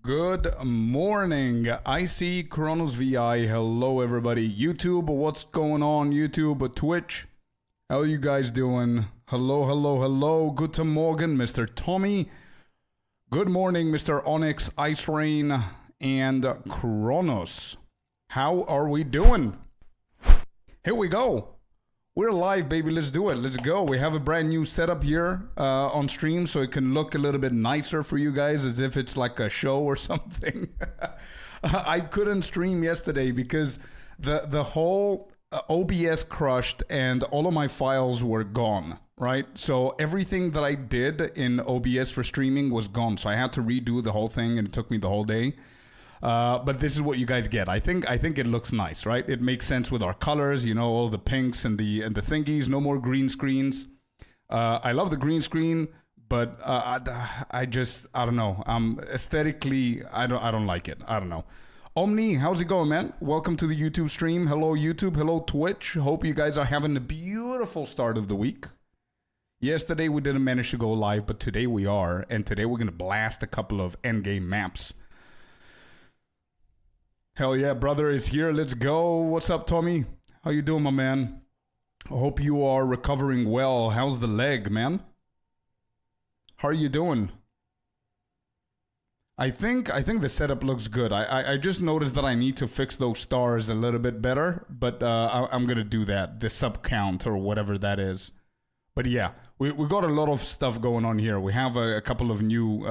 Good morning. I see Kronos VI. Hello, everybody. YouTube, what's going on? YouTube, Twitch. How are you guys doing? Hello, hello, hello. Guten Morgen, Mr. Tommy. Good morning, Mr. Onyx, Ice Rain, and Kronos. How are we doing? Here we go. We're live, baby. Let's do it. Let's go. We have a brand new setup here on stream, so it can look a little bit nicer for you guys, as if it's like a show or something. I couldn't stream yesterday because the whole OBS crushed and all of my files were gone, right? So everything that I did in OBS for streaming was gone. So I had to redo the whole thing, and it took me the whole day. But this is what you guys get. I think it looks nice, right? It makes sense with our colors, you know, all the pinks and the thingies. No more green screens. I love the green screen, but I don't know. Aesthetically, I don't like it. I don't know. Omni, how's it going, man? Welcome to the YouTube stream. Hello, YouTube. Hello, Twitch. Hope you guys are having a beautiful start of the week. Yesterday we didn't manage to go live, but today we are, and today we're gonna blast a couple of Endgame maps. Hell yeah, brother is here. Let's go. What's up, Tommy? How you doing, my man? I hope you are recovering well. How's the leg, man? How are you doing? I think the setup looks good. I just noticed that I need to fix those stars a little bit better, but I'm gonna do that. The sub count or whatever that is. But yeah, we got a lot of stuff going on here. We have a couple of new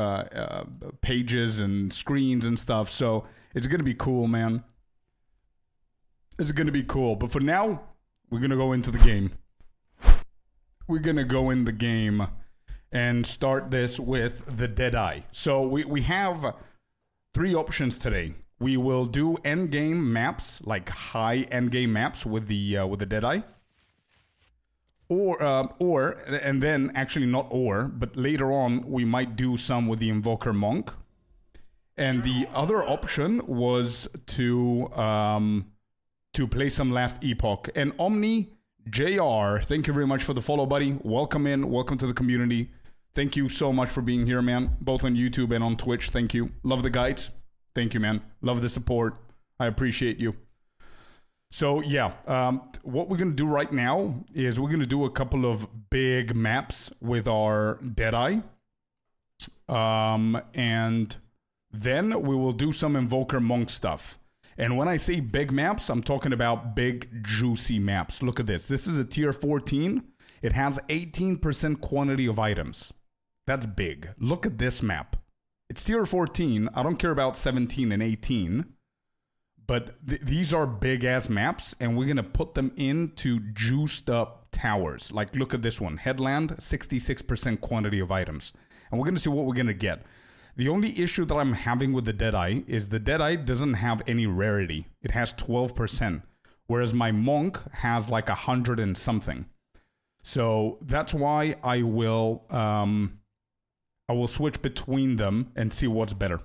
pages and screens and stuff, so it's going to be cool, man. It's going to be cool. But for now, we're going to go into the game. We're going to go in the game and start this with the Deadeye. So we have three options today. We will do endgame maps, like high endgame maps with the Deadeye. And then actually not but later on we might do some with the Invoker Monk. And the other option was to play some Last Epoch. And Omni JR, thank you very much for the follow, buddy. Welcome in, welcome to the community. Thank you so much for being here, man. Both on YouTube and on Twitch. Thank you. Love the guides. Thank you, man. Love the support. I appreciate you. So yeah, what we're gonna do right now is we're gonna do a couple of big maps with our Deadeye, and then we will do some Invoker Monk stuff. And when I say big maps, I'm talking about big juicy maps. Look at this. This is a tier 14. It has 18% quantity of items. That's big. Look at this map. It's tier 14. I don't care about 17 and 18. But these are big-ass maps, and we're going to put them into juiced-up towers. Like, look at this one. Headland, 66% quantity of items. And we're going to see what we're going to get. The only issue that I'm having with the Deadeye is the Deadeye doesn't have any rarity. It has 12%, whereas my Monk has like 100 and something. So that's why I will switch between them and see what's better.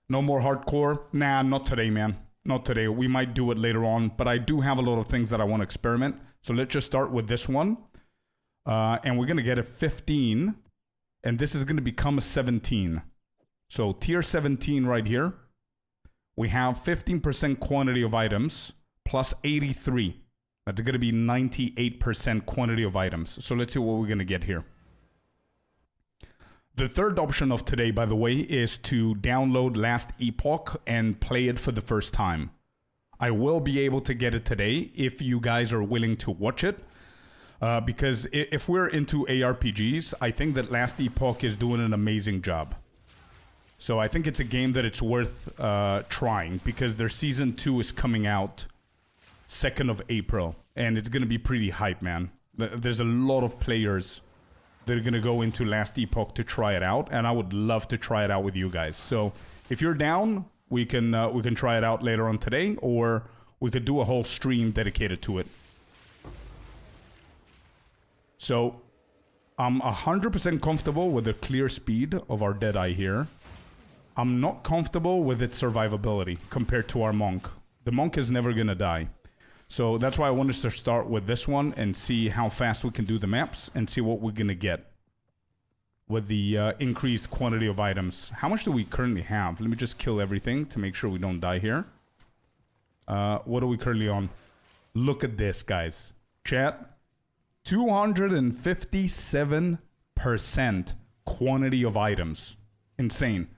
No more hardcore? Nah, not today, man. Not today. We might do it later on, but I do have a lot of things that I want to experiment. So let's just start with this one. And we're going to get a 15, and this is going to become a 17. So tier 17 right here. We have 15% quantity of items plus 83. That's going to be 98% quantity of items. So let's see what we're going to get here. The third option of today, by the way, is to download Last Epoch and play it for the first time. I will be able to get it today if you guys are willing to watch it. Because if we're into ARPGs, I think that Last Epoch is doing an amazing job. So I think it's a game that it's worth trying, because their Season 2 is coming out 2nd of April. And it's going to be pretty hype, man. There's a lot of players they're going to go into Last Epoch to try it out, and I would love to try it out with you guys. So if you're down, we can try it out later on today, or we could do a whole stream dedicated to it. So I'm 100% comfortable with the clear speed of our Deadeye here. I'm not comfortable with its survivability compared to our Monk. The Monk is never going to die. So that's why I wanted to start with this one and see how fast we can do the maps and see what we're going to get. with the increased quantity of items. How much do we currently have? Let me just kill everything to make sure we don't die here. What are we currently on? Look at this, guys. Chat. 257% quantity of items. Insane.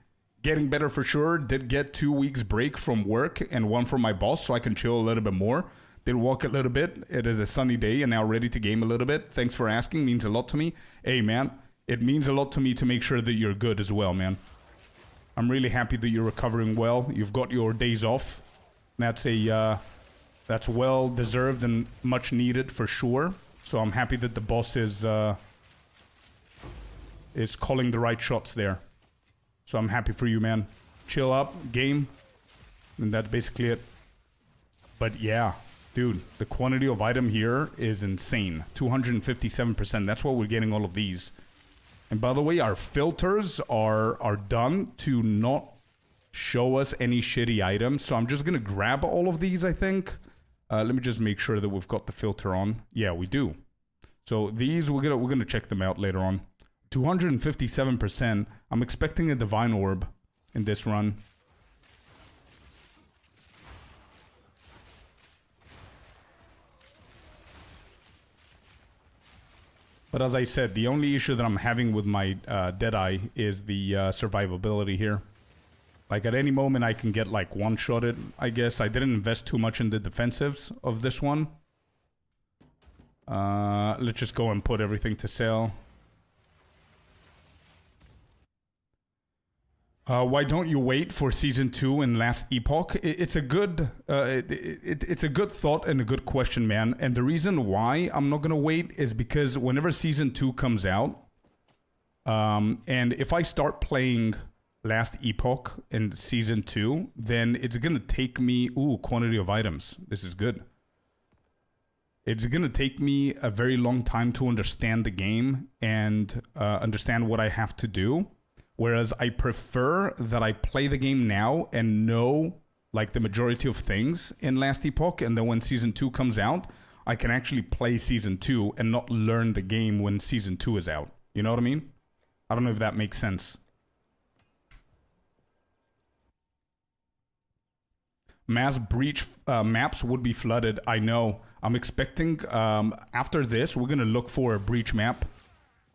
Getting better for sure. Did get 2 weeks break from work and one from my boss so I can chill a little bit more. Did walk a little bit. It is a sunny day and now ready to game a little bit. Thanks for asking. Means a lot to me. Hey, man. It means a lot to me to make sure that you're good as well, man. I'm really happy that you're recovering well. You've got your days off. That's that's well deserved and much needed for sure. So I'm happy that the boss is calling the right shots there. So I'm happy for you, man. Chill up, game, and that's basically it. But yeah, dude, the quantity of item here is insane. 257%. That's why we're getting all of these. And by the way, our filters are done to not show us any shitty items. So I'm just going to grab all of these, I think. Let me just make sure that we've got the filter on. Yeah, we do. So these, we're gonna check them out later on. 257%. I'm expecting a divine orb in this run. But as I said, the only issue that I'm having with my Deadeye is the survivability here. Like at any moment I can get like one-shotted, I guess. I didn't invest too much in the defensives of this one. Let's just go and put everything to sale. Why don't you wait for season 2 and Last Epoch? It's a good, it's a good thought and a good question, man. And the reason why I'm not gonna wait is because whenever season 2 comes out, and if I start playing Last Epoch in season 2, then it's gonna take me quantity of items. This is good. It's gonna take me a very long time to understand the game and understand what I have to do. Whereas I prefer that I play the game now and know like the majority of things in Last Epoch, and then when season 2 comes out, I can actually play season 2 and not learn the game when season 2 is out. You know what I mean? I don't know if that makes sense. Mass breach maps would be flooded. I know. I'm expecting after this, we're gonna look for a breach map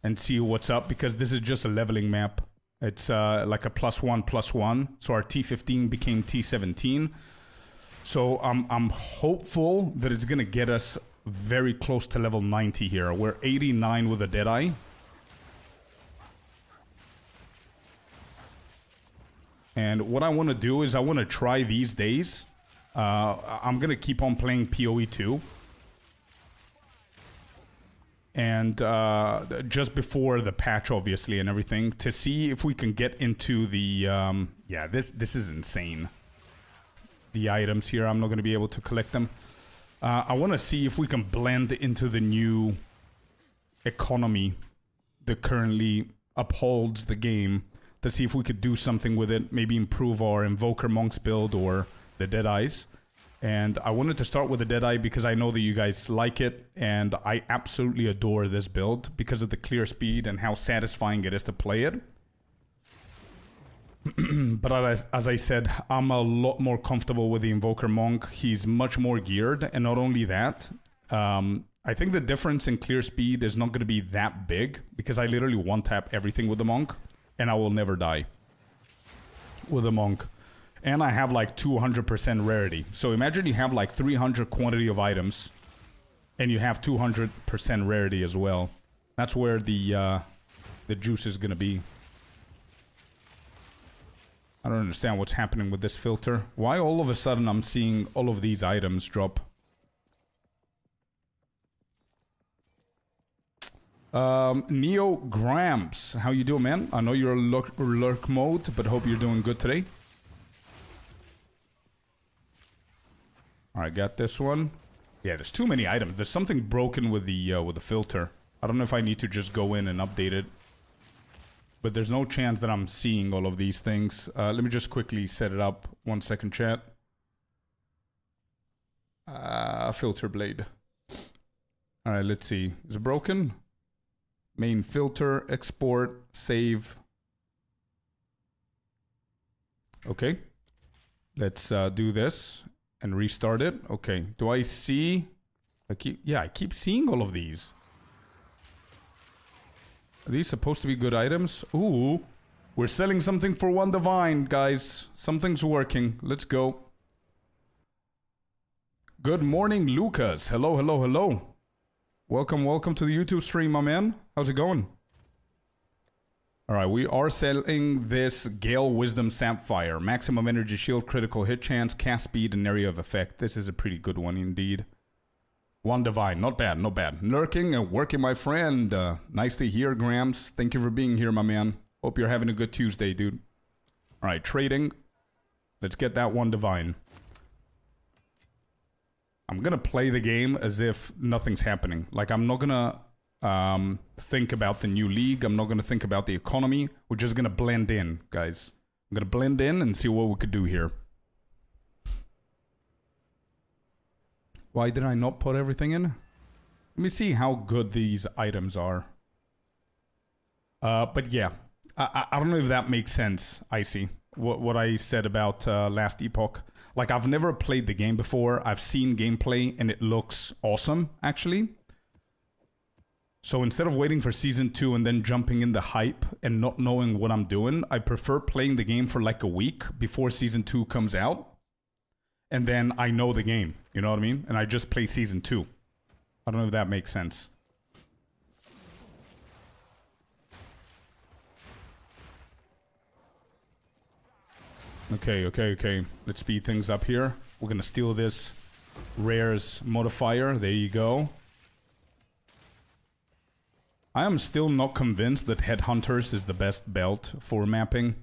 and see what's up, because this is just a leveling map. It's like a +1/+1. So our T15 became T17. So I'm hopeful that it's gonna get us very close to level 90 here. We're 89 with a Deadeye. And what I want to do is I want to try these days. I'm going to keep on playing PoE 2. And just before the patch, obviously, and everything, to see if we can get into the... yeah, this is insane. The items here, I'm not going to be able to collect them. I want to see if we can blend into the new economy that currently upholds the game, to see if we could do something with it, maybe improve our Invoker Monks build or the Deadeyes. And I wanted to start with the Deadeye because I know that you guys like it, and I absolutely adore this build because of the clear speed and how satisfying it is to play it. But as I said, I'm a lot more comfortable with the Invoker Monk. He's much more geared, and not only that, I think the difference in clear speed is not going to be that big because I literally one-tap everything with the Monk, and I will never die with the Monk. And I have like 200% rarity. So imagine you have like 300 quantity of items, and you have 200% rarity as well. That's where the juice is going to be. I don't understand what's happening with this filter. Why all of a sudden I'm seeing all of these items drop? Neo Gramps, how you doing, man? I know you're in lurk mode, but hope you're doing good today. Alright, got this one. Yeah, there's too many items. There's something broken with the filter. I don't know if I need to just go in and update it. But there's no chance that I'm seeing all of these things. Let me just quickly set it up. 1 second, chat. Filter blade. Alright, let's see. Is it broken? Main filter, export, save. Okay. Let's do this and restart it. Okay. Do I see? I keep seeing all of these. Are these supposed to be good items? Ooh. We're selling something for 1 divine, guys. Something's working. Let's go. Good morning, Lucas. Hello, hello, hello. Welcome to the YouTube stream, my man. How's it going? Alright, we are selling this Gale Wisdom Sapphire. Maximum energy shield, critical hit chance, cast speed, and area of effect. This is a pretty good one indeed. 1 divine. Not bad, not bad. Lurking and working, my friend. Nice to hear, Grams. Thank you for being here, my man. Hope you're having a good Tuesday, dude. Alright, trading. Let's get that 1 divine. I'm gonna play the game as if nothing's happening. Like, I'm not gonna think about the new league. I'm not gonna think about the economy. We're just gonna blend in, guys. I'm gonna blend in and see what we could do here. Why did I not put everything in? Let me see how good these items are. But yeah, I don't know if that makes sense, Icy. What I said about last epoch. Like, I've never played the game before. I've seen gameplay and it looks awesome, actually. So instead of waiting for Season 2 and then jumping in the hype and not knowing what I'm doing, I prefer playing the game for like a week before Season 2 comes out. And then I know the game, you know what I mean? And I just play Season 2. I don't know if that makes sense. Okay. Let's speed things up here. We're gonna steal this rares modifier. There you go. I am still not convinced that Headhunters is the best belt for mapping.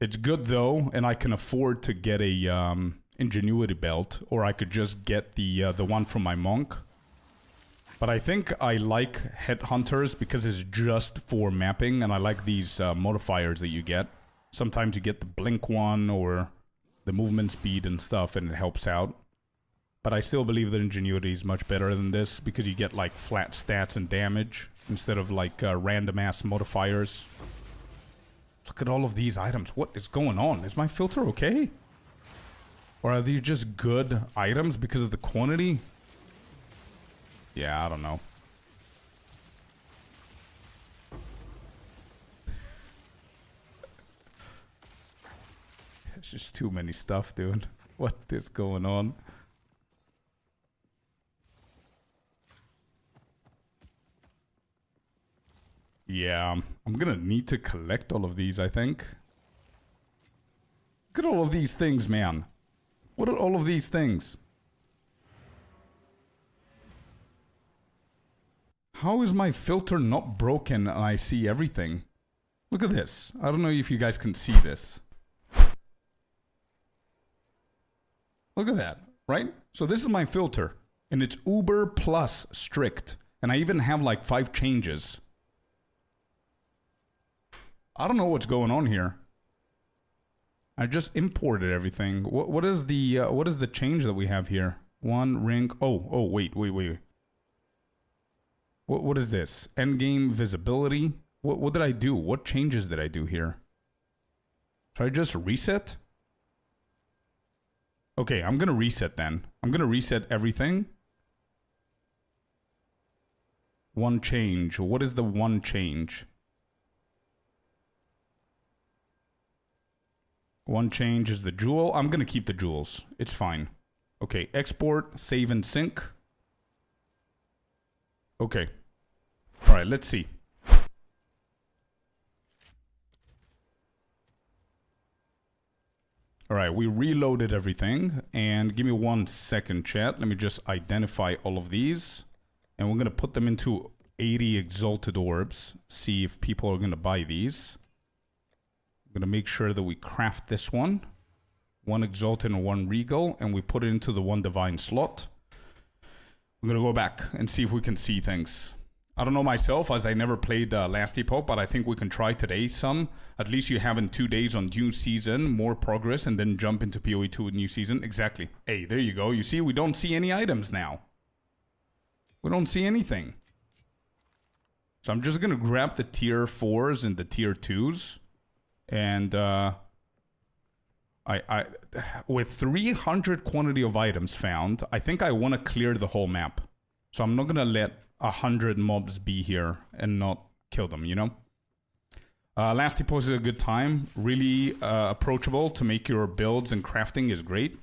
It's good though, and I can afford to get a Ingenuity belt, or I could just get the one from my monk. But I think I like Headhunters because it's just for mapping, and I like these modifiers that you get. Sometimes you get the blink one or the movement speed and stuff, and it helps out. But I still believe that Ingenuity is much better than this because you get like flat stats and damage instead of like random ass modifiers. Look at all of these items. What is going on? Is my filter okay? Or are these just good items because of the quantity? Yeah, I don't know. It's just too many stuff, dude. What is going on? Yeah, I'm gonna need to collect all of these, I think. Look at all of these things, man. What are all of these things? How is my filter not broken and I see everything? Look at this. I don't know if you guys can see this. Look at that, right? So this is my filter, and it's Uber plus strict. And I even have like 5 changes. I don't know what's going on here. I just imported everything. What is the change that we have here? 1 ring. Oh, wait. What is this? Endgame visibility. What did I do? What changes did I do here? Should I just reset? Okay, I'm gonna reset then. I'm gonna reset everything. 1 change. What is the 1 change? 1 change is the jewel. I'm gonna keep the jewels. It's fine. Okay, export, save and sync. Okay. Alright, let's see. Alright, we reloaded everything. And give me 1 second, chat. Let me just identify all of these. And we're gonna put them into 80 exalted orbs. See if people are gonna buy these. I'm gonna make sure that we craft this one. 1 exalted and 1 regal. And we put it into the 1 divine slot. I'm gonna go back and see if we can see things. I don't know myself, as I never played last epoch, but I think we can try today some. At least you have in 2 days on new season, more progress, and then jump into PoE 2 with new season. Exactly. Hey, there you go. You see, we don't see any items now. We don't see anything. So I'm just gonna grab the tier 4s and the tier 2s. And I with 300 quantity of items found, I think I want to clear the whole map. So I'm not gonna let 100 mobs be here and not kill them, you know? Last Epoch is a good time. Really approachable to make your builds and crafting is great.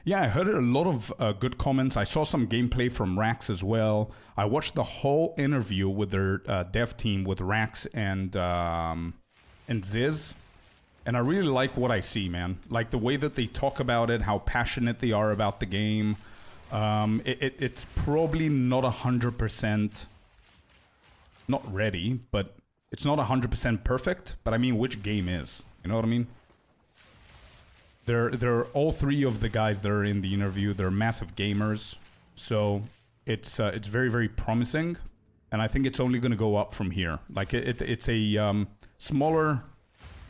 Yeah, I heard a lot of good comments. I saw some gameplay from Rax as well. I watched the whole interview with their dev team with Rax and Ziz. And I really like what I see, man. Like the way that they talk about it, how passionate they are about the game. It's probably not 100% not ready, but it's not 100% perfect. But I mean, which game is? You know what I mean? They're all three of the guys that are in the interview. They're massive gamers, so it's very, very promising, and I think it's only going to go up from here. Like it's a smaller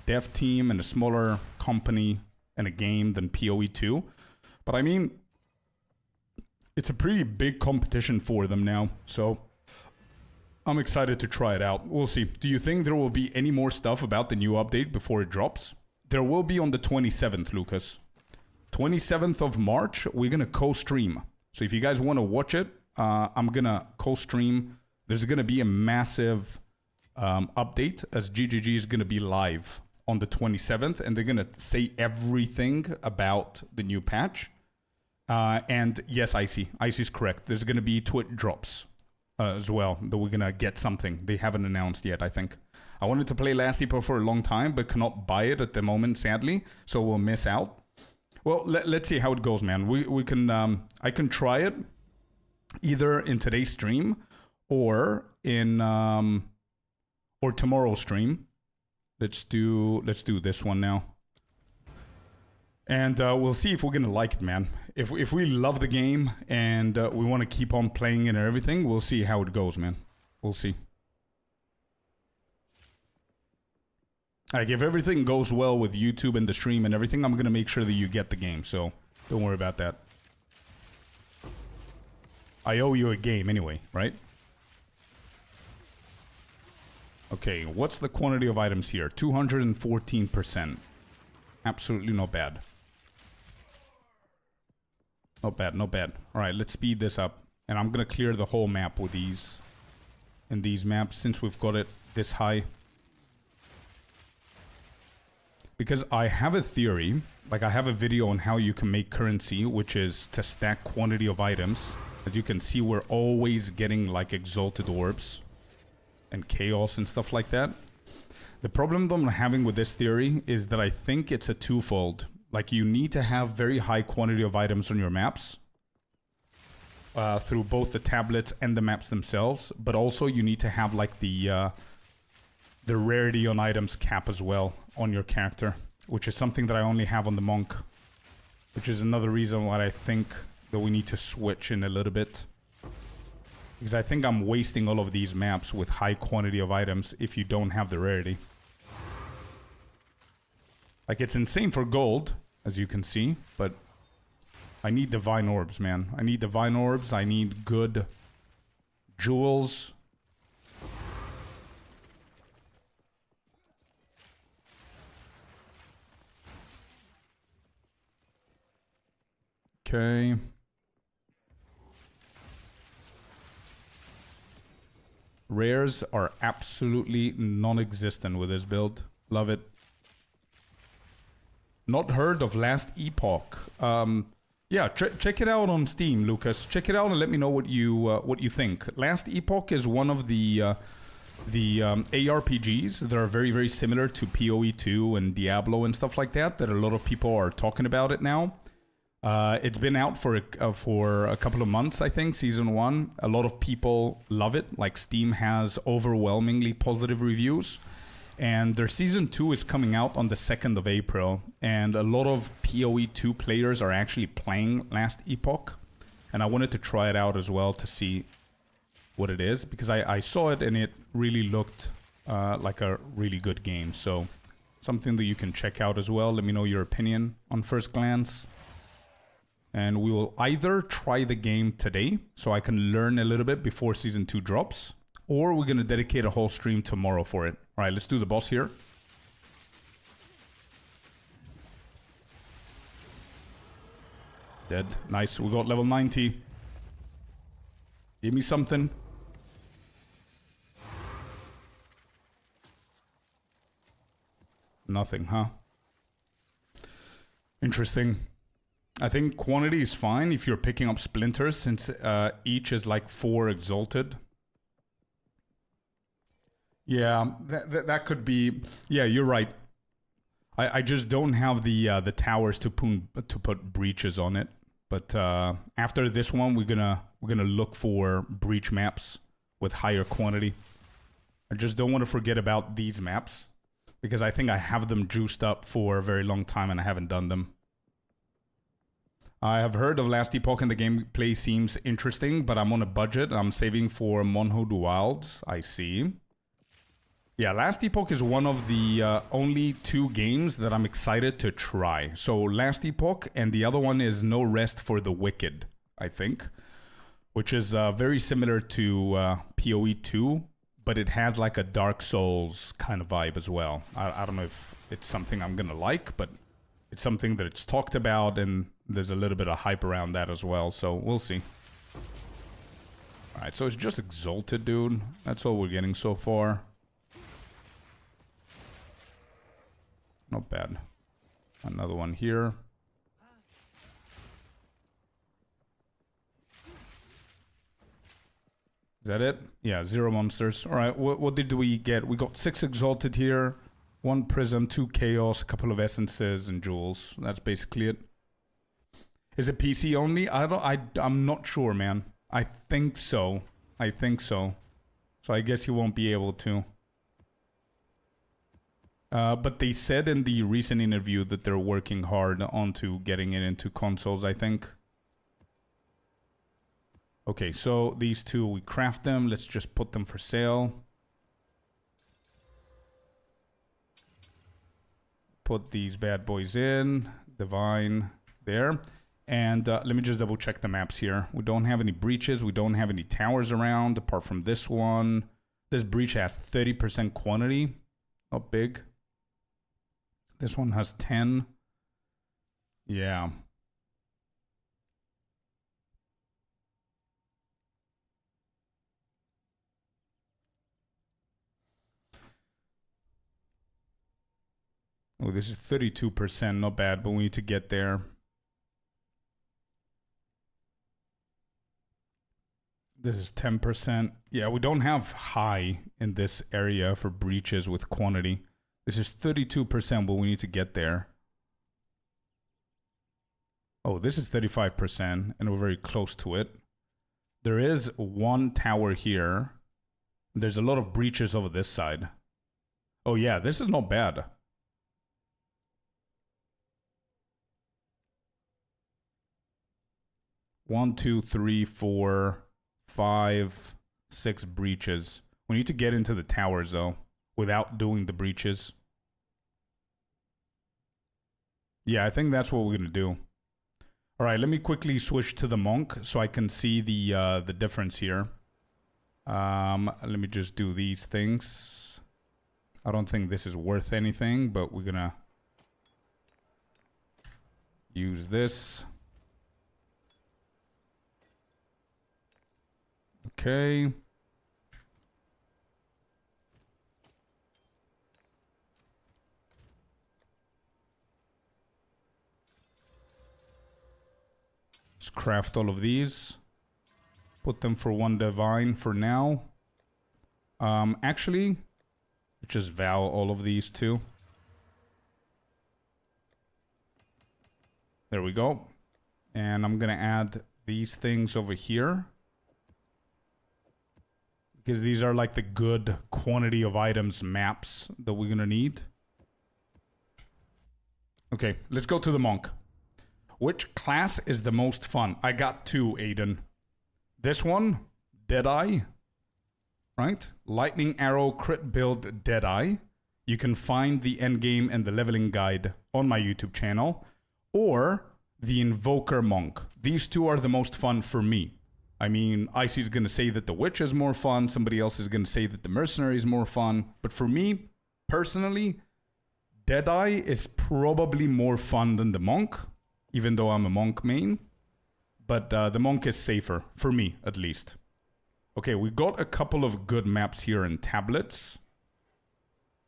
dev team and a smaller company and a game than PoE2, but I mean, it's a pretty big competition for them now. So I'm excited to try it out. We'll see. Do you think there will be any more stuff about the new update before it drops? There will be on the 27th, Lucas. 27th of March, we're going to co-stream. So if you guys want to watch it, I'm going to co-stream. There's going to be a massive update as GGG is going to be live on the 27th. And they're going to say everything about the new patch. And yes, Icy is correct. There's going to be Twitch drops as well. That we're going to get something. They haven't announced yet, I think. I wanted to play Last Epoch for a long time, but cannot buy it at the moment, sadly. So we'll miss out. Well, let's see how it goes, man. We can I can try it either in today's stream or in or tomorrow's stream. Let's do this one now, and we'll see if we're gonna like it, man. If we love the game and we want to keep on playing it and everything, we'll see how it goes, man. We'll see. Like, if everything goes well with YouTube and the stream and everything, I'm going to make sure that you get the game, so don't worry about that. I owe you a game anyway, right? Okay, what's the quantity of items here? 214%. Absolutely not bad. Not bad, not bad. Alright, let's speed this up. And I'm going to clear the whole map with these. In these maps, since we've got it this high. Because I have a theory, like I have a video on how you can make currency, which is to stack quantity of items. As you can see, we're always getting like exalted orbs and chaos and stuff like that. The problem that I'm having with this theory is that I think it's a twofold. Like you need to have very high quantity of items on your maps through both the tablets and the maps themselves, but also you need to have like the rarity on items cap as well on your character, which is something that I only have on the monk, which is another reason why I think that we need to switch in a little bit, because I think I'm wasting all of these maps with high quantity of items if you don't have the rarity. Like, it's insane for gold, as you can see, but I need divine orbs, man. I need divine orbs. I need good jewels. Okay. Rares are absolutely non-existent with this build. Love it. Not heard of Last Epoch. Yeah, check it out on Steam, Lucas. Check it out and let me know what you think. Last Epoch is one of the ARPGs that are very, very similar to PoE2 and Diablo and stuff like that. That a lot of people are talking about it now. It's been out for a couple of months, I think, Season 1. A lot of people love it. Like, Steam has overwhelmingly positive reviews. And their Season 2 is coming out on the 2nd of April. And a lot of PoE2 players are actually playing Last Epoch. And I wanted to try it out as well to see what it is. Because I saw it and it really looked like a really good game. So, something that you can check out as well. Let me know your opinion on first glance. And we will either try the game today, so I can learn a little bit before Season 2 drops, or we're going to dedicate a whole stream tomorrow for it. All right, let's do the boss here. Dead. Nice. We got level 90. Give me something. Nothing, huh? Interesting. I think quantity is fine if you're picking up splinters, since each is like 4 exalted. Yeah, that could be... Yeah, you're right. I just don't have the towers to put breaches on it. But after this one, we're gonna look for breach maps with higher quantity. I just don't want to forget about these maps, because I think I have them juiced up for a very long time and I haven't done them. I have heard of Last Epoch and the gameplay seems interesting, but I'm on a budget and I'm saving for Monho Wilds. I see. Yeah, Last Epoch is one of the only 2 games that I'm excited to try. So Last Epoch, and the other one is No Rest for the Wicked, I think, which is very similar to PoE 2, but it has like a Dark Souls kind of vibe as well. I don't know if it's something I'm going to like, but it's something that it's talked about, and there's a little bit of hype around that as well, so we'll see. Alright, so it's just Exalted, dude. That's all we're getting so far. Not bad. Another one here. Is that it? Yeah, 0 monsters. Alright, what did we get? We got 6 Exalted here, 1 Prism, 2 Chaos, a couple of Essences, and Jewels. That's basically it. Is it PC only? I'm not sure, man. I think so. I think so. So I guess you won't be able to. But they said in the recent interview that they're working hard onto getting it into consoles, I think. Okay, so these 2, we craft them. Let's just put them for sale. Put these bad boys in. Divine there. And let me just double check the maps here. We don't have any breaches. We don't have any towers around apart from this one. This breach has 30% quantity. Not big. This one has 10. Yeah. Oh, this is 32%. Not bad, but we need to get there. This is 10%. Yeah, we don't have high in this area for breaches with quantity. This is 32%, but we need to get there. Oh, this is 35%, and we're very close to it. There is 1 tower here. There's a lot of breaches over this side. Oh yeah, this is not bad. One, 2, 3, 4, 5, 6 breaches. We need to get into the towers, though, without doing the breaches. Yeah, I think that's what we're going to do. All right, let me quickly switch to the monk so I can see the difference here. Let me just do these things. I don't think this is worth anything, but we're going to use this. Okay. Let's craft all of these. Put them for 1 divine for now. Actually, just vow all of these too. There we go. And I'm gonna add these things over here, because these are like the good quantity of items maps that we're gonna need. Okay, let's go to the monk. Which class is the most fun? I got 2, Aiden. This one, Deadeye, right? Lightning Arrow crit build Deadeye. You can find the endgame and the leveling guide on my YouTube channel. Or the Invoker Monk. These 2 are the most fun for me. I mean, Icy is going to say that the Witch is more fun. Somebody else is going to say that the Mercenary is more fun. But for me, personally, Deadeye is probably more fun than the Monk, even though I'm a Monk main. But the Monk is safer, for me at least. Okay, we got a couple of good maps here in tablets.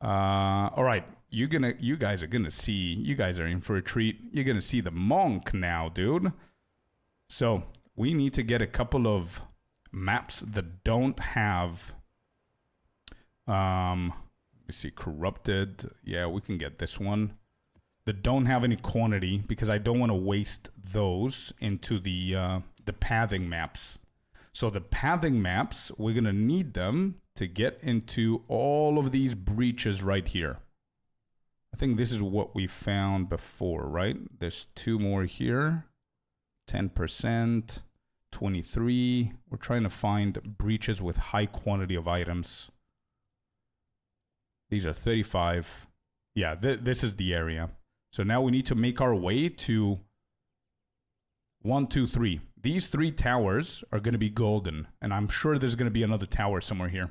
All right, you guys are gonna see. You guys are in for a treat. You're gonna see the Monk now, dude. So we need to get a couple of maps that don't have. Let me see, corrupted. Yeah, we can get this one. That don't have any quantity because I don't want to waste those into the pathing maps. So the pathing maps, we're gonna need them to get into all of these breaches right here. I think this is what we found before, right? There's 2 more here. 10%, 23. We're trying to find breaches with high quantity of items. These are 35. Yeah, this is the area. So now we need to make our way to 1, 2, 3. These 3 towers are going to be golden. And I'm sure there's going to be another tower somewhere here.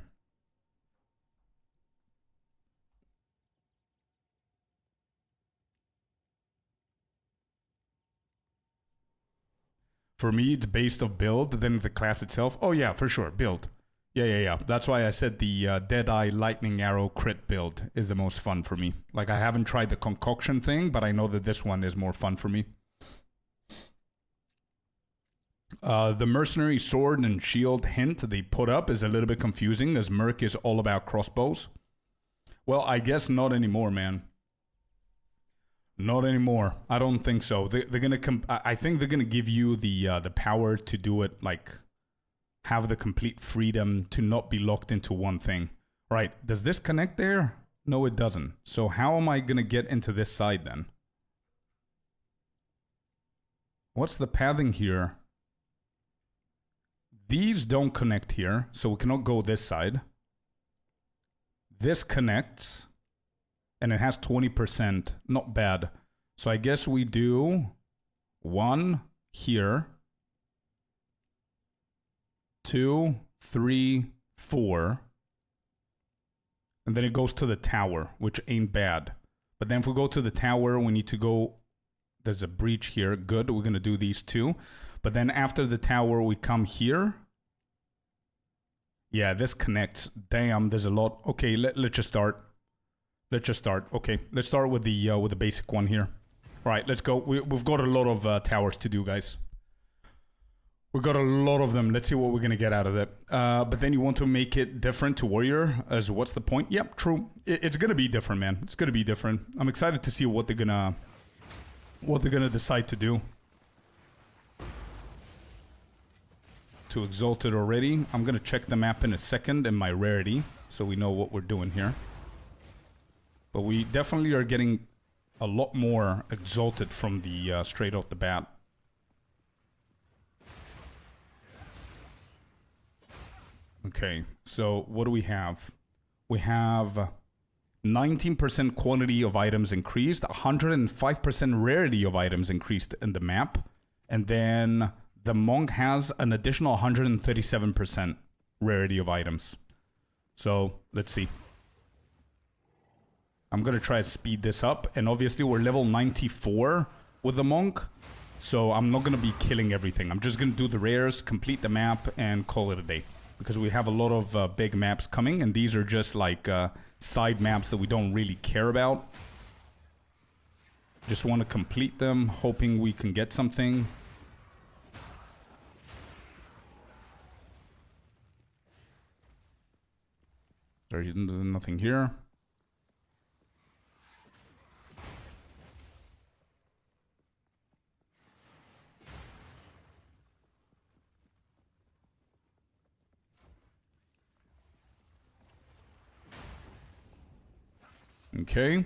For me, it's based on build, then the class itself. Oh yeah, for sure, build. Yeah. That's why I said the Deadeye Lightning Arrow crit build is the most fun for me. Like, I haven't tried the concoction thing, but I know that this one is more fun for me. The Mercenary Sword and Shield hint they put up is a little bit confusing, as Merc is all about crossbows. Well, I guess not anymore, man. Not anymore. I don't think so. They're gonna I think they're gonna give you the power to do it, like have the complete freedom to not be locked into one thing. Right? Does this connect there? No, it doesn't. So how am I gonna get into this side then? What's the pathing here? These don't connect here, so we cannot go this side. This connects. And it has 20%. Not bad. So I guess we do 1 here. 2, 3, 4. And then it goes to the tower, which ain't bad. But then if we go to the tower, we need to go. There's a breach here. Good. We're going to do these 2. But then after the tower, we come here. Yeah, this connects. Damn, there's a lot. Okay, let's just start. Let's just start. Okay, let's start with the basic one here. All right, let's go. We've got a lot of towers to do, guys. We've got a lot of them. Let's see what we're gonna get out of it. But then you want to make it different to warrior. As what's the point? Yep, true. It's gonna be different, man. It's gonna be different. I'm excited to see what they're gonna decide to do. To Exalted already. I'm gonna check the map in a second and my rarity, so we know what we're doing here. But we definitely are getting a lot more Exalted from the straight off the bat. Okay, so what do we have? We have 19% quantity of items increased, 105% rarity of items increased in the map, and then the Monk has an additional 137% rarity of items. So, let's see. I'm going to try to speed this up. And obviously, we're level 94 with the Monk. So, I'm not going to be killing everything. I'm just going to do the rares, complete the map, and call it a day. Because we have a lot of big maps coming. And these are just like side maps that we don't really care about. Just want to complete them, hoping we can get something. There's nothing here. Okay.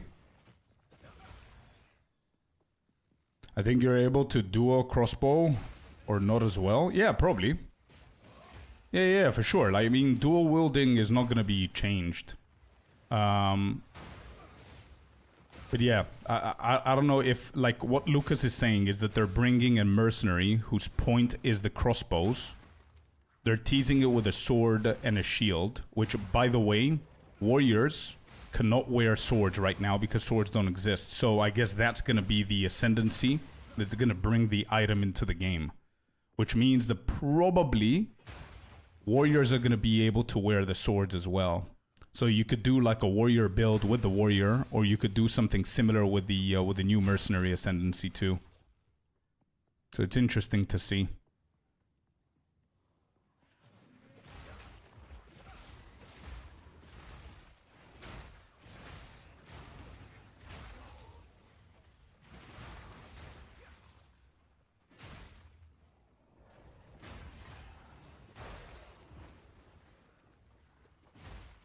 I think you're able to dual crossbow or not as well. Yeah, probably. Yeah, for sure. Like, I mean, dual wielding is not going to be changed. But yeah, I don't know if, like, what Lucas is saying is that they're bringing a mercenary whose point is the crossbows. They're teasing it with a sword and a shield, which, by the way, warriors cannot wear swords right now because swords don't exist. So I guess that's going to be the ascendancy that's going to bring the item into the game, which means that probably warriors are going to be able to wear the swords as well. So you could do like a warrior build with the warrior, or you could do something similar with the new mercenary ascendancy too. So it's interesting to see.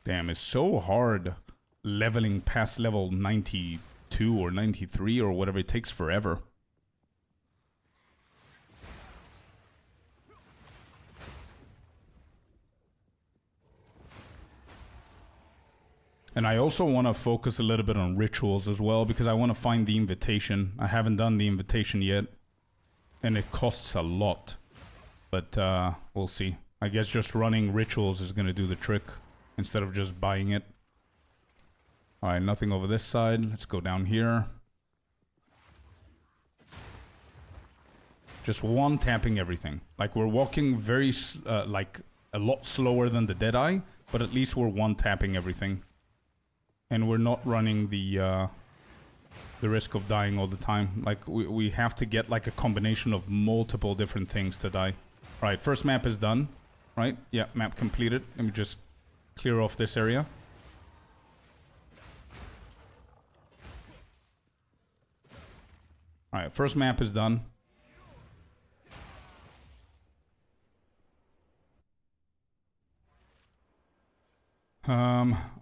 Damn, it's so hard leveling past level 92 or 93 or whatever. It takes forever. And I also want to focus a little bit on rituals as well, because I want to find the invitation. I haven't done the invitation yet, and it costs a lot. But we'll see. I guess just running rituals is going to do the trick instead of just buying it. Alright, nothing over this side. Let's go down here. Just one tapping everything. Like, we're walking very, like, a lot slower than the Deadeye, but at least we're one tapping everything. And we're not running the risk of dying all the time. Like, we have to get, like, a combination of multiple different things to die. Alright, first map is done. Right? Yeah, map completed. Let me just clear off this area. Alright, first map is done.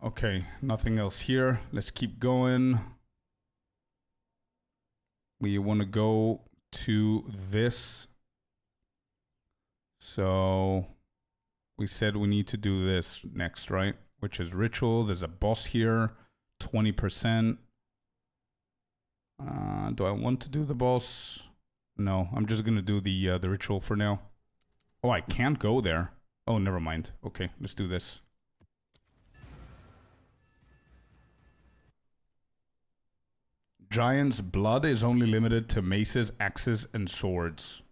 Okay, nothing else here. Let's keep going. We want to go to this. So we said we need to do this next, right? Which is ritual. There's a boss here, 20%. Do I want to do the boss? No, I'm just gonna do the ritual for now. Oh, I can't go there. Oh, never mind. Okay, let's do this. Giant's blood is only limited to maces, axes, and swords.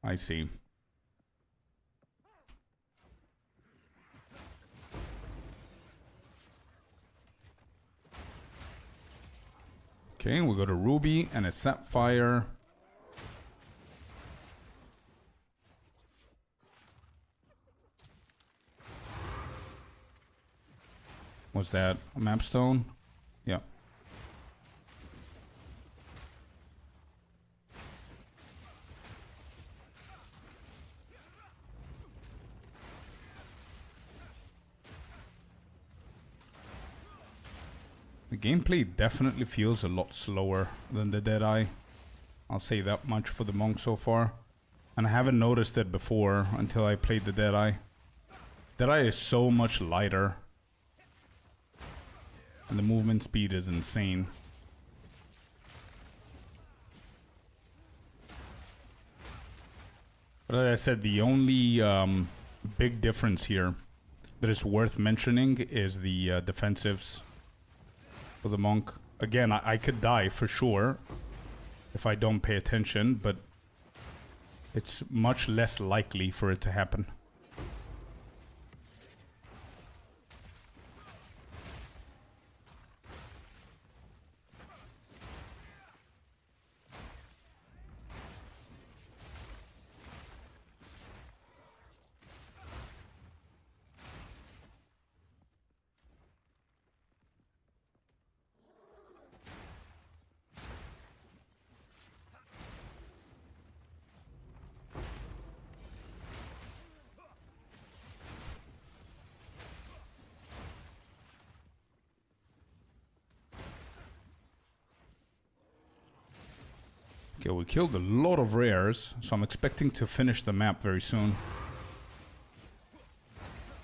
I see. Okay, we go to ruby and a sapphire. What's that? A mapstone? Yeah. The gameplay definitely feels a lot slower than the Deadeye. I'll say that much for the monk so far. And I haven't noticed it before until I played the Deadeye. Deadeye is so much lighter. And the movement speed is insane. But as I said, the only big difference here that is worth mentioning is the defensives for the monk. Again, I could die for sure if I don't pay attention, but it's much less likely for it to happen. Okay, we killed a lot of rares, so I'm expecting to finish the map very soon.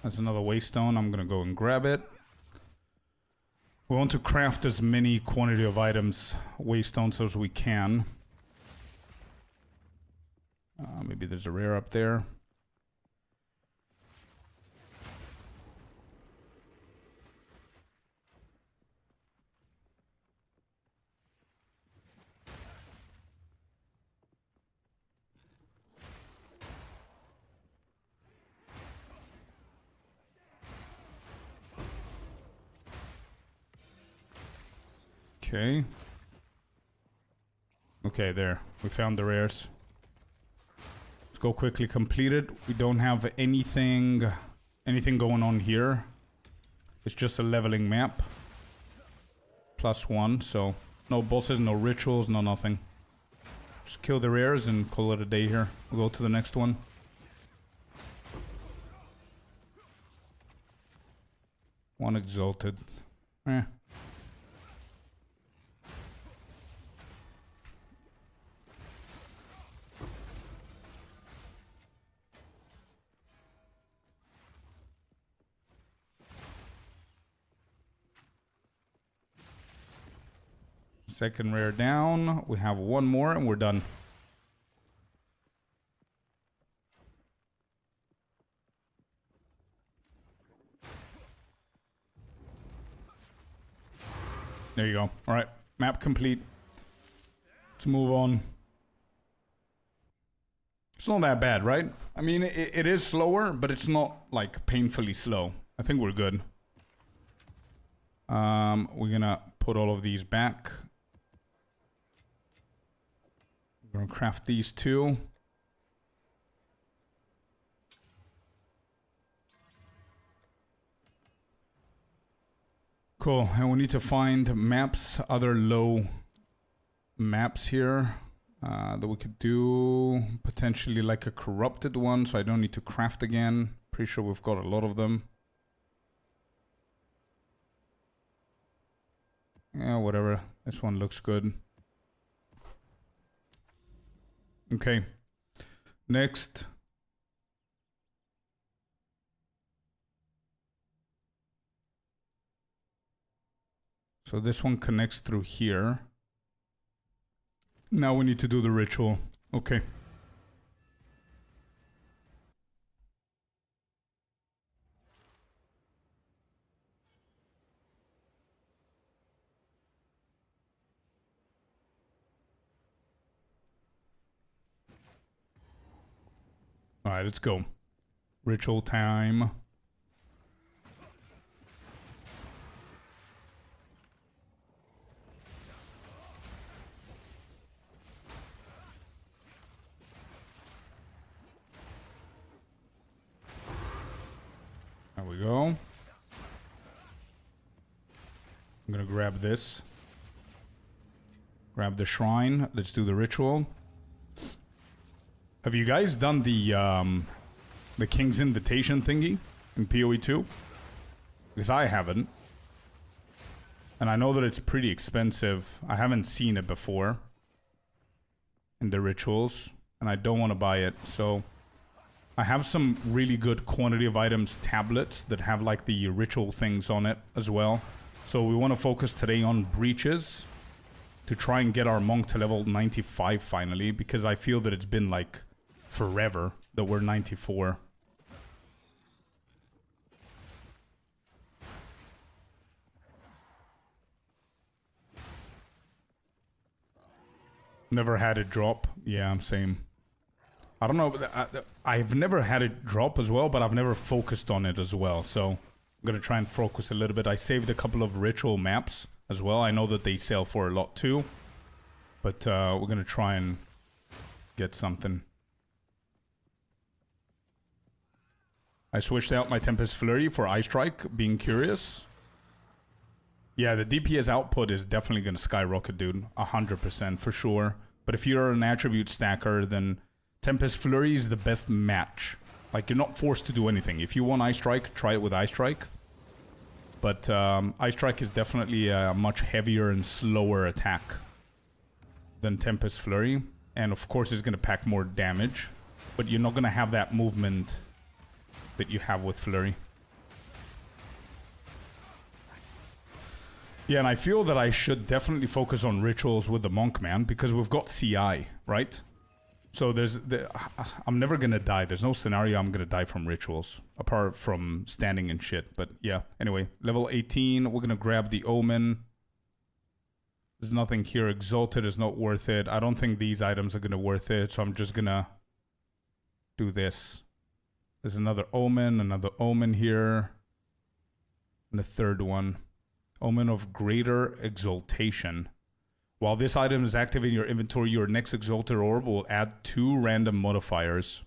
There's another waystone. I'm gonna go and grab it. We want to craft as many quantity of items, waystones, as we can. Maybe there's a rare up there. Okay. Okay, there. We found the rares. Let's go quickly complete it. We don't have anything going on here. It's just a leveling map. +1, so no bosses, no rituals, no nothing. Just kill the rares and call it a day here. We'll go to the next one. One exalted. Eh. Second rare down. We have one more and we're done. There you go. All right. Map complete. Let's move on. It's not that bad, right? I mean, it is slower, but it's not like painfully slow. I think we're good. We're gonna put all of these back. We're gonna craft these two. Cool, and we need to find maps, other low maps here that we could do. Potentially like a corrupted one, so I don't need to craft again. Pretty sure we've got a lot of them. Yeah, whatever. This one looks good. Okay. Next. So this one connects through here. Now we need to do the ritual. Okay. All right, let's go. Ritual time. There we go. I'm gonna grab this. Grab the shrine. Let's do the ritual. Have you guys done the King's Invitation thingy in PoE 2? Because I haven't. And I know that it's pretty expensive. I haven't seen it before in the rituals, and I don't want to buy it. So I have some really good quantity of items tablets that have like the ritual things on it as well. So we want to focus today on breaches to try and get our monk to level 95 finally, because I feel that it's been like forever that we're 94. Never had it drop. Yeah, same. I don't know. I've never had it drop as well, but I've never focused on it as well. So I'm going to try and focus a little bit. I saved a couple of ritual maps as well. I know that they sell for a lot too. But we're going to try and get something. I switched out my Tempest Flurry for Eye Strike, being curious. Yeah, the DPS output is definitely going to skyrocket, dude. 100% for sure. But if you're an attribute stacker, then Tempest Flurry is the best match. Like, you're not forced to do anything. If you want Eye Strike, try it with Eye Strike. But Eye Strike is definitely a much heavier and slower attack than Tempest Flurry. And of course, it's going to pack more damage. But you're not going to have that movement that you have with Flurry. Yeah, and I feel that I should definitely focus on rituals with the monk, man, because we've got CI, right? So I'm never gonna die. There's no scenario I'm gonna die from rituals, apart from standing and shit. But yeah, anyway, level 18, we're gonna grab the Omen. There's nothing here. Exalted is not worth it. I don't think these items are gonna worth it, so I'm just gonna do this. There's another Omen here. And the third one. Omen of Greater Exaltation. While this item is active in your inventory, your next Exalted Orb will add 2 random modifiers.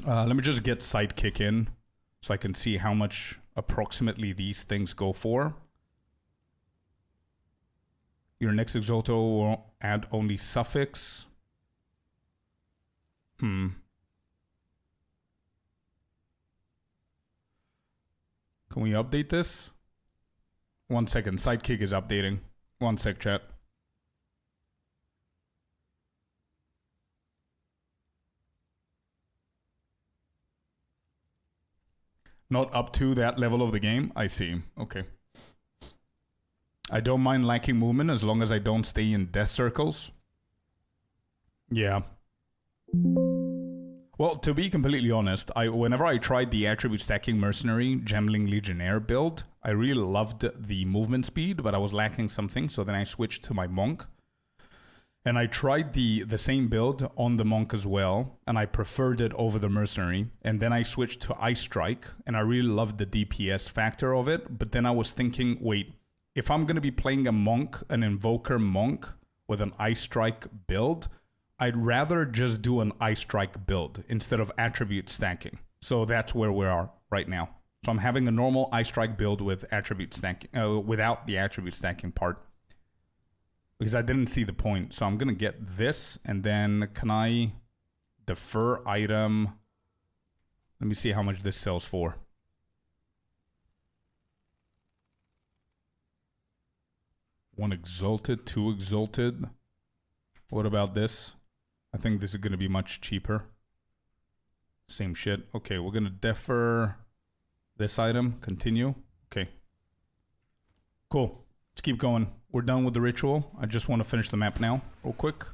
Let me just get Sidekick in so I can see how much approximately these things go for. Your next Exalted will add only Suffix. Can we update this? 1 second. Sidekick is updating. 1 sec, chat. Not up to that level of the game? I see. Okay. I don't mind lacking movement as long as I don't stay in death circles. Yeah. Well, to be completely honest, whenever I tried the attribute stacking mercenary Gemling Legionnaire build, I really loved the movement speed, but I was lacking something, so then I switched to my monk. And I tried the same build on the monk as well, and I preferred it over the mercenary. And then I switched to Ice Strike, and I really loved the DPS factor of it. But then I was thinking, wait, if I'm going to be playing a monk, an invoker monk with an Ice Strike build, I'd rather just do an Ice Strike build instead of attribute stacking. So that's where we are right now. So I'm having a normal Ice Strike build with attribute stacking, without the attribute stacking part, because I didn't see the point. So I'm gonna get this, and then can I defer item? Let me see how much this sells for. One exalted, 2 exalted. What about this? I think this is going to be much cheaper. Same shit. Okay, we're going to defer this item. Continue. Okay. Cool. Let's keep going. We're done with the ritual. I just want to finish the map now, real quick.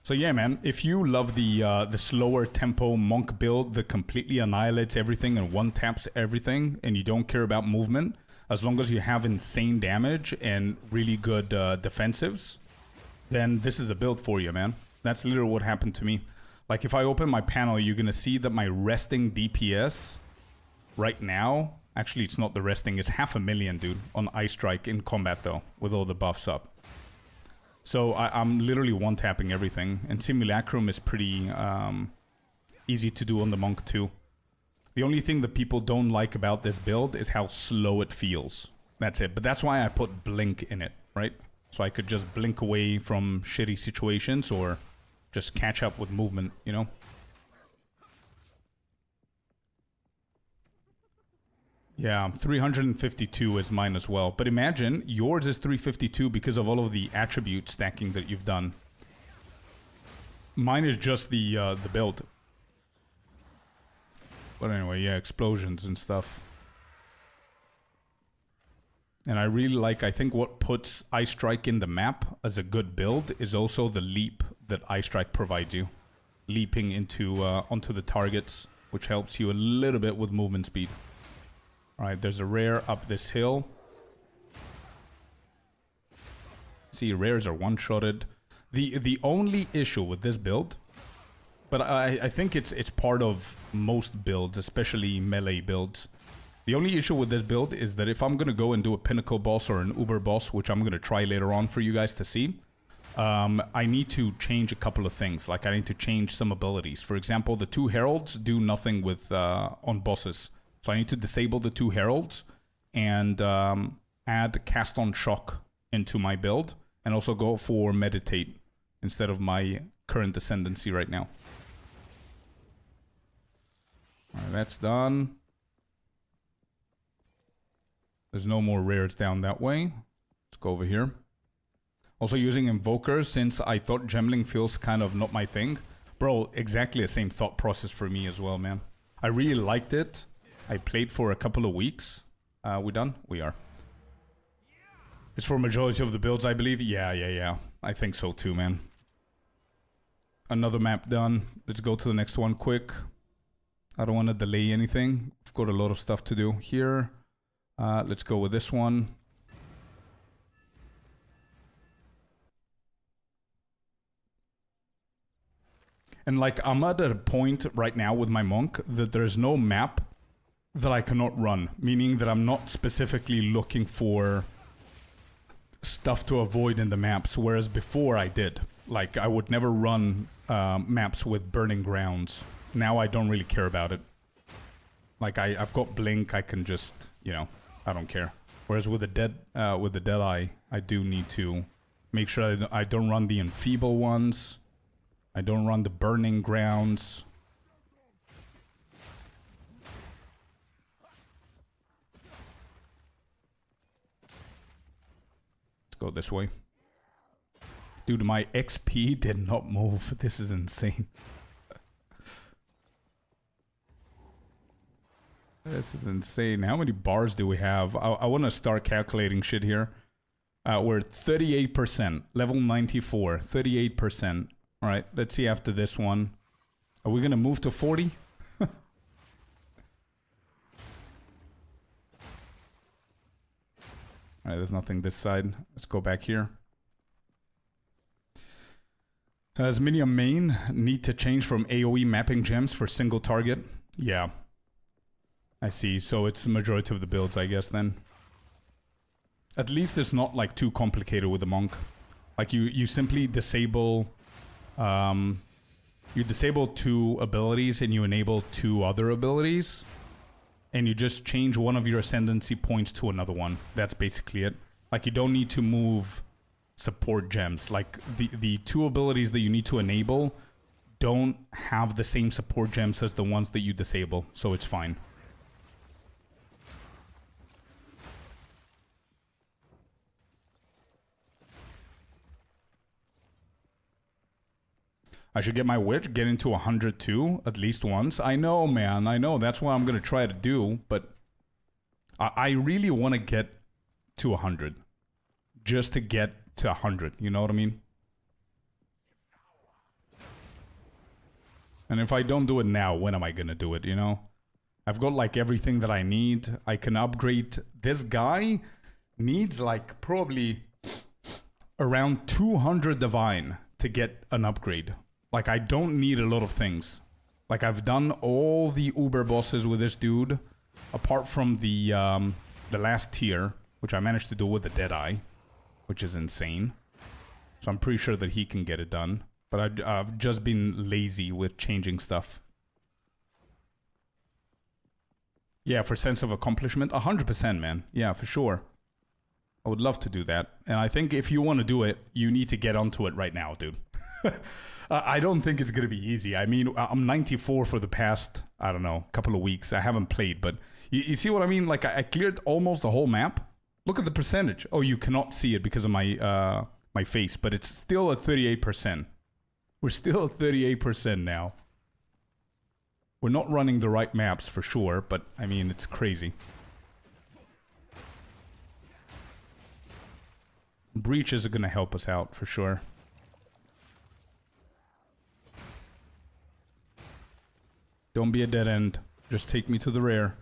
So yeah, man, if you love the slower tempo monk build that completely annihilates everything and one-taps everything, and you don't care about movement, as long as you have insane damage and really good defensives, then this is a build for you, man. That's literally what happened to me. Like, if I open my panel, you're going to see that my resting DPS right now, actually, it's not the resting, it's 500,000, dude, on Ice Strike in combat, though, with all the buffs up. So I'm literally one-tapping everything, and Simulacrum is pretty easy to do on the Monk, too. The only thing that people don't like about this build is how slow it feels. That's it. But that's why I put Blink in it, right? So I could just blink away from shitty situations or just catch up with movement, you know? Yeah, 352 is mine as well. But imagine, yours is 352 because of all of the attribute stacking that you've done. Mine is just the build. But anyway, yeah, explosions and stuff. And I really like, I think what puts Ice Strike in the map as a good build is also the leap that Ice Strike provides you. Leaping into onto the targets, which helps you a little bit with movement speed. Alright, there's a rare up this hill. See, rares are one-shotted. The only issue with this build, but I think it's part of most builds, especially melee builds. The only issue with this build is that if I'm going to go and do a pinnacle boss or an uber boss, which I'm going to try later on for you guys to see, I need to change a couple of things. Like, I need to change some abilities. For example, the 2 heralds do nothing with on bosses. So I need to disable the 2 heralds and add cast on shock into my build, and also go for meditate instead of my current ascendancy right now. Alright, that's done. There's no more rares down that way. Let's go over here. Also using invokers, since I thought gemling feels kind of not my thing. Bro, exactly the same thought process for me as well, man. I really liked it. I played for a couple of weeks. We done? We are. It's for majority of the builds, I believe. Yeah. I think so too, man. Another map done. Let's go to the next one quick. I don't want to delay anything. I've got a lot of stuff to do here. Let's go with this one. And like, I'm at a point right now with my monk that there's no map that I cannot run. Meaning that I'm not specifically looking for stuff to avoid in the maps, whereas before I did. Like, I would never run maps with burning grounds. Now I don't really care about it. Like, I've got blink, I can just, you know, I don't care. Whereas with the Deadeye, I do need to make sure I don't run the enfeeble ones. I don't run the burning grounds. Let's go this way. Dude, my XP did not move. This is insane. This is insane. How many bars do we have? I want to start calculating shit here. We're at 38%. Level 94. 38%. All right, let's see after this one. Are we going to move to 40? All right, there's nothing this side. Let's go back here. Does Minion main need to change from AoE mapping gems for single target? Yeah. I see. So it's the majority of the builds, I guess, then. At least it's not, like, too complicated with the monk. Like, you simply disable... you disable 2 abilities and you enable 2 other abilities. And you just change one of your ascendancy points to another one. That's basically it. Like, you don't need to move support gems. Like, the 2 abilities that you need to enable don't have the same support gems as the ones that you disable. So it's fine. I should get my witch, get into 102 at least once. I know, man. I know. That's what I'm going to try to do. But I really want to get to 100. Just to get to 100. You know what I mean? And if I don't do it now, when am I going to do it, you know? I've got, like, everything that I need. I can upgrade. This guy needs, like, probably around 200 divine to get an upgrade. Like, I don't need a lot of things. Like, I've done all the Uber bosses with this dude, apart from the last tier, which I managed to do with the Deadeye, which is insane. So I'm pretty sure that he can get it done. But I've just been lazy with changing stuff. Yeah, for sense of accomplishment, 100%, man. Yeah, for sure. I would love to do that. And I think if you want to do it, you need to get onto it right now, dude. I don't think it's going to be easy. I mean, I'm 94 for the past, I don't know, couple of weeks. I haven't played, but you see what I mean? Like, I cleared almost the whole map. Look at the percentage. Oh, you cannot see it because of my my face, but it's still at 38%. We're still at 38% now. We're not running the right maps for sure, but I mean, it's crazy. Breaches are going to help us out for sure. Don't be a dead end. Just take me to the rear.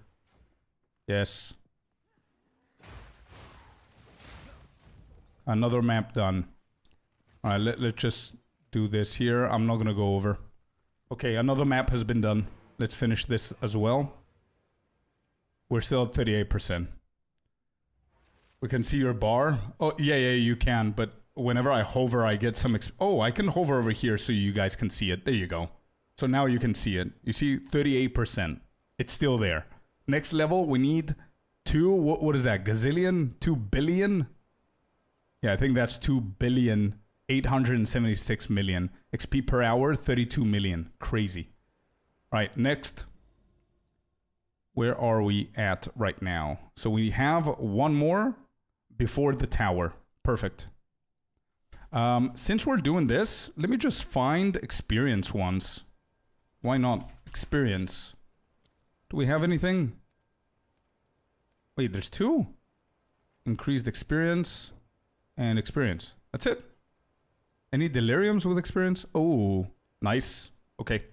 Yes. Another map done. Alright, let's just do this here. I'm not gonna go over. Okay, another map has been done. Let's finish this as well. We're still at 38%. We can see your bar. Oh, yeah, you can. But whenever I hover, I get some... Oh, I can hover over here so you guys can see it. There you go. So now you can see it. You see 38%. It's still there. Next level, we need 2... What is that? Gazillion? 2 billion? Yeah, I think that's 2 billion... 876 million. XP per hour, 32 million. Crazy. Right, next. Where are we at right now? So we have one more before the tower. Perfect. Since we're doing this, let me just find experience ones. Why not? Experience. Do we have anything? Wait, there's 2? Increased experience. and experience. That's it. Any deliriums with experience? Oh, nice. Okay.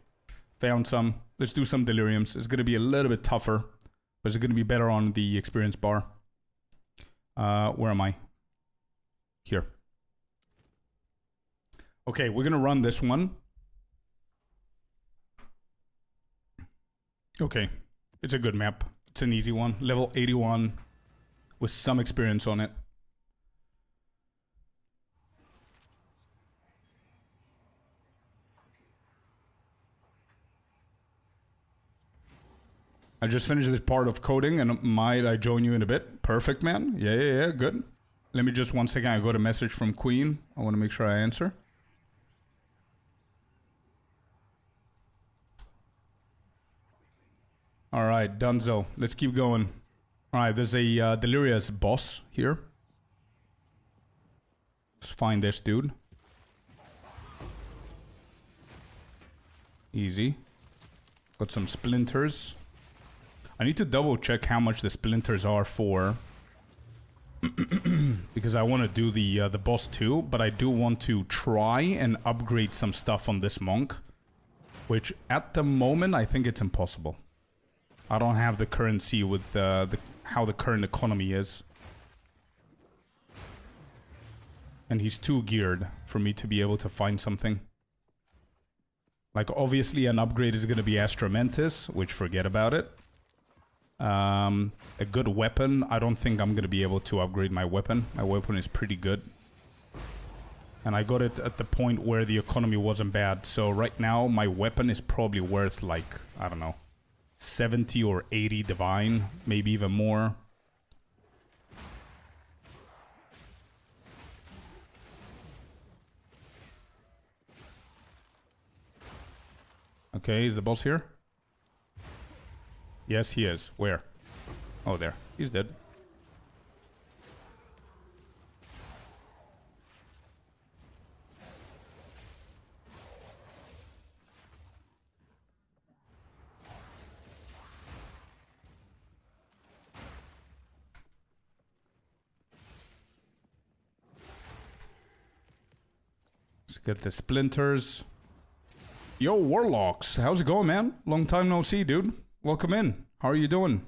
Found some. Let's do some deliriums. It's going to be a little bit tougher, but it's going to be better on the experience bar. Where am I? Here. Okay, we're going to run this one. Okay. It's a good map. It's an easy one. Level 81 with some experience on it. I just finished this part of coding and might I join you in a bit? Perfect, man. Yeah, good. Let me just 1 second. I got a message from Queen. I want to make sure I answer. All right, Dunzo. Let's keep going. All right, there's a Delirious boss here. Let's find this dude. Easy. Got some splinters. I need to double check how much the splinters are for. Because I want to do the boss too, but I do want to try and upgrade some stuff on this monk. Which at the moment, I think it's impossible. I don't have the currency with how the current economy is. And he's too geared for me to be able to find something. Like, obviously, an upgrade is going to be Astramentis, which forget about it. A good weapon. I don't think I'm going to be able to upgrade my weapon. My weapon is pretty good. And I got it at the point where the economy wasn't bad. So right now, my weapon is probably worth, like, I don't know, 70 or 80 divine. Maybe even more. Okay, is the boss here? Yes, he is. Where? Oh, there. He's dead. Let's get the splinters. Yo, Warlocks. How's it going, man? Long time no see, dude. Welcome in. How are you doing?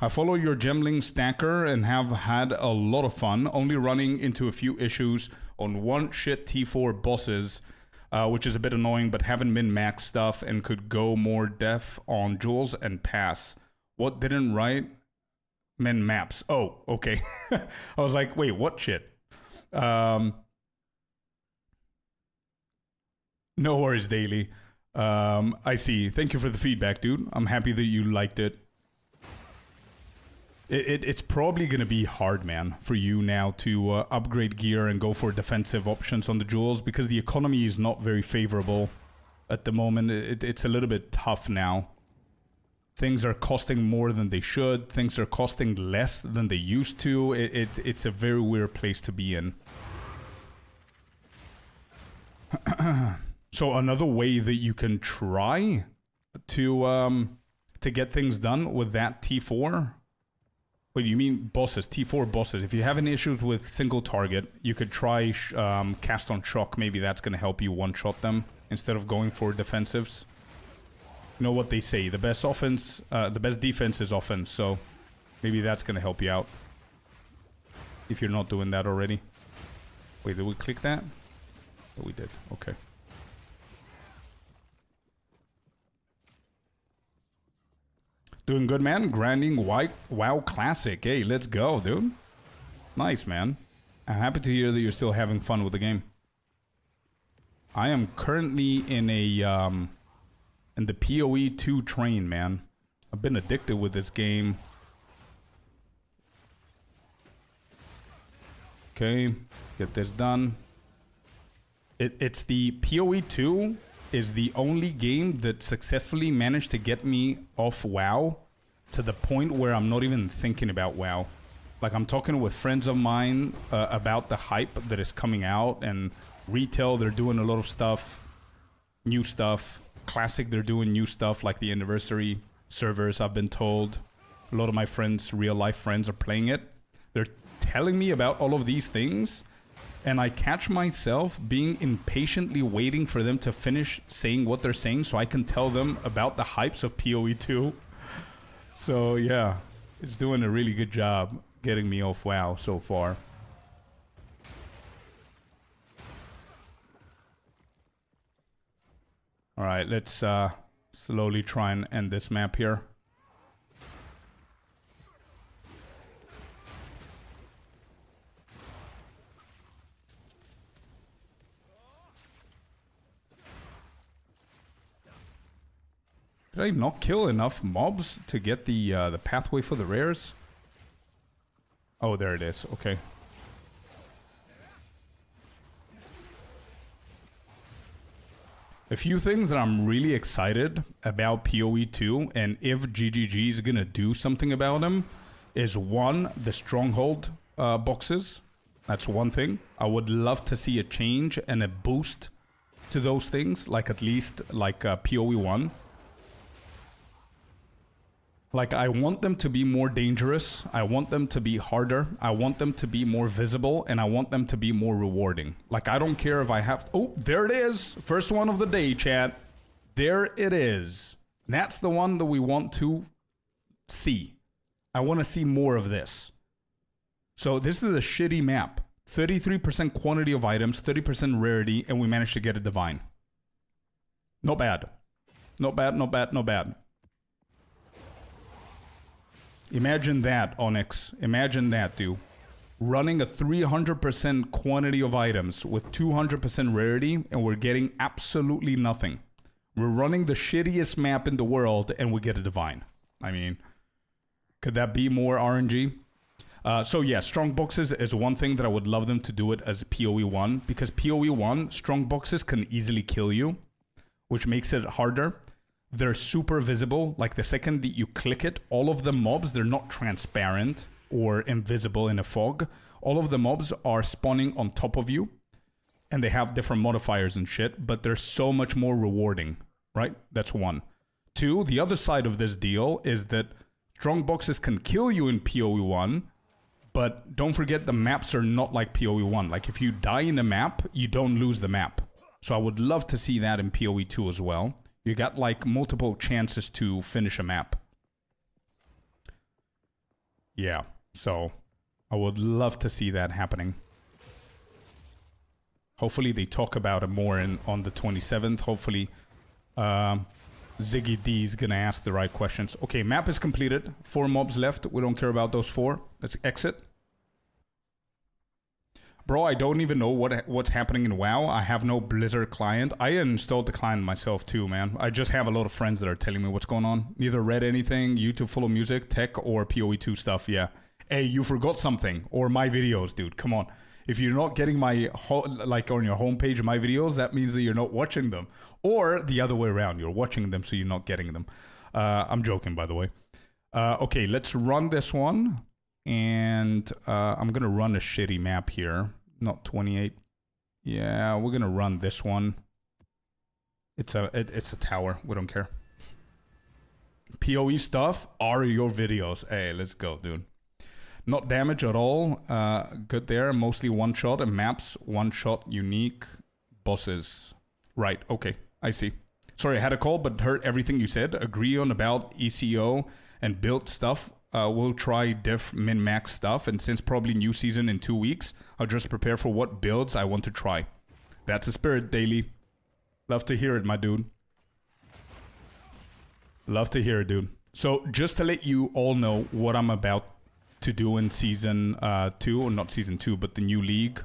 I follow your Gemling stacker and have had a lot of fun, only running into a few issues on one shit T4 bosses, which is a bit annoying, but haven't min-max stuff and could go more def on jewels and pass. What didn't write? Min-maps. Oh, okay. I was like, wait, what shit? No worries, Daily. I see. Thank you for the feedback, dude. I'm happy that you liked it. It's probably going to be hard, man, for you now to upgrade gear and go for defensive options on the jewels because the economy is not very favorable at the moment. It's a little bit tough now. Things are costing more than they should. Things are costing less than they used to. It's a very weird place to be in. So another way that you can try to get things done with that T4. Wait, you mean bosses? T4 bosses. If you have any issues with single target, you could try cast on shock. Maybe that's going to help you one-shot them instead of going for defensives. You know what they say? The best offense, the best defense is offense. So maybe that's going to help you out if you're not doing that already. Wait, did we click that? Oh, we did. Okay. Doing good, man. Grinding WoW Classic. Hey, let's go, dude. Nice, man. I'm happy to hear that you're still having fun with the game. I am currently in a in the PoE 2 train, man. I've been addicted with this game. Okay, get this done. It's the PoE 2 is the only game that successfully managed to get me off WoW to the point where I'm not even thinking about WoW. Like, I'm talking with friends of mine about the hype that is coming out, and retail, they're doing a lot of stuff, new stuff. Classic, they're doing new stuff like the anniversary servers, I've been told. A lot of my friends, real life friends, are playing it. They're telling me about all of these things, and I catch myself being impatiently waiting for them to finish saying what they're saying so I can tell them about the hypes of PoE 2. So yeah, it's doing a really good job getting me off WoW so far. Alright, let's slowly try and end this map here. Did I not kill enough mobs to get the pathway for the rares? Oh, there it is. Okay. A few things that I'm really excited about PoE 2, and if GGG is gonna do something about them, is one, the stronghold boxes. That's one thing. I would love to see a change and a boost to those things, like at least like PoE 1. Like, I want them to be more dangerous, I want them to be harder, I want them to be more visible, and I want them to be more rewarding. Like, I don't care if I have... Oh, there it is! First one of the day, chat. There it is. That's the one that we want to see. I want to see more of this. So, this is a shitty map. 33% quantity of items, 30% rarity, and we managed to get a divine. Not bad. Not bad, not bad, not bad. Imagine that, Onyx. Imagine that, dude. Running a 300% quantity of items with 200% rarity, and we're getting absolutely nothing. We're running the shittiest map in the world, and we get a divine. I mean, could that be more RNG? So yeah, strong boxes is one thing that I would love them to do it as PoE 1, because PoE 1, strong boxes can easily kill you, which makes it harder. They're super visible. Like, the second that you click it, all of the mobs, they're not transparent or invisible in a fog. All of the mobs are spawning on top of you, and they have different modifiers and shit, but they're so much more rewarding, right? That's one. Two, the other side of this deal is that strong boxes can kill you in PoE 1, but don't forget the maps are not like PoE 1. Like, if you die in a map, you don't lose the map. So I would love to see that in PoE 2 as well. You got, like, multiple chances to finish a map. Yeah, so I would love to see that happening. Hopefully they talk about it more on the 27th. Hopefully Ziggy D is going to ask the right questions. Okay, map is completed. 4 mobs left. We don't care about those 4. Let's exit. Bro, I don't even know what's happening in WoW. I have no Blizzard client. I installed the client myself too, man. I just have a lot of friends that are telling me what's going on. Neither read anything, YouTube full of music, tech, or PoE 2 stuff, yeah. Hey, you forgot something. Or my videos, dude. Come on. If you're not getting my, like, on your homepage, my videos, that means that you're not watching them. Or the other way around. You're watching them, so you're not getting them. I'm joking, by the way. Okay, let's run this one. And I'm going to run a shitty map here. Not 28. Yeah, we're going to run this one. It's a tower. We don't care. PoE stuff are your videos. Hey, let's go, dude. Not damage at all. Good there. Mostly one shot. And maps, one shot, unique. Bosses. Right, okay. I see. Sorry, I had a call, but heard everything you said. Agree on about ECO and build stuff. We'll try diff min-max stuff, and since probably new season in 2 weeks, I'll just prepare for what builds I want to try. That's a spirit, Daily. Love to hear it, my dude. Love to hear it, dude. So, just to let you all know what I'm about to do in season 2, or not season 2, but the new league,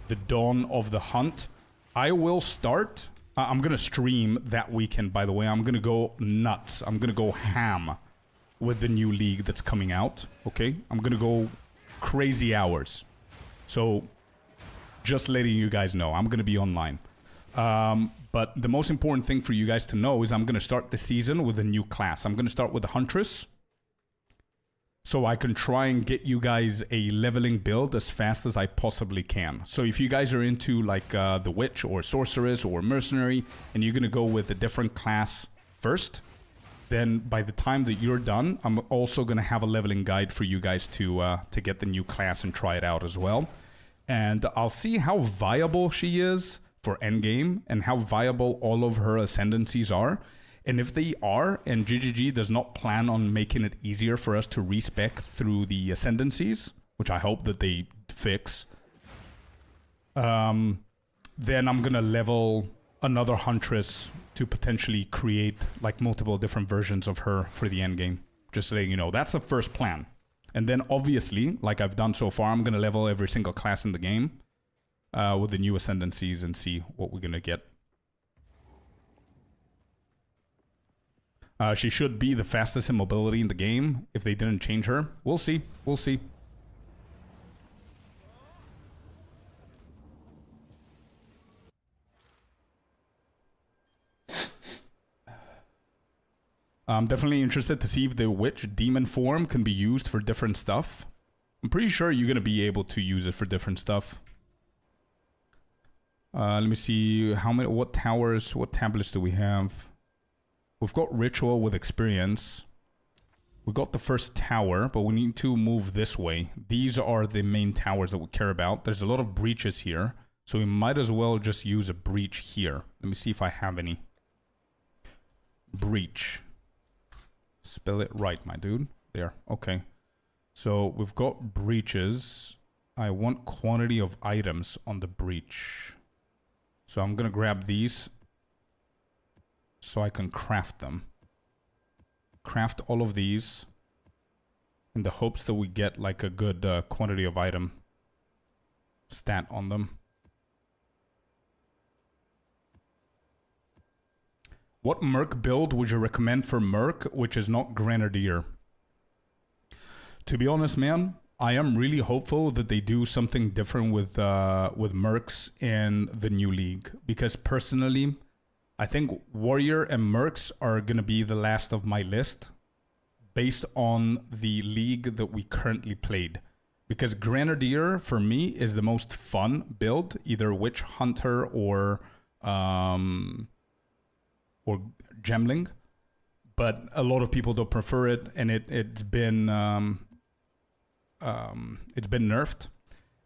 the Dawn of the Hunt. I will start... I'm going to stream that weekend, by the way. I'm going to go nuts. I'm going to go ham with the new league that's coming out, okay? I'm gonna go crazy hours. So, just letting you guys know, I'm gonna be online. But the most important thing for you guys to know is I'm gonna start the season with a new class. I'm gonna start with the Huntress, so I can try and get you guys a leveling build as fast as I possibly can. So if you guys are into, like, the Witch, or Sorceress, or Mercenary, and you're gonna go with a different class first, then by the time that you're done, I'm also going to have a leveling guide for you guys to get the new class and try it out as well. And I'll see how viable she is for endgame and how viable all of her ascendancies are. And if they are, and GGG does not plan on making it easier for us to respec through the ascendancies, which I hope that they fix, then I'm going to level another huntress to potentially create like multiple different versions of her for the end game. Just so you know, that's the first plan. And then obviously, like I've done so far, I'm going to level every single class in the game with the new ascendancies and see what we're going to get. She should be the fastest in mobility in the game if they didn't change her. We'll see. We'll see. I'm definitely interested to see if the witch demon form can be used for different stuff. I'm pretty sure you're going to be able to use it for different stuff. Let me see what towers, what tablets do we have? We've got ritual with experience. We got the first tower, but we need to move this way. These are the main towers that we care about. There's a lot of breaches here, so we might as well just use a breach here. Let me see if I have any. Breach. Spell it right, my dude. There. Okay. So we've got breaches. I want quantity of items on the breach. So I'm going to grab these so I can craft them. Craft all of these in the hopes that we get like a good quantity of item stat on them. What merc build would you recommend for merc which is not grenadier? To be honest, man, I am really hopeful that they do something different with mercs in the new league, because personally I think warrior and mercs are gonna be the last of my list based on the league that we currently played, because grenadier for me is the most fun build, either witch hunter or gemling, but a lot of people don't prefer it, and it's been nerfed.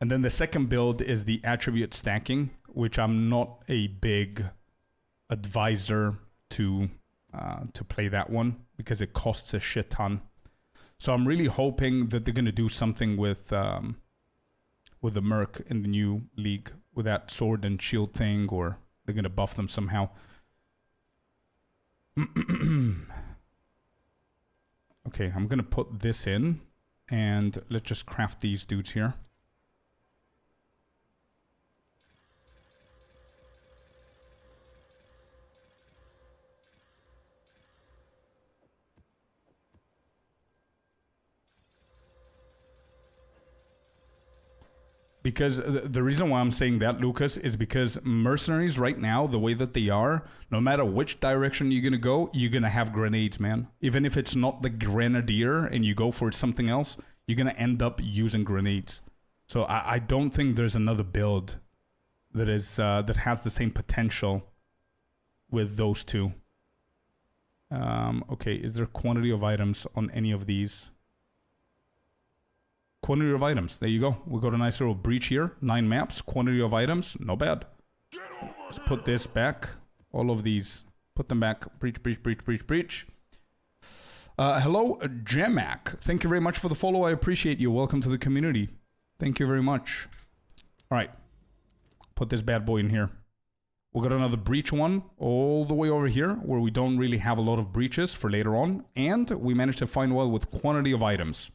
And then the second build is the attribute stacking, which I'm not a big advisor to play that one because it costs a shit ton. So I'm really hoping that they're gonna do something with the merc in the new league with that sword and shield thing, or they're gonna buff them somehow. Okay, I'm gonna put this in, and let's just craft these dudes here. Because the reason why I'm saying that, Lucas, is because mercenaries right now, the way that they are, no matter which direction you're going to go, you're going to have grenades, man. Even if it's not the grenadier and you go for something else, you're going to end up using grenades. So I don't think there's another build that is that has the same potential with those two. Okay, is there quantity of items on any of these? Quantity of items. There you go. We got a nice little breach here. 9 maps. Quantity of items. Not bad. Let's put this back. All of these. Put them back. Breach, breach, breach, breach, breach. Hello, Jemac. Thank you very much for the follow. I appreciate you. Welcome to the community. Thank you very much. All right. Put this bad boy in here. We got another breach one all the way over here where we don't really have a lot of breaches for later on. And we managed to find one with quantity of items.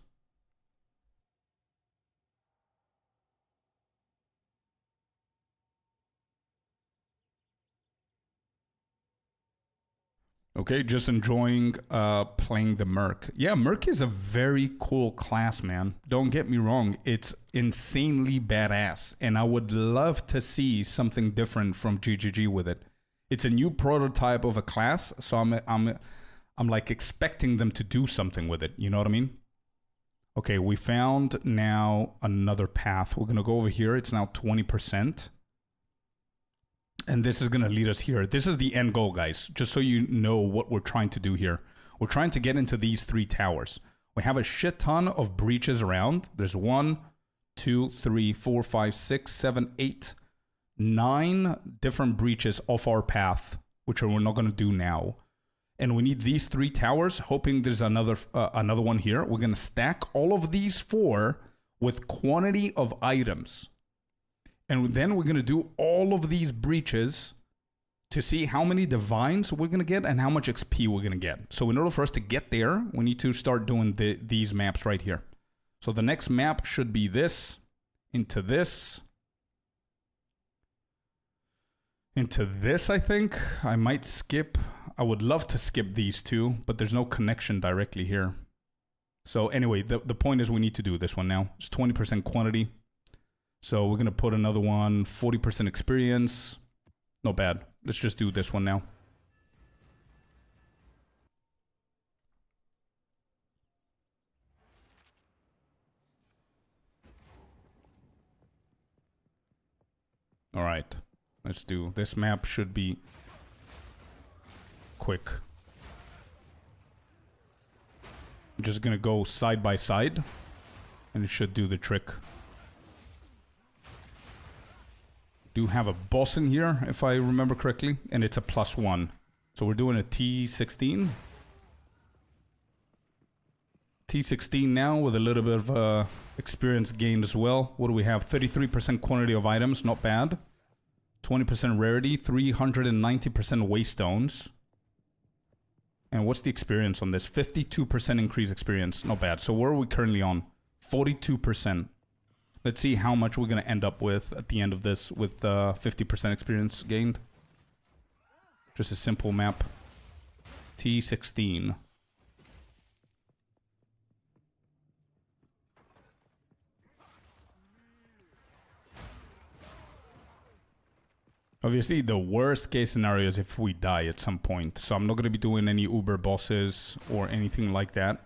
Okay, just enjoying playing the Merc. Yeah, Merc is a very cool class, man. Don't get me wrong. It's insanely badass. And I would love to see something different from GGG with it. It's a new prototype of a class, so I'm like expecting them to do something with it. You know what I mean? Okay, we found now another path. We're going to go over here. It's now 20%. And this is going to lead us here. This is the end goal, guys. Just so you know what we're trying to do here. We're trying to get into these 3 towers. We have a shit ton of breaches around. There's 1, 2, 3, 4, 5, 6, 7, 8, 9 different breaches off our path, which we're not going to do now. And we need these 3 towers, hoping there's another one here. We're going to stack all of these 4 with quantity of items. And then we're going to do all of these breaches to see how many divines we're going to get and how much XP we're going to get. So in order for us to get there, we need to start doing these maps right here. So the next map should be this, into this, I think. I might skip. I would love to skip these 2, but there's no connection directly here. So anyway, the point is we need to do this one now. It's 20% quantity. So we're going to put another one, 40% experience. Not bad. Let's just do this one now. All right. Let's do this map. Should be quick. I'm just going to go side by side and it should do the trick. Do have a boss in here, if I remember correctly, and it's a +1. So we're doing a T16. T16 now with a little bit of experience gained as well. What do we have? 33% quantity of items, not bad. 20% rarity, 390% waste stones. And what's the experience on this? 52% increased experience, not bad. So where are we currently on? 42%. Let's see how much we're going to end up with at the end of this with 50% experience gained. Just a simple map. T16. Obviously, the worst case scenario is if we die at some point. So I'm not going to be doing any Uber bosses or anything like that,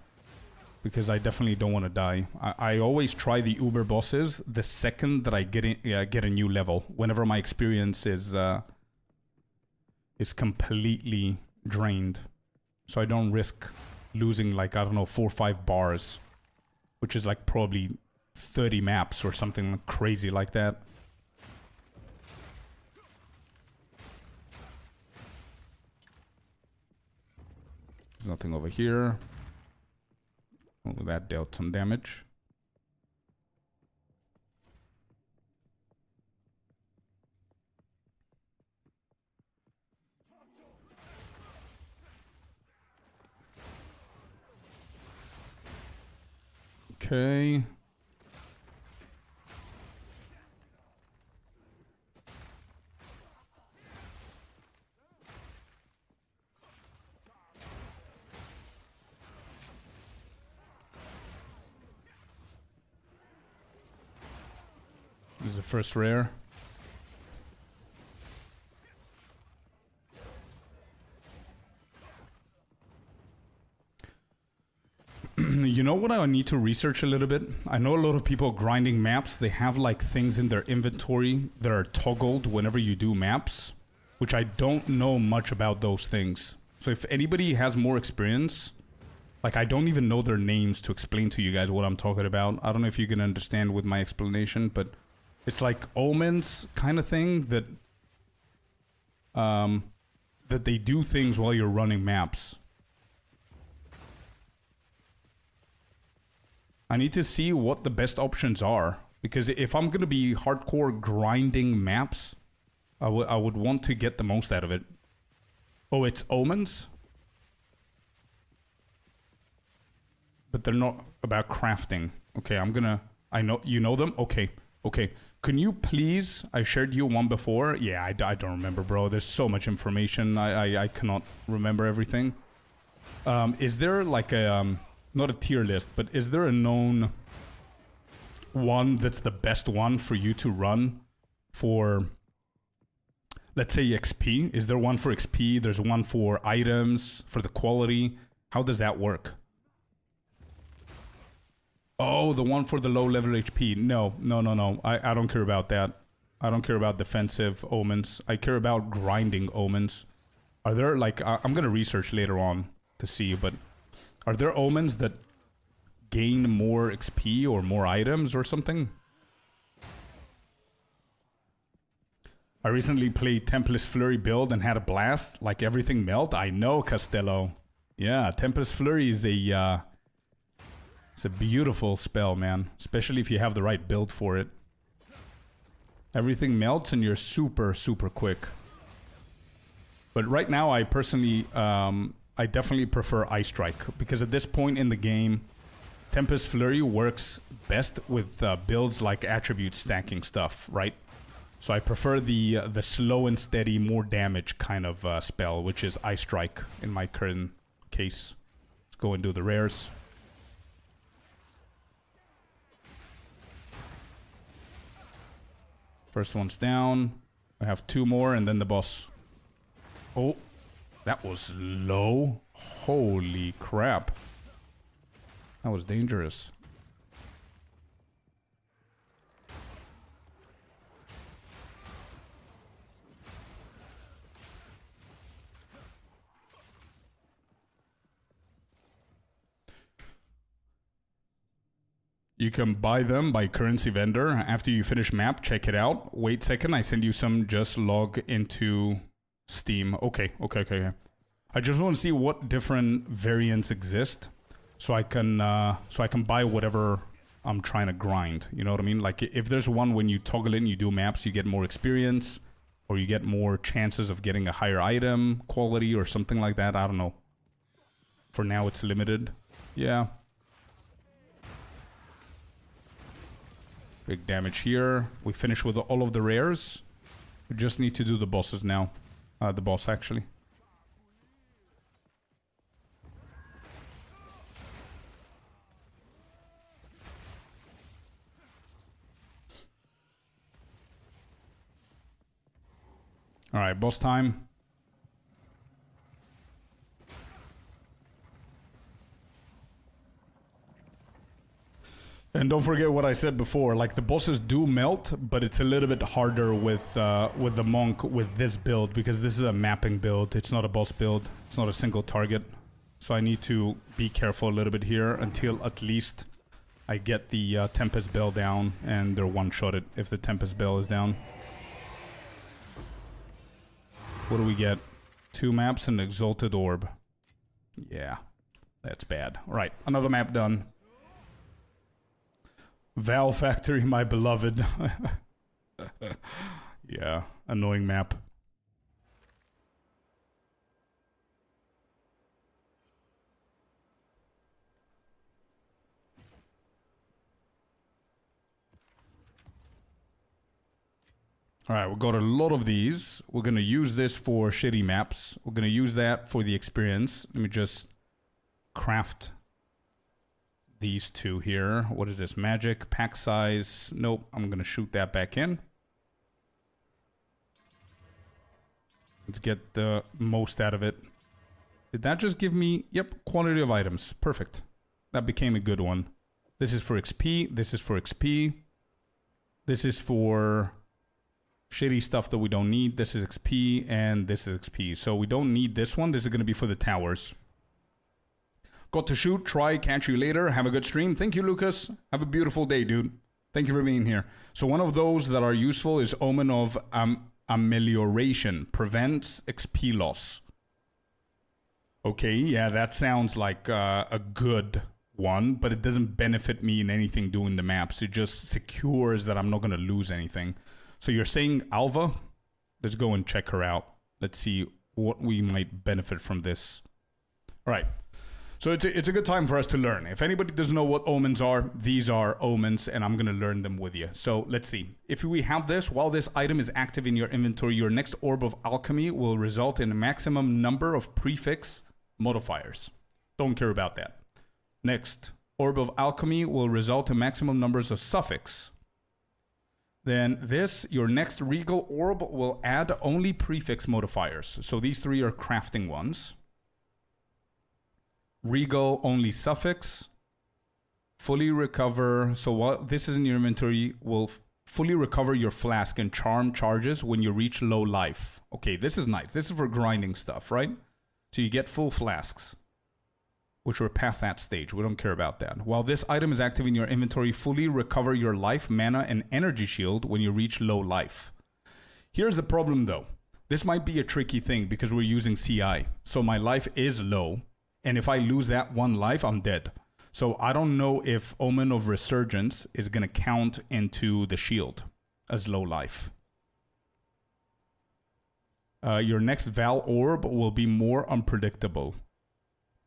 because I definitely don't want to die. I always try the Uber bosses the second that I get a new level. Whenever my experience is completely drained, so I don't risk losing, like, I don't know, 4 or 5 bars, which is like probably 30 maps or something crazy like that. There's nothing over here. Oh, that dealt some damage. Okay. This is the first rare. You know what I need to research a little bit? I know a lot of people grinding maps, they have like things in their inventory that are toggled whenever you do maps, which I don't know much about those things. So if anybody has more experience, like I don't even know their names to explain to you guys what I'm talking about. I don't know if you can understand with my explanation, but it's like omens kind of thing that that they do things while you're running maps. I need to see what the best options are, because if I'm going to be hardcore grinding maps, I would want to get the most out of it. Oh, it's omens? But they're not about crafting. Okay, I know, you know them? Okay. Can you please, I shared you one before. Yeah, I don't remember, bro. There's so much information. I cannot remember everything. Is there like a, not a tier list, but is there a known one that's the best one for you to run for, let's say, XP? Is there one for XP? There's one for items, for the quality. How does that work? Oh, the one for the low level HP. No. I don't care about that. I don't care about defensive omens. I care about grinding omens. Are there, like, I'm going to research later on to see, but are there omens that gain more XP or more items or something? I recently played Tempest Flurry build and had a blast, like everything melt. I know, Costello. Yeah, Tempest Flurry is it's a beautiful spell, man, especially if you have the right build for it. Everything melts and you're super, super quick. But right now, I personally, I definitely prefer Ice Strike, because at this point in the game, Tempest Flurry works best with builds like attribute stacking stuff, right? So I prefer the slow and steady, more damage kind of spell, which is Ice Strike in my current case. Let's go and do the rares. First one's down. I have 2 more and then the boss. Oh, that was low. Holy crap. That was dangerous. You can buy them by currency vendor. After you finish map, check it out. Wait a second, I send you some, just log into Steam. Okay. I just want to see what different variants exist, so I can buy whatever I'm trying to grind. You know what I mean? Like if there's one when you toggle in, you do maps, you get more experience, or you get more chances of getting a higher item quality or something like that. I don't know. For now, it's limited. Yeah. Big damage here. We finish with all of the rares. We just need to do the bosses now. The boss, actually. Alright, boss time. And don't forget what I said before, like the bosses do melt, but it's a little bit harder with the monk with this build, because this is a mapping build, it's not a boss build, it's not a single target. So I need to be careful a little bit here until at least I get the Tempest Bell down, and they're one-shotted if the Tempest Bell is down. What do we get? 2 maps and Exalted Orb. Yeah, that's bad. Alright, another map done. Val Factory, my beloved. Yeah, annoying map. Alright, we got a lot of these. We're going to use this for shitty maps. We're going to use that for the experience. Let me just craft these 2 here. What is this? Magic, pack size. Nope, I'm going to shoot that back in. Let's get the most out of it. Did that just give me... Yep, quantity of items. Perfect. That became a good one. This is for XP. This is for XP. This is for shitty stuff that we don't need. This is XP, and this is XP. So we don't need this one. This is going to be for the towers. Got to shoot, try, catch you later. Have a good stream. Thank you, Lucas. Have a beautiful day, dude. Thank you for being here. So one of those that are useful is Omen of Amelioration. Prevents XP loss. Okay, yeah, that sounds like a good one, but it doesn't benefit me in anything doing the maps. It just secures that I'm not going to lose anything. So you're saying Alva? Let's go and check her out. Let's see what we might benefit from this. All right. So it's a good time for us to learn. If anybody doesn't know what omens are, these are omens, and I'm going to learn them with you. So let's see. If we have this, while this item is active in your inventory, your next Orb of Alchemy will result in a maximum number of prefix modifiers. Don't care about that. Next, Orb of Alchemy will result in maximum numbers of suffix. Then this, your next Regal Orb will add only prefix modifiers. So these 3 are crafting ones. Regal only suffix. Fully recover. So while this is in your inventory, will fully recover your flask and charm charges when you reach low life. Okay, this is nice. This is for grinding stuff, right? So you get full flasks. which we're past that stage. We don't care about that. While this item is active in your inventory, fully recover your life, mana, and energy shield when you reach low life. Here's the problem though. This might be a tricky thing because we're using CI. So my life is low, and if I lose that one life, I'm dead. So I don't know if Omen of Resurgence is going to count into the shield as low life. Your next Val Orb will be more unpredictable.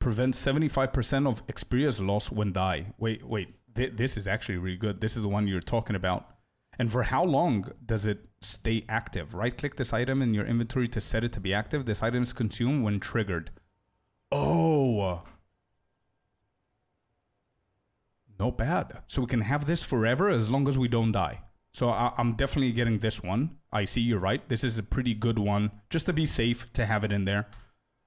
Prevent 75% of experience loss when die. Wait. This is actually really good. This is the one you're talking about. And for how long does it stay active? Right-click this item in your inventory to set it to be active. This item is consumed when triggered. Oh. Not bad. So we can have this forever as long as we don't die. So I'm definitely getting this one. I see, you're right. This is a pretty good one. Just to be safe to have it in there.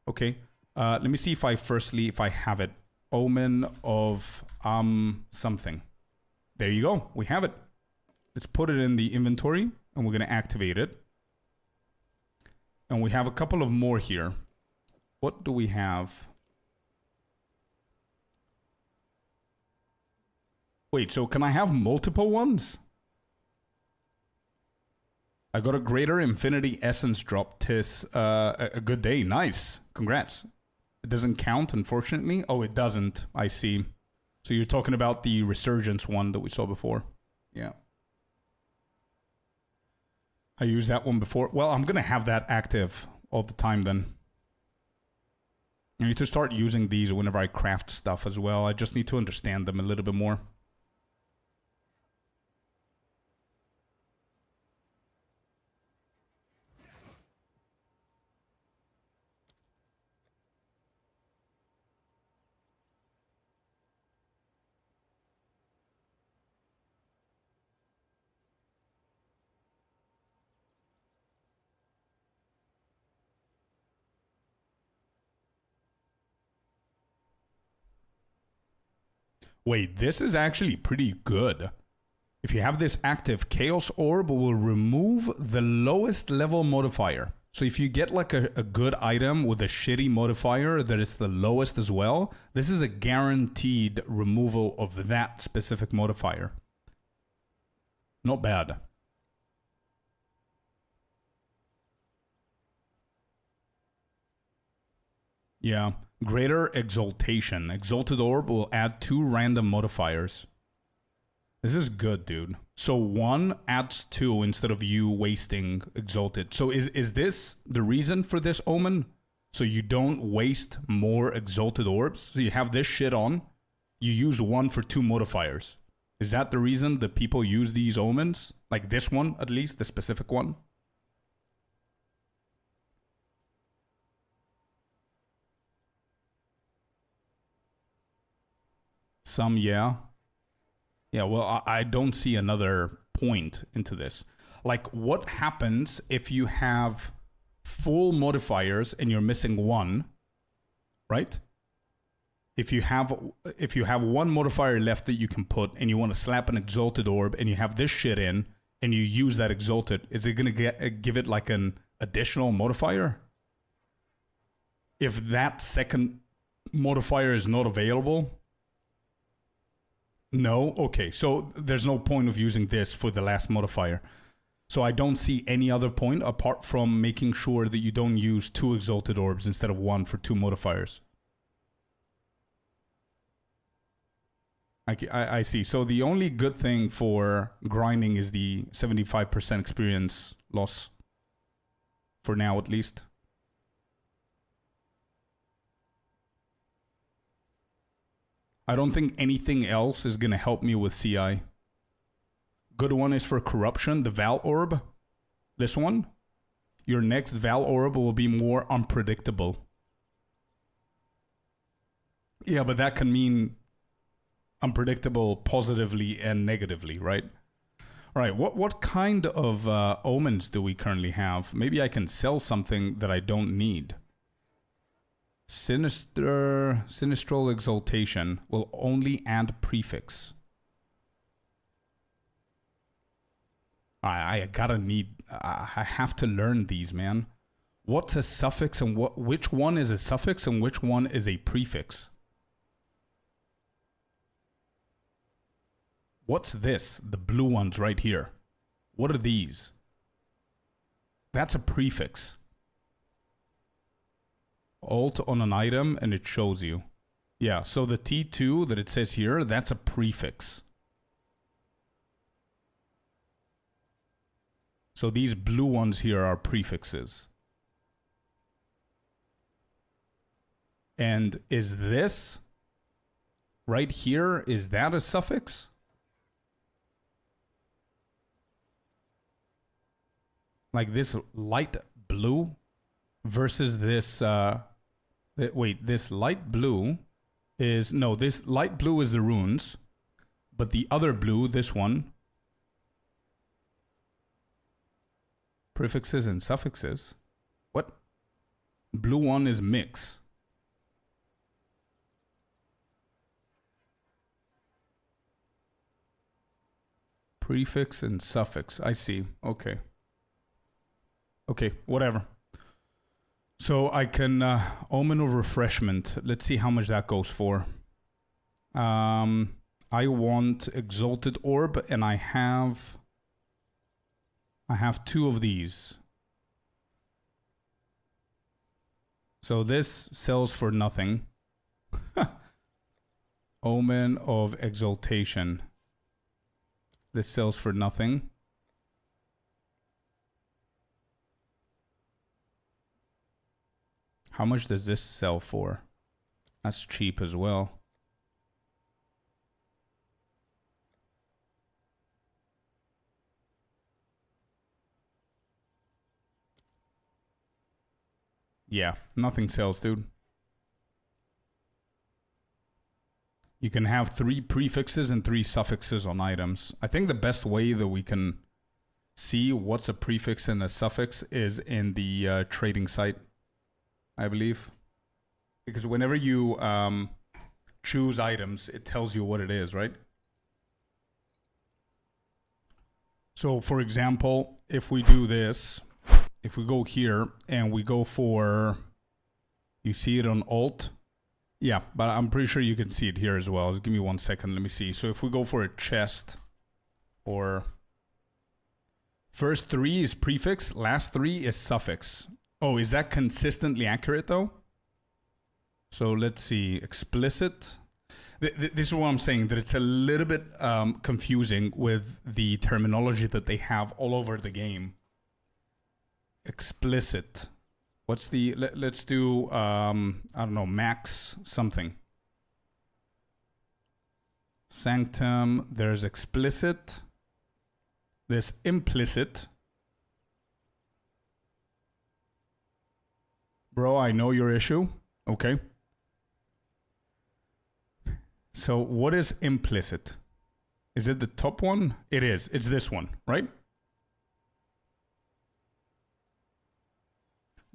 Okay. Let me see if I have it. Omen of something. There you go. We have it. Let's put it in the inventory and we're going to activate it. And we have a couple of more here. What do we have? Wait, so can I have multiple ones? I got a greater infinity essence drop. Tis a good day. Nice. Congrats. It doesn't count, unfortunately. Oh, it doesn't. I see. So you're talking about the resurgence one that we saw before. Yeah. I used that one before. Well, I'm going to have that active all the time then. I need to start using these whenever I craft stuff as well. I just need to understand them a little bit more. Wait, this is actually pretty good. If you have this active, Chaos Orb will remove the lowest level modifier. So if you get like a good item with a shitty modifier that is the lowest as well, this is a guaranteed removal of that specific modifier. Not bad. Yeah. Greater Exaltation. Exalted Orb will add 2 random modifiers. This is good, dude. So 1 adds 2 instead of you wasting Exalted. So is this the reason for this Omen? So you don't waste more Exalted Orbs? So you have this shit on, you use 1 for 2 modifiers. Is that the reason that people use these Omens? Like this one, at least, the specific one? Some, yeah. Yeah, well, I don't see another point into this. Like, what happens if you have full modifiers and you're missing 1, right? If you have 1 modifier left that you can put and you want to slap an Exalted Orb and you have this shit in and you use that Exalted, is it going to give it like an additional modifier? If that second modifier is not available... No? Okay, so there's no point of using this for the last modifier. So I don't see any other point apart from making sure that you don't use 2 Exalted Orbs instead of 1 for 2 modifiers. I see. So the only good thing for grinding is the 75% experience loss. For now, at least. I don't think anything else is going to help me with CI. Good one is for corruption, the Val Orb. This one. Your next Val Orb will be more unpredictable. Yeah, but that can mean unpredictable positively and negatively, right? All right, what kind of omens do we currently have? Maybe I can sell something that I don't need. Sinistral Exaltation will only add prefix. I have to learn these, man. What's a suffix and which one is a suffix and which one is a prefix? What's this? The blue ones right here. What are these? That's a prefix. Alt on an item and it shows you. Yeah, so the T2 that it says here, that's a prefix. So these blue ones here are prefixes. And is this right here, is that a suffix? Like this light blue versus this, wait, this light blue is, no, this light blue is the runes, but the other blue, this one, prefixes and suffixes. What? Blue one is mix. Prefix and suffix. I see. Okay. Okay, whatever. So I can Omen of Refreshment. Let's see how much that goes for. I want Exalted Orb, and I have 2 of these. So this sells for nothing. Omen of Exaltation. This sells for nothing. How much does this sell for? That's cheap as well. Yeah, nothing sells, dude. You can have 3 prefixes and 3 suffixes on items. I think the best way that we can see what's a prefix and a suffix is in the trading site, I believe. Because whenever you choose items, it tells you what it is, right? So, for example, if we do this, if we go here and we go for, you see it on Alt? Yeah, but I'm pretty sure you can see it here as well. Give me 1 second, let me see. So if we go for a chest, or first 3 is prefix, last 3 is suffix. Oh, is that consistently accurate though? So let's see, explicit. This is what I'm saying, that it's a little bit confusing with the terminology that they have all over the game. Explicit. What's the, let's do, I don't know, max something. Sanctum, there's explicit. There's implicit. Bro, I know your issue. Okay. So what is implicit? Is it the top one? It is. It's this one, right?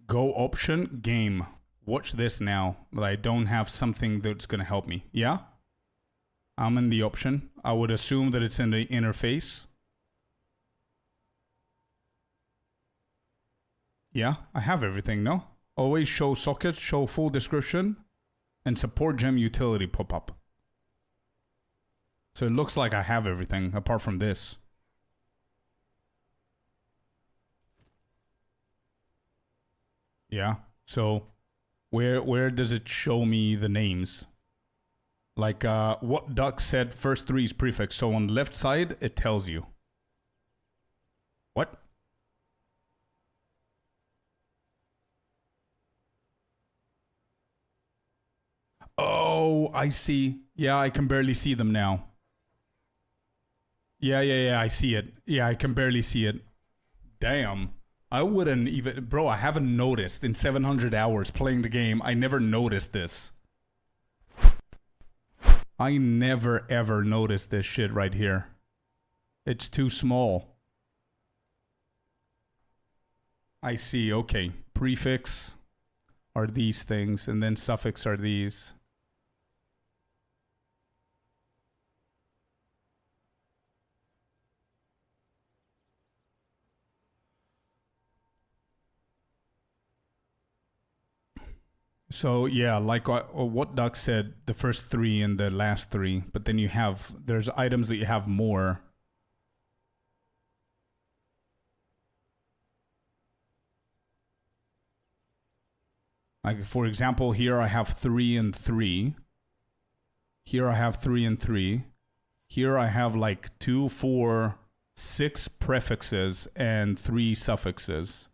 Go option, game. Watch this now that I don't have something that's going to help me. Yeah? I'm in the option. I would assume that it's in the interface. Yeah, I have everything, no? Always show socket, show full description, and support gem utility pop up. So it looks like I have everything apart from this. Yeah. So where does it show me the names? Like what Duck said, first 3 is prefix. So on the left side, it tells you. What? Oh, I see. Yeah, I can barely see them now. Yeah, I see it. Yeah, I can barely see it. Damn. I wouldn't even... Bro, I haven't noticed in 700 hours playing the game. I never noticed this. I never, ever noticed this shit right here. It's too small. I see, okay. Prefix are these things, and then suffix are these. So yeah, like what Doc said, the first three and the last three, but then there's items that you have more. Like for example, here I have 3 and 3. Here I have 3 and 3. Here I have like 2, 4, 6 prefixes and 3 suffixes.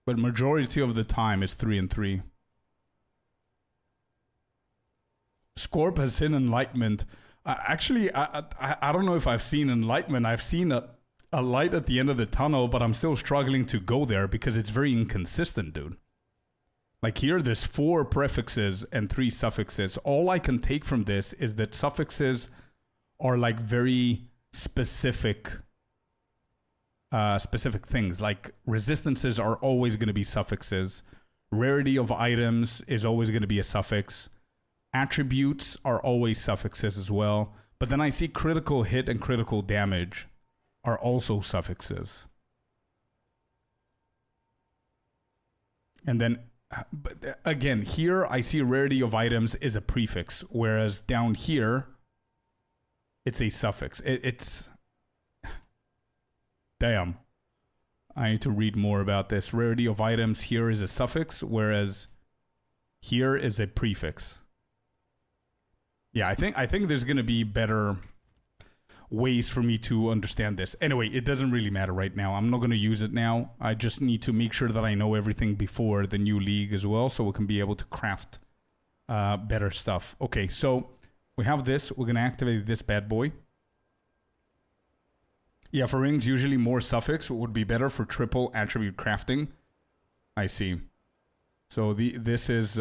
But majority of the time is 3 and 3. Scorp has seen enlightenment. Actually, I don't know if I've seen enlightenment. I've seen a light at the end of the tunnel, but I'm still struggling to go there because it's very inconsistent, dude. Like here, there's 4 prefixes and 3 suffixes. All I can take from this is that suffixes are like very specific things. Like resistances are always going to be suffixes. Rarity of items is always going to be a suffix. Attributes are always suffixes as well. But then I see critical hit and critical damage are also suffixes. And then, but again, here I see rarity of items is a prefix, whereas down here, it's a suffix. It's... Damn. I need to read more about this. Rarity of items here is a suffix, whereas here is a prefix. Yeah, I think there's going to be better ways for me to understand this. Anyway, it doesn't really matter right now. I'm not going to use it now. I just need to make sure that I know everything before the new league as well, so we can be able to craft better stuff. Okay, so we have this. We're going to activate this bad boy. Yeah, for rings, usually more suffix would be better for triple attribute crafting. I see. So this is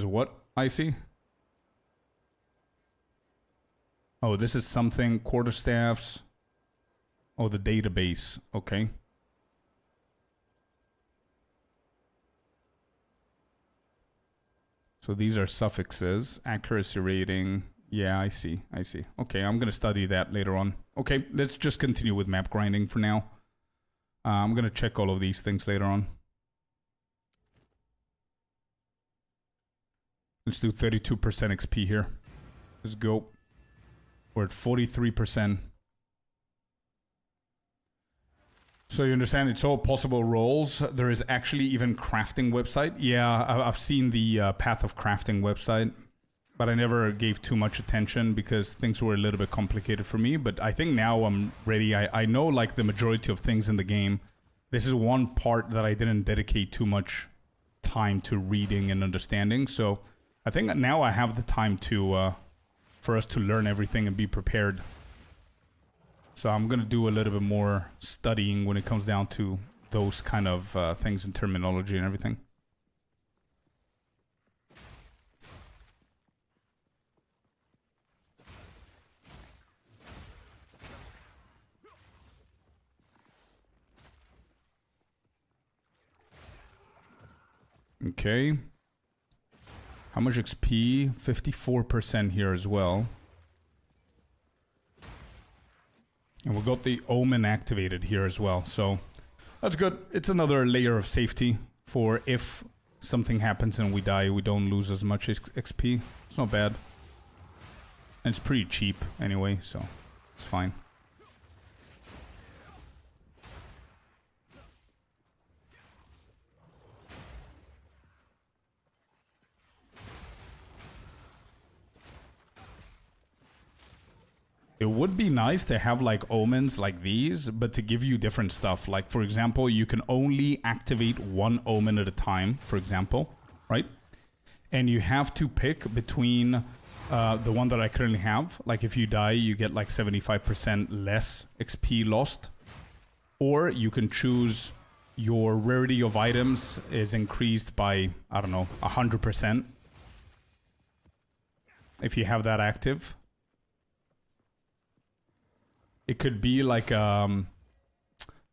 what I see? Oh, this is something, quarterstaffs. Oh, the database. Okay. So these are suffixes. Accuracy rating. Yeah, I see. Okay, I'm going to study that later on. Okay, let's just continue with map grinding for now. I'm going to check all of these things later on. Let's do 32% XP here. Let's go. We're at 43%. So you understand it's all possible roles. There is actually even crafting website. Yeah, I've seen the Path of Crafting website, but I never gave too much attention because things were a little bit complicated for me. But I think now I'm ready. I know like the majority of things in the game. This is one part that I didn't dedicate too much time to reading and understanding. So I think now I have the time to for us to learn everything and be prepared. So I'm going to do a little bit more studying when it comes down to those kind of things in terminology and everything. Okay. How much XP? 54% here as well. And we got the Omen activated here as well. So that's good. It's another layer of safety for if something happens and we die, we don't lose as much XP. It's not bad. And it's pretty cheap anyway, so it's fine. It would be nice to have like omens like these, but to give you different stuff. Like for example, you can only activate one omen at a time, for example, right? And you have to pick between the one that I currently have. Like if you die, you get like 75% less XP lost. Or you can choose your rarity of items is increased by, I don't know, 100%. If you have that active. It could be like,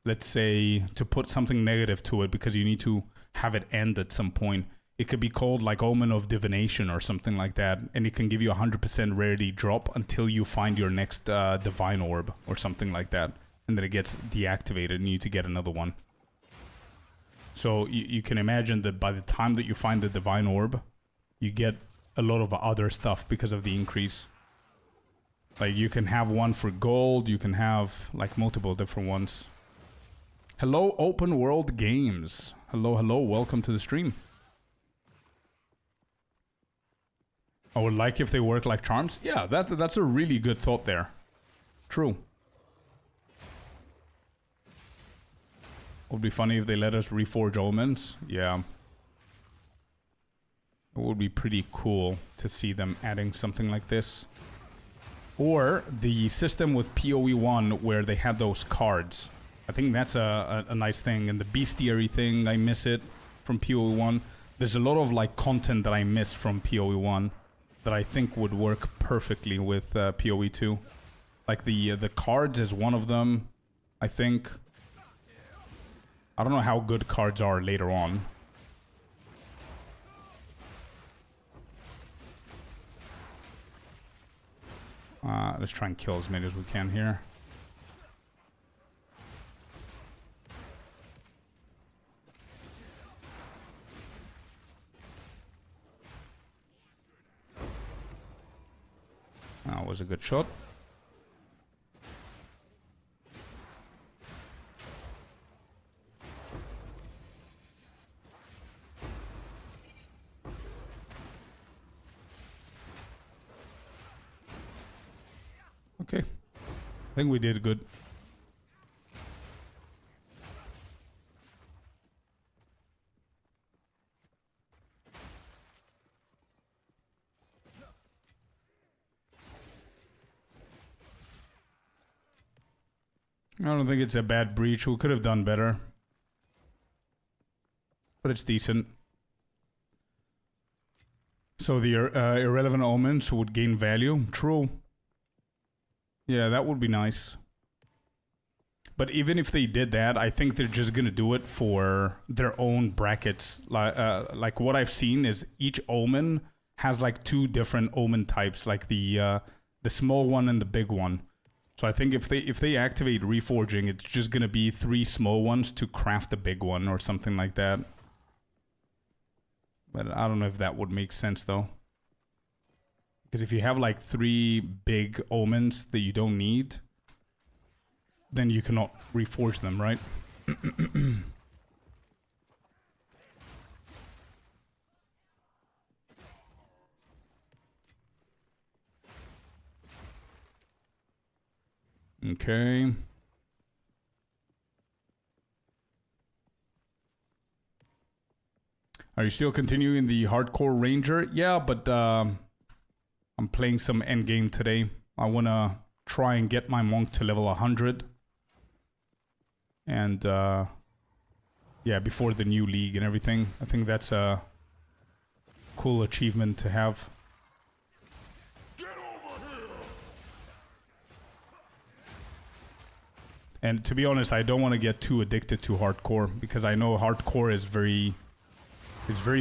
let's say, to put something negative to it because you need to have it end at some point. It could be called like Omen of Divination or something like that. And it can give you 100% rarity drop until you find your next Divine Orb or something like that. And then it gets deactivated and you need to get another one. So you can imagine that by the time that you find the Divine Orb, you get a lot of other stuff because of the increase. Like you can have one for gold, you can have like multiple different ones. Hello, Open World Games. Hello, hello, welcome to the stream. I would like if they work like charms. Yeah, that's a really good thought there. True. Would be funny if they let us reforge omens. Yeah. It would be pretty cool to see them adding something like this. Or the system with PoE1 where they had those cards. I think that's a nice thing. And the bestiary thing, I miss it from PoE1. There's a lot of like content that I miss from PoE1 that I think would work perfectly with PoE2. Like the cards is one of them, I think. I don't know how good cards are later on. Let's try and kill as many as we can here. That was a good shot. Okay. I think we did good. I don't think it's a bad breach. We could have done better. But it's decent. So the irrelevant omens would gain value. True. Yeah, that would be nice. But even if they did that, I think they're just gonna do it for their own brackets. Like what I've seen is each omen has like two different omen types, like the small one and the big one. So I think if they activate reforging, it's just gonna be 3 small ones to craft a big one or something like that. But I don't know if that would make sense though. Because if you have like 3 big omens that you don't need, then you cannot reforge them, right? Okay. Are you still continuing the hardcore ranger? Yeah, but I'm playing some endgame today. I want to try and get my monk to level 100. And yeah, before the new league and everything. I think that's a cool achievement to have. And to be honest, I don't want to get too addicted to hardcore because I know hardcore is very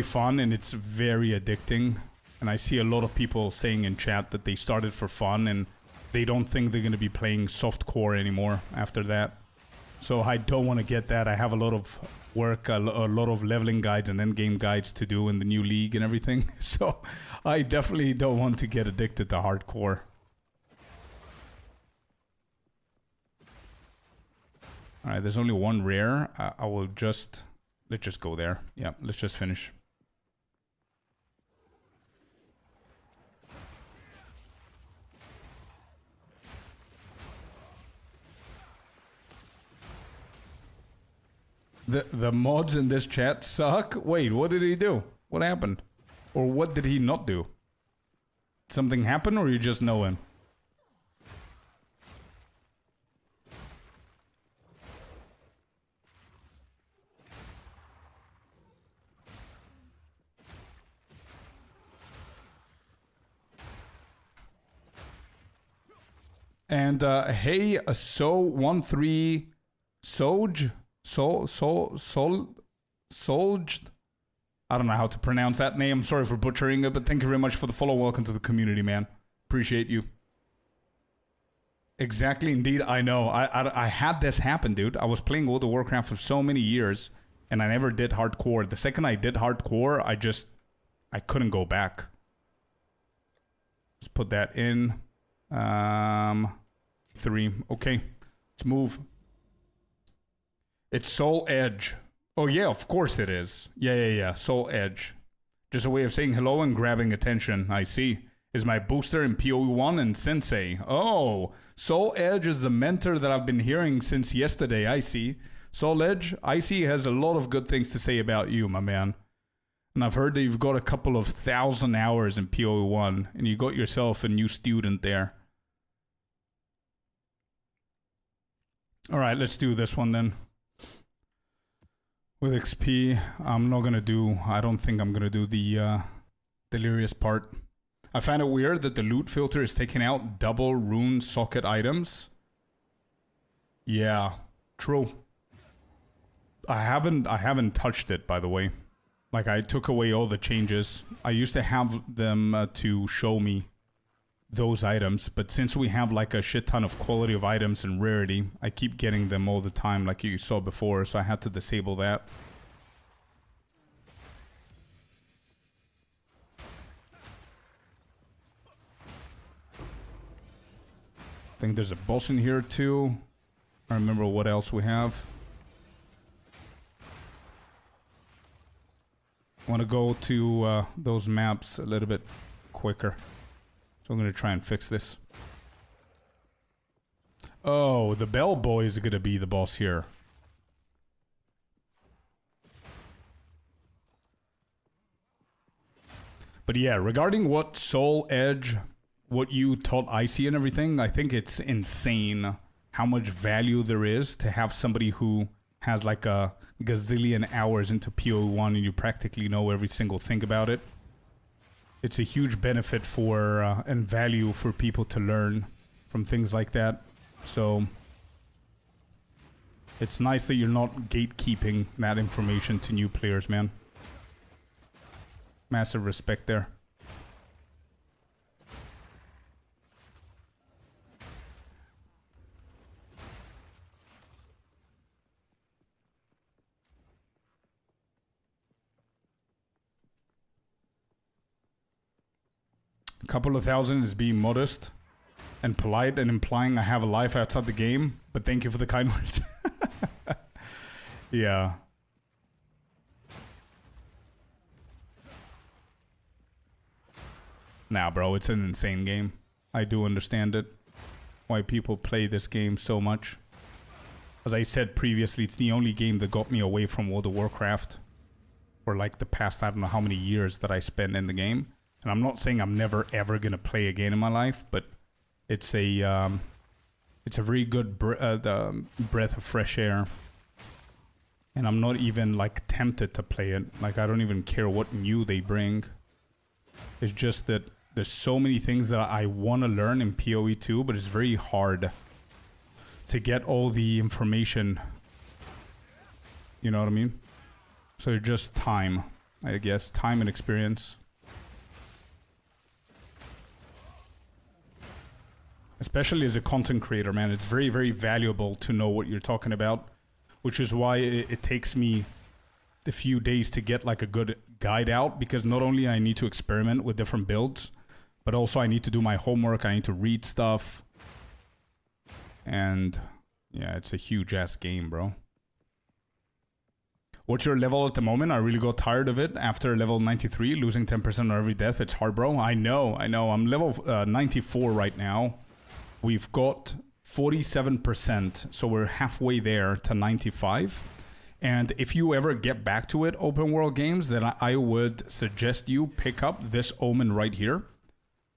fun and it's very addicting. And I see a lot of people saying in chat that they started for fun and they don't think they're going to be playing softcore anymore after that. So I don't want to get that. I have a lot of work, a lot of leveling guides and endgame guides to do in the new league and everything. So I definitely don't want to get addicted to hardcore. Alright, there's only one rare. I will just... Let's just go there. Yeah, let's just finish. The mods in this chat suck? Wait, what did he do? What happened? Or what did he not do? Something happen or you just know him? And hey, so13 Soj Soljed. I don't know how to pronounce that name. Sorry for butchering it, but thank you very much for the follow. Welcome to the community, man. Appreciate you. Exactly, indeed. I know. I had this happen, dude. I was playing World of Warcraft for so many years, And I never did hardcore. The second I did hardcore, I couldn't go back. Let's put that in. 3. Okay. Let's move. It's Soul Edge. Oh, yeah, of course it is. Yeah. Soul Edge. Just a way of saying hello and grabbing attention. I see. Is my booster in PoE1 and Sensei. Oh, Soul Edge is the mentor that I've been hearing since yesterday. I see. Soul Edge, I see, has a lot of good things to say about you, my man. And I've heard that you've got a couple of 1,000 hours in PoE1, and you got yourself a new student there. All right, let's do this one then. With XP, I don't think I'm gonna do the Delirious part. I find it weird that the loot filter is taking out double rune socket items. Yeah, true. I haven't touched it, by the way. Like, I took away all the changes. I used to have them to show me those items, but since we have like a shit ton of quality of items and rarity, I keep getting them all the time like you saw before, so I had to disable that. I think there's a boss in here too. I remember what else we have. I want to go to those maps a little bit quicker. So I'm going to try and fix this. Oh, the bellboy is going to be the boss here. But yeah, regarding what Soul Edge, what you taught Icy and everything, I think it's insane how much value there is to have somebody who has like a gazillion hours into PoE1 and you practically know every single thing about it. It's a huge benefit for and value for people to learn from things like that. So it's nice that you're not gatekeeping that information to new players, man. Massive respect there. A couple of thousand is being modest and polite and implying I have a life outside the game, but thank you for the kind words. Yeah. Nah, bro, it's an insane game. I do understand it. Why people play this game so much. As I said previously, it's the only game that got me away from World of Warcraft for like the past, I don't know how many years that I spent in the game. And I'm not saying I'm never ever gonna play again in my life, but it's a very good breath of fresh air. And I'm not even like tempted to play it. Like, I don't even care what new they bring. It's just that there's so many things that I want to learn in PoE2, but it's very hard to get all the information. You know what I mean? So just time, I guess, time and experience. Especially as a content creator, man, it's very, very valuable to know what you're talking about, which is why it takes me a few days to get like a good guide out, because not only I need to experiment with different builds, but also I need to do my homework, I need to read stuff. And yeah, it's a huge ass game, bro. What's your level at the moment? I really got tired of it after level 93, losing 10% on every death. It's hard, bro. I know. I'm level 94 right now. We've got 47%, so we're halfway there to 95. And if you ever get back to it, open world games, then I would suggest you pick up this omen right here,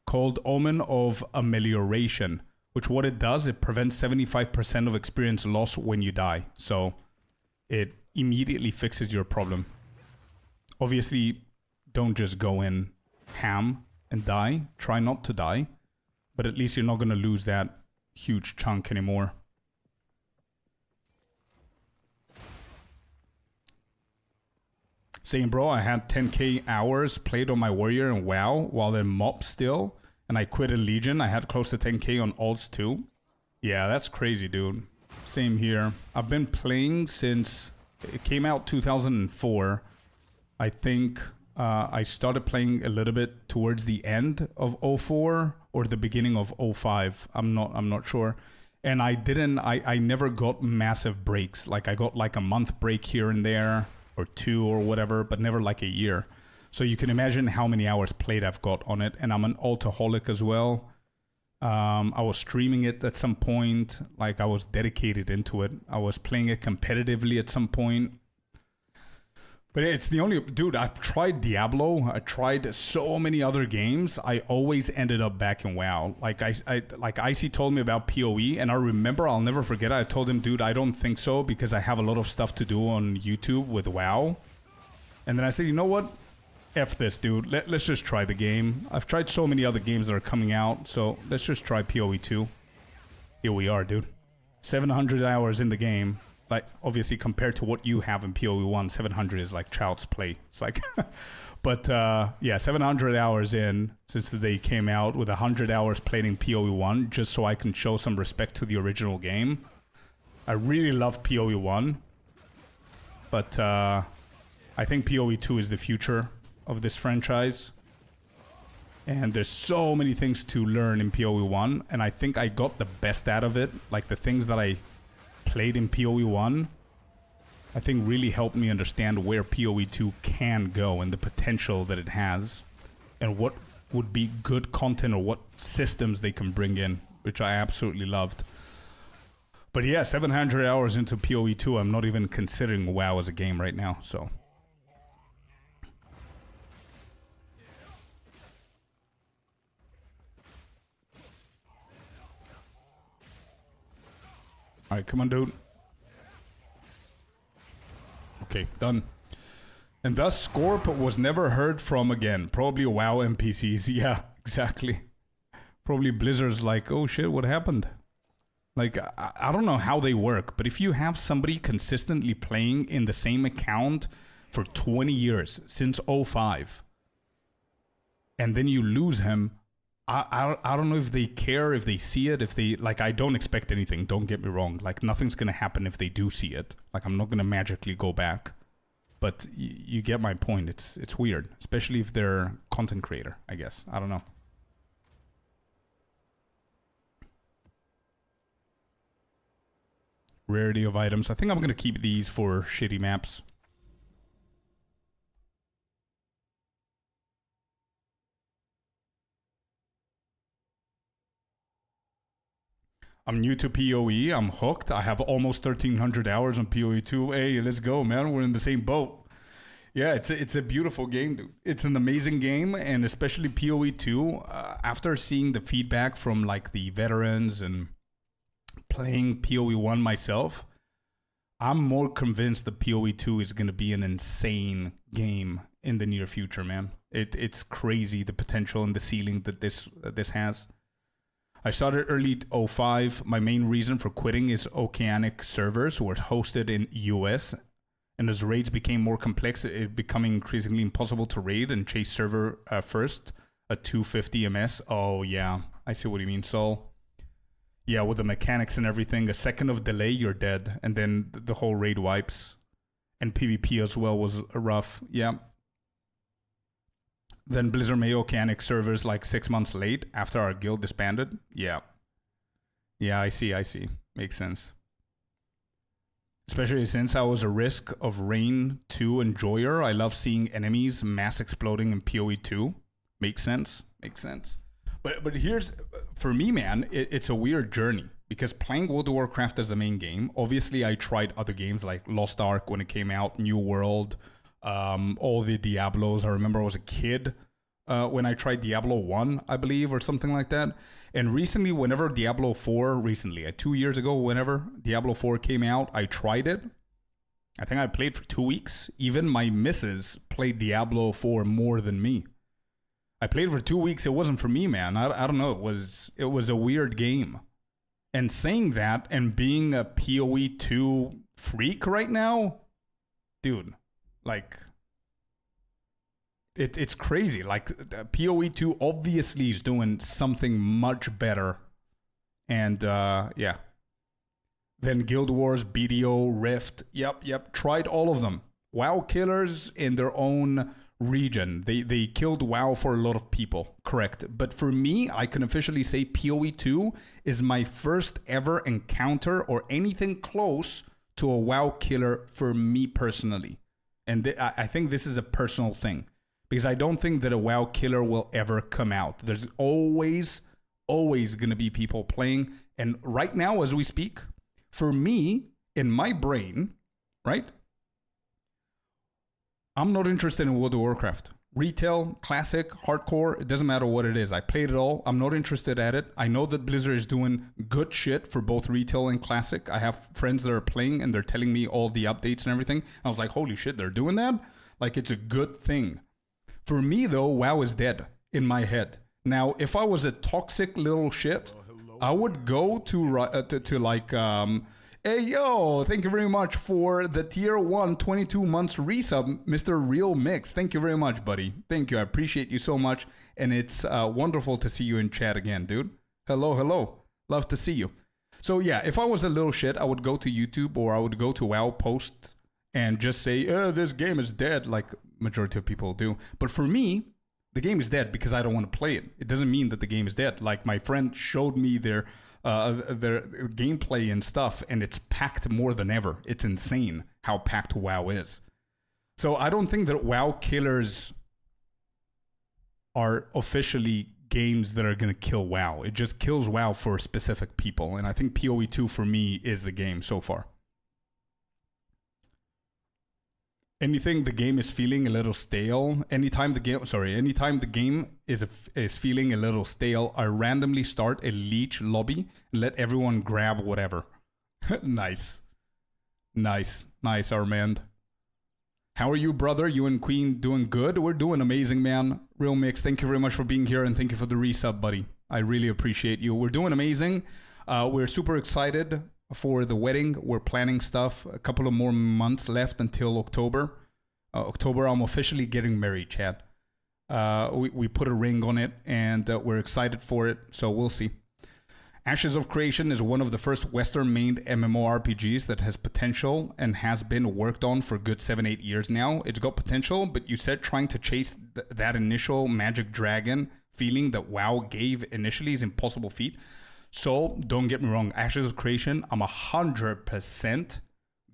called Omen of Amelioration, which what it does, it prevents 75% of experience loss when you die. So it immediately fixes your problem. Obviously, don't just go in ham and die. Try not to die. But at least you're not going to lose that huge chunk anymore. Saying, bro, I had 10k hours played on my warrior and WoW while in MOP still. And I quit in Legion. I had close to 10k on alts too. Yeah, that's crazy, dude. Same here. I've been playing since It came out 2004. I think I started playing a little bit towards the end of '04 or the beginning of '05. I'm not sure. And I never got massive breaks. Like I got like a month break here and there or two or whatever, but never like a year. So you can imagine how many hours played I've got on it. And I'm an alcoholic as well. I was streaming it at some point. Like I was dedicated into it. I was playing it competitively at some point. But it's the only... Dude, I've tried Diablo. I tried so many other games. I always ended up back in WoW. Like Icy told me about PoE, and I remember, I'll never forget it. I told him, dude, I don't think so because I have a lot of stuff to do on YouTube with WoW. And then I said, you know what? F this, dude. Let's just try the game. I've tried so many other games that are coming out, so let's just try PoE 2. Here we are, dude. 700 hours in the game. Like, obviously, compared to what you have in PoE 1, 700 is like child's play. It's like... but, yeah, 700 hours in since the day it came out with 100 hours played in PoE 1, just so I can show some respect to the original game. I really loved PoE 1. But, I think PoE 2 is the future of this franchise. And there's so many things to learn in PoE 1, and I think I got the best out of it. Like, the things that I played in PoE 1, I think really helped me understand where PoE 2 can go and the potential that it has and what would be good content or what systems they can bring in, which I absolutely loved. But yeah, 700 hours into PoE 2, I'm not even considering WoW as a game right now, so... Alright, come on, dude. Okay, done. And thus, Scorp was never heard from again. Probably WoW NPCs. Yeah, exactly. Probably Blizzard's like, oh shit, what happened? Like, I don't know how they work, but if you have somebody consistently playing in the same account for 20 years, since '05, and then you lose him, I don't know if they care, if they see it, if they... Like, I don't expect anything, don't get me wrong. Like, nothing's gonna happen if they do see it. Like, I'm not gonna magically go back. But you get my point. It's weird. Especially if they're content creator, I guess. I don't know. Rarity of items. I think I'm gonna keep these for shitty maps. I'm new to PoE. I'm hooked. I have almost 1,300 hours on PoE 2. Hey, let's go, man. We're in the same boat. Yeah, it's a beautiful game, dude. It's an amazing game, and especially PoE 2. After seeing the feedback from like the veterans and playing PoE 1 myself, I'm more convinced that PoE 2 is going to be an insane game in the near future, man. It's crazy, the potential and the ceiling that this has. I started early '05. My main reason for quitting is Oceanic servers were hosted in US, and as raids became more complex, it becoming increasingly impossible to raid and chase server first at 250 ms. Oh yeah, I see what you mean, Sol. Yeah, with the mechanics and everything, a second of delay, you're dead, and then the whole raid wipes. And PvP as well was rough, yeah. Then Blizzard made Oceanic servers like 6 months late after our guild disbanded. Yeah. Yeah, I see. Makes sense. Especially since I was a Risk of Rain 2 enjoyer. I love seeing enemies mass exploding in PoE 2. Makes sense. But here's, for me, man, it's a weird journey. Because playing World of Warcraft as the main game, obviously I tried other games like Lost Ark when it came out, New World, all the Diablos. I remember I was a kid when I tried Diablo 1, I believe, or something like that. And recently, whenever Diablo 4, 2 years ago, whenever Diablo 4 came out, I tried it. I think I played for 2 weeks. Even my missus played Diablo 4 more than me. I played for 2 weeks. It wasn't for me, man. I don't know. It was a weird game. And saying that and being a PoE 2 freak right now, dude, like, it's crazy. Like, PoE 2 obviously is doing something much better. And, yeah. Then Guild Wars, BDO, Rift. Yep. Tried all of them. WoW killers in their own region. They killed WoW for a lot of people. Correct. But for me, I can officially say PoE 2 is my first ever encounter or anything close to a WoW killer for me personally. And I think this is a personal thing. Because I don't think that a WoW killer will ever come out. There's always going to be people playing. And right now, as we speak, for me, in my brain, right? I'm not interested in World of Warcraft. Retail, classic, hardcore, it doesn't matter what it is. I played it all. I'm not interested at it. I know that Blizzard is doing good shit for both retail and classic. I have friends that are playing and they're telling me all the updates and everything. I was like, holy shit, they're doing that? Like, it's a good thing. For me, though, WoW is dead in my head. Now, if I was a toxic little shit, I would go to like, hey, yo, thank you very much for the tier 1 22 months resub, Mr. Real Mix. Thank you very much, buddy. Thank you. I appreciate you so much. And it's wonderful to see you in chat again, dude. Hello. Love to see you. So, yeah, if I was a little shit, I would go to YouTube or I would go to WoW post and just say, this game is dead, like majority of people do. But for me, the game is dead because I don't want to play it. It doesn't mean that the game is dead. Like, my friend showed me their gameplay and stuff, and it's packed more than ever. It's insane how packed WoW is. So I don't think that WoW killers are officially games that are going to kill WoW. It just kills WoW for specific people, and I think PoE 2 for me is the game so far. Anything the game is feeling a little stale. Anytime the game is feeling a little stale, I randomly start a leech lobby and let everyone grab whatever. Nice, Armand. How are you, brother? You and Queen doing good? We're doing amazing, man. Real Mix, thank you very much for being here and thank you for the resub, buddy. I really appreciate you. We're doing amazing. We're super excited for the wedding. We're planning stuff. A couple of more months left until October. October, I'm officially getting married, Chad. We put a ring on it, and we're excited for it, so we'll see. Ashes of Creation is one of the first Western-made MMORPGs that has potential and has been worked on for a good 7-8 years now. It's got potential, but you said trying to chase that initial Magic Dragon feeling that WoW gave initially is impossible feat. So, don't get me wrong, Ashes of Creation, I'm 100%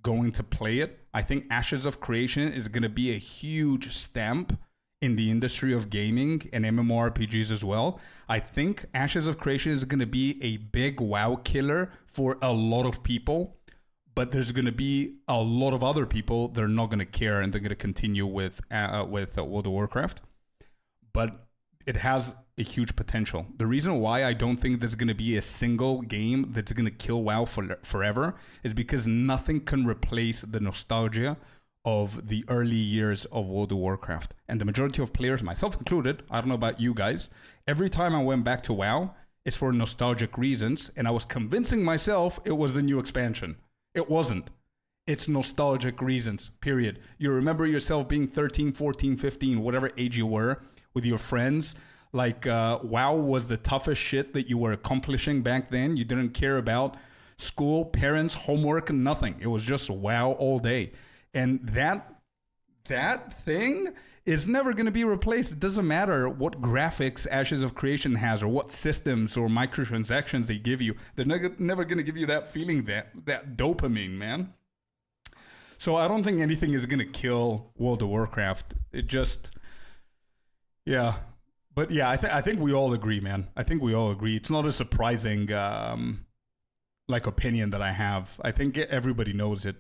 going to play it. I think Ashes of Creation is going to be a huge stamp in the industry of gaming and MMORPGs as well. I think Ashes of Creation is going to be a big WoW killer for a lot of people, but there's going to be a lot of other people that are not going to care and they're going to continue with World of Warcraft. But it has a huge potential. The reason why I don't think there's going to be a single game that's going to kill WoW forever is because nothing can replace the nostalgia of the early years of World of Warcraft. And the majority of players, myself included, I don't know about you guys, every time I went back to WoW, it's for nostalgic reasons, and I was convincing myself it was the new expansion. It wasn't. It's nostalgic reasons, period. You remember yourself being 13, 14, 15, whatever age you were, with your friends. Like, WoW was the toughest shit that you were accomplishing back then. You didn't care about school, parents, homework, nothing. It was just WoW all day. And that thing is never going to be replaced. It doesn't matter what graphics Ashes of Creation has or what systems or microtransactions they give you. They're never going to give you that feeling, that dopamine, man. So I don't think anything is going to kill World of Warcraft. It just, yeah. But yeah, I think we all agree, man. I think we all agree. It's not a surprising opinion that I have. I think everybody knows it.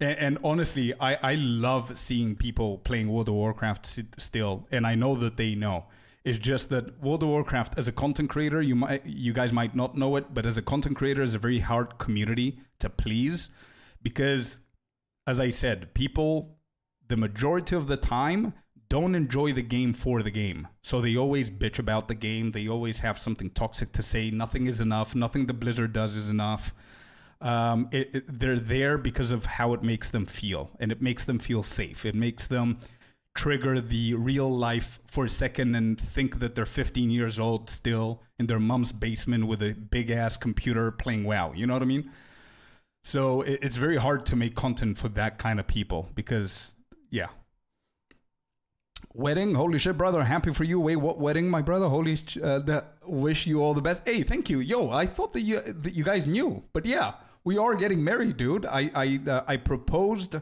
And honestly, I love seeing people playing World of Warcraft still, and I know that they know. It's just that World of Warcraft, as a content creator, you guys might not know it, but as a content creator, is a very hard community to please, because, as I said, people, the majority of the time, don't enjoy the game for the game. So they always bitch about the game. They always have something toxic to say. Nothing is enough. Nothing the Blizzard does is enough. They're there because of how it makes them feel, and it makes them feel safe. It makes them trigger the real life for a second and think that they're 15 years old still in their mom's basement with a big ass computer playing WoW. You know what I mean? So it's very hard to make content for that kind of people because, yeah. Wedding, holy shit, brother! Happy for you. Wait, what wedding, my brother? Wish you all the best. Hey, thank you. Yo, I thought that you guys knew, but yeah, we are getting married, dude. I proposed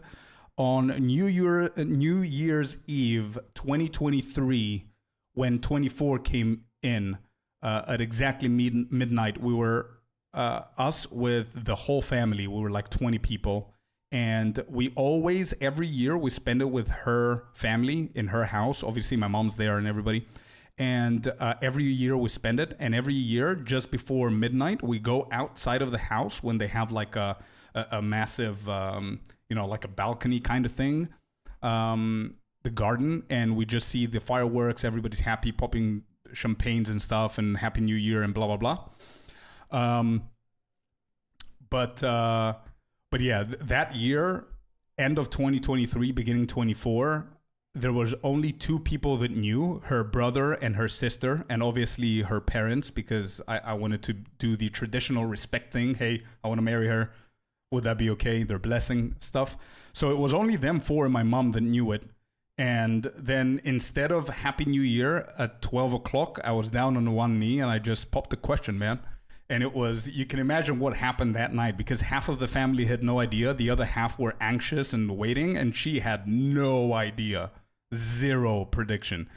on New Year's Eve, 2023, when 24 came in at exactly midnight. We were us with the whole family. We were like 20 people. And we always, every year, we spend it with her family in her house. Obviously, my mom's there and everybody. And every year we spend it. And every year, just before midnight, we go outside of the house when they have like a massive, like a balcony kind of thing, the garden. And we just see the fireworks. Everybody's happy, popping champagnes and stuff, and Happy New Year and blah, blah, blah. But yeah, that year, end of 2023, beginning 24, there was only two people that knew, her brother and her sister, and obviously her parents, because I wanted to do the traditional respect thing. Hey, I want to marry her. Would that be okay? Their blessing stuff. So it was only them four and my mom that knew it. And then instead of Happy New Year at 12 o'clock, I was down on one knee and I just popped the question, man. And it was, you can imagine what happened that night because half of the family had no idea. The other half were anxious and waiting, and she had no idea. Zero prediction.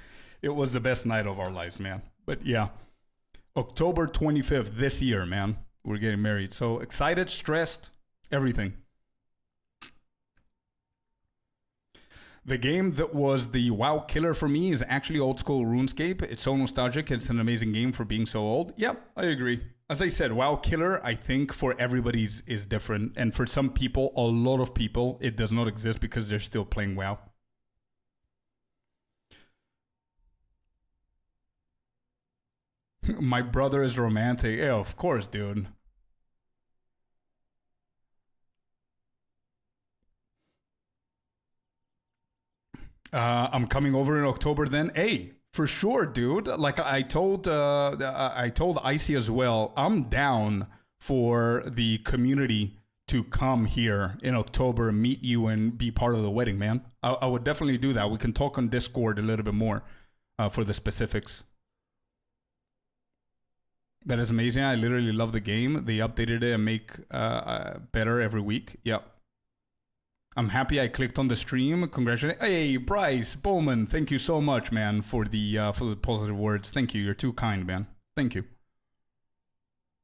It was the best night of our lives, man. But yeah, October 25th this year, man, we're getting married. So excited, stressed, everything. The game that was the WoW killer for me is actually old school RuneScape. It's so nostalgic. It's an amazing game for being so old. Yep, I agree. As I said, WoW killer, I think for everybody's is different. And for some people, a lot of people, it does not exist because they're still playing WoW. My brother is romantic. Yeah, of course, dude. I'm coming over in October then. Hey, for sure, dude. Like I told Icy as well, I'm down for the community to come here in October, meet you, and be part of the wedding, man. I would definitely do that. We can talk on Discord a little bit more for the specifics. That is amazing. I literally love the game. They updated it and make better every week. Yep. I'm happy I clicked on the stream. Congratulations. Hey, Bryce Bowman, thank you so much, man, for the positive words. Thank you. You're too kind, man. Thank you.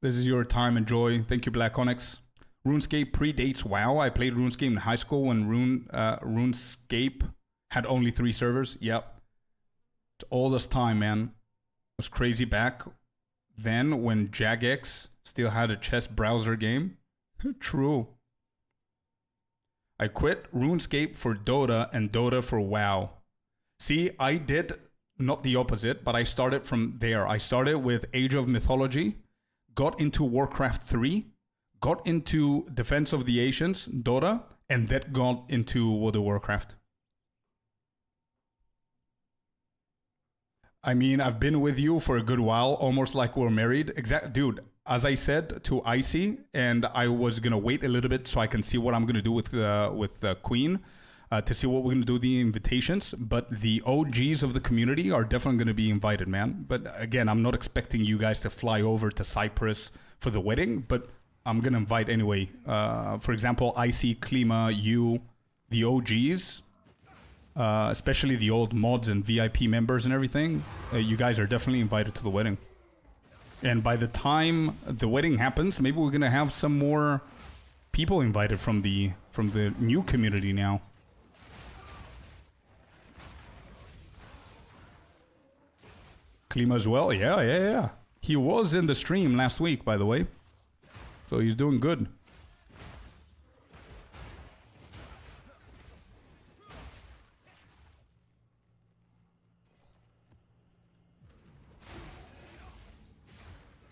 This is your time. Enjoy. Thank you, Black Onyx. RuneScape predates WoW. I played RuneScape in high school when RuneScape had only 3 servers. Yep. It's all this time, man. It was crazy back then when Jagex still had a chess browser game. True. I quit RuneScape for Dota and Dota for WoW. See, I did not the opposite, but I started from there. I started with Age of Mythology, got into Warcraft 3, got into Defense of the Ancients, Dota, and then got into World of Warcraft. I mean, I've been with you for a good while, almost like we're married. Dude, as I said to Icy, and I was going to wait a little bit so I can see what I'm going to do with Queen, to see what we're going to do the invitations. But the OGs of the community are definitely going to be invited, man. But again, I'm not expecting you guys to fly over to Cyprus for the wedding, but I'm going to invite anyway. For example, Icy, Klima, you, the OGs, especially the old mods and VIP members and everything. You guys are definitely invited to the wedding. And by the time the wedding happens, maybe we're gonna have some more people invited from the new community now. Klima as well, yeah. He was in the stream last week, by the way, so he's doing good.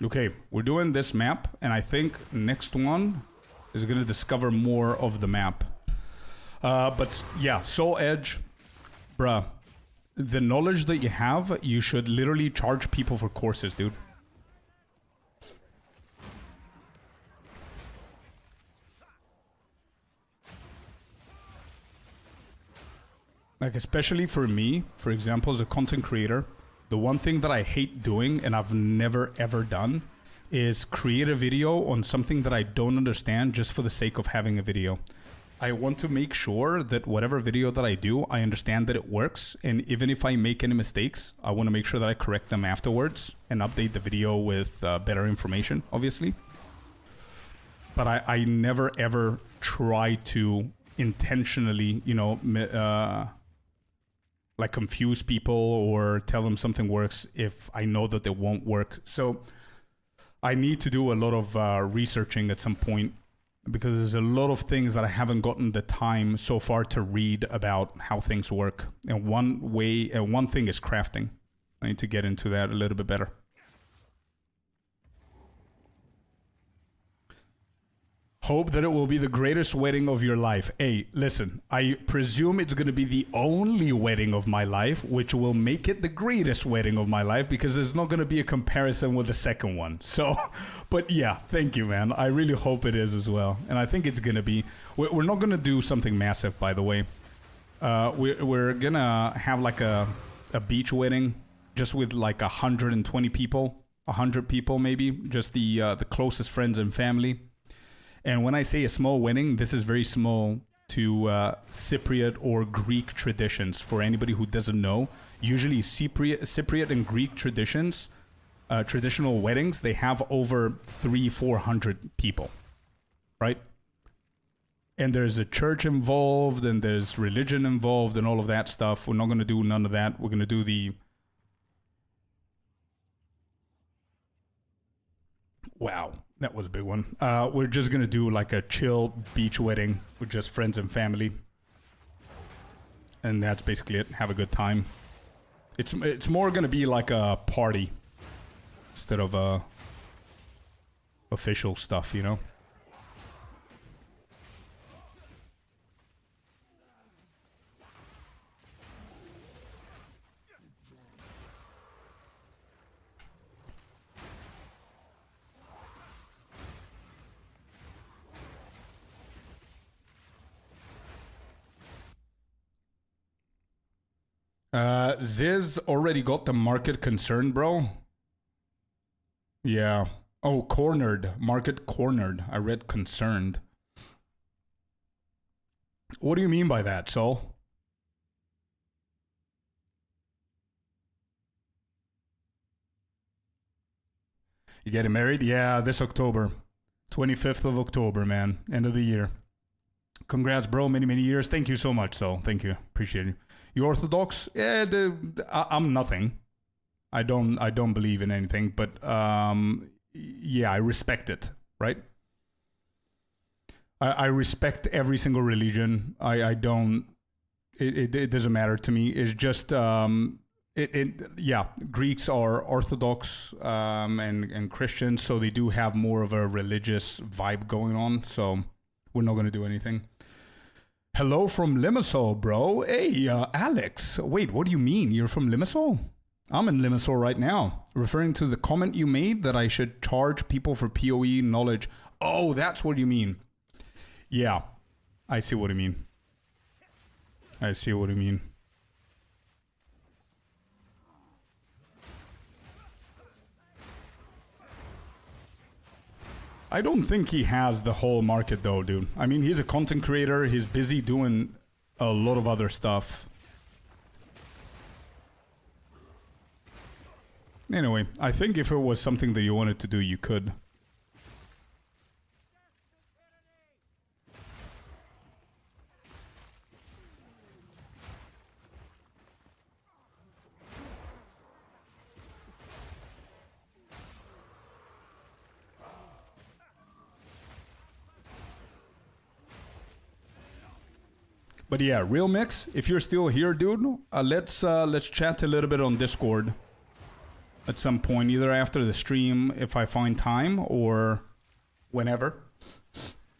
Okay, we're doing this map, and I think next one is going to discover more of the map. But yeah, Soul Edge, bruh, the knowledge that you have, you should literally charge people for courses, dude. Like, especially for me, for example, as a content creator, the one thing that I hate doing, and I've never ever done, is create a video on something that I don't understand just for the sake of having a video. I want to make sure that whatever video that I do, I understand that it works. And even if I make any mistakes, I want to make sure that I correct them afterwards and update the video with better information, obviously. But I never ever try to intentionally, you know, like confuse people or tell them something works if I know that it won't work. So I need to do a lot of researching at some point, because there's a lot of things that I haven't gotten the time so far to read about how things work. And one thing is crafting. I need to get into that a little bit better. Hope that it will be the greatest wedding of your life. Hey, listen, I presume it's going to be the only wedding of my life, which will make it the greatest wedding of my life, because there's not going to be a comparison with the second one. So, but yeah, thank you, man. I really hope it is as well. And I think it's going to be. We're not going to do something massive, by the way. We're going to have like a beach wedding just with like 120 people, 100 people maybe, just the closest friends and family. And when I say a small wedding, this is very small to Cypriot or Greek traditions. For anybody who doesn't know, usually Cypriot and Greek traditions, traditional weddings, they have over 300-400 people, right? And there's a church involved, and there's religion involved, and all of that stuff. We're not going to do none of that. We're going to do the... Wow. That was a big one. We're just going to do like a chill beach wedding with just friends and family. And that's basically it. Have a good time. It's more going to be like a party instead of official stuff, you know? Ziz already got the market concerned, bro. Yeah. Oh, cornered. Market cornered. I read concerned. What do you mean by that, Sol? You getting married? Yeah, this October. 25th of October, man. End of the year. Congrats, bro. Many, many years. Thank you so much, Sol. Thank you. Appreciate it. You Orthodox? Yeah, I'm nothing. I don't believe in anything, but yeah, I respect it, right? I respect every single religion. I don't. It doesn't matter to me. It's just yeah. Greeks are Orthodox and Christians, so they do have more of a religious vibe going on. So we're not going to do anything. Hello from Limassol, bro. Hey, Alex. Wait, what do you mean? You're from Limassol? I'm in Limassol right now. Referring to the comment you made that I should charge people for PoE knowledge. Oh, that's what you mean. Yeah, I see what you mean. I see what you mean. I don't think he has the whole market though, dude. I mean, he's a content creator. He's busy doing a lot of other stuff. Anyway, I think if it was something that you wanted to do, you could. But yeah, Real Mix, if you're still here, dude, let's chat a little bit on Discord at some point, either after the stream if I find time or whenever,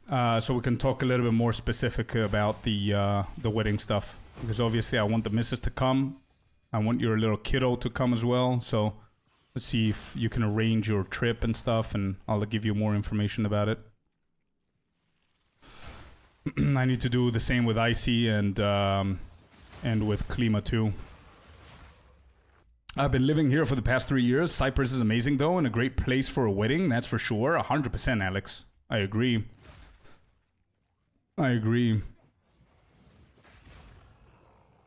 so we can talk a little bit more specific about the wedding stuff. Because obviously I want the missus to come, I want your little kiddo to come as well. So let's see if you can arrange your trip and stuff, and I'll give you more information about it. I need to do the same with Icy and And with Klima too. I've been living here for the past 3 years. Cyprus is amazing though, and a great place for a wedding, that's for sure. 100%, Alex. I agree. I agree.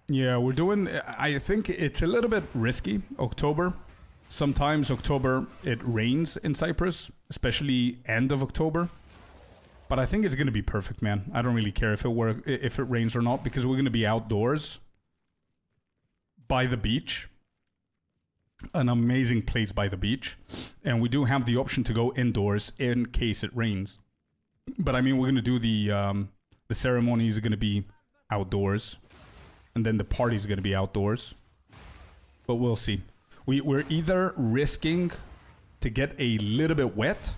Yeah, we're doing... I think it's a little bit risky, October. Sometimes October, it rains in Cyprus, especially end of October. But I think it's going to be perfect, man. I don't really care if it rains or not, because we're going to be outdoors by the beach. An amazing place by the beach. And we do have the option to go indoors in case it rains. But I mean, we're going to do the ceremony is going to be outdoors. And then the party is going to be outdoors. But we'll see. We're either risking to get a little bit wet,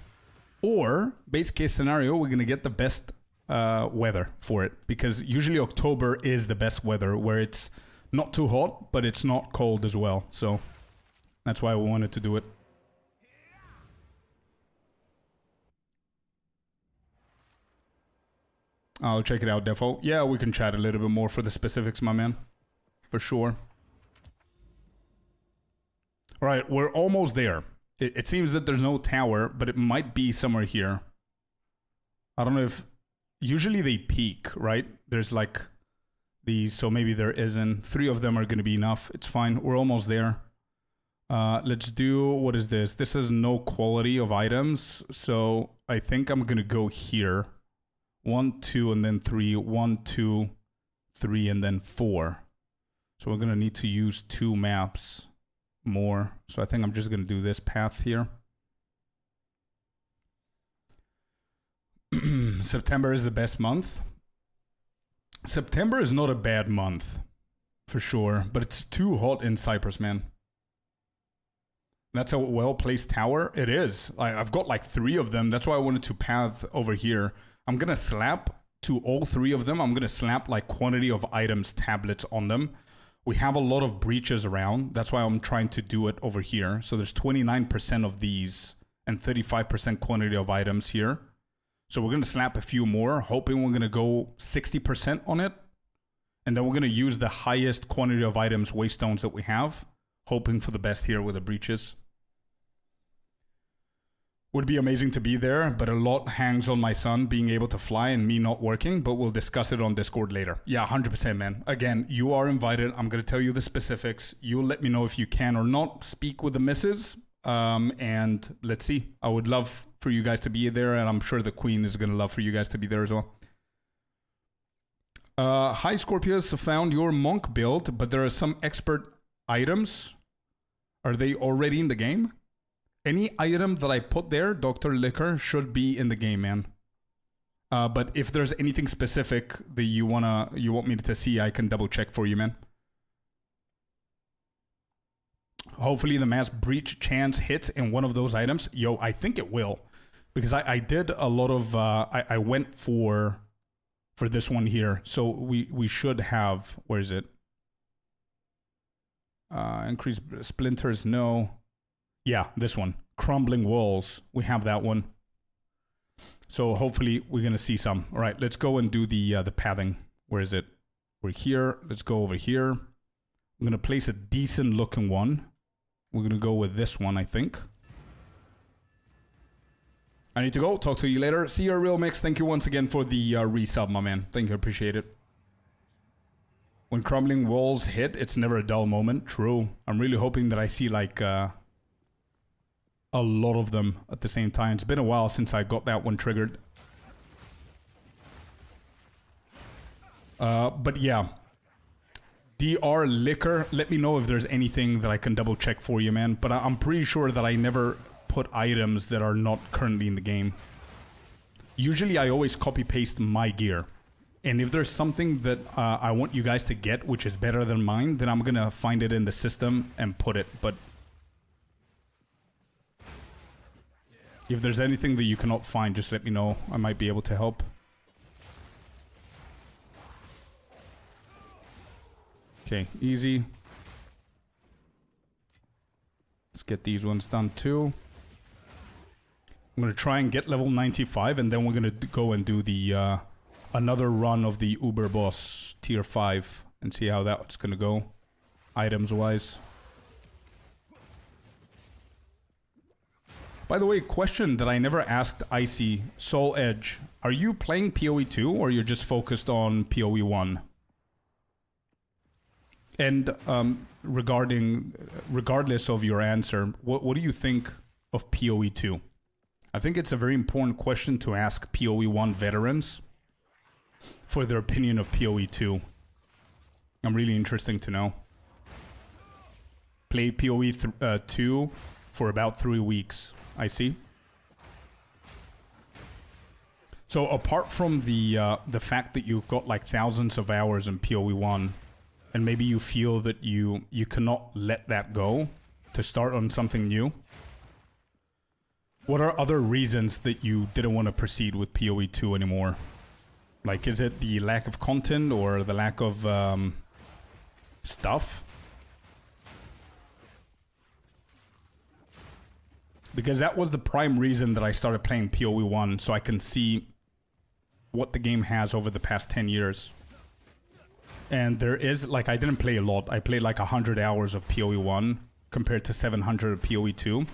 or base case scenario, we're going to get the best weather for it. Because usually October is the best weather, where it's not too hot, but it's not cold as well. So that's why we wanted to do it. I'll check it out, Defo. Yeah, we can chat a little bit more for the specifics, my man. For sure. All right, we're almost there. It seems that there's no tower, but it might be somewhere here. I don't know if... Usually they peak, right? There's like these, so maybe there isn't. 3 of them are going to be enough. It's fine. We're almost there. Let's do... What is this? This is no quality of items, so I think I'm going to go here. 1, 2, and then 3. 1, 2, 3, and then 4. So we're going to need to use 2 maps more. So I think I'm just going to do this path here. September is the best month. September is not a bad month, for sure. But it's too hot in Cyprus, man. That's a well-placed tower. It is. I've got like 3 of them. That's why I wanted to path over here. I'm going to slap to all 3 of them. I'm going to slap like quantity of items tablets on them. We have a lot of breaches around. That's why I'm trying to do it over here. So there's 29% of these and 35% quantity of items here. So we're going to slap a few more, hoping we're going to go 60% on it. And then we're going to use the highest quantity of items, waystones that we have, hoping for the best here with the breaches. Would be amazing to be there, but a lot hangs on my son being able to fly and me not working, but we'll discuss it on Discord later. Yeah, 100%, man. Again, you are invited. I'm going to tell you the specifics. You'll let me know if you can or not. Speak with the missus, and let's see. I would love for you guys to be there, and I'm sure the Queen is going to love for you guys to be there as well. Hi, Scorpius. Found your monk build, but there are some expert items. Are they already in the game? Any item that I put there, Dr. Liquor, should be in the game, man. But if there's anything specific that you want me to see, I can double check for you, man. Hopefully the mass breach chance hits in one of those items. Yo, I think it will. Because I did a lot of... I went for this one here. So we should have... Where is it? Increase splinters, no. Yeah, this one. Crumbling walls. We have that one. So hopefully we're going to see some. All right, let's go and do the pathing. Where is it? We're here. Let's go over here. I'm going to place a decent looking one. We're going to go with this one, I think. I need to go. Talk to you later. See you, Real Mix. Thank you once again for the resub, my man. Thank you. Appreciate it. When crumbling walls hit, it's never a dull moment. True. I'm really hoping that I see like... a lot of them at the same time. It's been a while since I got that one triggered. But yeah. DR Liquor, let me know if there's anything that I can double check for you, man. But I'm pretty sure that I never put items that are not currently in the game. Usually I always copy paste my gear. And if there's something that I want you guys to get, which is better than mine, then I'm gonna find it in the system and put it. But if there's anything that you cannot find, just let me know. I might be able to help. Okay, easy. Let's get these ones done too. I'm going to try and get level 95, and then we're going to go and do the another run of the Uber Boss Tier 5 and see how that's gonna go, items-wise. By the way, question that I never asked Icy, Soul Edge. Are you playing PoE 2 or you're just focused on PoE 1? And regardless of your answer, what do you think of PoE 2? I think it's a very important question to ask PoE 1 veterans for their opinion of PoE 2. I'm really interested to know. Played PoE 2 for about 3 weeks. I see. So apart from the fact that you've got like thousands of hours in PoE 1, and maybe you feel that you cannot let that go to start on something new, what are other reasons that you didn't want to proceed with PoE 2 anymore? Like, is it the lack of content or the lack of stuff? Because that was the prime reason that I started playing PoE 1, so I can see what the game has over the past 10 years. And there is, like, I didn't play a lot. I played like 100 hours of PoE 1 compared to 700 of PoE 2.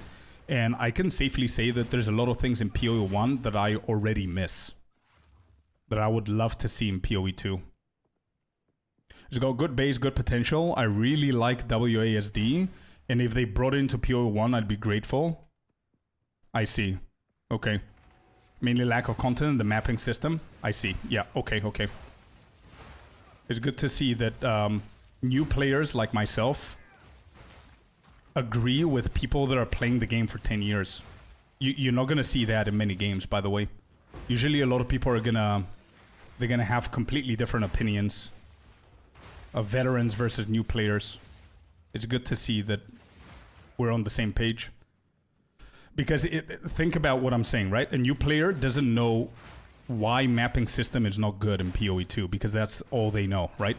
And I can safely say that there's a lot of things in PoE 1 that I already miss, that I would love to see in PoE 2. It's got good base, good potential. I really like WASD, and if they brought it into PoE 1, I'd be grateful. I see. Okay. Mainly lack of content in the mapping system. I see. Yeah, okay. It's good to see that new players like myself agree with people that are playing the game for 10 years. You're not going to see that in many games, by the way. Usually a lot of people are they're gonna have completely different opinions of veterans versus new players. It's good to see that we're on the same page. Because think about what I'm saying, right? A new player doesn't know why mapping system is not good in PoE 2, because that's all they know, right?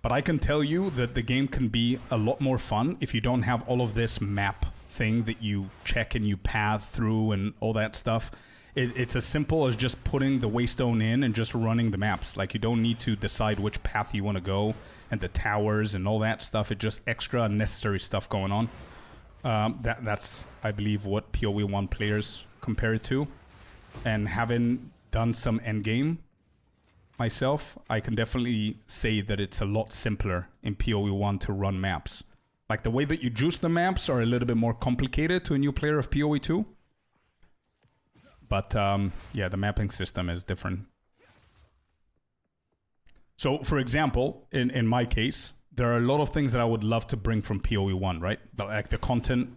But I can tell you that the game can be a lot more fun if you don't have all of this map thing that you check and you path through and all that stuff. It's as simple as just putting the waystone in and just running the maps. Like, you don't need to decide which path you want to go and the towers and all that stuff. It's just extra unnecessary stuff going on. That's, I believe, what PoE 1 players compare it to. And having done some Endgame myself, I can definitely say that it's a lot simpler in PoE 1 to run maps. Like, the way that you juice the maps are a little bit more complicated to a new player of PoE 2. But, yeah, the mapping system is different. So, for example, in my case, there are a lot of things that I would love to bring from PoE 1, right? Like the content.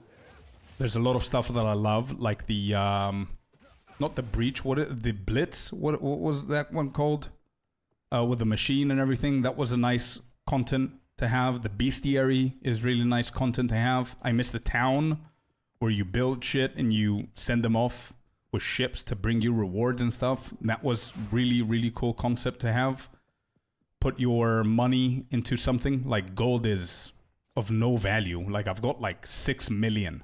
There's a lot of stuff that I love, like the, not the breach, the blitz, what was that one called? With the machine and everything. That was a nice content to have. The bestiary is really nice content to have. I miss the town where you build shit and you send them off with ships to bring you rewards and stuff. That was really, really cool concept to have. Put your money into something. Like, gold is of no value. Like, I've got like 6 million.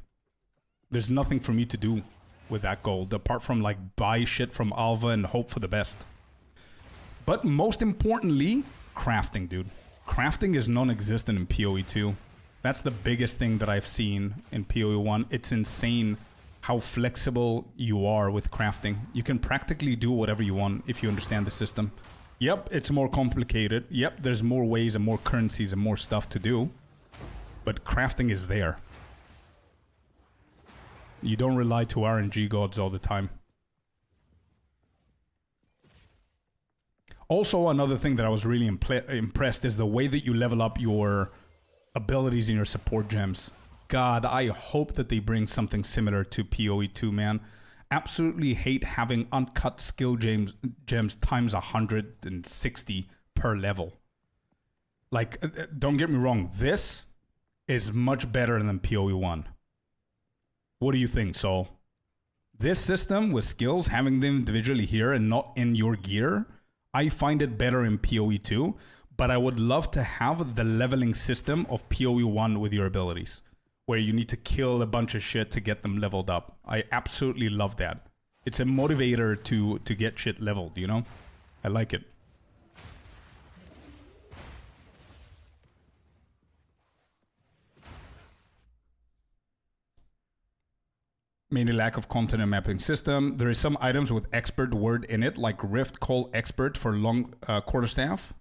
There's nothing for me to do with that gold apart from like buy shit from Alva and hope for the best. But most importantly, crafting, dude. Crafting is non-existent in PoE 2. That's the biggest thing that I've seen in PoE 1. It's insane how flexible you are with crafting. You can practically do whatever you want if you understand the system. Yep, it's more complicated. Yep, there's more ways and more currencies and more stuff to do. But crafting is there. You don't rely to RNG gods all the time. Also, another thing that I was really impressed is the way that you level up your abilities in your support gems. God, I hope that they bring something similar to PoE 2, man. Absolutely hate having uncut skill gems times 160 per level. Like, don't get me wrong, this is much better than PoE 1. What do you think, Saul? This system with skills, having them individually here and not in your gear, I find it better in PoE 2, but I would love to have the leveling system of PoE 1 with your abilities, where you need to kill a bunch of shit to get them leveled up. I absolutely love that. It's a motivator to get shit leveled, you know? I like it. Mainly lack of content and mapping system. There is some items with expert word in it, like Rift Call Expert for long quarterstaff.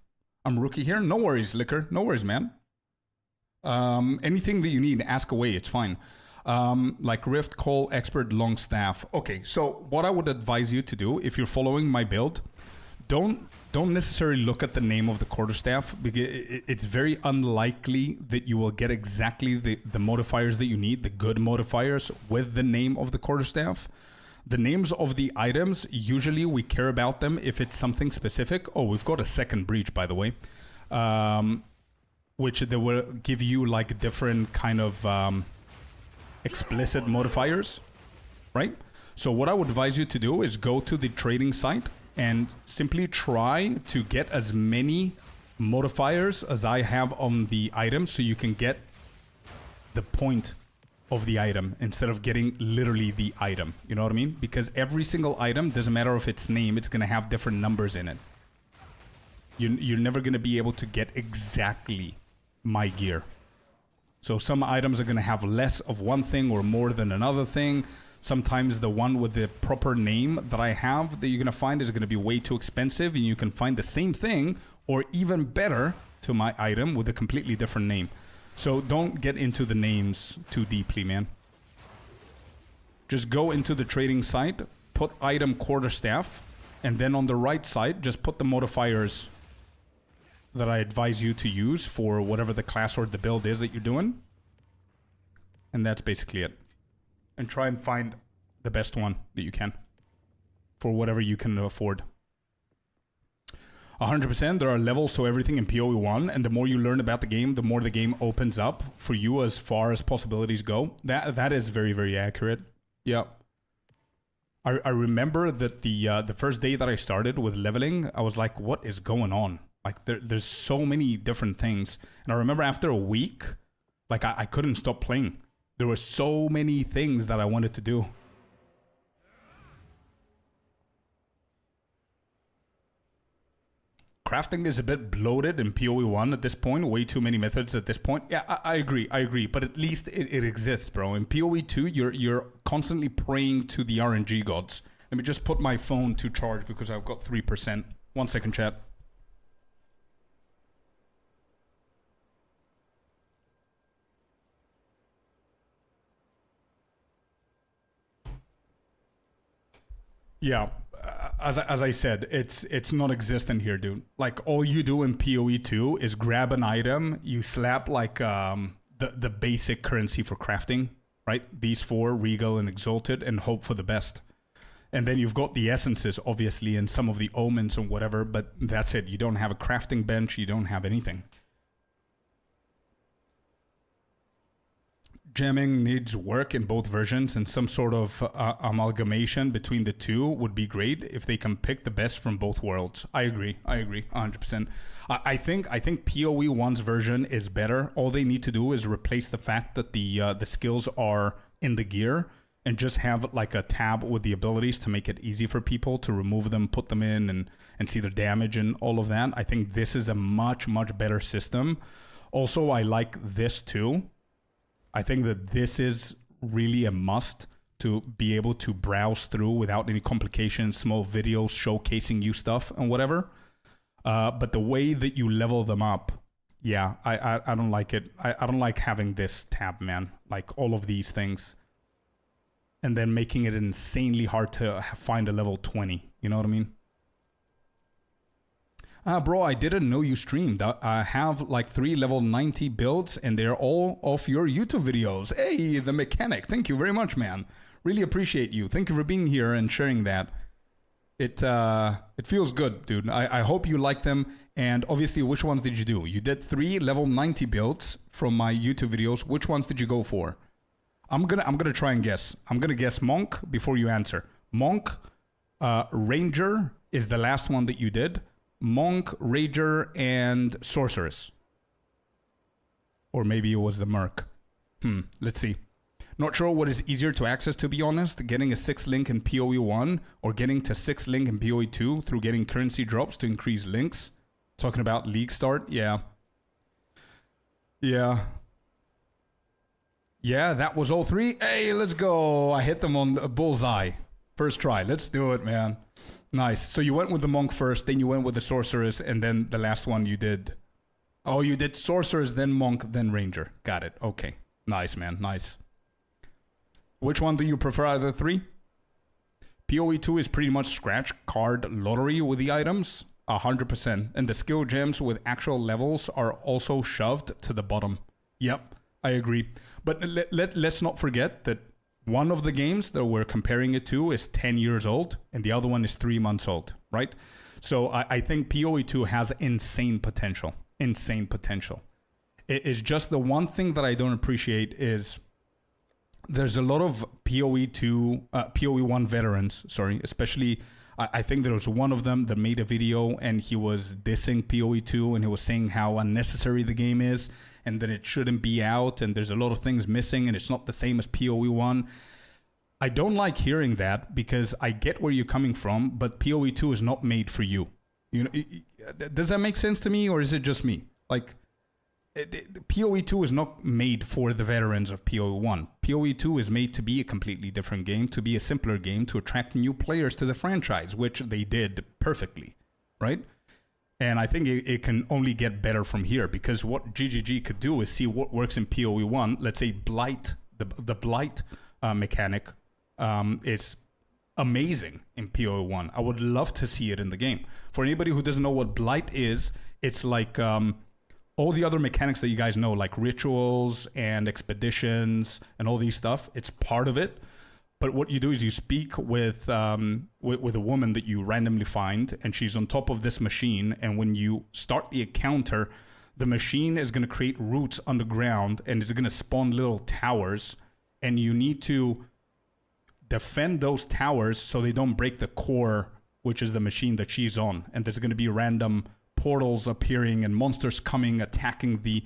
I'm rookie here. No worries, Liquor. No worries, man. Anything that you need, ask away. It's fine. Like Rift Call Expert long staff. Okay, so what I would advise you to do if you're following my build, don't necessarily look at the name of the quarterstaff, because it's very unlikely that you will get exactly the modifiers that you need, the good modifiers with the name of the quarterstaff. The names of the items, usually we care about them if it's something specific. Oh, we've got a second breach, by the way, which they will give you like different kind of explicit modifiers, right? So what I would advise you to do is go to the trading site and simply try to get as many modifiers as I have on the item, so you can get the point of the item instead of getting literally the item. You know what I mean? Because every single item, doesn't matter if its name, it's going to have different numbers in it. You're never going to be able to get exactly my gear. So some items are going to have less of one thing or more than another thing. Sometimes the one with the proper name that I have that you're going to find is going to be way too expensive, and you can find the same thing or even better to my item with a completely different name. So don't get into the names too deeply, man. Just go into the trading site, put item quarterstaff, and then on the right side, just put the modifiers that I advise you to use for whatever the class or the build is that you're doing. And that's basically it. And try and find the best one that you can for whatever you can afford. 100%, there are levels to everything in PoE 1, and the more you learn about the game, the more the game opens up for you as far as possibilities go. That is very, very accurate. Yeah. I remember that the first day that I started with leveling, I was like, what is going on? Like, there's so many different things. And I remember after a week, like, I couldn't stop playing. There were so many things that I wanted to do. Crafting is a bit bloated in PoE 1 at this point. Way too many methods at this point. Yeah, I agree. But at least it exists, bro. In PoE 2, you're constantly praying to the RNG gods. Let me just put my phone to charge because I've got 3%. 1 second, chat. Yeah, as I said, it's non-existent here, dude. Like, all you do in PoE 2 is grab an item, you slap like the basic currency for crafting, right? These four, Regal and Exalted, and hope for the best. And then you've got the essences, obviously, and some of the omens and whatever, but that's it. You don't have a crafting bench, you don't have anything. Gemming needs work in both versions, and some sort of amalgamation between the two would be great if they can pick the best from both worlds. I agree, 100%. I think PoE 1's version is better. All they need to do is replace the fact that the skills are in the gear, and just have like a tab with the abilities to make it easy for people to remove them, put them in, and see their damage and all of that. I think this is a much better system. Also, I like this too. I think that this is really a must to be able to browse through without any complications, small videos showcasing you stuff and whatever. But the way that you level them up, yeah, I don't like it. I don't like having this tab, man. Like all of these things. And then making it insanely hard to find a level 20. You know what I mean? Bro, I didn't know you streamed. I have like 3 level 90 builds, and they're all off your YouTube videos. Hey, the mechanic. Thank you very much, man. Really appreciate you. Thank you for being here and sharing that. It feels good, dude. I hope you like them. And obviously, which ones did you do? You did 3 level 90 builds from my YouTube videos. Which ones did you go for? I'm gonna try and guess. I'm gonna guess Monk before you answer. Monk, Ranger is the last one that you did. Monk, Rager, and Sorceress. Or maybe it was the Merc. Let's see. Not sure what is easier to access, to be honest. Getting a 6 link in PoE 1 or getting to 6 link in PoE 2 through getting currency drops to increase links. Talking about league start? Yeah. Yeah. Yeah, that was all three. Hey, let's go. I hit them on the bullseye. First try. Let's do it, man. Nice. So you went with the monk first, then you went with the sorceress, and then the last one you did. Oh, you did sorceress, then monk, then ranger. Got it. Okay. Nice, man. Nice. Which one do you prefer out of the three? PoE 2 is pretty much scratch card lottery with the items. 100%. And the skill gems with actual levels are also shoved to the bottom. Yep, I agree. But let's not forget that one of the games that we're comparing it to is 10 years old, and the other one is 3 months old, right? So I think PoE 2 has insane potential. Insane potential. It is just the one thing that I don't appreciate is there's a lot of PoE 1 veterans, sorry, especially I think there was one of them that made a video and he was dissing PoE 2 and he was saying how unnecessary the game is and that it shouldn't be out and there's a lot of things missing and it's not the same as PoE 1. I don't like hearing that because I get where you're coming from, but PoE 2 is not made for you. You know, does that make sense to me, or is it just me? Like, PoE 2 is not made for the veterans of PoE 1. PoE 2 is made to be a completely different game, to be a simpler game, to attract new players to the franchise, which they did perfectly, right? And I think it can only get better from here, because what GGG could do is see what works in PoE 1. Let's say Blight, the Blight mechanic is amazing in PoE 1. I would love to see it in the game. For anybody who doesn't know what Blight is, it's like all the other mechanics that you guys know, like rituals and expeditions and all these stuff. It's part of it. But what you do is you speak with a woman that you randomly find, and she's on top of this machine. And when you start the encounter, the machine is going to create roots underground, and it's going to spawn little towers. And you need to defend those towers so they don't break the core, which is the machine that she's on. And there's going to be random portals appearing and monsters coming, attacking the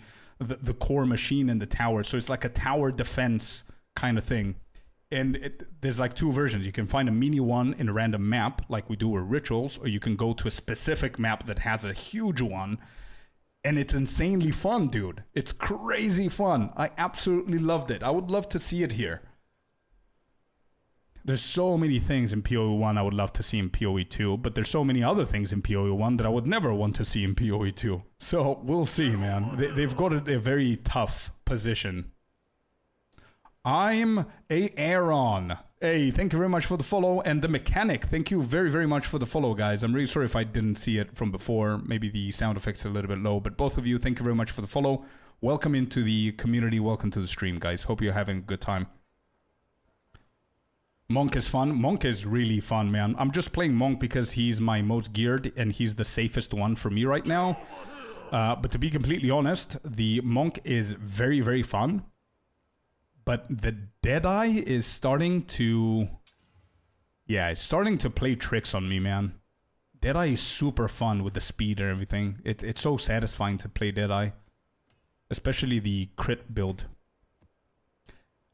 core machine in the tower. So it's like a tower defense kind of thing. And there's like two versions. You can find a mini one in a random map, like we do with rituals, or you can go to a specific map that has a huge one. And it's insanely fun, dude. It's crazy fun. I absolutely loved it. I would love to see it here. There's so many things in PoE 1 I would love to see in PoE 2, but there's so many other things in PoE 1 that I would never want to see in PoE 2. So we'll see, man. They've got a very tough position. I'm a Aaron. Hey, thank you very much for the follow. And the mechanic, thank you very, very much for the follow, guys. I'm really sorry if I didn't see it from before. Maybe the sound effects are a little bit low, but both of you, thank you very much for the follow. Welcome into the community. Welcome to the stream, guys. Hope you're having a good time. Monk is fun. Monk is really fun, man. I'm just playing Monk because he's my most geared and he's the safest one for me right now. But to be completely honest, the Monk is very, very fun. But the Deadeye is starting to... Yeah, it's starting to play tricks on me, man. Deadeye is super fun with the speed and everything. It's so satisfying to play Deadeye. Especially the crit build.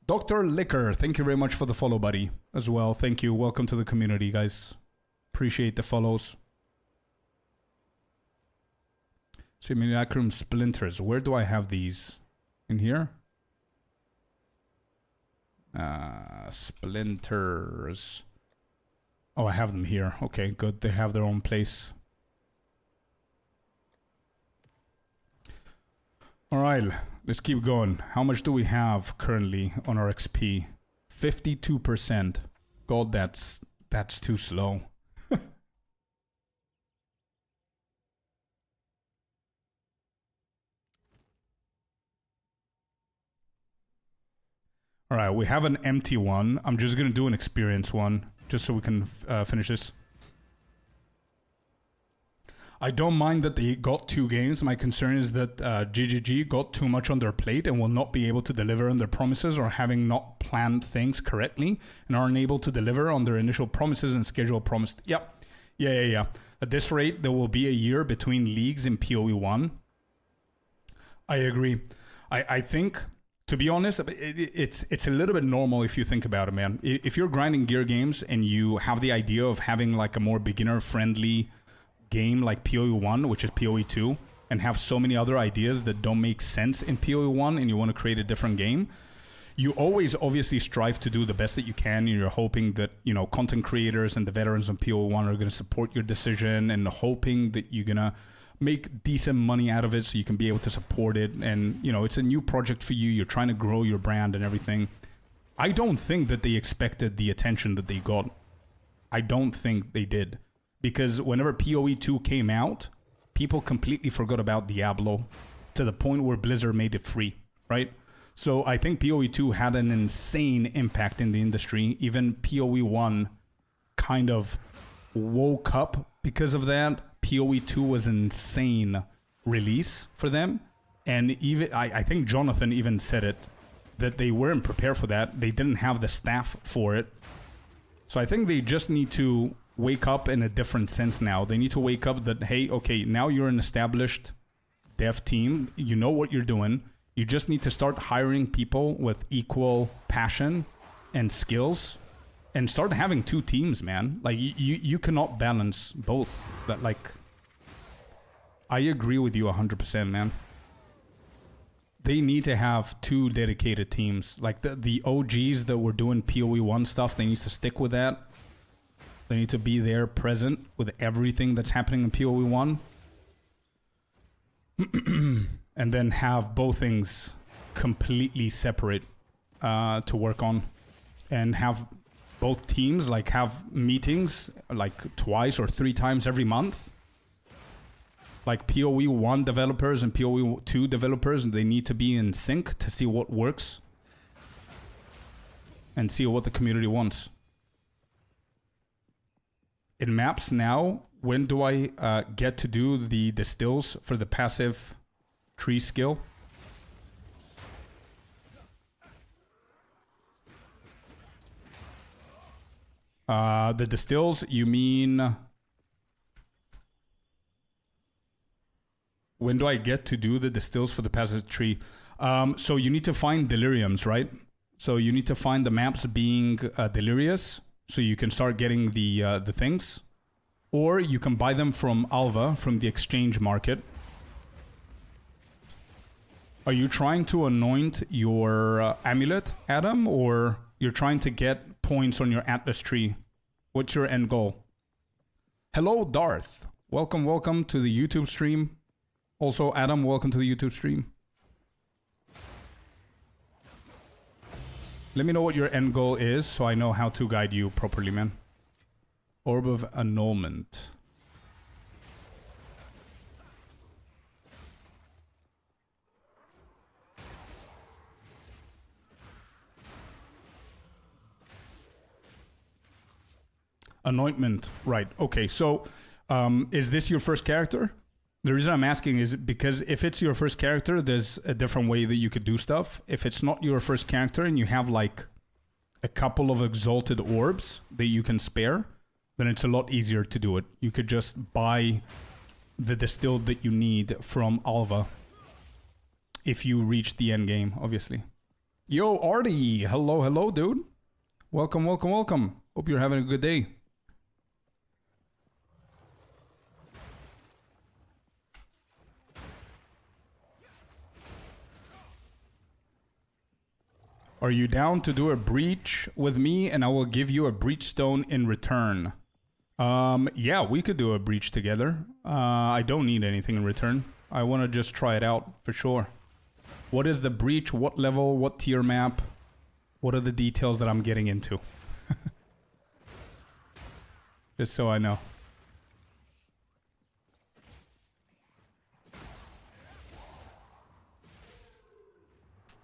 Dr. Liquor, thank you very much for the follow, buddy, as well. Thank you. Welcome to the community, guys. Appreciate the follows. Simulacrum Splinters. Where do I have these? In here? Splinters. Oh, I have them here. Okay, good. They have their own place. All right, let's keep going. How much do we have currently on our XP? 52%. God, that's too slow. All right, we have an empty one. I'm just going to do an experience one, just so we can finish this. I don't mind that they got 2 games. My concern is that GGG got too much on their plate and will not be able to deliver on their promises, or having not planned things correctly and are unable to deliver on their initial promises and schedule promised. Yep. Yeah. At this rate, there will be a year between leagues in PoE 1. I agree. I think, to be honest, it's a little bit normal if you think about it, man. If you're grinding gear games and you have the idea of having like a more beginner-friendly game like PoE 1, which is PoE 2, and have so many other ideas that don't make sense in PoE 1, and you want to create a different game, you always obviously strive to do the best that you can, and you're hoping that, you know, content creators and the veterans on PO1 are going to support your decision, and hoping that you're going to make decent money out of it so you can be able to support it. And, you know, it's a new project for you. You're trying to grow your brand and everything. I don't think that they expected the attention that they got. I don't think they did. Because whenever PoE 2 came out, people completely forgot about Diablo to the point where Blizzard made it free, right? So I think PoE 2 had an insane impact in the industry. Even PoE 1 kind of woke up because of that. PoE 2 was an insane release for them. And even I think Jonathan even said it, that they weren't prepared for that. They didn't have the staff for it. So I think they just need to wake up in a different sense now. They need to wake up that, hey, okay, now you're an established dev team. You know what you're doing. You just need to start hiring people with equal passion and skills and start having two teams, man. Like, you cannot balance both. That, like, I agree with you 100%, man. They need to have two dedicated teams. Like, the OGs that were doing PoE 1 stuff, they need to stick with that. They need to be there present with everything that's happening in PoE 1. And then have both things completely separate to work on. And have both teams, like, have meetings like twice or three times every month. Like, PoE 1 developers and PoE 2 developers, they need to be in sync to see what works and see what the community wants. In maps now, when do I get to do the distills for the passive tree skill? The distills, you mean... When do I get to do the distills for the passive tree? So you need to find deliriums, right? So you need to find the maps being delirious, so you can start getting the things. Or you can buy them from Alva, from the exchange market. Are you trying to anoint your amulet, Adam? Or you're trying to get points on your Atlas tree? What's your end goal? Hello, Darth. Welcome to the YouTube stream. Also, Adam, welcome to the YouTube stream. Let me know what your end goal is so I know how to guide you properly, man. Orb of Annulment. Anointment, right. Okay, so is this your first character? The reason I'm asking is because if it's your first character, there's a different way that you could do stuff. If it's not your first character and you have like a couple of exalted orbs that you can spare, then it's a lot easier to do it. You could just buy the distilled that you need from Alva if you reach the end game, obviously. Yo, Artie! Hello, dude. Welcome. Hope you're having a good day. Are you down to do a breach with me and I will give you a breach stone in return? Yeah, we could do a breach together. I don't need anything in return. I want to just try it out for sure. What is the breach? What level? What tier map? What are the details that I'm getting into? Just so I know.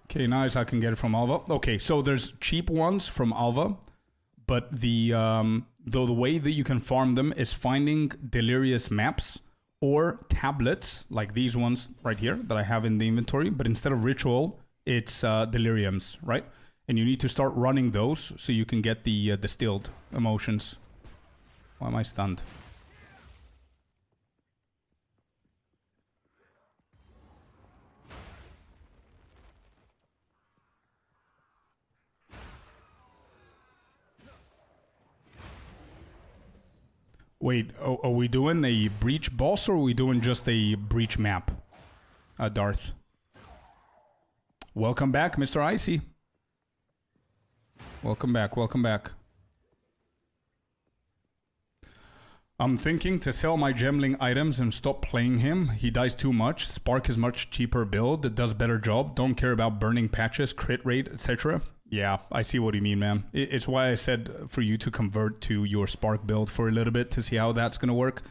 Okay, nice. I can get it from Alva. Okay, so there's cheap ones from Alva, but the way that you can farm them is finding delirious maps or tablets like these ones right here that I have in the inventory. But instead of ritual, it's deliriums, right? And you need to start running those so you can get the distilled emotions. Why am I stunned? Wait, are we doing a breach boss or are we doing just a breach map? Darth. Welcome back, Mr. Icy. Welcome back, welcome back. I'm thinking to sell my gemling items and stop playing him. He dies too much. Spark is much cheaper build. It does better job. Don't care about burning patches, crit rate, etc. Yeah, I see what you mean, man. It's why I said for you to convert to your Spark build for a little bit to see how that's going to work.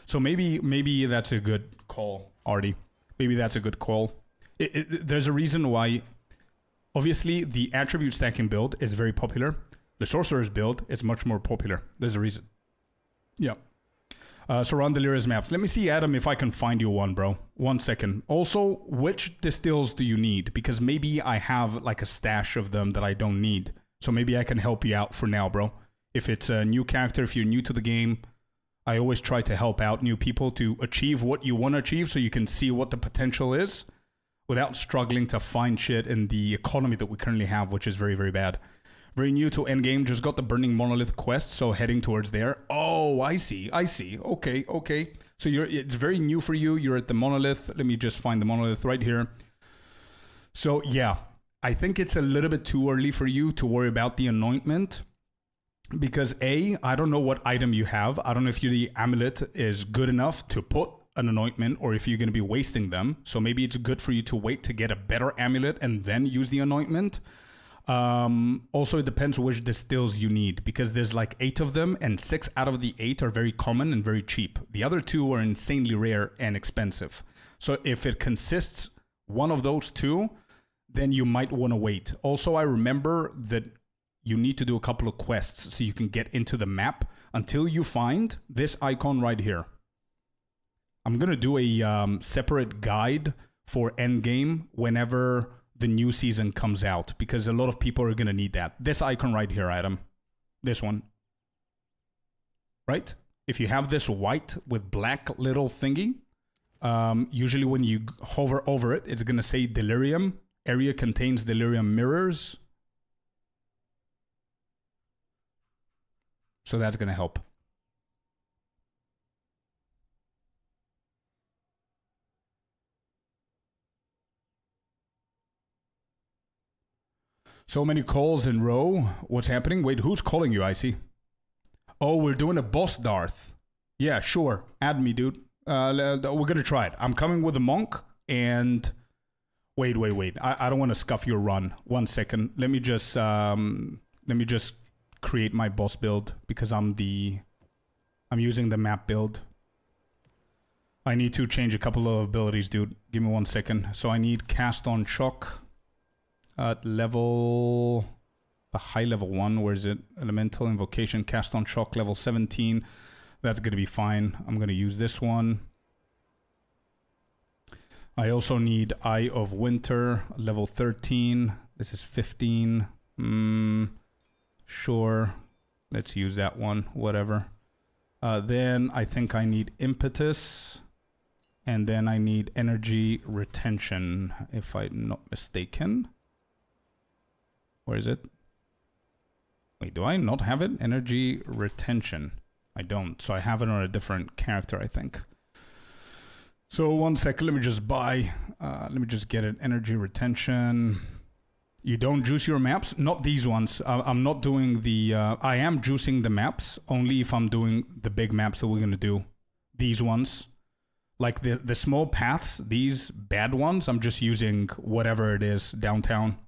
So maybe that's a good call, Artie. Maybe that's a good call. There's a reason why. Obviously, the attribute stacking build is very popular. The sorcerer's build is much more popular. There's a reason. Yeah. So run Delirious maps. Let me see, Adam, if I can find you one, bro. 1 second. Also, which distills do you need? Because maybe I have like a stash of them that I don't need. So maybe I can help you out for now, bro. If it's a new character, if you're new to the game, I always try to help out new people to achieve what you want to achieve so you can see what the potential is without struggling to find shit in the economy that we currently have, which is very, very bad. Very new to Endgame, just got the Burning Monolith quest, so heading towards there. Oh, I see. Okay. So it's very new for you. You're at the Monolith. Let me just find the Monolith right here. So yeah, I think it's a little bit too early for you to worry about the anointment. Because A, I don't know what item you have. I don't know if the amulet is good enough to put an anointment or if you're going to be wasting them. So maybe it's good for you to wait to get a better amulet and then use the anointment. Also, it depends which distills you need because there's like 8 of them and 6 out of the 8 are very common and very cheap. The other 2 are insanely rare and expensive. So if it consists one of those 2, then you might want to wait. Also, I remember that you need to do a couple of quests so you can get into the map until you find this icon right here. I'm going to do a separate guide for Endgame whenever the new season comes out because a lot of people are going to need that. This icon right here, Adam. This one. Right? If you have this white with black little thingy, usually when you hover over it, it's going to say Delirium. Area contains Delirium mirrors. So that's going to help. So many calls in row. What's happening? Wait, who's calling you, Icy? Oh, we're doing a boss Darth. Yeah, sure. Add me, dude. We're going to try it. I'm coming with a monk and... Wait. I don't want to scuff your run. 1 second. Let me just create my boss build because I'm using the map build. I need to change a couple of abilities, dude. Give me 1 second. So I need cast on shock at level, the high level 1. Where is it? Elemental invocation, cast on shock, level 17. That's gonna be fine. I'm gonna use this one. I also need Eye of Winter, level 13. This is 15. Sure, let's use that one, whatever. Then I think I need Impetus, and then I need Energy Retention, if I'm not mistaken. Where is it? Wait, do I not have it? Energy Retention. I don't, so I have it on a different character, I think. So 1 second, let me just get it, Energy Retention. You don't juice your maps? Not these ones. I'm not doing the... I am juicing the maps, only if I'm doing the big maps that we're going to do. These ones. Like the small paths, these bad ones, I'm just using whatever it is downtown.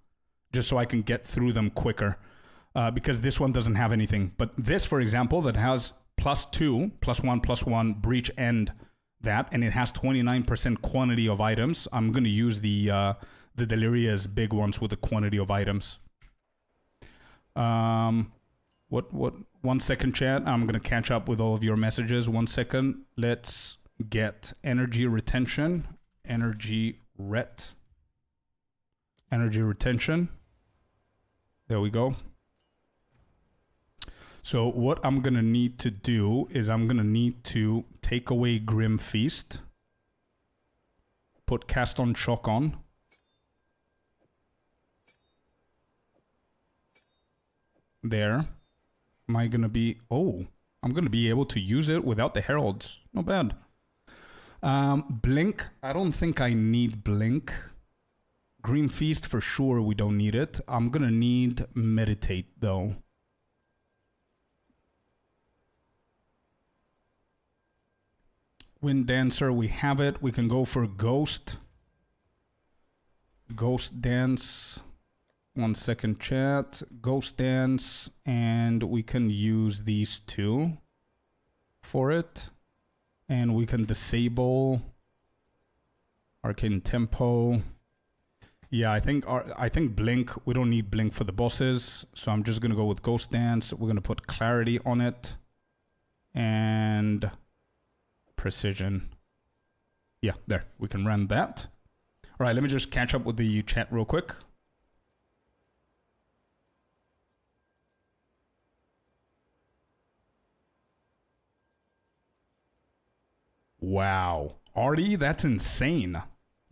Just so I can get through them quicker. Because this one doesn't have anything. But this, for example, that has +2, +1, breach end that, and it has 29% quantity of items. I'm going to use the Delirious big ones with the quantity of items. 1 second, chat. I'm going to catch up with all of your messages. 1 second. Let's get Energy Retention. Energy Retention. There we go. So what I'm going to need to do is I'm going to need to take away Grim Feast. Put Cast on Shock on. There. Am I going to be... Oh, I'm going to be able to use it without the heralds. Not bad. Blink. I don't think I need Blink. Green Feast, for sure, we don't need it. I'm gonna need Meditate, though. Wind Dancer, we have it. We can go for Ghost. Ghost Dance. 1 second, chat. Ghost Dance, and we can use these two for it. And we can disable Arcane Tempo. Yeah, I think Blink, we don't need Blink for the bosses, so I'm just gonna go with Ghost Dance. We're gonna put Clarity on it. And Precision. Yeah, there. We can run that. All right, let me just catch up with the chat real quick. Wow. Artie, that's insane.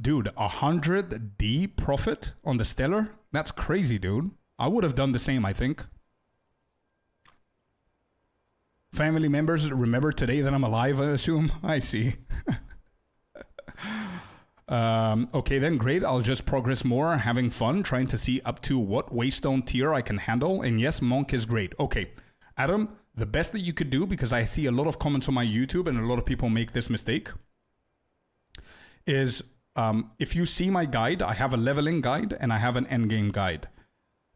Dude, 100 D profit on the Stellar? That's crazy, dude. I would have done the same, I think. Family members remember today that I'm alive, I assume? I see. Okay, then great. I'll just progress more, having fun, trying to see up to what Waystone tier I can handle. And yes, Monk is great. Okay, Adam, the best that you could do, because I see a lot of comments on my YouTube and a lot of people make this mistake, is if you see my guide, I have a leveling guide and I have an endgame guide.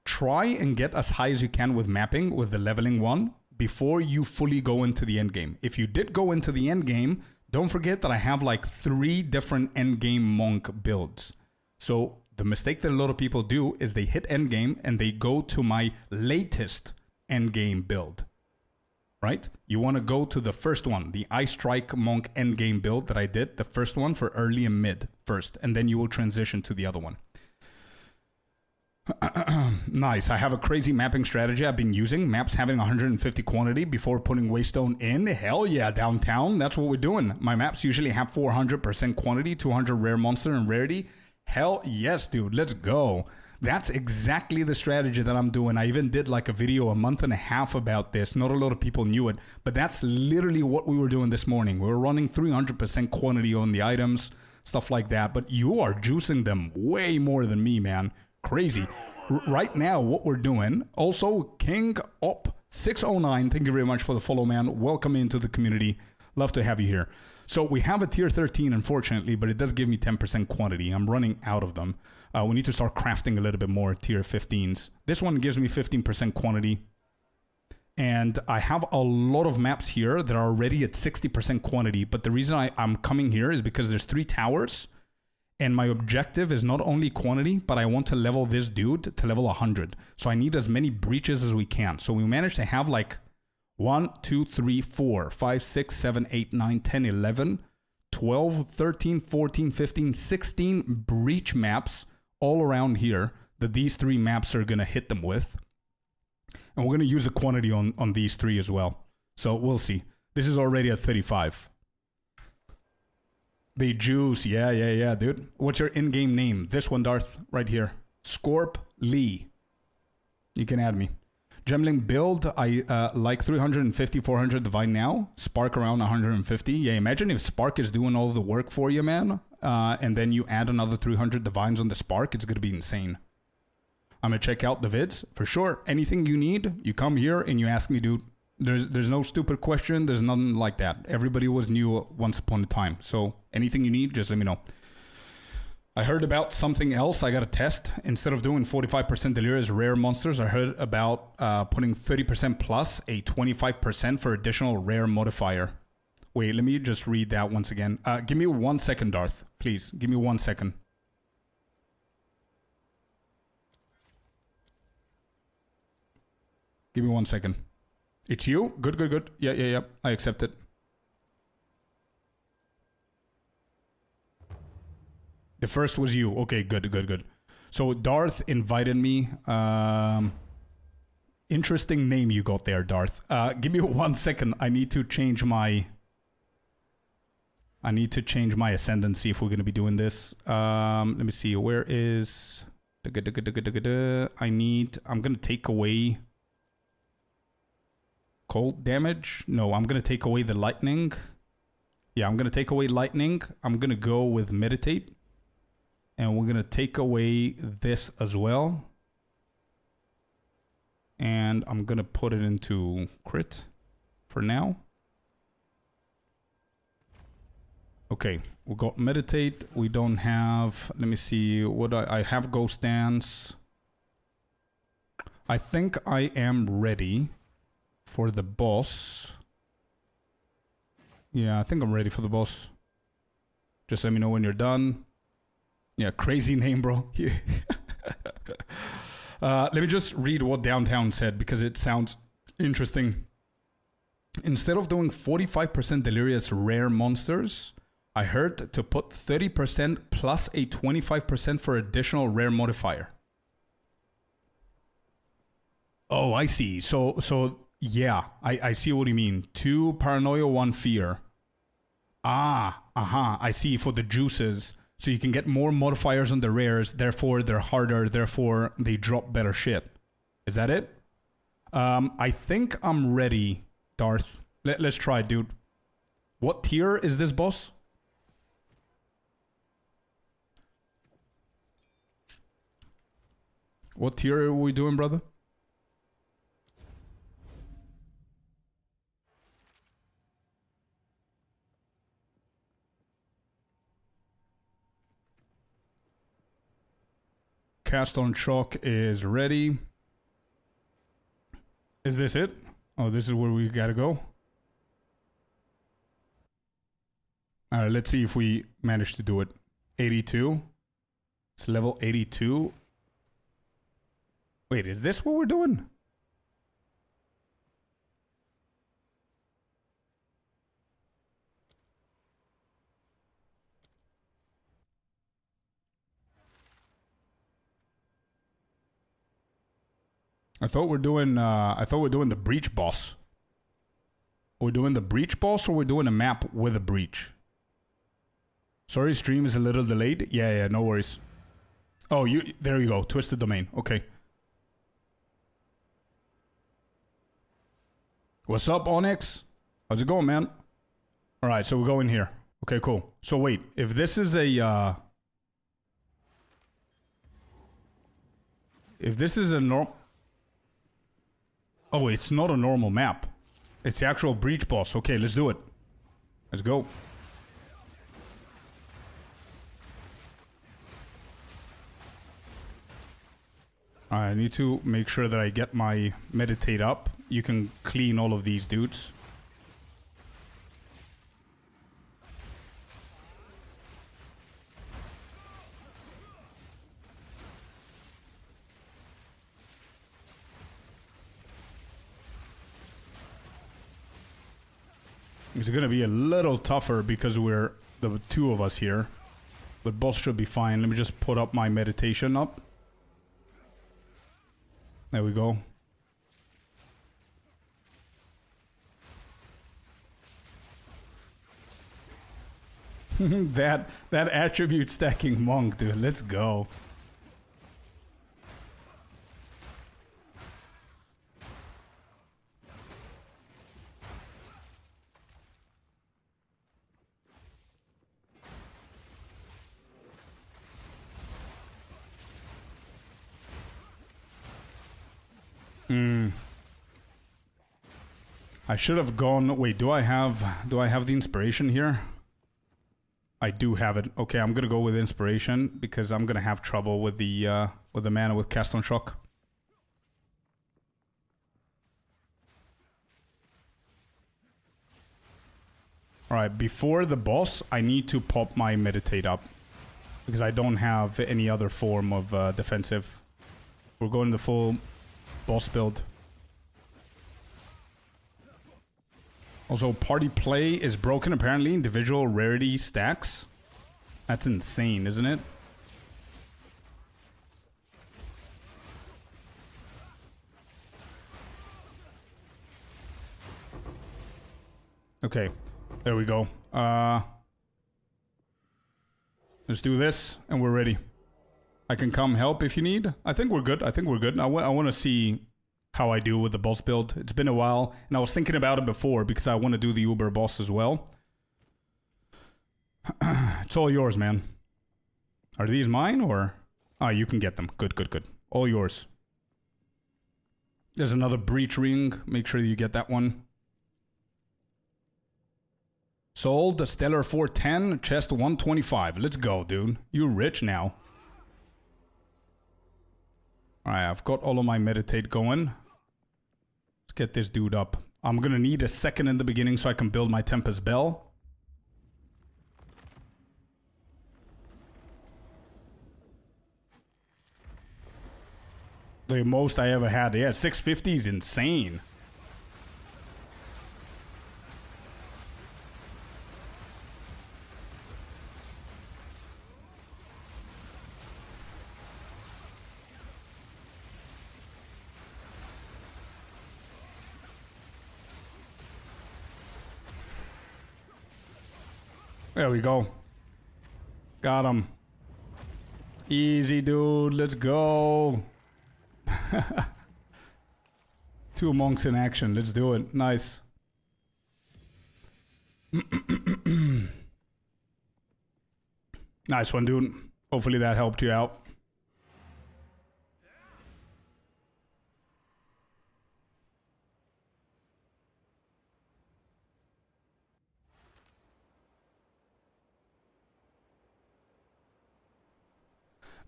Try and get as high as you can with mapping with the leveling one before you fully go into the endgame. If you did go into the endgame, don't forget that I have like 3 different endgame monk builds. So the mistake that a lot of people do is they hit endgame and they go to my latest endgame build, right? You want to go to the first one, the Ice Strike Monk endgame build that I did, the first one for early and mid first, and then you will transition to the other one. Nice. I have a crazy mapping strategy I've been using. Maps having 150 quantity before putting Waystone in. Hell yeah, downtown. That's what we're doing. My maps usually have 400% quantity, 200 rare monster and rarity. Hell yes, dude. Let's go. That's exactly the strategy that I'm doing. I even did like a video a month and a half about this. Not a lot of people knew it, but that's literally what we were doing this morning. We were running 300% quantity on the items, stuff like that. But you are juicing them way more than me, man. Crazy. Right now, what we're doing, also King Op 609, thank you very much for the follow, man. Welcome into the community. Love to have you here. So we have a tier 13, unfortunately, but it does give me 10% quantity. I'm running out of them. We need to start crafting a little bit more tier 15s. This one gives me 15% quantity. And I have a lot of maps here that are already at 60% quantity. But the reason I'm coming here is because there's 3 towers. And my objective is not only quantity, but I want to level this dude to level 100. So I need as many breaches as we can. So we managed to have like 1, 2, 3, 4, 5, 6, 7, 8, 9, 10, 11, 12, 13, 14, 15, 16 breach maps all around here that these 3 maps are going to hit them with. And we're going to use the quantity on these 3 as well. So we'll see. This is already at 35. They juice. Yeah, dude. What's your in-game name? This one, Darth, right here. Scorp Lee. You can add me. Gemling build, I like 350, 400 Divine now. Spark around 150. Yeah, imagine if Spark is doing all the work for you, man. And then you add another 300 Divines on the Spark. It's going to be insane. I'm going to check out the vids. For sure. Anything you need, you come here and you ask me, dude. There's no stupid question. There's nothing like that. Everybody was new once upon a time. So anything you need, just let me know. I heard about something else I got to test. Instead of doing 45% delirious rare monsters, I heard about putting 30% plus a 25% for additional rare modifier. Wait, let me just read that once again. Give me 1 second, Darth. Please, give me 1 second. Give me 1 second. It's you? Good. Yeah. I accept it. The first was you. Okay, good. So Darth invited me. Interesting name you got there, Darth. Give me 1 second. I need to change my ascendancy if we're going to be doing this. Let me see. Where is... I'm going to take away... cold damage? No, I'm going to take away the lightning. Yeah, I'm going to take away lightning. I'm going to go with meditate. And we're going to take away this as well. And I'm going to put it into crit for now. Okay, we got meditate. We don't have, let me see, what I have ghost dance. I think I am ready for the boss. Yeah, I think I'm ready for the boss. Just let me know when you're done. Yeah, crazy name, bro. Let me just read what Downtown said because it sounds interesting. Instead of doing 45% delirious rare monsters, I heard to put 30% plus a 25% for additional rare modifier. Oh, I see. So yeah, I see what you mean. 2 paranoia, 1 fear. I see, for the juices. So you can get more modifiers on the rares, therefore they're harder, therefore they drop better shit. Is that it? I think I'm ready, Darth. Let's try it, dude. What tier is this boss? What tier are we doing, brother? Cast on Shock is ready. Is this it? Oh, this is where we gotta go. Alright, let's see if we manage to do it. 82. It's level 82. Wait, is this what we're doing? I thought we're doing the breach boss. Are we doing the breach boss or we're doing a map with a breach? Sorry, stream is a little delayed. Yeah, no worries. Oh, there you go. Twisted domain. Okay. What's up, Onyx? How's it going, man? All right, so we're going here. Okay, cool. So wait, if this is a if this is a normal... Oh, it's not a normal map. It's the actual breach boss. Okay, let's do it. Let's go. I need to make sure that I get my meditate up. You can clean all of these dudes. It's gonna be a little tougher because we're the 2 of us here. But boss should be fine. Let me just put up my meditation up. There we go. that attribute stacking monk, dude. Let's go. I should have gone... Wait, do I have the inspiration here? I do have it. Okay, I'm gonna go with inspiration because I'm gonna have trouble with the mana with Cast on Shock. Alright, before the boss, I need to pop my meditate up. Because I don't have any other form of defensive. We're going the full boss build. Also, party play is broken apparently. Individual rarity stacks. That's insane, isn't it? Okay, there we go. Let's do this, and we're ready. I can come help if you need. I think we're good. I want to see how I do with the boss build. It's been a while, and I was thinking about it before because I want to do the Uber boss as well. It's all yours, man. Are these mine or? Ah, you can get them. Good, good, good. All yours. There's another breach ring. Make sure you get that one. Sold. Stellar 410. Chest 125. Let's go, dude. You're rich now. Alright, I've got all of my meditate going. Let's get this dude up. I'm gonna need a second in the beginning so I can build my Tempest Bell. The most I ever had. Yeah, 650 is insane. There we go. Got him. Easy, dude. Let's go. 2 monks in action. Let's do it. Nice. Nice one, dude. Hopefully that helped you out.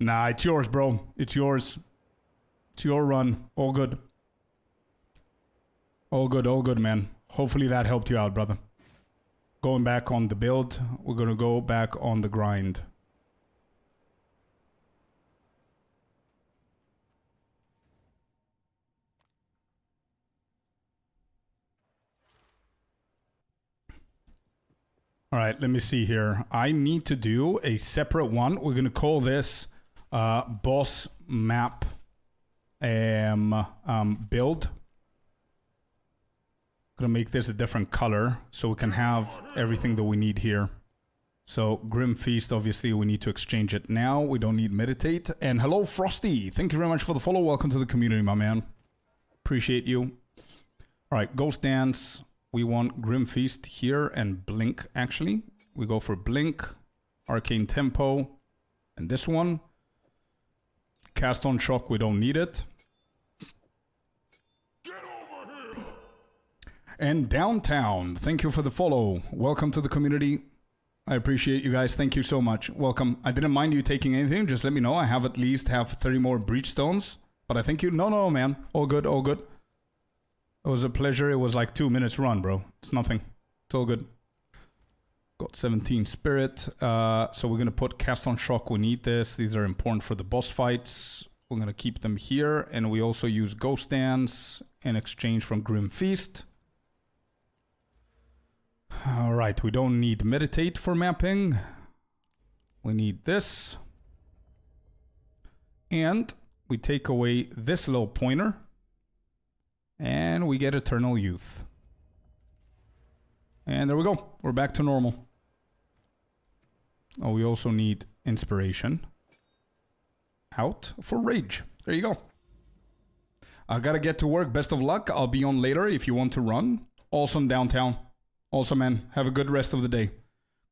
Nah, it's yours, bro. It's yours. It's your run. All good. All good, man. Hopefully that helped you out, brother. Going back on the build. We're gonna go back on the grind. Alright, let me see here. I need to do a separate one. We're gonna call this boss map build. Gonna make this a different color so we can have everything that we need here. So Grim Feast, obviously we need to exchange it now. We don't need Meditate. And hello Frosty, thank you very much for the follow. Welcome to the community, my man. Appreciate you. All right, Ghost Dance. We want Grim Feast here and Blink actually. We go for Blink, Arcane Tempo, and this one. Cast on Shock, we don't need it. And Downtown, thank you for the follow. Welcome to the community. I appreciate you guys. Thank you so much. Welcome. I didn't mind you taking anything. Just let me know. I have at least 30 more breach stones. But I think you... No, man. All good, all good. It was a pleasure. It was like 2 minutes run, bro. It's nothing. It's all good. Got 17 spirit. So we're going to put Cast on Shock. We need this. These are important for the boss fights. We're going to keep them here. And we also use Ghost Dance in exchange from Grim Feast. Alright, we don't need Meditate for mapping. We need this. And we take away this little pointer. And we get Eternal Youth. And there we go. We're back to normal. Oh, we also need Inspiration. Out for Rage. There you go. I gotta get to work. Best of luck. I'll be on later if you want to run. Awesome, Downtown. Awesome, man. Have a good rest of the day.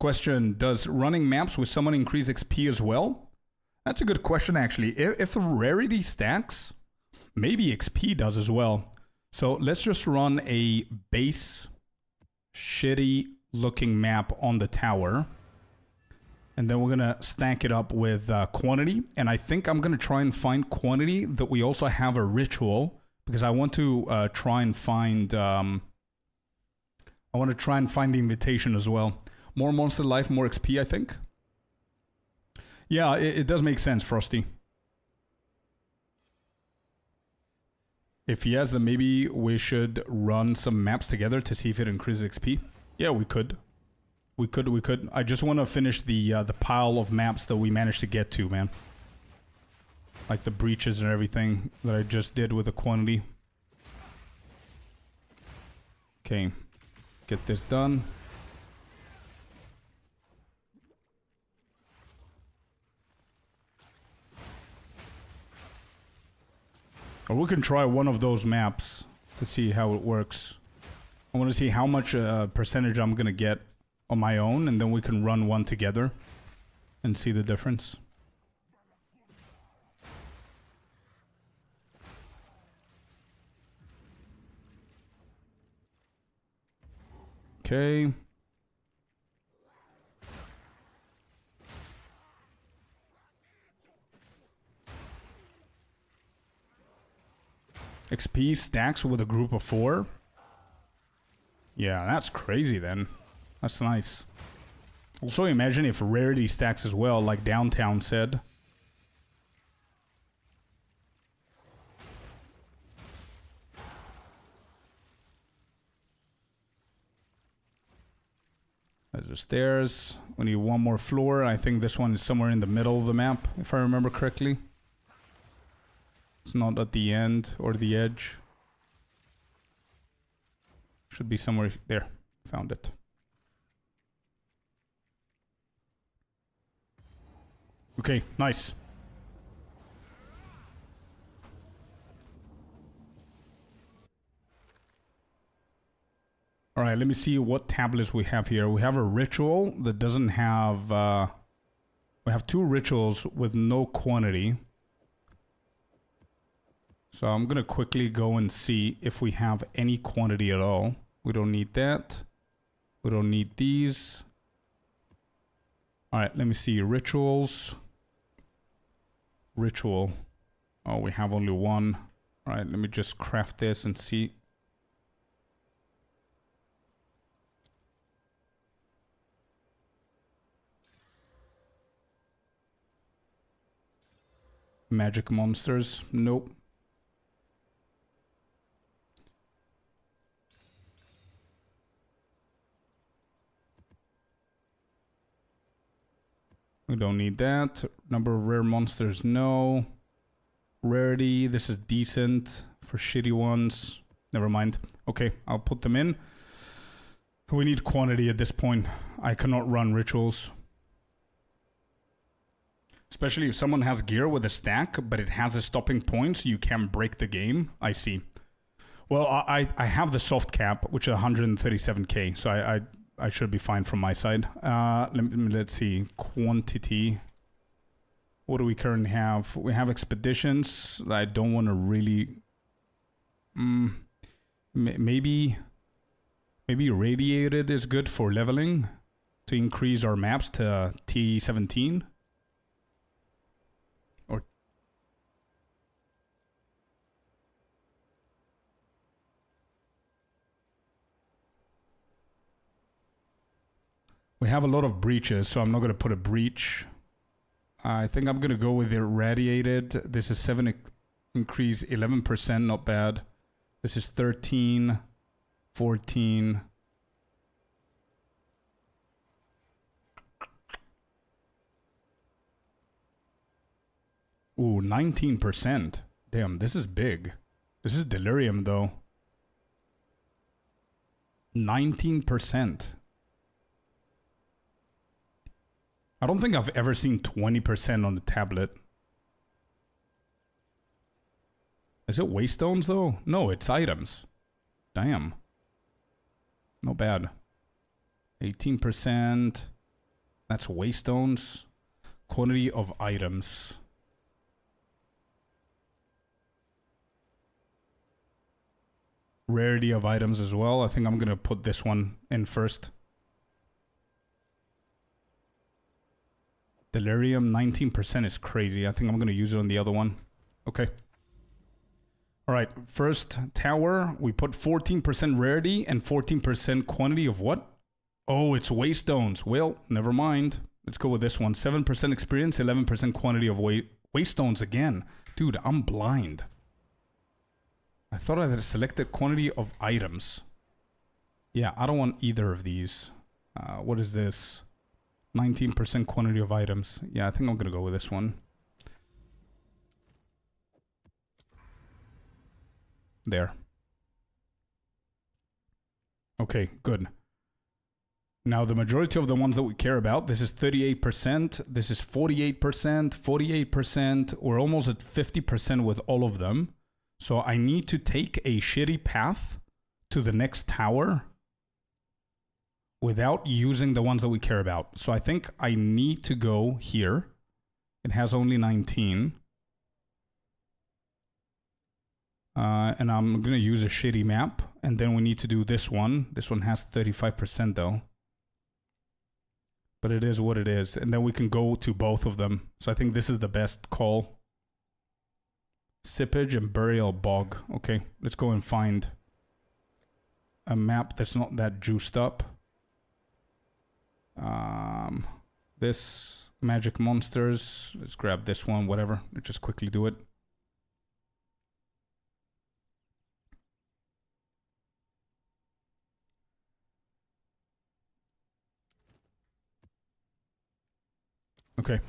Question, does running maps with someone increase XP as well? That's a good question, actually. If the rarity stacks, maybe XP does as well. So let's just run a base, shitty looking map on the tower. And then we're going to stack it up with quantity. And I think I'm going to try and find quantity that we also have a ritual. Because I want to try and find... I want to try and find the invitation as well. More monster life, more XP, I think. Yeah, it does make sense, Frosty. If yes, then maybe we should run some maps together to see if it increases XP. Yeah, we could. We could. I just want to finish the pile of maps that we managed to get to, man. Like the breaches and everything that I just did with the quantity. Okay. Get this done. Or we can try one of those maps to see how it works. I want to see how much percentage I'm going to get on my own, and then we can run one together and see the difference. Okay. XP stacks with a group of 4. Yeah, that's crazy then. That's nice. Also, imagine if rarity stacks as well, like Downtown said. There's the stairs. We need one more floor. I think this one is somewhere in the middle of the map, if I remember correctly. It's not at the end or the edge. Should be somewhere there. Found it. Okay, nice. All right, let me see what tablets we have here. We have a ritual that doesn't have... we have 2 rituals with no quantity. So I'm going to quickly go and see if we have any quantity at all. We don't need that. We don't need these. All right, let me see. Rituals. Ritual. Oh, we have only 1. All right, let me just craft this and see. Magic monsters. Nope. We don't need that. Number of rare monsters, no. Rarity, this is decent. For shitty ones, never mind. Okay, I'll put them in. We need quantity at this point. I cannot run rituals. Especially if someone has gear with a stack, but it has a stopping point, so you can break the game. I see. Well, I have the soft cap, which is 137k, so I should be fine from my side. Let's see. Quantity. What do we currently have? We have expeditions. I don't want to really... maybe radiated is good for leveling. To increase our maps to T17. Or... We have a lot of breaches, so I'm not going to put a breach. I think I'm going to go with irradiated. This is 7 increase, 11%, not bad. This is 13, 14. Ooh, 19%. Damn, this is big. This is delirium, though. 19%. I don't think I've ever seen 20% on the tablet. Is it waystones, though? No, it's items. Damn. Not bad. 18%. That's waystones. Quantity of items. Rarity of items as well. I think I'm going to put this one in first. Delirium, 19% is crazy. I think I'm going to use it on the other one. Okay. All right. First tower, we put 14% rarity and 14% quantity of what? Oh, it's waystones. Well, never mind. Let's go with this one. 7% experience, 11% quantity of waystones again. Dude, I'm blind. I thought I had selected quantity of items. Yeah, I don't want either of these. What is this? 19% quantity of items. Yeah, I think I'm going to go with this one. There. Okay, good. Now, the majority of the ones that we care about, this is 38%, this is 48%, 48%. We're almost at 50% with all of them. So I need to take a shitty path to the next tower without using the ones that we care about. So I think I need to go here. It has only 19. And I'm going to use a shitty map. And then we need to do this one. This one has 35% though. But it is what it is. And then we can go to both of them. So I think this is the best call. Sippage and Burial Bog. Okay, let's go and find a map that's not that juiced up. This Magic Monsters. Let's grab this one, whatever. Let's just quickly do it. Okay.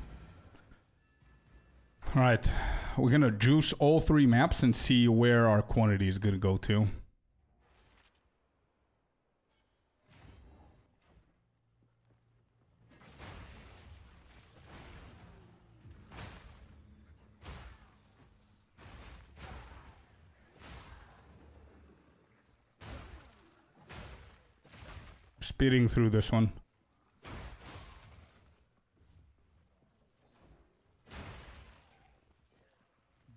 All right. We're going to juice all 3 maps and see where our quantity is going to go to. Speeding through this one.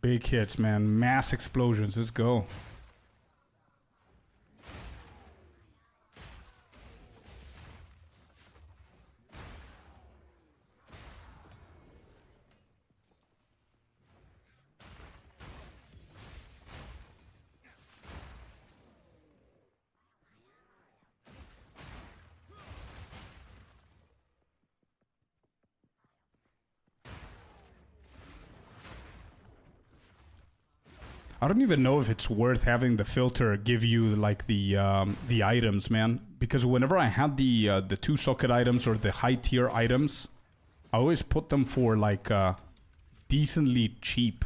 Big hits, man. Mass explosions. Let's go. I don't even know if it's worth having the filter give you like the items, man. Because whenever I had the 2-socket items or the high tier items, I always put them for like decently cheap,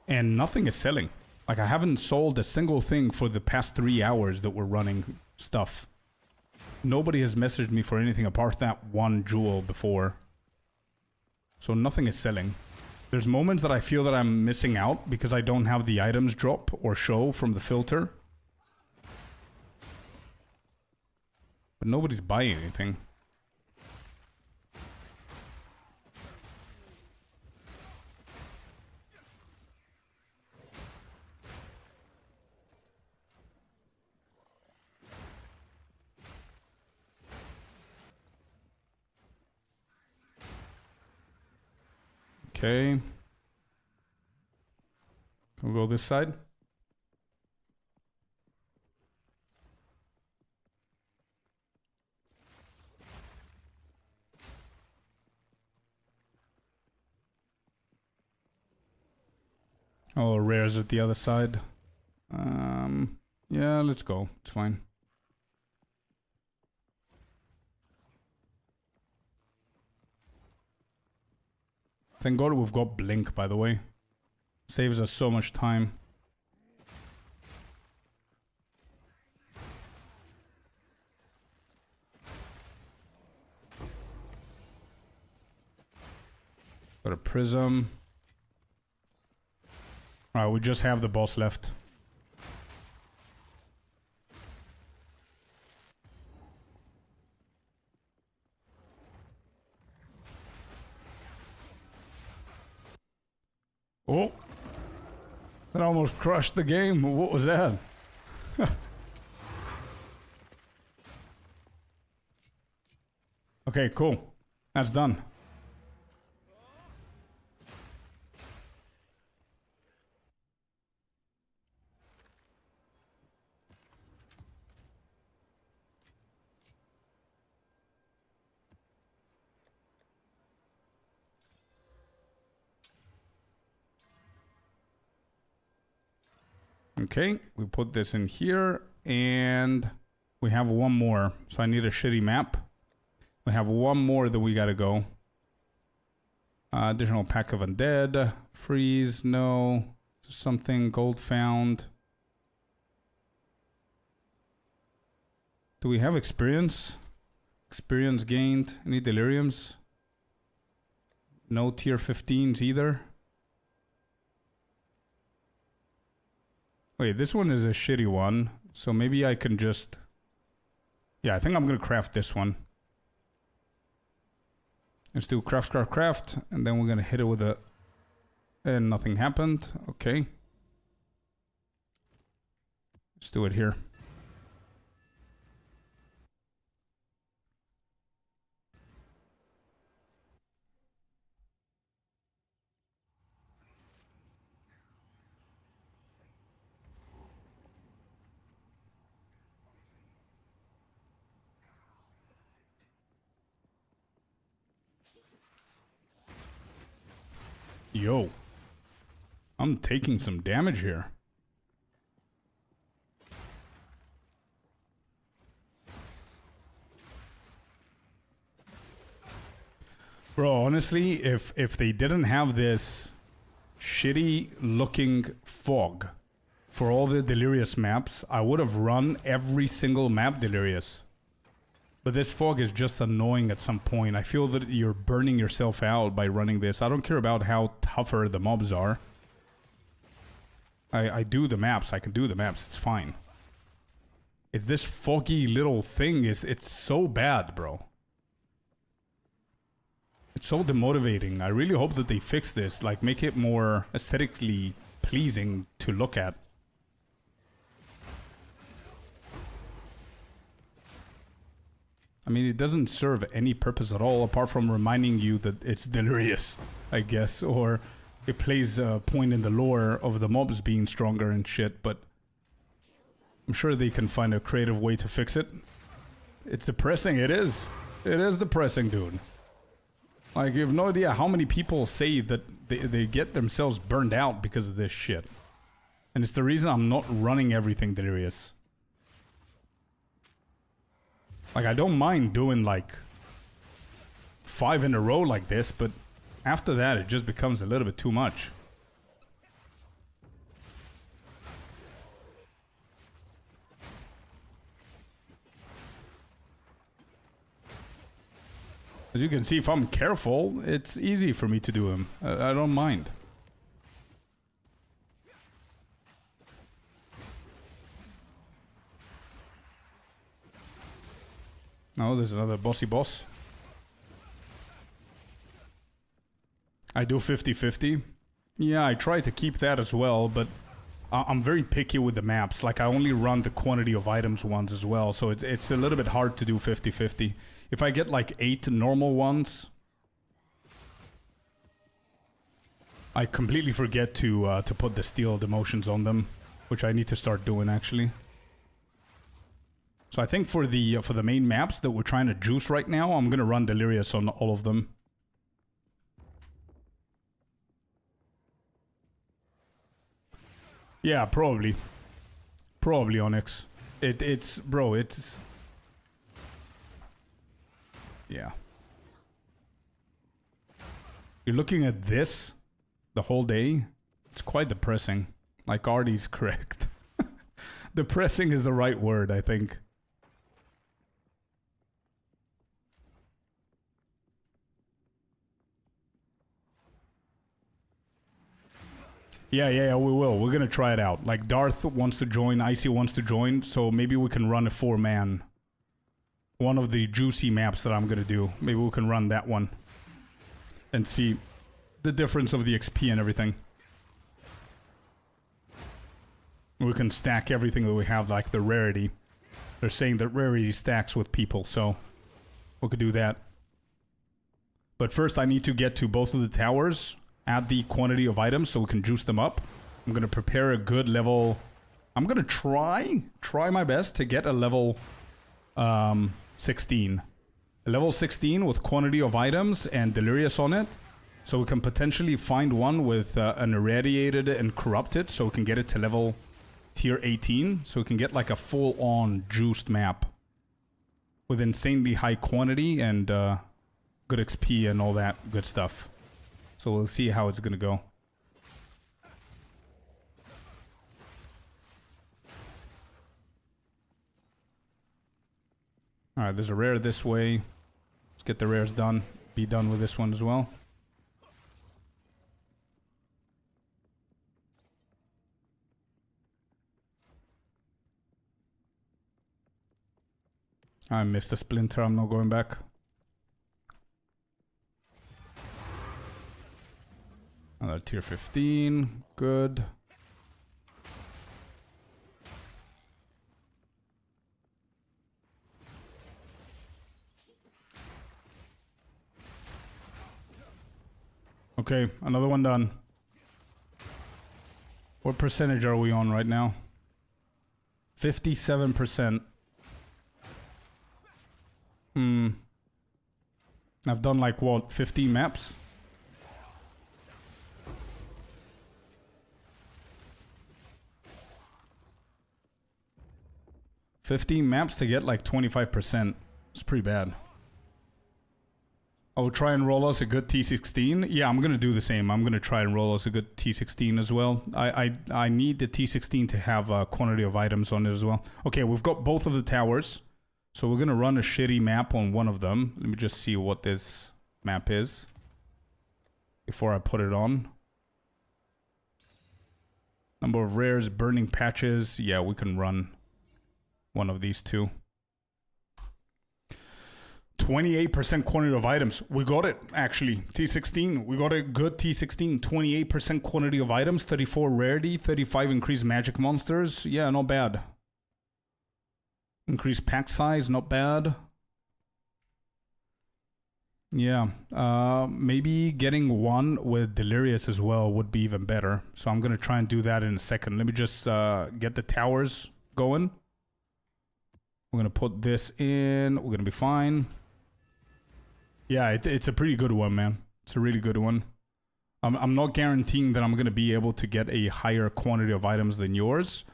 and nothing is selling. Like I haven't sold a single thing for the past 3 hours that we're running stuff. Nobody has messaged me for anything apart that one jewel before. So nothing is selling. There's moments that I feel that I'm missing out because I don't have the items drop or show from the filter. But nobody's buying anything. Okay. Can we go this side? Oh, rares at the other side. Yeah, let's go. It's fine. Thank God we've got Blink, by the way. Saves us so much time. Got a Prism. Alright, we just have the boss left. Oh! That almost crushed the game. What was that? Okay, cool. That's done. Okay, we put this in here, and we have one more. So I need a shitty map. We have one more that we gotta go. Additional pack of undead. Freeze, no. Something, gold found. Do we have experience? Experience gained. Any deliriums? No tier 15s either. Wait, this one is a shitty one. So maybe I can just... Yeah, I think I'm gonna craft this one. Let's do craft, craft, craft. And then we're gonna hit it with a... And nothing happened. Okay. Let's do it here. Yo. I'm taking some damage here. Bro, honestly, if they didn't have this shitty looking fog for all the Delirious maps, I would have run every single map Delirious. But this fog is just annoying at some point. I feel that you're burning yourself out by running this. I don't care about how tougher the mobs are. I do the maps. I can do the maps. It's fine. It's this foggy little thing it's so bad, bro. It's so demotivating. I really hope that they fix this. Like, make it more aesthetically pleasing to look at. I mean, it doesn't serve any purpose at all apart from reminding you that it's Delirious, I guess. Or it plays a point in the lore of the mobs being stronger and shit, but I'm sure they can find a creative way to fix it. It's depressing. It is. It is depressing, dude. Like, you have no idea how many people say that they get themselves burned out because of this shit. And it's the reason I'm not running everything Delirious. Like, I don't mind doing, like, 5 in a row like this, but after that, it just becomes a little bit too much. As you can see, if I'm careful, it's easy for me to do them. I don't mind. No, there's another bossy boss. I do 50-50. Yeah, I try to keep that as well, but I'm very picky with the maps. Like, I only run the quantity of items ones as well, so it's a little bit hard to do 50-50. If I get like 8 normal ones, I completely forget to put the steel demotions on them, which I need to start doing actually. So I think for the main maps that we're trying to juice right now, I'm gonna run Delirious on all of them. Yeah, probably. Probably Onyx. It's bro, it's yeah. You're looking at this the whole day. It's quite depressing. Like Artie's correct. Depressing is the right word, I think. Yeah, we will. We're gonna try it out. Like, Darth wants to join, Icy wants to join, so maybe we can run a 4-man. One of the juicy maps that I'm gonna do. Maybe we can run that one. And see the difference of the XP and everything. We can stack everything that we have, like the rarity. They're saying that rarity stacks with people, so we could do that. But first I need to get to both of the towers, add the quantity of items so we can juice them up. I'm gonna prepare a good level. I'm gonna try my best to get a level 16. A level 16 with quantity of items and Delirious on it. So we can potentially find one with an irradiated and corrupted, so we can get it to level tier 18. So we can get like a full-on juiced map with insanely high quantity and good XP and all that good stuff. So we'll see how it's gonna go. Alright, there's a rare this way. Let's get the rares done. Be done with this one as well. I missed a splinter, I'm not going back. Another tier 15, good. Okay, another one done. What percentage are we on right now? 57%. I've done like what, 15 maps? $15 maps to get like 25%. It's pretty bad. I will try and roll us a good T16. Yeah, I'm gonna do the same. I'm gonna try and roll us a good T16 as well. I need the T16 to have a quantity of items on it as well. Okay, we've got both of the towers. So we're gonna run a shitty map on one of them. Let me just see what this map is before I put it on. Number of rares, burning patches. Yeah, we can run one of these two. 28% quantity of items. We got it, actually. T16. We got a good T16. 28% quantity of items. 34 rarity. 35 increased magic monsters. Yeah, not bad. Increased pack size. Not bad. Yeah. Maybe getting one with Delirious as well would be even better. So I'm going to try and do that in a second. Let me just get the towers going. We're going to put this in. We're going to be fine. Yeah, it's a pretty good one, man. It's a really good one. I'm not guaranteeing that I'm going to be able to get a higher quantity of items than yours.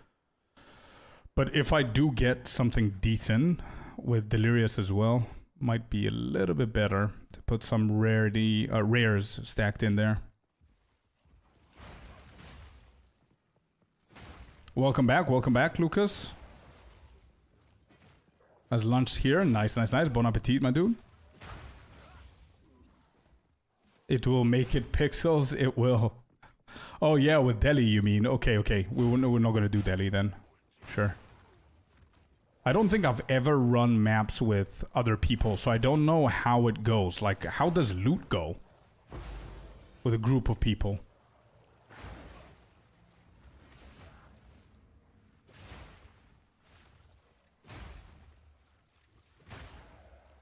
But if I do get something decent with Delirious as well, might be a little bit better to put some rares stacked in there. Welcome back, Lucas. As lunch here. Nice. Bon appetit, my dude. It will make it pixels. It will. Oh, yeah, with Delhi, you mean. Okay. We're not going to do Delhi then. Sure. I don't think I've ever run maps with other people, so I don't know how it goes. Like, how does loot go with a group of people?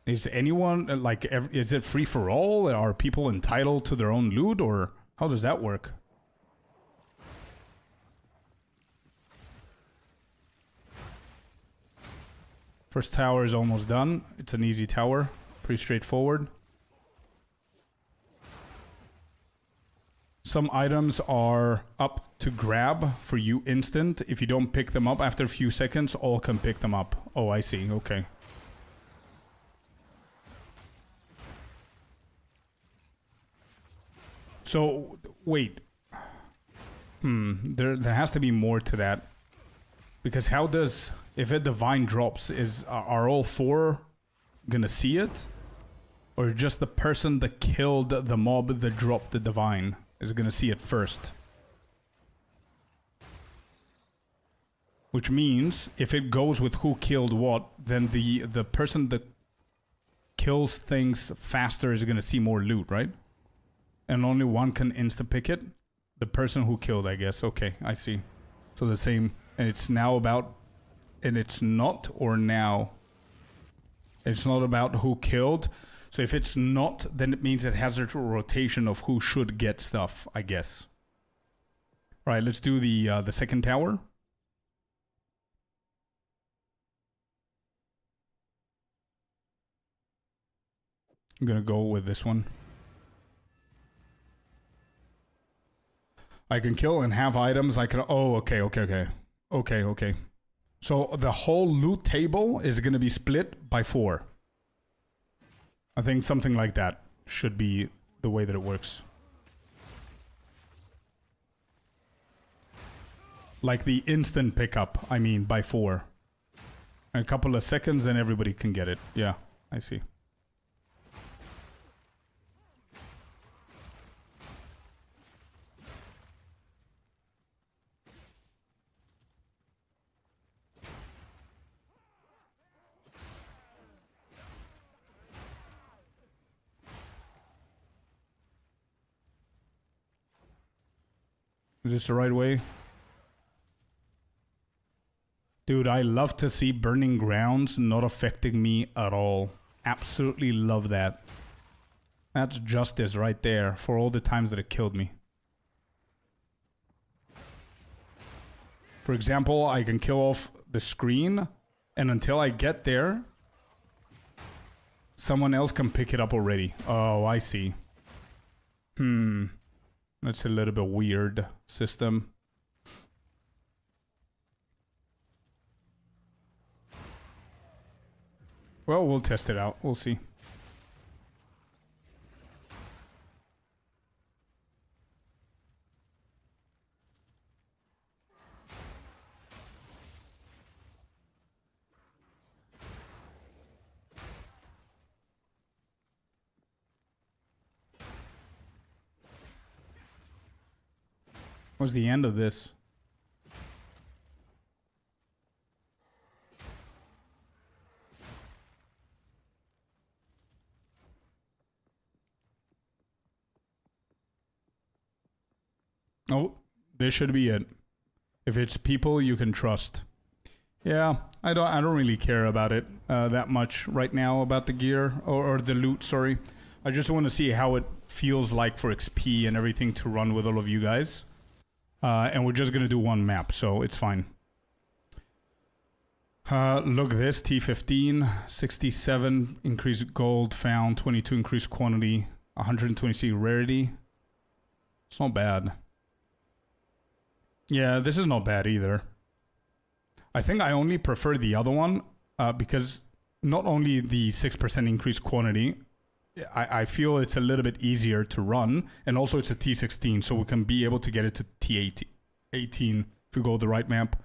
Is anyone, like, is it free for all? Are people entitled to their own loot, or how does that work? First tower is almost done. It's an easy tower. Pretty straightforward. Some items are up to grab for you instant. If you don't pick them up after a few seconds, all can pick them up. Oh, I see. Okay. So, wait. There has to be more to that. Because how does... If a divine drops, are all four gonna see it? Or just the person that killed the mob that dropped the divine is gonna see it first? Which means, if it goes with who killed what, then the person that kills things faster is gonna see more loot, right? And only one can insta-pick it? The person who killed, I guess. Okay, I see. So the same... And it's now about... And it's not, or now? It's not about who killed. So if it's not, then it means it has a rotation of who should get stuff, I guess. Right, let's do the second tower. I'm gonna go with this one. I can kill and have items. I can... Oh, okay. Okay. So the whole loot table is going to be split by 4. I think something like that should be the way that it works. Like the instant pickup, I mean, by 4. In a couple of seconds, then everybody can get it. Yeah, I see. Is this the right way? Dude, I love to see burning grounds not affecting me at all. Absolutely love that. That's justice right there for all the times that it killed me. For example, I can kill off the screen, and until I get there, someone else can pick it up already. Oh, I see. That's a little bit weird system. Well, we'll test it out. We'll see. What's the end of this? Oh, this should be it. If it's people you can trust. Yeah, I don't really care about it that much right now, about the gear or the loot, sorry. I just want to see how it feels like for XP and everything to run with all of you guys. And we're just going to do one map, so it's fine. Look at this, T15, 67 increased gold found, 22 increased quantity, 126 rarity. It's not bad. Yeah, this is not bad either. I think I only prefer the other one because not only the 6% increased quantity, I feel it's a little bit easier to run, and also it's a T16, so we can be able to get it to T18 if we go the right map.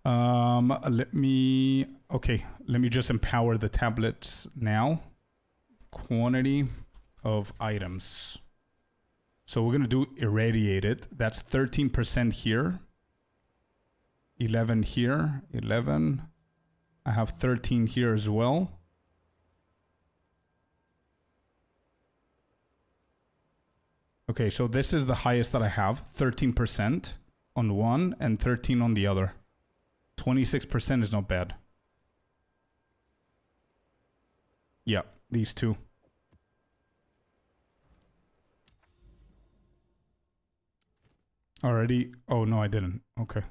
Let me just empower the tablets now. Quantity of items. So we're gonna do irradiated. That's 13% here. 11 here. 11. I have 13 here as well. Okay, so this is the highest that I have. 13% on one and 13 on the other. 26% is not bad. Yeah, these two. Already? Oh, no, I didn't. Okay.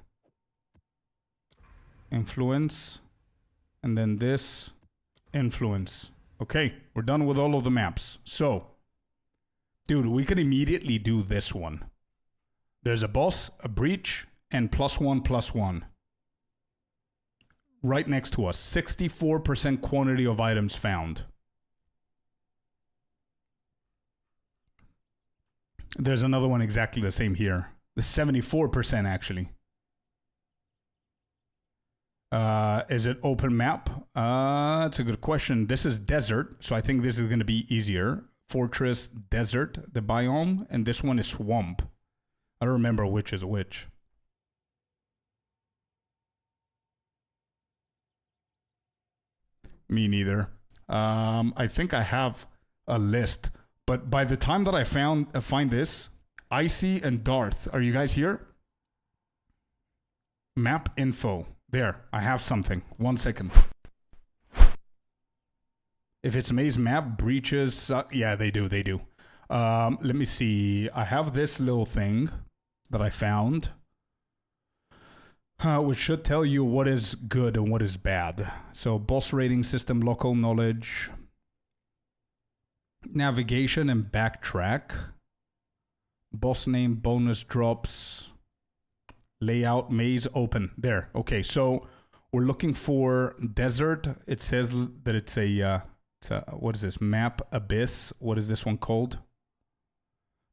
Influence. And then this. Influence. Okay, we're done with all of the maps. So, dude, we can immediately do this one. There's a boss, a breach, and +1/+1. Right next to us. 64% quantity of items found. There's another one exactly the same here. The 74% actually. Is it open map? That's a good question. This is desert, so I think this is going to be easier. Fortress, desert, the biome, and this one is swamp. I don't remember which is which. Me neither. I think I have a list, but by the time that I find this, Icy and Darth, are you guys here? Map info. There, I have something. 1 second. If it's maze map, breaches, yeah, they do. Let me see. I have this little thing that I found, which should tell you what is good and what is bad. So, boss rating system, local knowledge, navigation and backtrack, boss name, bonus drops, layout, maze, open. There. Okay, so we're looking for desert. It says that it's a what is this? Map abyss. What is this one called?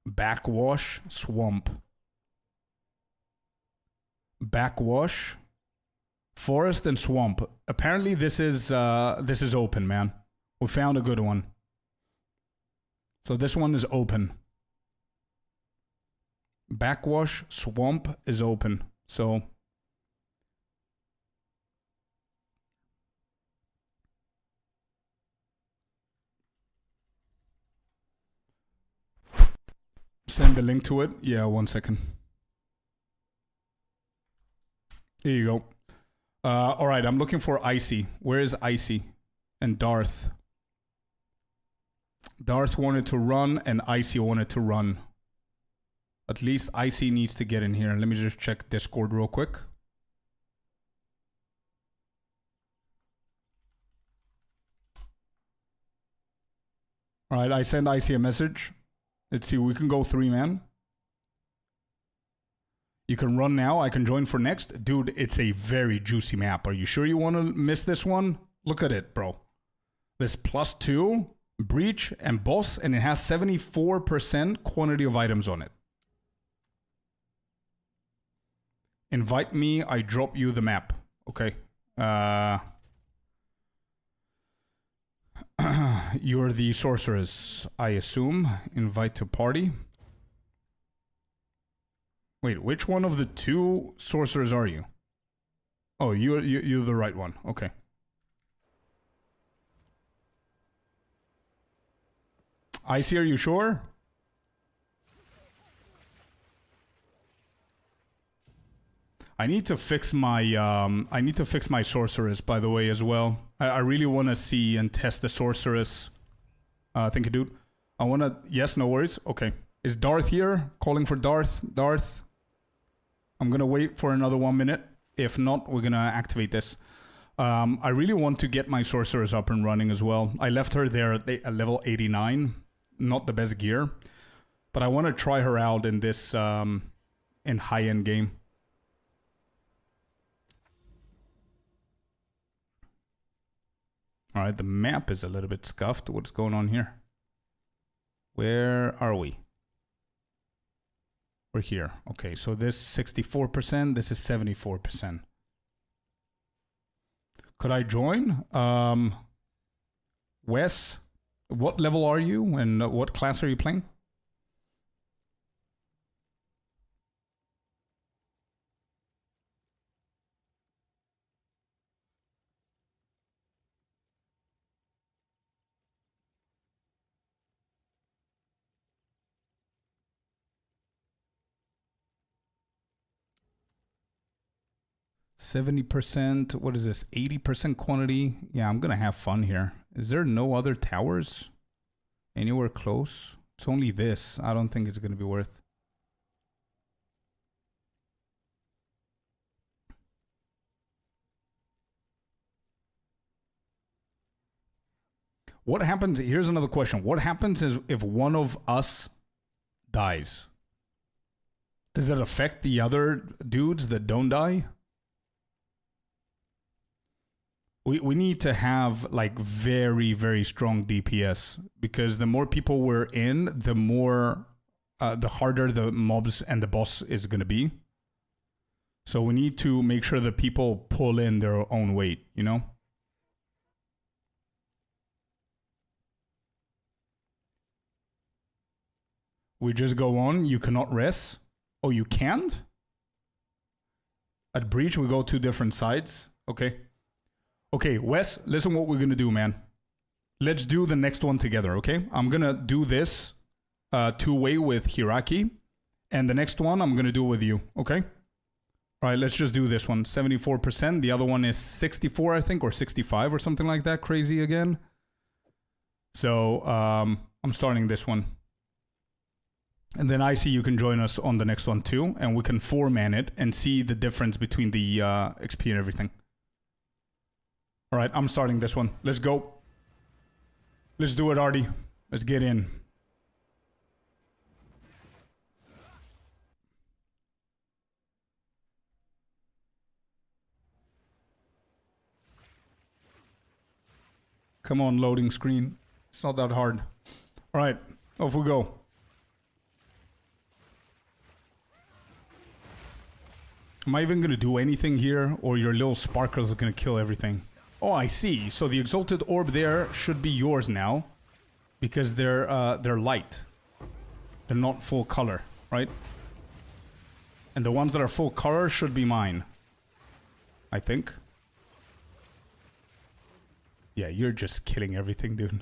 Backwash, swamp. Backwash, forest and swamp. Apparently this is open, man. We found a good one. So this one is open. Backwash, swamp is open. So send the link to it. Yeah, 1 second. Here you go. All right, I'm looking for Icy. Where is Icy? And Darth. Darth wanted to run and Icy wanted to run. At least Icy needs to get in here. Let me just check Discord real quick. Alright, I send Icy a message. Let's see, we can go 3-man. You can run now, I can join for next. Dude, it's a very juicy map. Are you sure you want to miss this one? Look at it, bro. This +2, breach, and boss, and it has 74% quantity of items on it. Invite me, I drop you the map. Okay. You're the sorceress, I assume. Invite to party. Wait, which one of the two sorcerers are you? Oh, you're the right one. Okay. Icy, are you sure? I need to fix my sorceress, by the way, as well. I really want to see and test the sorceress. Thank you, dude. I want to... Yes, no worries. Okay. Is Darth here? Calling for Darth. Darth. I'm going to wait for another 1 minute. If not, we're going to activate this. I really want to get my sorceress up and running as well. I left her there at level 89. Not the best gear. But I want to try her out in this in high-end game. Alright, the map is a little bit scuffed. What's going on here? Where are we? We're here. Okay, so this 64%, this is 74%. Could I join? Wes, what level are you and what class are you playing? %, what is this? 80% quantity? Yeah, I'm gonna have fun here. Is there no other towers anywhere close? It's only this. I don't think it's gonna be worth. What happens? Here's another question. What happens is if one of us dies? Does that affect the other dudes that don't die? We need to have like very, very strong DPS because the more people we're in, the more, the harder the mobs and the boss is going to be. So we need to make sure that people pull in their own weight, you know? We just go on. You cannot rest. Oh, you can't? At Breach, we go to different sides. Okay. Okay, Wes, listen what we're going to do, man. Let's do the next one together, okay? I'm going to do this two-way with Hiraki. And the next one, I'm going to do with you, okay? All right, let's just do this one. 74%. The other one is 64, I think, or 65 or something like that. Crazy again. So I'm starting this one. And then I see you can join us on the next one too. And we can 4-man it and see the difference between the XP and everything. All right, I'm starting this one. Let's go. Let's do it, Artie. Let's get in. Come on, loading screen. It's not that hard. All right, off we go. Am I even going to do anything here? Or your little sparkles are going to kill everything? Oh, I see. So the exalted orb there should be yours now. Because they're light. They're not full color, right? And the ones that are full color should be mine. I think. Yeah, you're just killing everything, dude.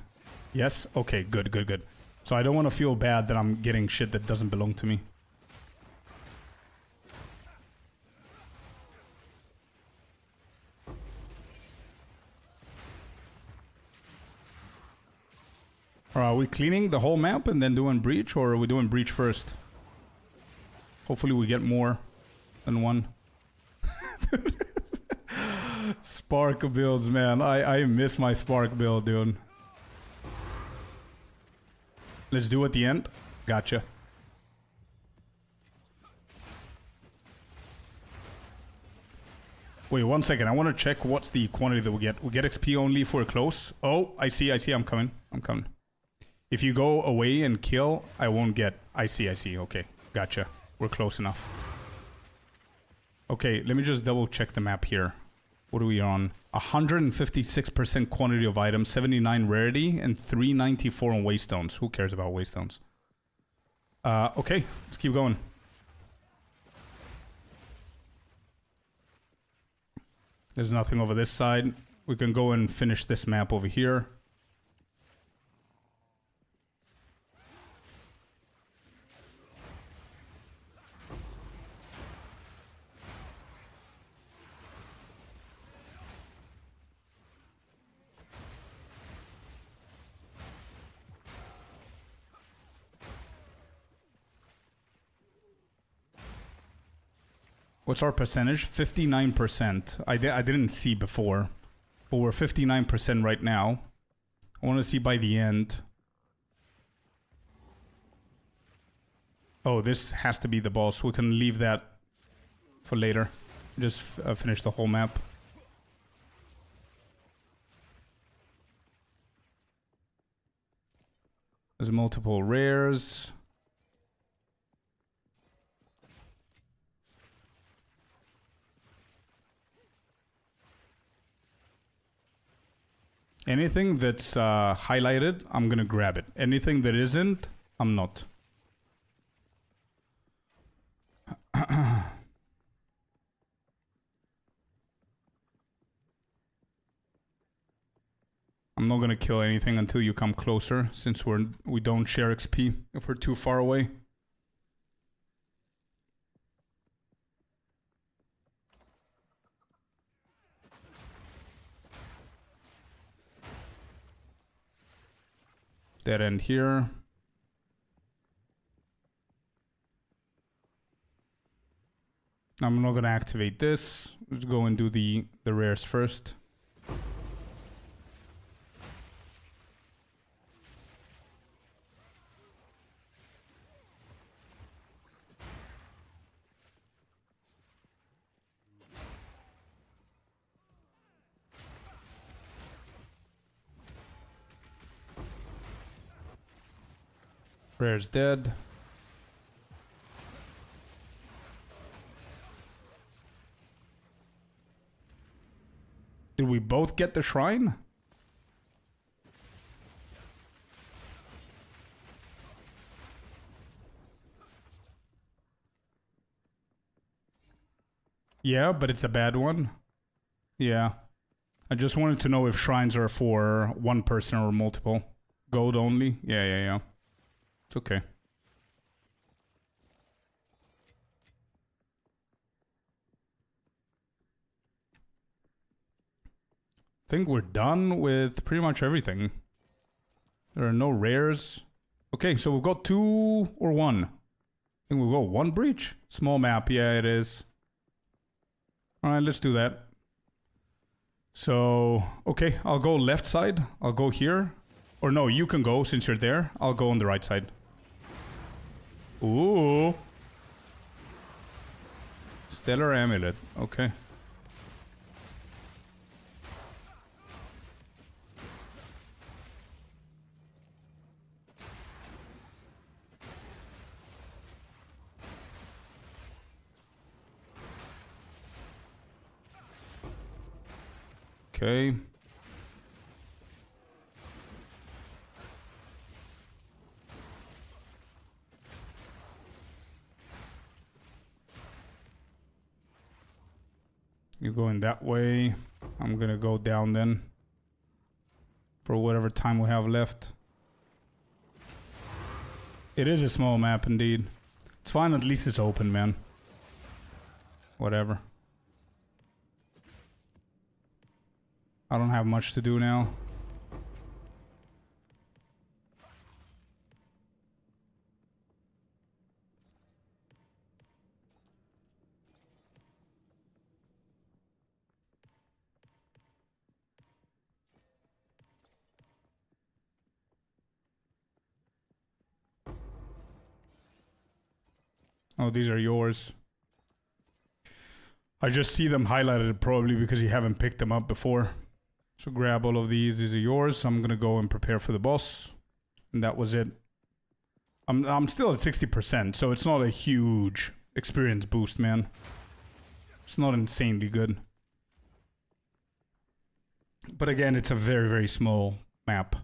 Yes? Okay, good, good, good. So I don't want to feel bad that I'm getting shit that doesn't belong to me. Or are we cleaning the whole map and then doing breach, or are we doing breach first? Hopefully we get more than one. Spark builds, man. I miss my Spark build, dude. Let's do at the end. Gotcha. Wait, 1 second. I want to check what's the quantity that we get. We get XP only for close. Oh, I see. I'm coming. If you go away and kill, I won't get. I see. Okay, gotcha. We're close enough. Okay, let me just double check the map here. What are we on? 156% quantity of items, 79 rarity, and 394 on waystones. Who cares about waystones? Okay, let's keep going. There's nothing over this side. We can go and finish this map over here. What's our percentage? 59%. I didn't see before. But we're 59% right now. I want to see by the end. Oh, this has to be the boss. We can leave that for later. Just finish the whole map. There's multiple rares. Anything that's highlighted, I'm gonna grab it. Anything that isn't, I'm not. I'm not gonna kill anything until you come closer, since we don't share XP if we're too far away. Dead end here. I'm not gonna activate this. Let's go and do the rares first. Rare's dead. Did we both get the shrine? Yeah, but it's a bad one. Yeah. I just wanted to know if shrines are for one person or multiple. Gold only? Yeah. It's okay. I think we're done with pretty much everything. There are no rares. Okay, so we've got 2 or 1. I think we've got 1 breach. Small map, yeah, it is. Alright, let's do that. So, okay, I'll go left side. I'll go here. Or no, you can go since you're there. I'll go on the right side. Ooh. Stellar Amulet. Okay. Okay. You're going that way. I'm gonna go down then. For whatever time we have left. It is a small map indeed. It's fine, at least it's open, man. Whatever. I don't have much to do now. Oh, these are yours. I just see them highlighted probably because you haven't picked them up before. So grab all of these. These are yours. I'm gonna go and prepare for the boss. And that was it. I'm still at 60%, so it's not a huge experience boost, man. It's not insanely good. But again, it's a very, very small map.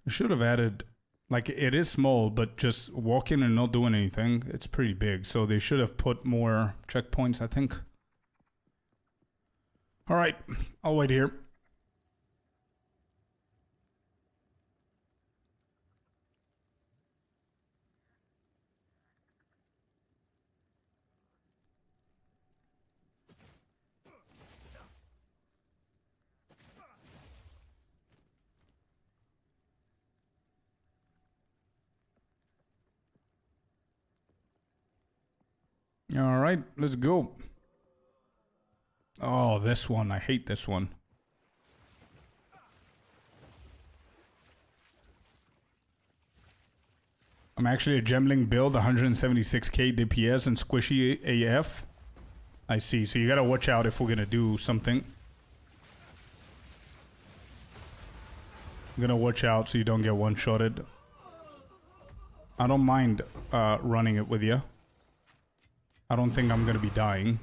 I should have added, like, it is small, but just walking and not doing anything, it's pretty big. So they should have put more checkpoints, I think. All right, I'll wait here. All right, let's go. Oh, this one. I hate this one. I'm actually a Gemling build, 176k DPS and squishy AF. I see. So you gotta watch out if we're gonna do something. I'm gonna watch out so you don't get one-shotted. I don't mind running it with you. I don't think I'm gonna be dying.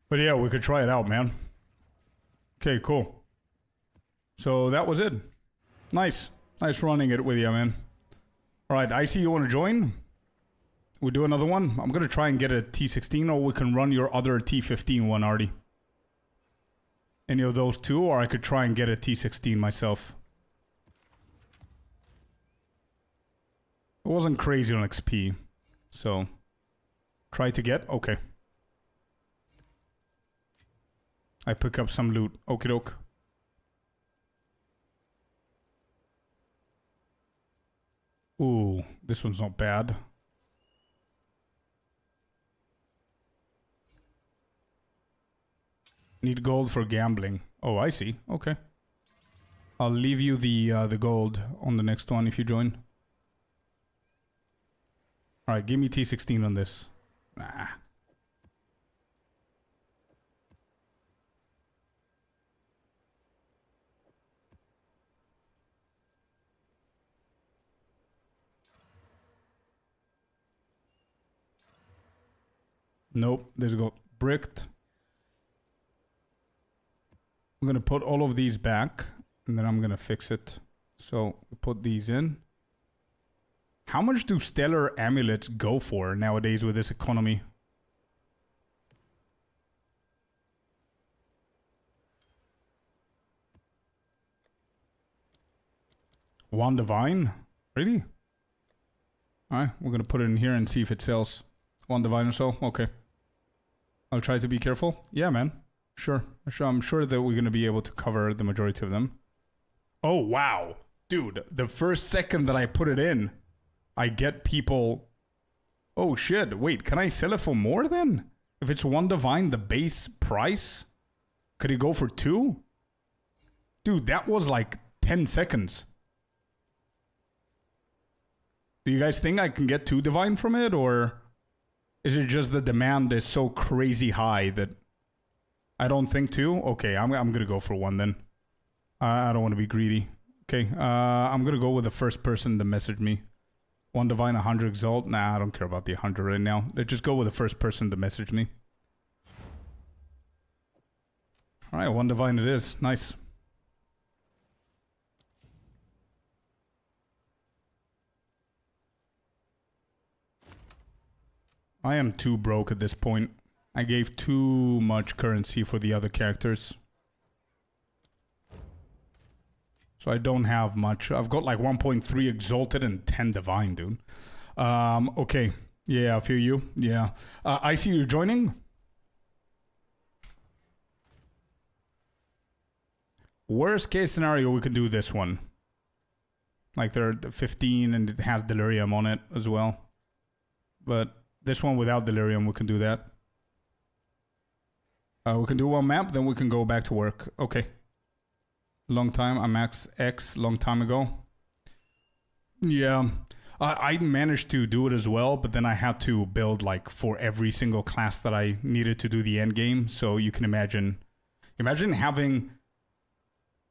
But yeah, we could try it out, man. Okay, cool. So that was it. Nice. Nice running it with you, man. Alright, I see you want to join. We do another one. I'm gonna try and get a T16, or we can run your other T15 one, Artie. Any of those two, or I could try and get a T16 myself. It wasn't crazy on XP, so... Try to get? Okay. I pick up some loot. Okie doke. Ooh, this one's not bad. Need gold for gambling. Oh, I see. Okay. I'll leave you the gold on the next one if you join. Alright, give me T16 on this. Nah. Nope, there's go bricked. I'm gonna put all of these back and then I'm gonna fix it. So put these in. How much do stellar amulets go for nowadays with this economy? One divine? Really? Alright, we're gonna put it in here and see if it sells. One divine or so? Okay. I'll try to be careful. Yeah, man. Sure. I'm sure that we're gonna be able to cover the majority of them. Oh, wow. Dude, the first second that I put it in, I get people... Oh shit, wait, can I sell it for more then? If it's one divine, the base price? Could it go for 2? Dude, that was like 10 seconds. Do you guys think I can get 2 divine from it, or... Is it just the demand is so crazy high that... I don't think 2? Okay, I'm gonna go for 1 then. I don't want to be greedy. Okay, I'm gonna go with the first person to message me. 1 divine, 100 exalt. Nah, I don't care about the 100 right now. Let's just go with the first person to message me. Alright, 1 divine it is. Nice. I am too broke at this point. I gave too much currency for the other characters. So I don't have much. I've got like 1.3 exalted and 10 divine, dude. Okay. Yeah, I feel you. Yeah. I see you joining. Worst case scenario, we could do this one. Like they're 15 and it has delirium on it as well. But This one without delirium, we can do that. We can do one map, then we can go back to work. Okay. Long time. I maxed X long time ago. Yeah. I managed to do it as well, but then I had to build like for every single class that I needed to do the end game. So you can imagine having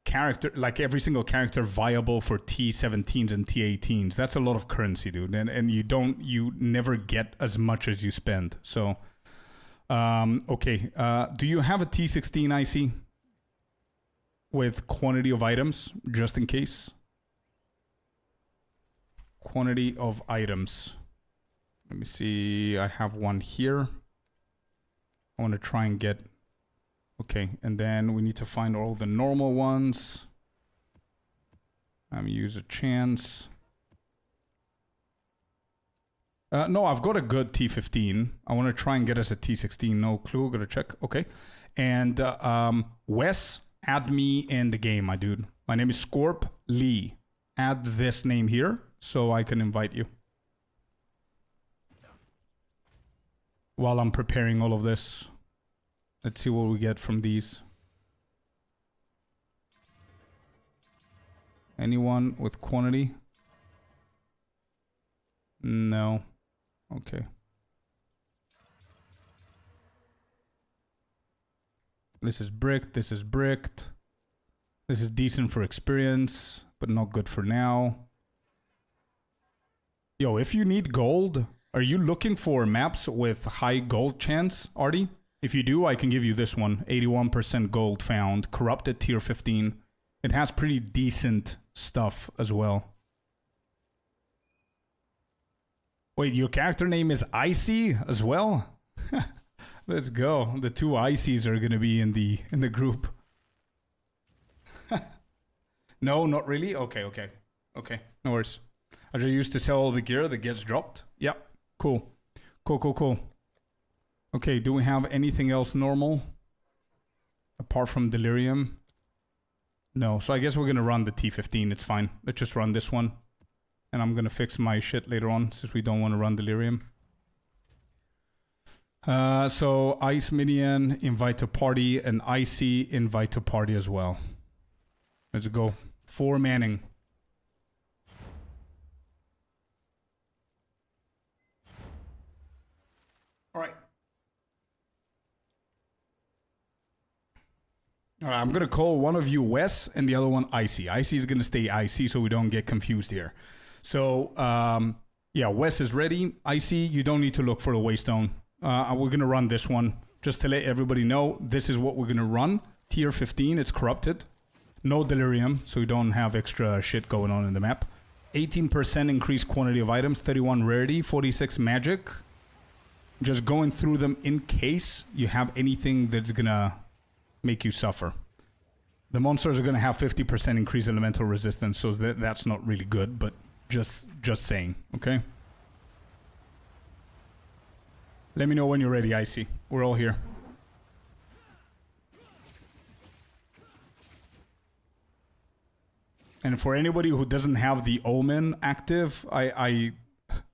character, like every single character viable for T17s and T18s. That's a lot of currency, dude. And you never get as much as you spend. So, okay. Do you have a T16 IC with quantity of items, just in case? Quantity of items. Let me see. I have one here. I want to try and get... Okay, and then we need to find all the normal ones. Use a chance. No, I've got a good T15. I want to try and get us a T16. No clue. Gotta check. Okay. And Wes, add me in the game, my dude. My name is Scorp Lee. Add this name here so I can invite you. While I'm preparing all of this. Let's see what we get from these. Anyone with quantity? No. Okay. This is bricked. This is bricked. This is decent for experience, but not good for now. Yo, if you need gold, are you looking for maps with high gold chance, Artie? If you do, I can give you this one. 81% gold found. Corrupted tier 15. It has pretty decent stuff as well. Wait, your character name is Icy as well? Let's go. The two Icies are going to be in the group. No, not really? Okay. Okay, no worries. I just used to sell all the gear that gets dropped. Yep, cool. Cool. Okay, do we have anything else normal? Apart from Delirium? No, so I guess we're going to run the T15. It's fine. Let's just run this one. And I'm going to fix my shit later on since we don't want to run Delirium. So Ice Minion, invite to party, and Icy, invite to party as well. Let's go. 4 manning. All right. All right, I'm going to call one of you Wes and the other one Icy. Icy is going to stay Icy so we don't get confused here. So, yeah, Wes is ready. Icy, you don't need to look for the Waystone. We're going to run this one. Just to let everybody know, this is what we're going to run. Tier 15, it's corrupted. No Delirium, so we don't have extra shit going on in the map. 18% increased quantity of items, 31 rarity, 46 magic. Just going through them in case you have anything that's going to make you suffer. The monsters are going to have 50% increased elemental resistance, so that's not really good, but just saying, okay? Let me know when you're ready, Icy. We're all here. And for anybody who doesn't have the Omen active, I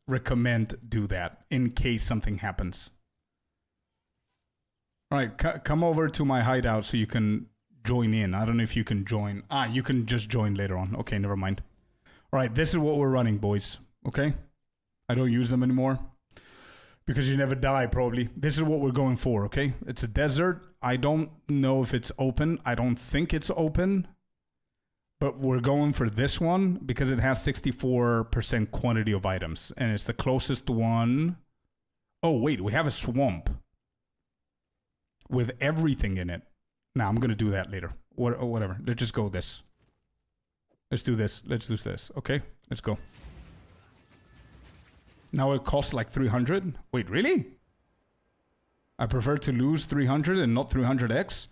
recommend do that in case something happens. All right, come over to my hideout so you can join in. I don't know if you can join. You can just join later on. Okay, never mind. All right, this is what we're running, boys. Okay? I don't use them anymore because you never die, probably. This is what we're going for, okay? It's a desert. I don't know if it's open. I don't think it's open. But we're going for this one because it has 64% quantity of items. And it's the closest one. Oh, wait, we have a swamp with everything in it. Nah, I'm going to do that later. Whatever. Let's just go with this. Let's do this. Let's do this. Okay, let's go. Now it costs like 300. Wait, really? I prefer to lose 300 and not 300x?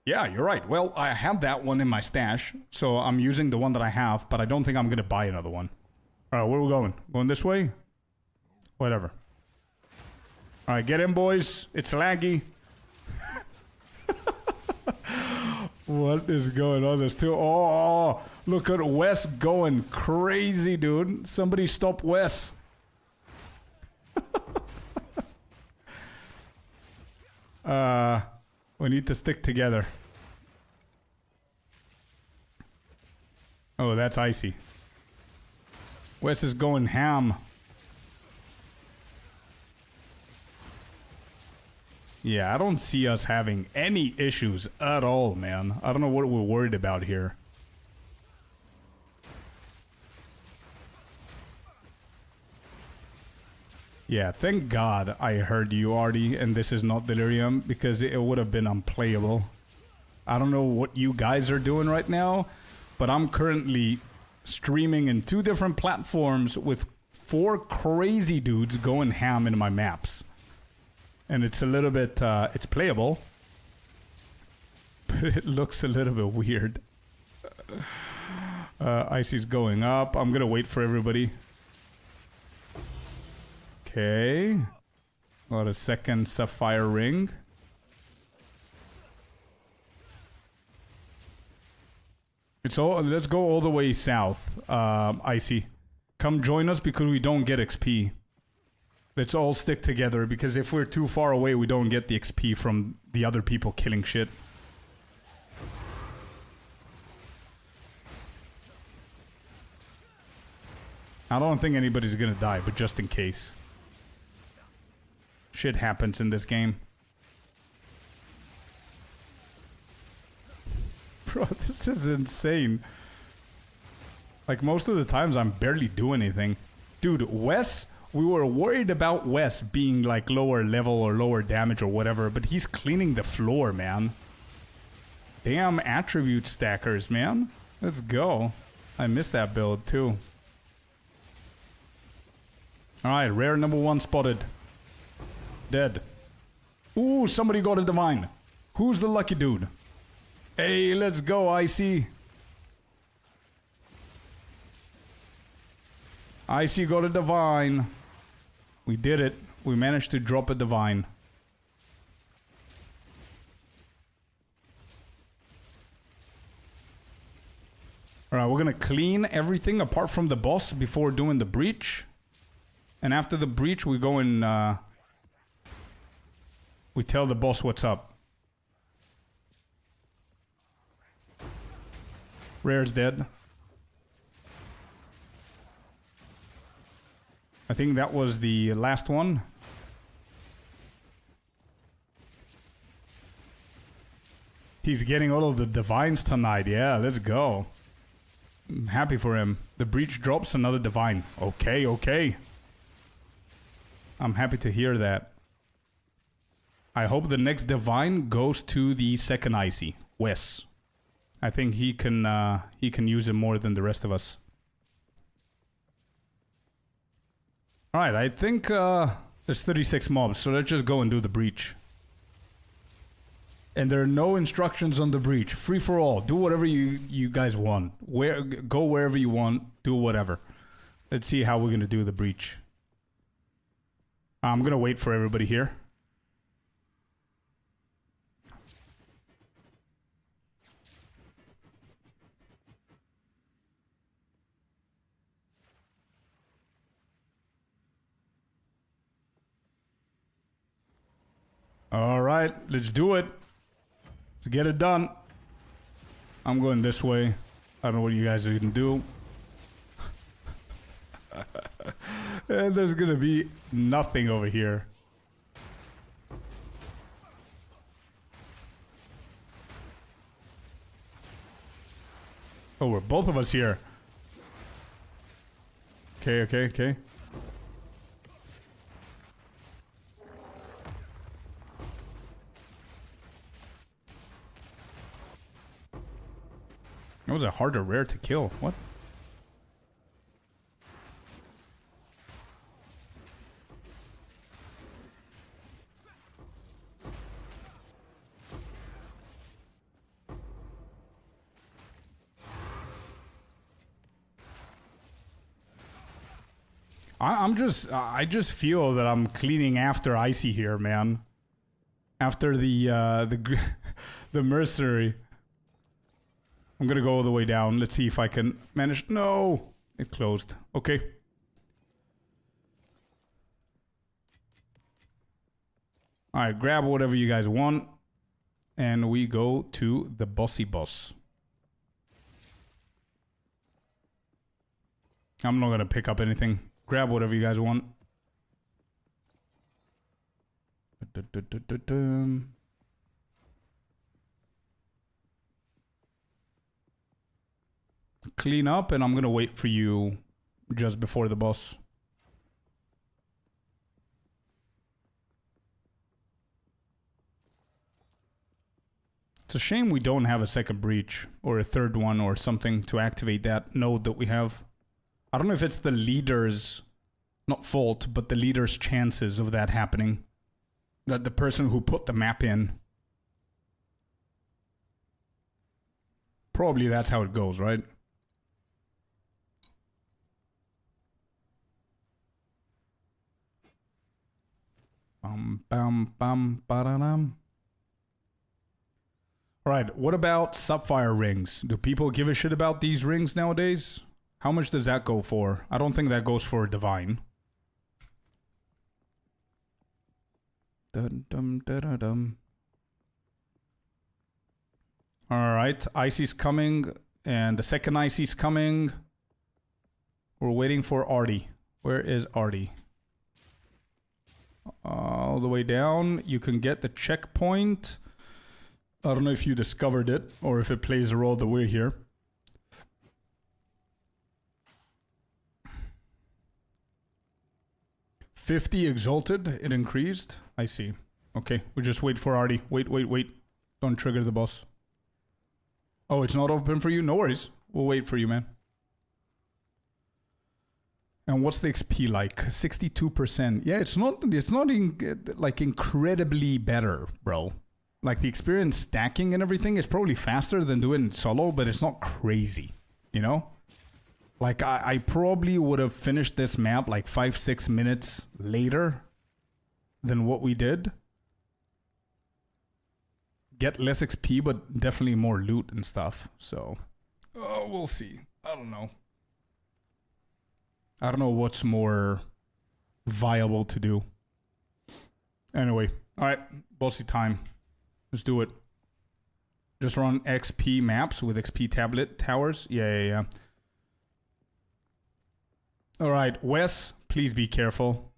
Yeah, you're right. Well, I have that one in my stash, so I'm using the one that I have, but I don't think I'm going to buy another one. All right, where are we going? Going this way? Whatever. All right, get in, boys. It's laggy. What is going on? There's two. Oh, look at Wes going crazy, dude. Somebody stop Wes. We need to stick together. Oh, that's icy. Wes is going ham. Yeah, I don't see us having any issues at all, man. I don't know what we're worried about here. Yeah, thank God I heard you, Artie, and this is not Delirium, because it would have been unplayable. I don't know what you guys are doing right now, but I'm currently streaming in 2 different platforms with 4 crazy dudes going ham in my maps. And it's a little bit, it's playable, but it looks a little bit weird. Icy's going up. I'm gonna wait for everybody. Okay. Got a second sapphire ring. Let's go all the way south, Icy. Come join us because we don't get XP. Let's all stick together because if we're too far away, we don't get the XP from the other people killing shit. I don't think anybody's gonna die, but just in case. Shit happens in this game. Bro, this is insane. Like, most of the times I'm barely doing anything. Dude, Wes, we were worried about Wes being like lower level or lower damage or whatever, but he's cleaning the floor, man. Damn attribute stackers, man. Let's go. I missed that build too. Alright, rare number 1 spotted. Dead. Ooh, somebody got a divine. Who's the lucky dude? Hey, let's go, Icy. Icy got a divine. We did it. We managed to drop a divine. Alright, we're gonna clean everything apart from the boss before doing the breach. And after the breach, we go and we tell the boss what's up. Rare's dead. I think that was the last one. He's getting all of the divines tonight. Yeah, let's go. I'm happy for him. The breach drops another divine. Okay, okay. I'm happy to hear that. I hope the next divine goes to the second Icy, Wes. I think he can use it more than the rest of us. Alright, I think there's 36 mobs, so let's just go and do the breach. And there are no instructions on the breach. Free for all. Do whatever you guys want. Go wherever you want. Do whatever. Let's see how we're gonna do the breach. I'm gonna wait for everybody here. All right, let's do it. Let's get it done. I'm going this way. I don't know what you guys are gonna do. And there's gonna be nothing over here. Oh, we're both of us here. Okay, okay, okay. That was a harder rare to kill. What? I just feel that I'm cleaning after Icy here, man. After the the mercenary. I'm gonna go all the way down. Let's see if I can manage. No! It closed. Okay. All right, grab whatever you guys want. And we go to the bossy boss. I'm not going to pick up anything. Grab whatever you guys want. Clean up, and I'm going to wait for you just before the boss. It's a shame we don't have a second breach or a third one or something to activate that node that we have. I don't know if it's the leader's, not fault, but the leader's chances of that happening. That the person who put the map in. Probably that's how it goes, right? Bum, bum, bum, ba-da-dum. Alright, what about sapphire rings? Do people give a shit about these rings nowadays? How much does that go for? I don't think that goes for divine. Dun, dum, da, dum. Alright, Icy's coming, and the second Icy's coming. We're waiting for Artie. Where is Artie? All the way down. You can get the checkpoint. I don't know if you discovered it or if it plays a role that we're here. $50 exalted. It increased. I see. Okay, we just wait for Artie. Wait. Don't trigger the boss. Oh, it's not open for you? No worries. We'll wait for you, man. And what's the XP like? 62%. Yeah, it's not like incredibly better, bro. Like the experience stacking and everything is probably faster than doing it solo, but it's not crazy, you know? Like I probably would have finished this map like 5-6 minutes later than what we did. Get less XP, but definitely more loot and stuff. So, we'll see. I don't know. I don't know what's more viable to do. Anyway, all right, bossy time. Let's do it. Just run XP maps with XP tablet towers. Yeah. All right, Wes, please be careful.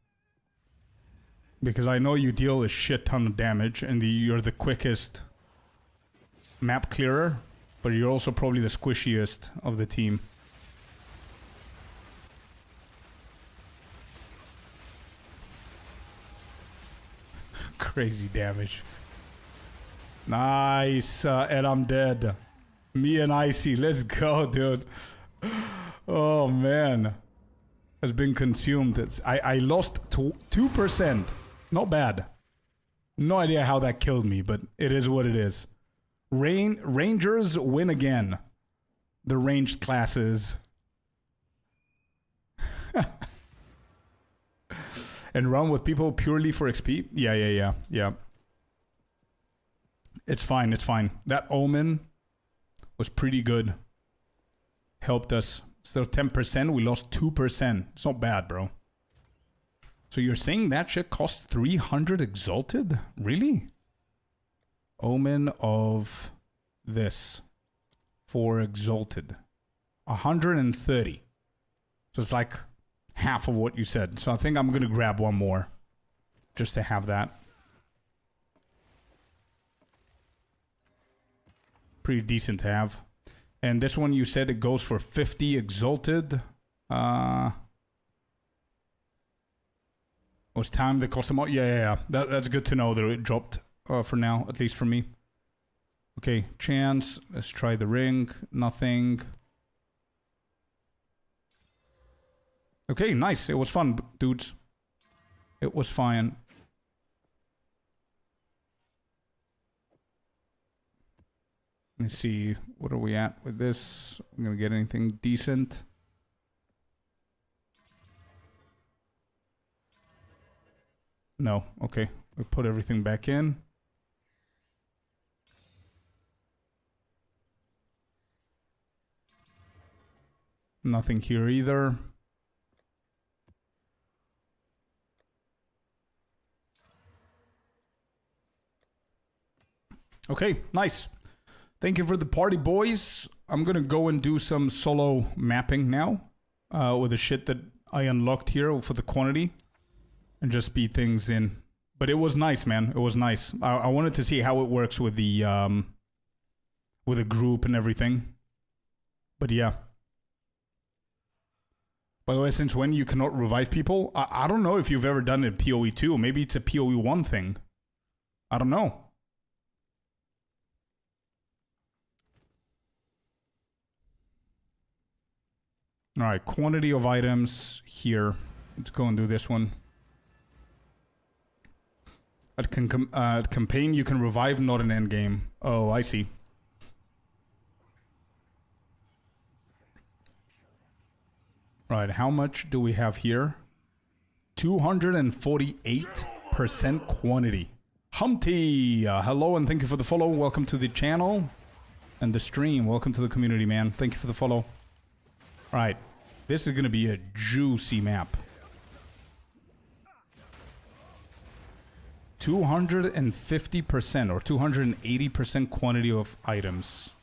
Because I know you deal a shit ton of damage and you're the quickest map clearer, but you're also probably the squishiest of the team. Crazy damage. Nice, and I'm dead. Me and Icy, let's go, dude. Oh, man. Has been consumed. I lost 2%. Not bad. No idea how that killed me, but it is what it is. Rangers win again. The ranged classes. And run with people purely for XP? Yeah. It's fine. That Omen was pretty good. Helped us. Instead of 10%, we lost 2%. It's not bad, bro. So you're saying that shit cost 300 exalted? Really? Omen of this. For exalted. 130. So it's like half of what you said. So I think I'm going to grab one more. Just to have that. Pretty decent to have. And this one you said it goes for 50 exalted. Was time the cost amount? Yeah. That's good to know that it dropped for now, at least for me. Okay, chance. Let's try the ring. Nothing. Okay, nice. It was fun, dudes. It was fine. Let's see. What are we at with this? I'm going to get anything decent. No. Okay. We put everything back in. Nothing here either. Okay, nice. Thank you for the party, boys. I'm gonna go and do some solo mapping now with the shit that I unlocked here for the quantity and just speed things in. But it was nice, man. It was nice. I wanted to see how it works with the group and everything. But yeah. By the way, since when you cannot revive people? I don't know if you've ever done it in PoE 2. Maybe it's a PoE 1 thing. I don't know. Alright, quantity of items here. Let's go and do this one. At campaign, you can revive, not an endgame. Oh, I see. Right, how much do we have here? 248% quantity. Humpty! Hello and thank you for the follow. Welcome to the channel and the stream. Welcome to the community, man. Thank you for the follow. Alright, this is going to be a juicy map. 250% or 280% quantity of items.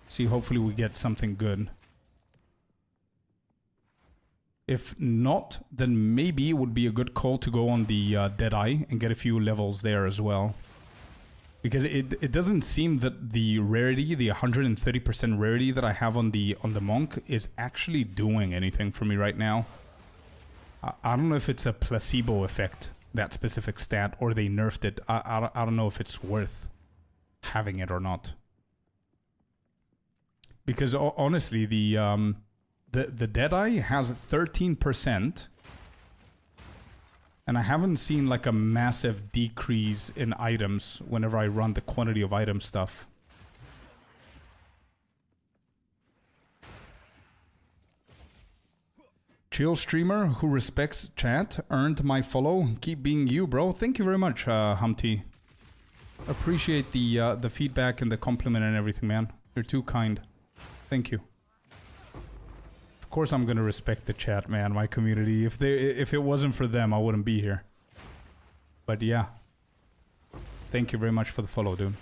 See, hopefully we get something good. If not, then maybe it would be a good call to go on the Deadeye and get a few levels there as well. Because it doesn't seem that the rarity, the 130% rarity that I have on the Monk is actually doing anything for me right now. I don't know if it's a placebo effect, that specific stat, or they nerfed it. I don't know if it's worth having it or not. Because honestly, the Deadeye has 13%, and I haven't seen like a massive decrease in items whenever I run the quantity of item stuff. Chill streamer who respects chat earned my follow. Keep being you, bro. Thank you very much, Humpty. Appreciate the feedback and the compliment and everything, man. You're too kind. Thank you. Of course I'm gonna respect the chat, man, my community. If it wasn't for them, I wouldn't be here. But yeah. Thank you very much for the follow, dude.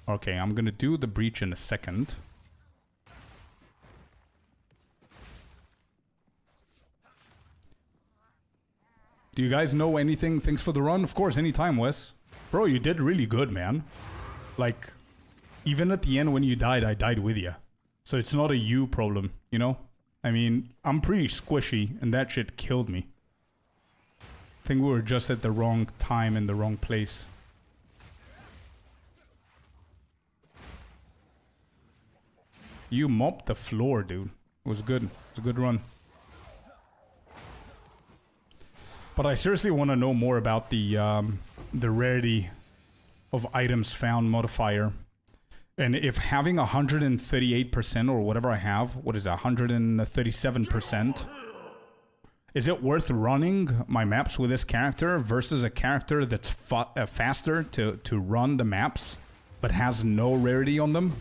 Okay, I'm gonna do the breach in a second. Do you guys know anything? Thanks for the run. Of course, anytime, Wes. Bro, you did really good, man. Like, even at the end when you died, I died with you. So it's not a you problem, you know? I mean, I'm pretty squishy, and that shit killed me. I think we were just at the wrong time in the wrong place. You mopped the floor, dude. It was good. It's a good run. But I seriously want to know more about the rarity of items found modifier. And if having 138% or whatever I have, what is it, 137%, is it worth running my maps with this character versus a character that's faster to run the maps but has no rarity on them?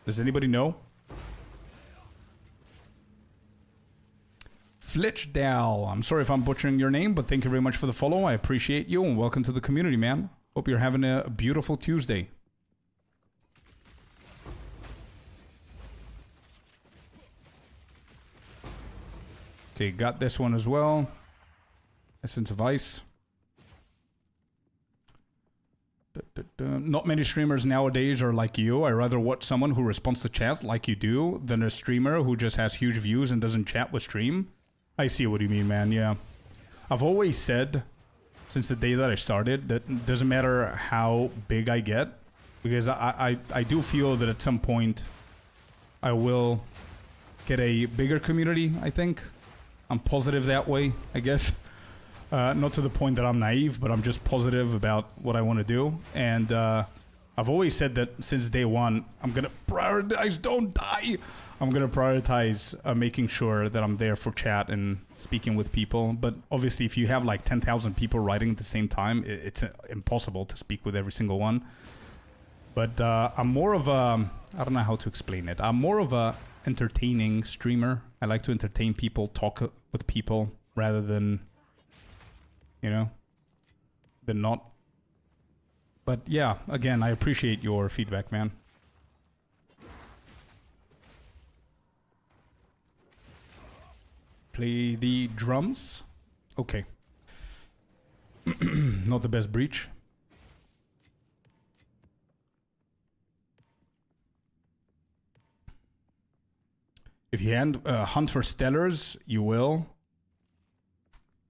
Does anybody know? Flitchdale, I'm sorry if I'm butchering your name, but thank you very much for the follow. I appreciate you and welcome to the community, man. Hope you're having a beautiful Tuesday. Okay, got this one as well. Essence of Ice. Not many streamers nowadays are like you. I rather watch someone who responds to chat like you do than a streamer who just has huge views and doesn't chat with stream. I see what you mean, man, yeah. I've always said, since the day that I started, that it doesn't matter how big I get, because I do feel that at some point I will get a bigger community, I think. I'm positive that way, I guess. Not to the point that I'm naive, but I'm just positive about what I want to do. And I've always said that since day one, I'm going to prioritize, don't die! I'm going to prioritize making sure that I'm there for chat and speaking with people. But obviously, if you have like 10,000 people writing at the same time, it's impossible to speak with every single one. But I'm more of a... I don't know how to explain it. I'm more of a entertaining streamer. I like to entertain people, talk with people, rather than, you know, than not. But yeah, again, I appreciate your feedback, man. Play the drums. Okay. Not the best breach. If you hunt for stellars, you will.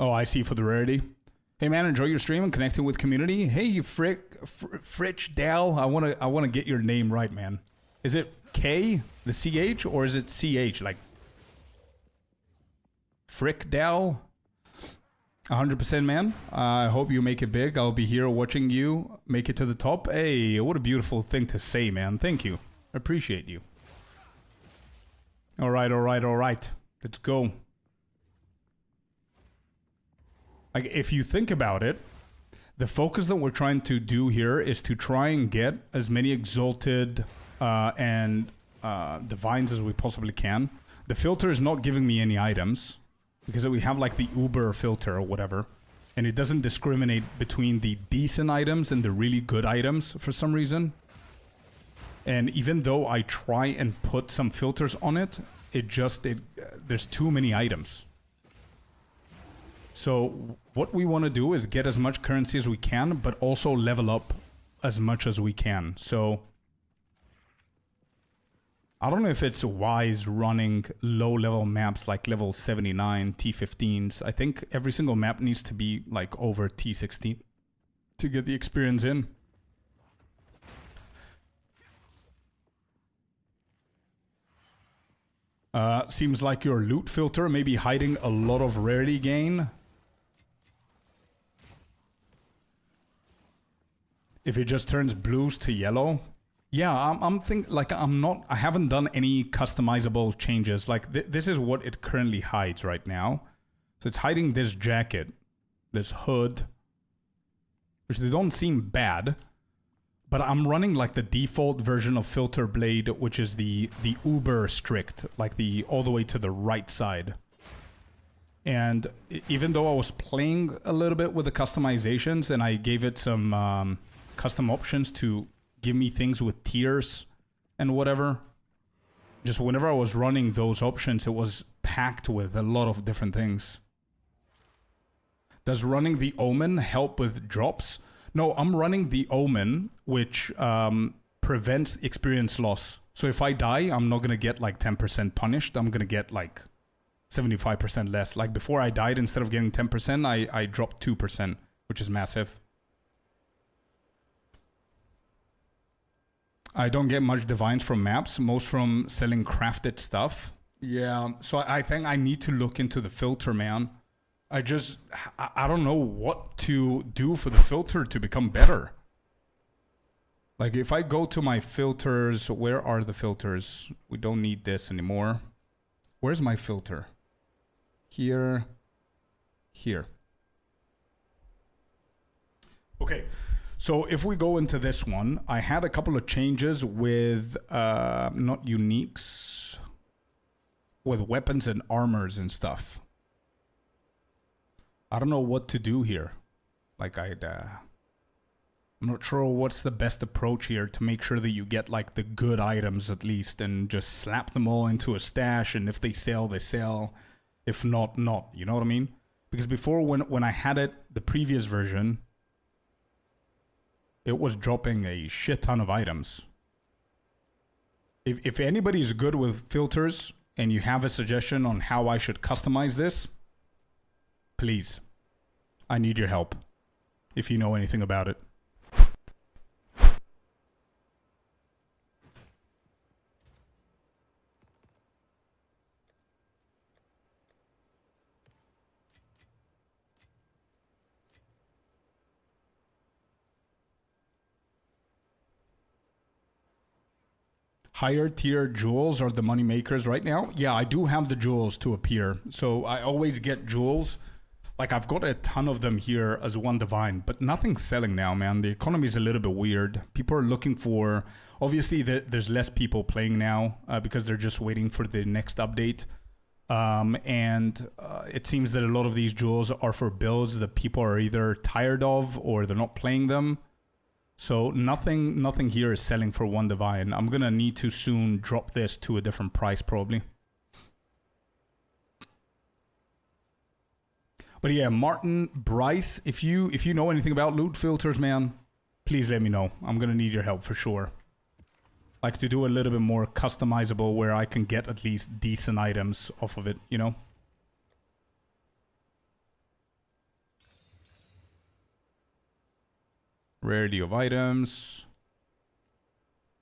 Oh, I see, for the rarity. Hey man, enjoy your stream and connecting with community. Hey, Fritch Dal, I wanna get your name right, man. Is it K, the CH, or is it CH? Like Frick Dal? 100% man. I hope you make it big. I'll be here watching you make it to the top. Hey, what a beautiful thing to say, man. Thank you. I appreciate you. All right. Let's go. Like, if you think about it, the focus that we're trying to do here is to try and get as many exalted and divines as we possibly can. The filter is not giving me any items because we have like the Uber filter or whatever, and it doesn't discriminate between the decent items and the really good items for some reason. And even though I try and put some filters on it, there's too many items. So what we want to do is get as much currency as we can, but also level up as much as we can. So I don't know if it's wise running low-level maps like level 79, T15s. I think every single map needs to be like over T16 to get the experience in. Seems like your loot filter may be hiding a lot of rarity gain. If it just turns blues to yellow. Yeah, I haven't done any customizable changes. Like this is what it currently hides right now. So it's hiding this jacket, this hood, which they don't seem bad. But I'm running like the default version of Filter Blade, which is the uber strict, like the all the way to the right side. And even though I was playing a little bit with the customizations and I gave it some custom options to give me things with tiers and whatever, just whenever I was running those options, it was packed with a lot of different things. Does running the Omen help with drops? No, I'm running the Omen, which prevents experience loss. So if I die, I'm not going to get like 10% punished. I'm going to get like 75% less. Like before I died, instead of getting 10%, I dropped 2%, which is massive. I don't get much divines from maps, most from selling crafted stuff. Yeah, so I think I need to look into the filter, man. I don't know what to do for the filter to become better. Like if I go to my filters, where are the filters? We don't need this anymore. Where's my filter? Here. Okay. So if we go into this one, I had a couple of changes with, not uniques, with weapons and armors and stuff. I don't know what to do here. Like I'm not sure what's the best approach here to make sure that you get like the good items at least and just slap them all into a stash, and if they sell, they sell. If not, not. You know what I mean? Because before when I had it, the previous version, it was dropping a shit ton of items. If anybody's good with filters and you have a suggestion on how I should customize this, please, I need your help if you know anything about it. Higher tier jewels are the money makers right now. Yeah, I do have the jewels to appear. So I always get jewels. Like I've got a ton of them here as one divine, but nothing's selling now, man. The economy is a little bit weird. People are looking for, obviously there's less people playing now because they're just waiting for the next update. It seems that a lot of these jewels are for builds that people are either tired of or they're not playing them. So nothing here is selling for 1 divine. I'm gonna need to soon drop this to a different price probably. But yeah, Martin, Bryce, if you know anything about loot filters, man, please let me know. I'm gonna need your help for sure. Like to do a little bit more customizable where I can get at least decent items off of it, you know? Rarity of items.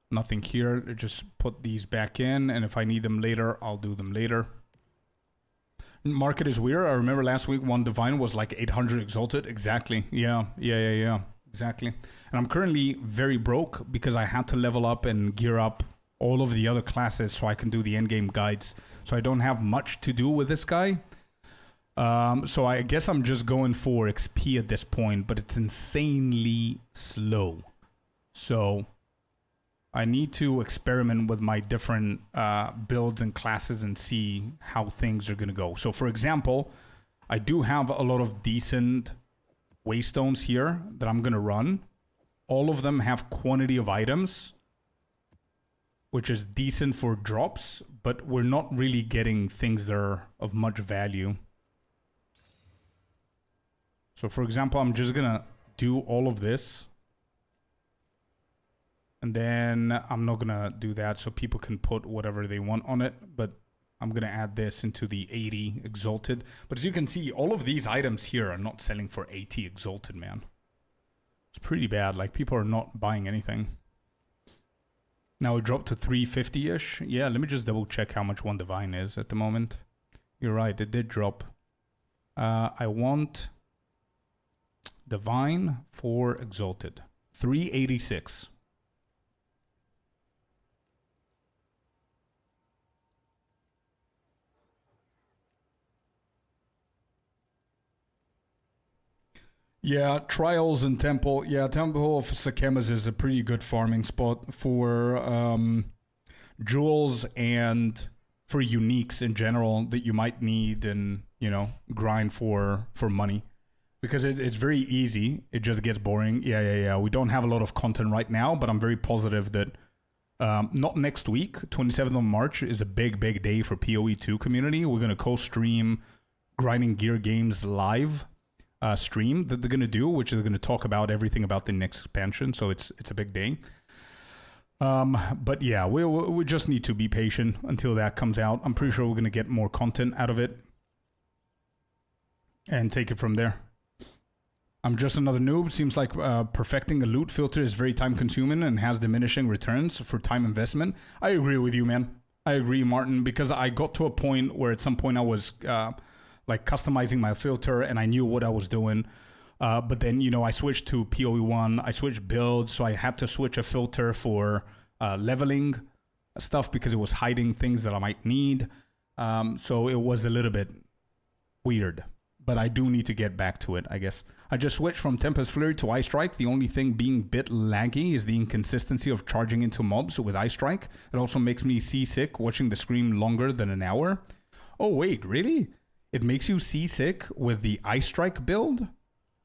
Nothing here. Just put these back in, and if I need them later, I'll do them later. Market is weird. I remember last week 1 divine was like 800 exalted. Exactly. Yeah. Exactly. And I'm currently very broke because I had to level up and gear up all of the other classes so I can do the endgame guides. So I don't have much to do with this guy. So I guess I'm just going for XP at this point, but it's insanely slow. So I need to experiment with my different builds and classes and see how things are going to go. So for example, I do have a lot of decent waystones here that I'm going to run. All of them have quantity of items, which is decent for drops, but we're not really getting things that are of much value. So for example, I'm just going to do all of this. And then I'm not going to do that so people can put whatever they want on it. But I'm going to add this into the 80 exalted. But as you can see, all of these items here are not selling for 80 exalted, man. It's pretty bad. Like, people are not buying anything. Now it dropped to 350-ish. Yeah, let me just double check how much 1 divine is at the moment. You're right, it did drop. I want divine for exalted. 386. Yeah, Trials and Temple. Yeah, Temple of Sakemas is a pretty good farming spot for jewels and for uniques in general that you might need and, you know, grind for money. Because it's very easy. It just gets boring. Yeah. We don't have a lot of content right now, but I'm very positive that not next week, 27th of March is a big day for PoE2 community. We're going to co-stream Grinding Gear Games live stream that they're going to do, which they're going to talk about everything about the next expansion. So it's a big day. But yeah, we just need to be patient until that comes out. I'm pretty sure we're going to get more content out of it and take it from there. I'm just another noob. Seems like perfecting a loot filter is very time consuming and has diminishing returns for time investment. I agree with you, man. I agree, Martin, because I got to a point where at some point I was like customizing my filter and I knew what I was doing. But then, you know, I switched to PoE1. I switched builds. So I had to switch a filter for leveling stuff because it was hiding things that I might need. So it was a little bit weird. But I do need to get back to it, I guess. I just switched from Tempest Flurry to Ice Strike. The only thing being a bit laggy is the inconsistency of charging into mobs with Ice Strike. It also makes me seasick watching the screen longer than an hour. Oh, wait, really? It makes you seasick with the Ice Strike build?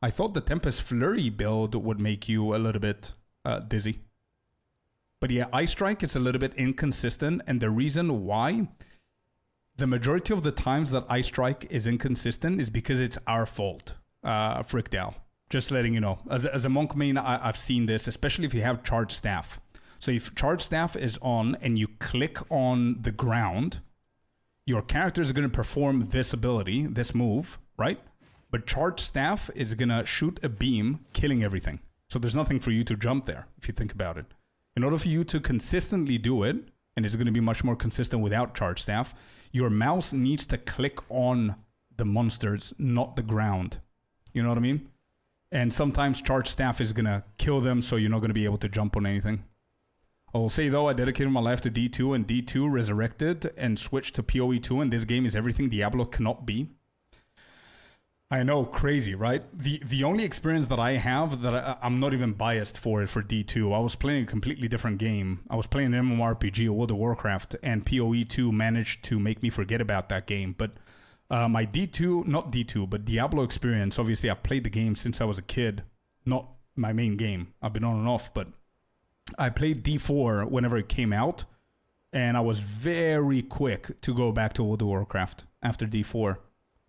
I thought the Tempest Flurry build would make you a little bit dizzy. But yeah, Ice Strike is a little bit inconsistent. And the reason why... the majority of the times that Ice Strike is inconsistent is because it's our fault, Frickdale. Just letting you know. As a monk main, I've seen this, especially if you have Charged Staff. So if Charged Staff is on and you click on the ground, your character is going to perform this ability, this move, right? But Charged Staff is going to shoot a beam, killing everything. So there's nothing for you to jump there, if you think about it. In order for you to consistently do it, and it's going to be much more consistent without Charged Staff, your mouse needs to click on the monsters, not the ground. You know what I mean? And sometimes Charged Staff is going to kill them, so you're not going to be able to jump on anything. I will say, though, I dedicated my life to D2, and D2 resurrected and switched to PoE2, and this game is everything Diablo cannot be. I know, crazy, right? The only experience that I have that I'm not even biased for it for D2, I was playing a completely different game. I was playing an MMORPG, World of Warcraft, and PoE2 managed to make me forget about that game. But my D2, not D2, but Diablo experience, obviously I've played the game since I was a kid. Not my main game. I've been on and off, but I played D4 whenever it came out, and I was very quick to go back to World of Warcraft after D4.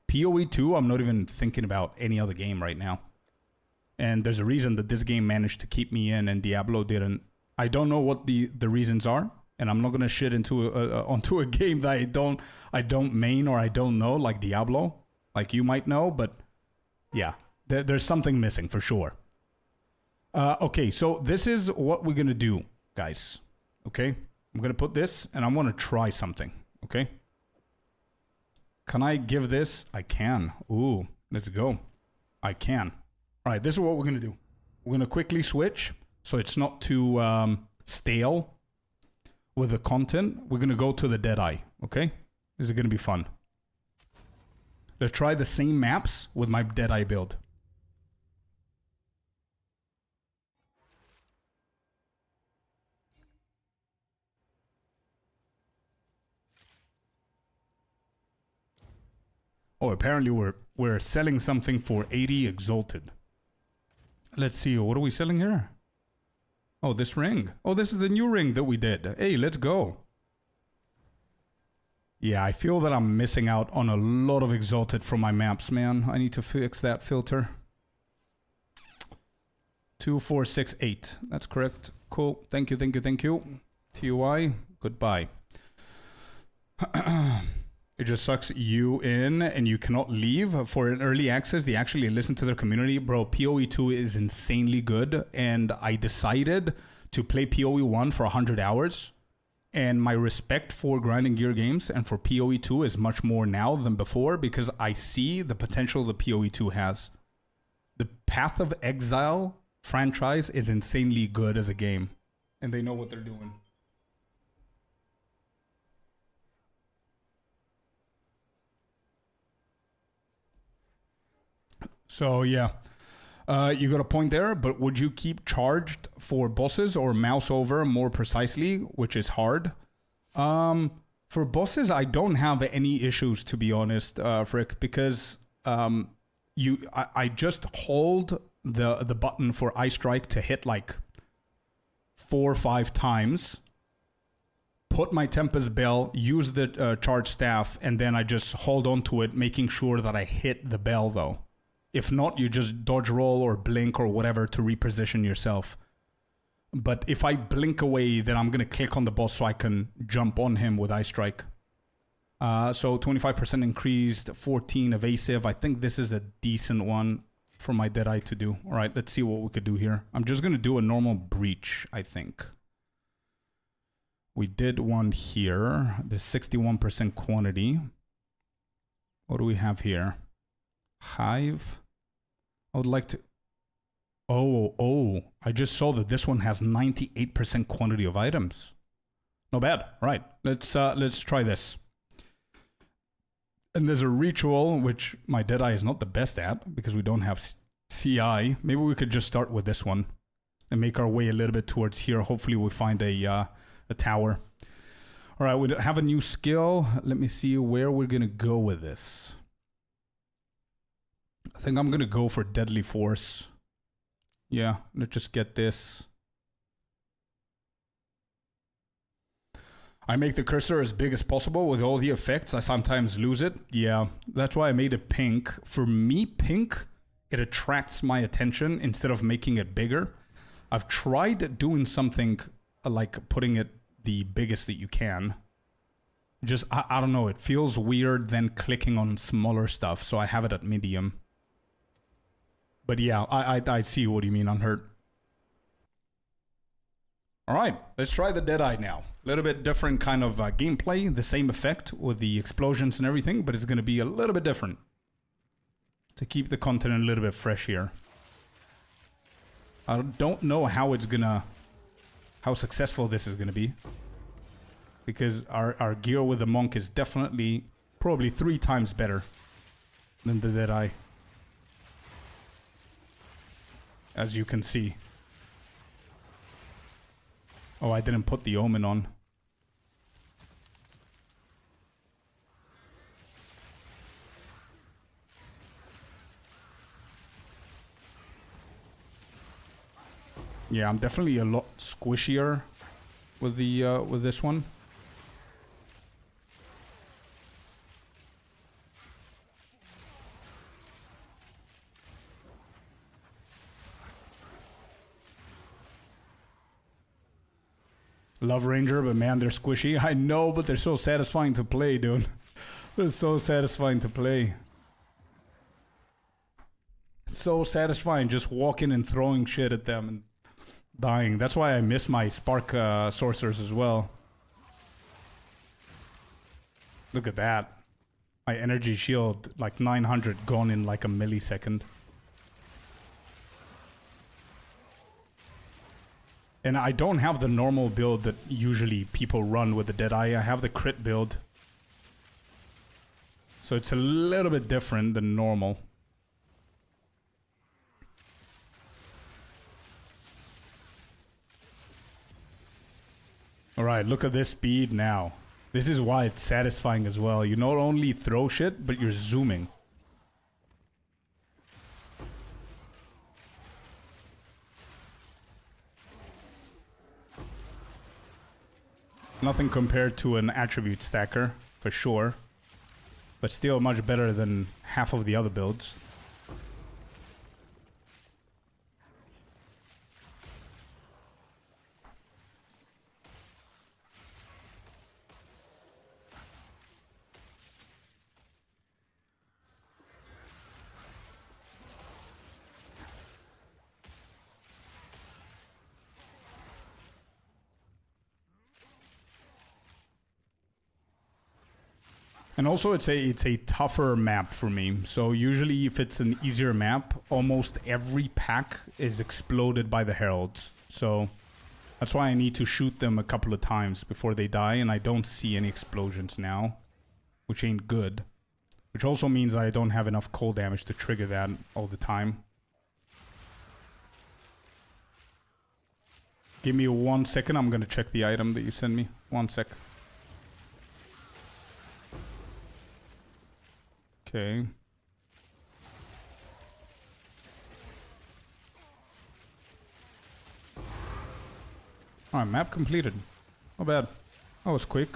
PoE 2, I'm not even thinking about any other game right now. And there's a reason that this game managed to keep me in and Diablo didn't. I don't know what the reasons are, and I'm not gonna shit onto a game that I don't main or I don't know, like Diablo, like you might know, but yeah, there's something missing for sure. Okay, so this is what we're gonna do, guys. Okay, I'm gonna put this, and I'm gonna try something. Okay, can I give this? I can. Ooh, let's go. I can. All right, this is what we're gonna do. We're gonna quickly switch, so it's not too stale with the content. We're gonna go to the Deadeye. Okay, this is gonna be fun. Let's try the same maps with my Deadeye build. Oh, apparently we're selling something for 80 Exalted. Let's see, what are we selling here? Oh, this ring. Oh, this is the new ring that we did. Hey, let's go. Yeah, I feel that I'm missing out on a lot of Exalted from my maps, man. I need to fix that filter. 2, 4, 6, 8. That's correct. Cool. Thank you, thank you, thank you. TUI, goodbye. It just sucks you in and you cannot leave. For an early access, they actually listen to their community. Bro, PoE 2 is insanely good. And I decided to play PoE 1 for 100 hours. And my respect for grinding gear games and for PoE 2 is much more now than before because I see the potential that PoE 2 has. The Path of Exile franchise is insanely good as a game. And they know what they're doing. So yeah, you got a point there, but would you keep charged for bosses or mouse over more precisely, which is hard? For bosses, I don't have any issues, to be honest, Frick, because I just hold the button for Eye Strike to hit like 4 or 5 times, put my Tempest Bell, use the charge staff, and then I just hold on to it, making sure that I hit the bell though. If not, you just dodge roll or blink or whatever to reposition yourself. But if I blink away, then I'm going to click on the boss so I can jump on him with Eye Strike. So 25% increased, 14 evasive. I think this is a decent one for my Deadeye to do. All right, let's see what we could do here. I'm just going to do a normal breach, I think. We did one here. The 61% quantity. What do we have here? Hive. I would like to... Oh, I just saw that this one has 98% quantity of items. Not bad. Right. Let's try this. And there's a ritual, which my Deadeye is not the best at, because we don't have CI. Maybe we could just start with this one and make our way a little bit towards here. Hopefully we find a tower. All right, we have a new skill. Let me see where we're going to go with this. I think I'm going to go for Deadly Force. Yeah, let's just get this. I make the cursor as big as possible with all the effects. I sometimes lose it. Yeah, that's why I made it pink. For me, pink, it attracts my attention instead of making it bigger. I've tried doing something like putting it the biggest that you can. Just, I don't know, it feels weird then clicking on smaller stuff, so I have it at medium. But yeah, I see what you mean, Unhurt. All right, let's try the Deadeye now. A little bit different kind of gameplay, the same effect with the explosions and everything, but it's going to be a little bit different to keep the content a little bit fresh here. I don't know how how successful this is going to be, because our gear with the monk is definitely probably 3 times better than the Deadeye. As you can see. Oh, I didn't put the omen on. Yeah, I'm definitely a lot squishier with the with this one. Love Ranger, but man, they're squishy. I know, but they're so satisfying to play, dude. They're so satisfying to play. So satisfying just walking and throwing shit at them and dying. That's why I miss my Spark sorcerers as well. Look at that. My energy shield, like 900, gone in like a millisecond. And I don't have the normal build that usually people run with the Deadeye. I have the crit build. So it's a little bit different than normal. Alright, look at this speed now. This is why it's satisfying as well. You not only throw shit, but you're zooming. Nothing compared to an attribute stacker, for sure. But still much better than half of the other builds. And also it's a tougher map for me. So usually if it's an easier map, almost every pack is exploded by the heralds. So that's why I need to shoot them a couple of times before they die, and I don't see any explosions now, which ain't good. Which also means that I don't have enough cold damage to trigger that all the time. Give me 1 second, I'm gonna check the item that you sent me. 1 sec. Okay. Alright, map completed. Not bad. That was quick.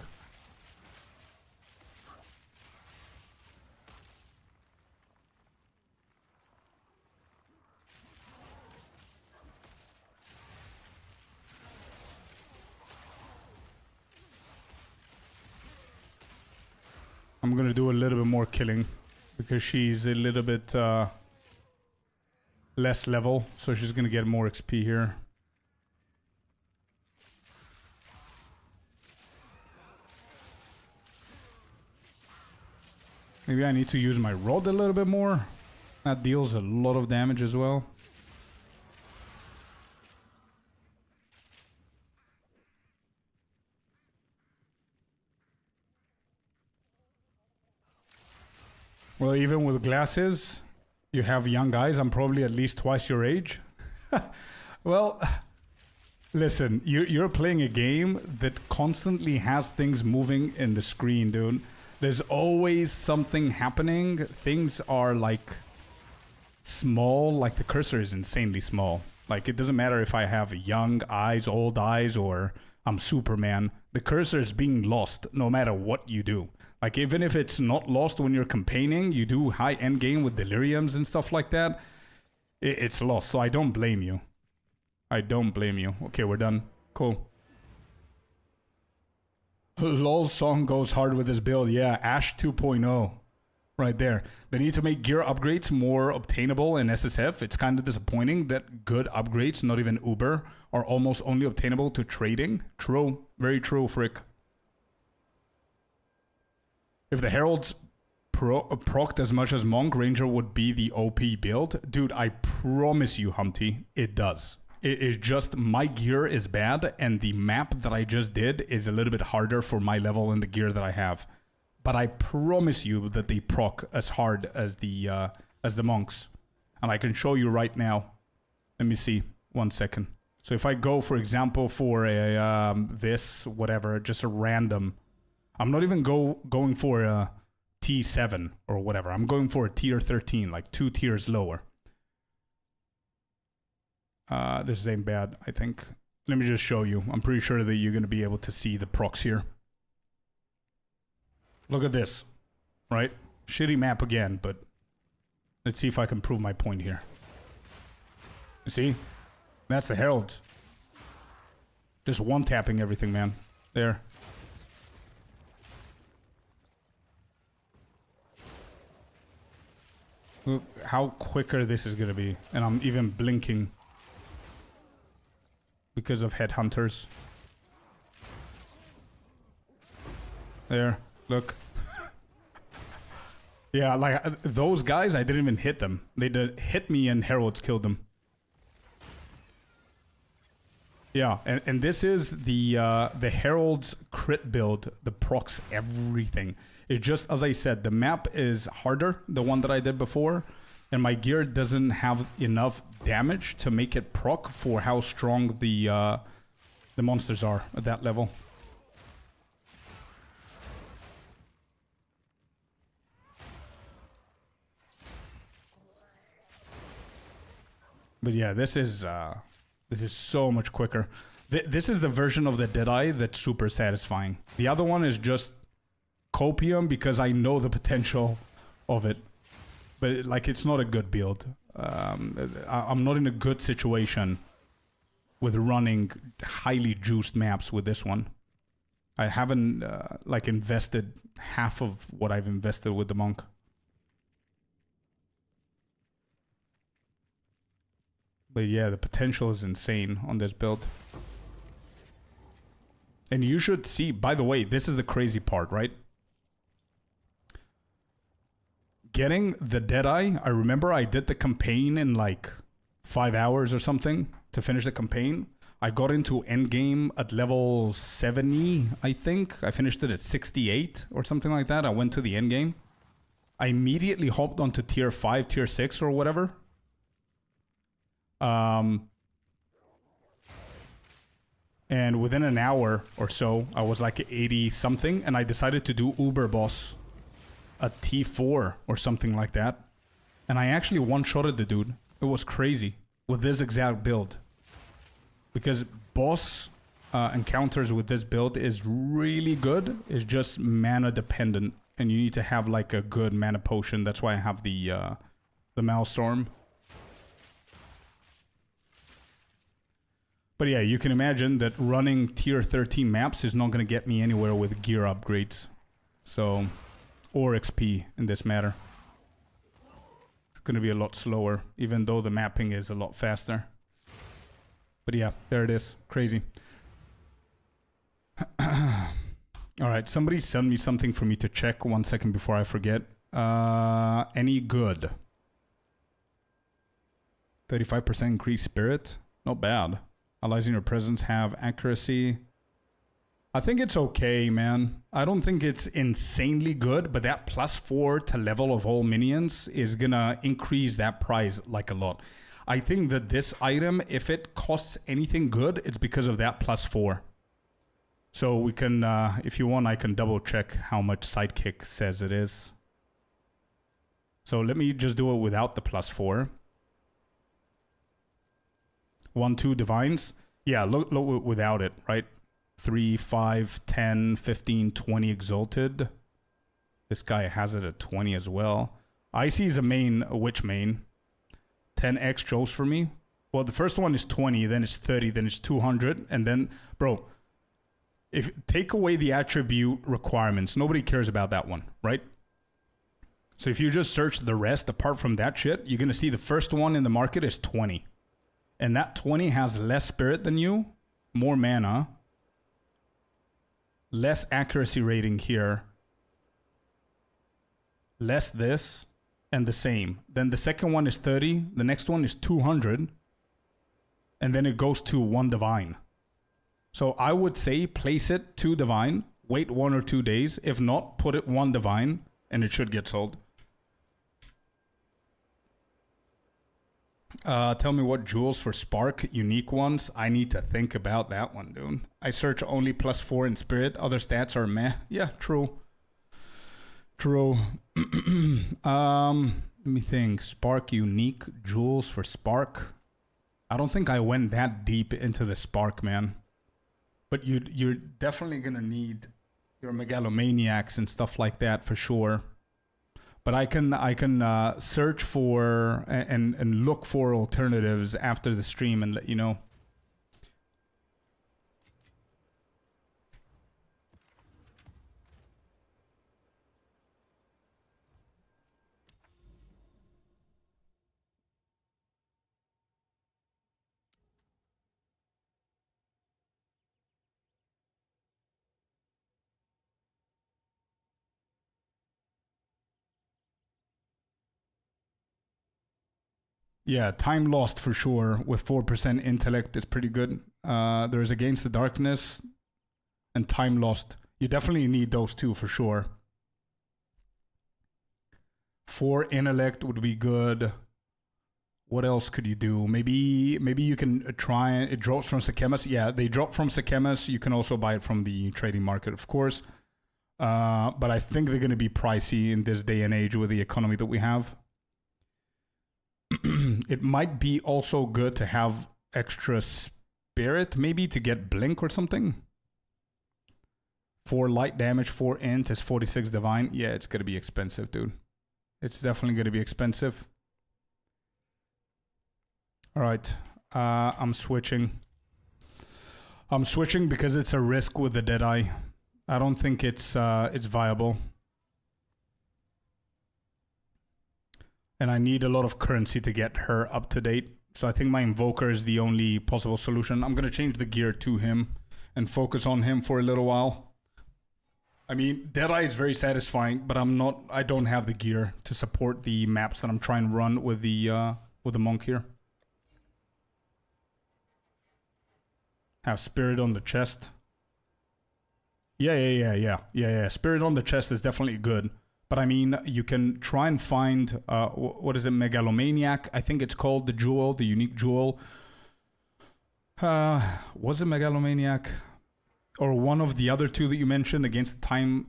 I'm gonna do a little bit more killing because she's a little bit less level, so she's gonna get more XP here. Maybe I need to use my rod a little bit more. That deals a lot of damage as well. Well, even with glasses, you have young guys. I'm probably at least twice your age. Well, listen, you're playing a game that constantly has things moving in the screen, dude. There's always something happening. Things are like small, like the cursor is insanely small. Like it doesn't matter if I have young eyes, old eyes, or I'm Superman. The cursor is being lost no matter what you do. Like even if it's not lost when you're campaigning, you do high end game with deliriums and stuff like that, it's lost. So I don't blame you. I don't blame you. Okay, we're done. Cool. LOL's song goes hard with this build. Yeah, Ash 2.0. Right there. They need to make gear upgrades more obtainable in SSF. It's kind of disappointing that good upgrades, not even Uber, are almost only obtainable to trading. True. Very true, Frick. If the Heralds procced as much as Monk, Ranger would be the OP build. Dude, I promise you, Humpty, it does. It is just my gear is bad, and the map that I just did is a little bit harder for my level and the gear that I have. But I promise you that they proc as hard as the monks. And I can show you right now. Let me see. 1 second. So if I go, for example, for a this, whatever, just a random... I'm not even going for a T7 or whatever. I'm going for a tier 13, like 2 tiers lower. This ain't bad, I think. Let me just show you. I'm pretty sure that you're going to be able to see the procs here. Look at this, right? Shitty map again, but let's see if I can prove my point here. You see? That's the Heralds. Just one-tapping everything, man. There. Look how quicker this is going to be. And I'm even blinking because of headhunters. There. Look. Yeah, like those guys, I didn't even hit them. They did hit me and Heralds killed them. Yeah, and this is the Herald's crit build, the procs everything. It just, as I said, the map is harder, the one that I did before, and my gear doesn't have enough damage to make it proc for how strong the monsters are at that level. But yeah, this is so much quicker. This is the version of the Deadeye that's super satisfying. The other one is just copium because I know the potential of it. But like, it's not a good build. I'm not in a good situation with running highly juiced maps with this one. I haven't like invested half of what I've invested with the Monk. But yeah, the potential is insane on this build. And you should see, by the way, this is the crazy part, right? Getting the Deadeye, I remember I did the campaign in like 5 hours or something to finish the campaign. I got into Endgame at level 70, I think. I finished it at 68 or something like that. I went to the Endgame. I immediately hopped onto tier 5, tier 6 or whatever. And within an hour or so, I was like 80 something, and I decided to do Uber Boss at T4 or something like that. And I actually one-shotted the dude. It was crazy with this exact build. Because boss encounters with this build is really good. It's just mana dependent, and you need to have like a good mana potion. That's why I have the Maelstrom. But yeah, you can imagine that running tier 13 maps is not going to get me anywhere with gear upgrades. So, or XP in this matter. It's going to be a lot slower, even though the mapping is a lot faster. But yeah, there it is. Crazy. Alright, somebody send me something for me to check 1 second before I forget. Any good? 35% increased spirit? Not bad. Allies in your presence have accuracy. I think it's okay, man. I don't think it's insanely good, but that +4 to level of all minions is gonna increase that price like a lot. I think that this item, if it costs anything good, it's because of that +4. So we can, if you want, I can double check how much Sidekick says it is. So let me just do it without the +4. 1, 2 divines. Yeah, look without it, right? 3, 5, 10, 15, 20 exalted. This guy has it at 20 as well. Icy is a witch main. 10x chose for me. Well, the first one is 20, then it's 30, then it's 200, and then, bro, if take away the attribute requirements, nobody cares about that one, right? So if you just search the rest apart from that shit, you're gonna see the first one in the market is 20. And that 20 has less spirit than you, more mana, less accuracy rating here, less this, and the same. Then the second one is 30, the next one is 200, and then it goes to 1 divine. So I would say place it 2 divine, wait 1 or 2 days. If not, put it 1 divine, and it should get sold. Tell me what jewels for Spark, unique ones. I need to think about that one, dude. I search only +4 in spirit. Other stats are meh. Yeah, true. True. Let me think. Spark, unique jewels for Spark. I don't think I went that deep into the Spark, man. But you're definitely gonna need your megalomaniacs and stuff like that for sure. But I can search for and look for alternatives after the stream and let you know. Yeah, time lost for sure with 4% intellect is pretty good. There's Against the Darkness and Time Lost. You definitely need those two for sure. 4 intellect would be good. What else could you do? Maybe you can try it. Drops from Sekemas. Yeah, they drop from Sekemas. You can also buy it from the trading market, of course. But I think they're going to be pricey in this day and age with the economy that we have. It might be also good to have extra spirit, maybe to get blink or something. 4 light damage, 4 int is 46 divine. Yeah, it's going to be expensive, dude. It's definitely going to be expensive. All right. I'm switching. I'm switching because it's a risk with the Deadeye. I don't think it's viable. And I need a lot of currency to get her up to date. So I think my Invoker is the only possible solution. I'm going to change the gear to him and focus on him for a little while. I mean, Deadeye is very satisfying, but I don't have the gear to support the maps that I'm trying to run with the monk here. Have Spirit on the chest. Yeah. Spirit on the chest is definitely good. But I mean, you can try and find, what is it, Megalomaniac? I think it's called the jewel, the unique jewel. Was it Megalomaniac? Or one of the other two that you mentioned, Against Time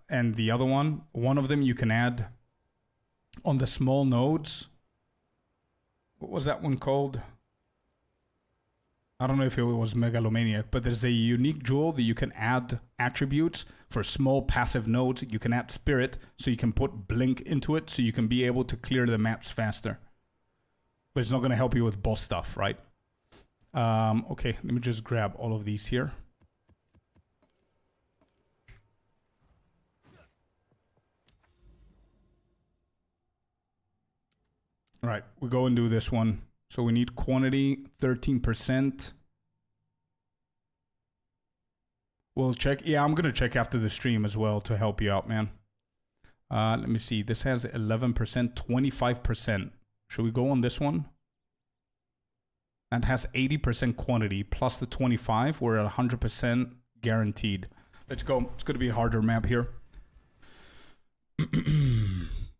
and the other one. One of them you can add on the small nodes. What was that one called? I don't know if it was Megalomaniac, but there's a unique jewel that you can add attributes for small passive nodes. You can add Spirit, so you can put Blink into it, so you can be able to clear the maps faster. But it's not going to help you with boss stuff, right? Okay, let me just grab all of these here. All right, we go and do this one. So we need quantity, 13%. We'll check. Yeah, I'm going to check after the stream as well to help you out, man. Let me see. This has 11%, 25%. Should we go on this one? That has 80% quantity plus the 25. We're at 100% guaranteed. Let's go. It's going to be a harder map here.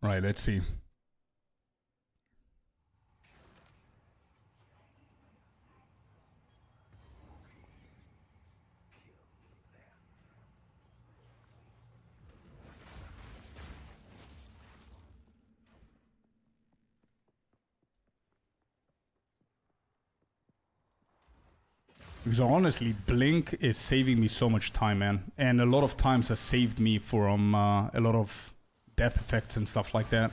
Right, let's see. Because honestly, Blink is saving me so much time, man. And a lot of times has saved me from a lot of death effects and stuff like that.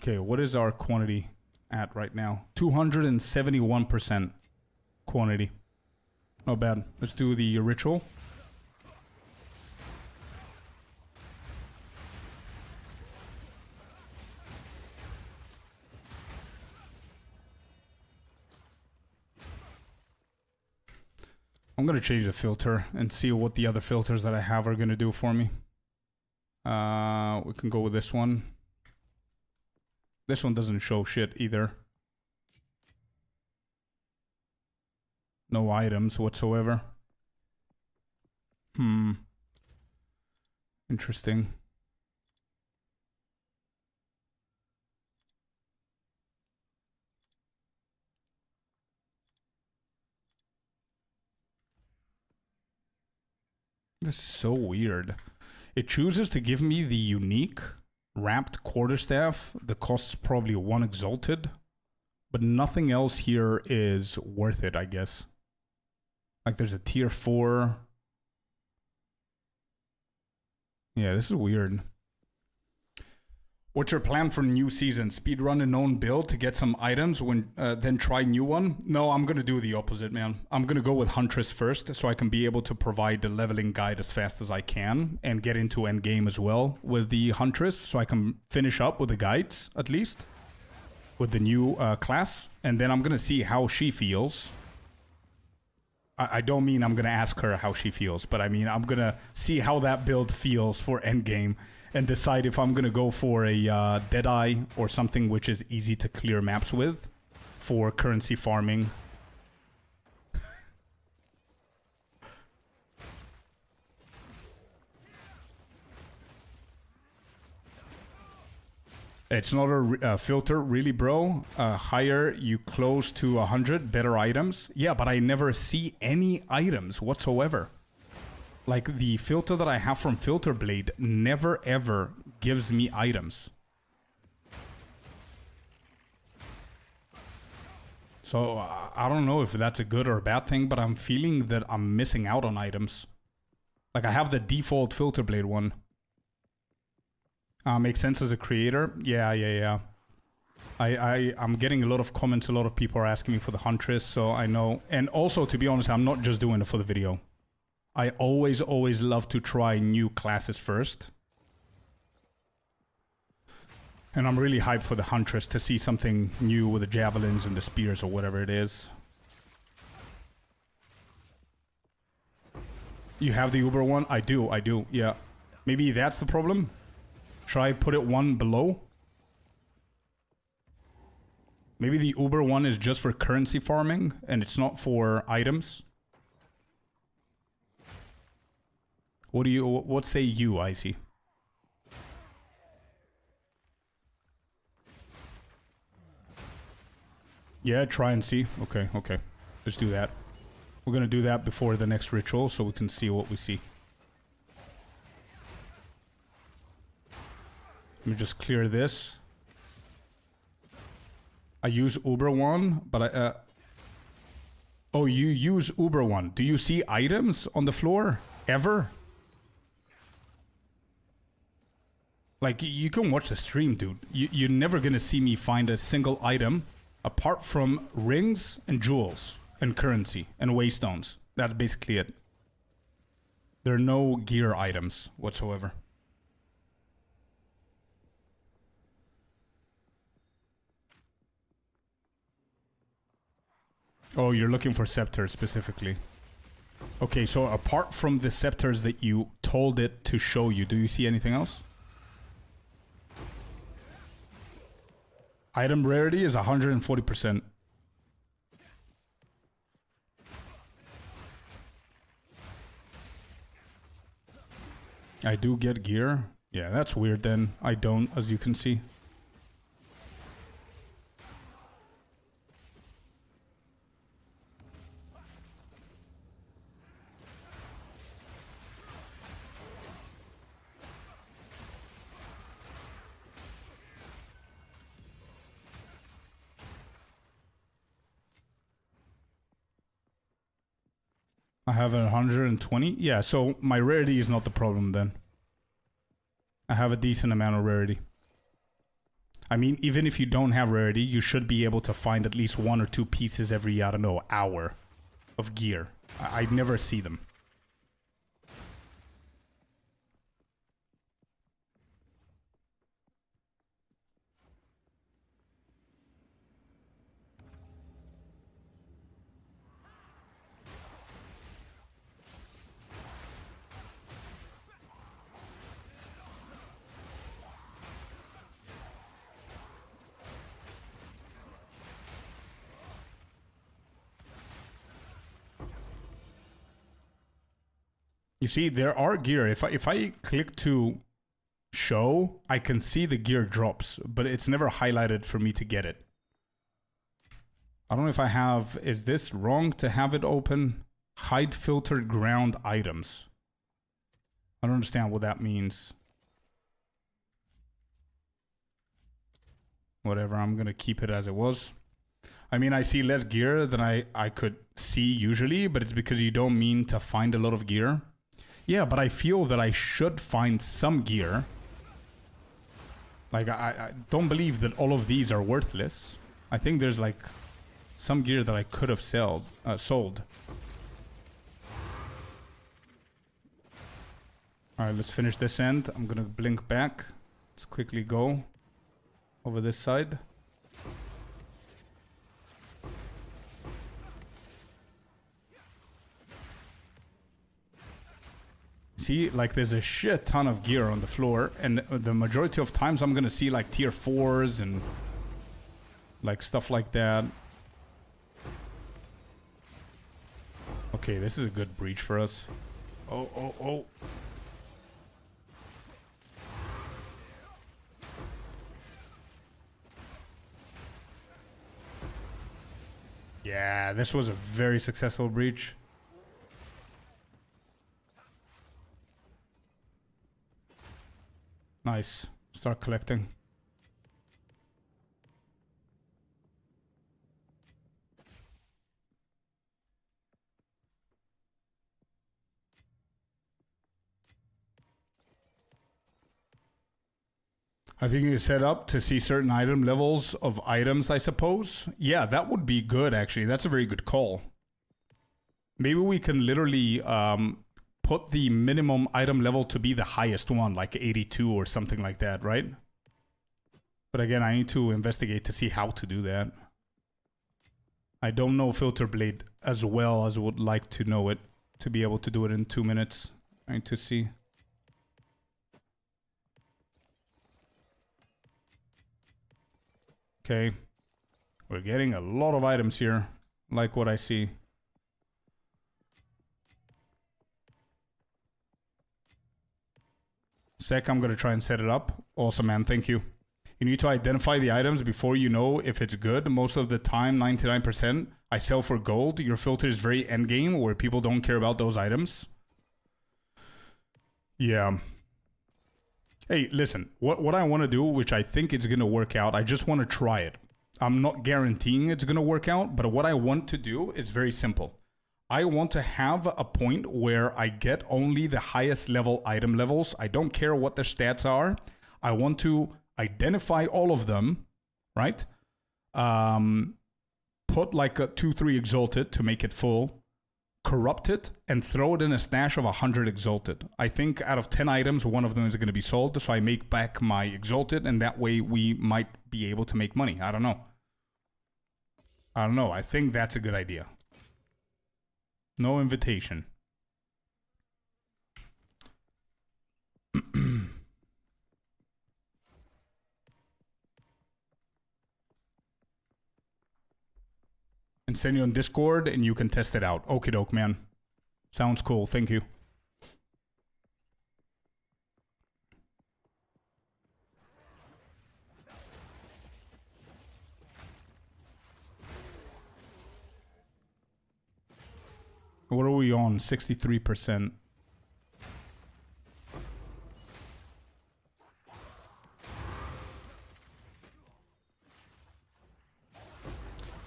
Okay, what is our quantity at right now? 271% quantity. Not bad. Let's do the ritual. I'm going to change the filter and see what the other filters that I have are going to do for me. We can go with this one. This one doesn't show shit either. No items whatsoever. Interesting. This is so weird. It chooses to give me the unique, Wrapped quarterstaff. The cost's probably 1 exalted. But nothing else here is worth it, I guess. Like there's a tier 4. Yeah, this is weird. What's your plan for new season? Speedrun a known build to get some items, when then try new one? No, I'm going to do the opposite, man. I'm going to go with Huntress first, so I can be able to provide the leveling guide as fast as I can, and get into endgame as well with the Huntress, so I can finish up with the guides, at least, with the new class. And then I'm going to see how she feels. I don't mean I'm going to ask her how she feels, but I mean I'm going to see how that build feels for endgame, and decide if I'm going to go for a Deadeye or something which is easy to clear maps with for currency farming. It's not a filter, really, bro. Higher, you close to 100, better items. Yeah, but I never see any items whatsoever. Like, the filter that I have from Filter Blade never ever gives me items. So, I don't know if that's a good or a bad thing, but I'm feeling that I'm missing out on items. Like, I have the default Filter Blade one. Makes sense as a creator. Yeah. I'm getting a lot of comments. A lot of people are asking me for the Huntress, so I know. And also, to be honest, I'm not just doing it for the video. I always love to try new classes first. And I'm really hyped for the Huntress to see something new with the javelins and the spears or whatever it is. You have the Uber one? I do, yeah. Maybe that's the problem? Should I put it one below? Maybe the Uber one is just for currency farming and it's not for items. What say you, Icy? Yeah, try and see. Okay. Let's do that. We're gonna do that before the next ritual so we can see what we see. Let me just clear this. I use Uber one, but I... Oh, you use Uber one. Do you see items on the floor? Ever? Like, you can watch the stream, dude. You're never gonna see me find a single item apart from rings and jewels and currency and waystones. That's basically it. There are no gear items whatsoever. Oh, you're looking for scepters specifically. Okay, so apart from the scepters that you told it to show you, do you see anything else? Item rarity is 140%. I do get gear. Yeah, that's weird then. I don't, as you can see. I have 120. Yeah, so my rarity is not the problem then. I have a decent amount of rarity. I mean, even if you don't have rarity, you should be able to find at least 1 or 2 pieces every, I don't know, hour of gear. I never see them. You see, there are gear. If I click to show, I can see the gear drops, but it's never highlighted for me to get it. I don't know if I have... Is this wrong to have it open? Hide filtered ground items. I don't understand what that means. Whatever, I'm gonna keep it as it was. I mean, I see less gear than I could see usually, but it's because you don't mean to find a lot of gear. Yeah, but I feel that I should find some gear. Like, I don't believe that all of these are worthless. I think there's, like, some gear that I could have sold. Alright, let's finish this end. I'm gonna blink back. Let's quickly go over this side. See, like, there's a shit ton of gear on the floor, and the majority of times I'm gonna see, like, tier 4s and, like, stuff like that. Okay, this is a good breach for us. Oh. Yeah, this was a very successful breach. Nice. Start collecting. I think you set up to see certain item levels of items, I suppose. Yeah, that would be good, actually. That's a very good call. Maybe we can literally put the minimum item level to be the highest one, like 82 or something like that, right? But again, I need to investigate to see how to do that. I don't know Filter Blade as well as I would like to know it to be able to do it in 2 minutes. I need to see. Okay. We're getting a lot of items here, like what I see. Sec, I'm gonna try and set it up. Awesome, man, thank you. You need to identify the items before you know if it's good. Most of the time, 99%, I sell for gold. Your filter is very endgame, where people don't care about those items. Yeah. Hey, listen, what I want to do, which I think is going to work out, I just want to try it. I'm not guaranteeing it's going to work out, but what I want to do is very simple. I want to have a point where I get only the highest level item levels. I don't care what their stats are. I want to identify all of them, right? Put like a 2-3 exalted to make it full. Corrupt it and throw it in a stash of 100 exalted. I think out of 10 items, one of them is going to be sold, so I make back my exalted, and that way we might be able to make money. I don't know. I think that's a good idea. No invitation. And send you on Discord and you can test it out. Okie doke, man. Sounds cool. Thank you. What are we on? 63%.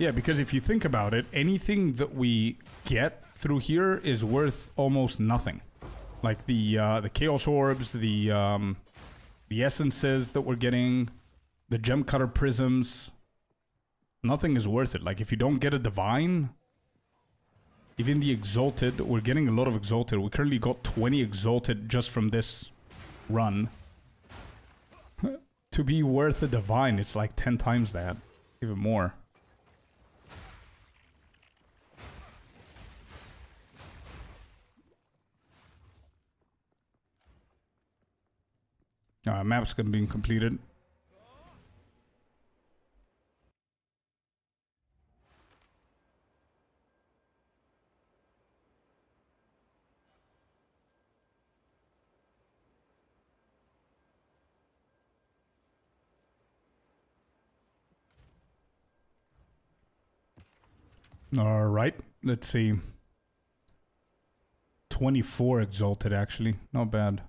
Yeah, because if you think about it, anything that we get through here is worth almost nothing. Like the Chaos Orbs, the Essences that we're getting, the Gem Cutter Prisms. Nothing is worth it. Like, if you don't get a Divine, even the Exalted, we're getting a lot of Exalted. We currently got 20 Exalted just from this run. To be worth a Divine, it's like 10 times that. Even more. Map's gonna be completed. All right, let's see. 24 exalted, actually. Not bad.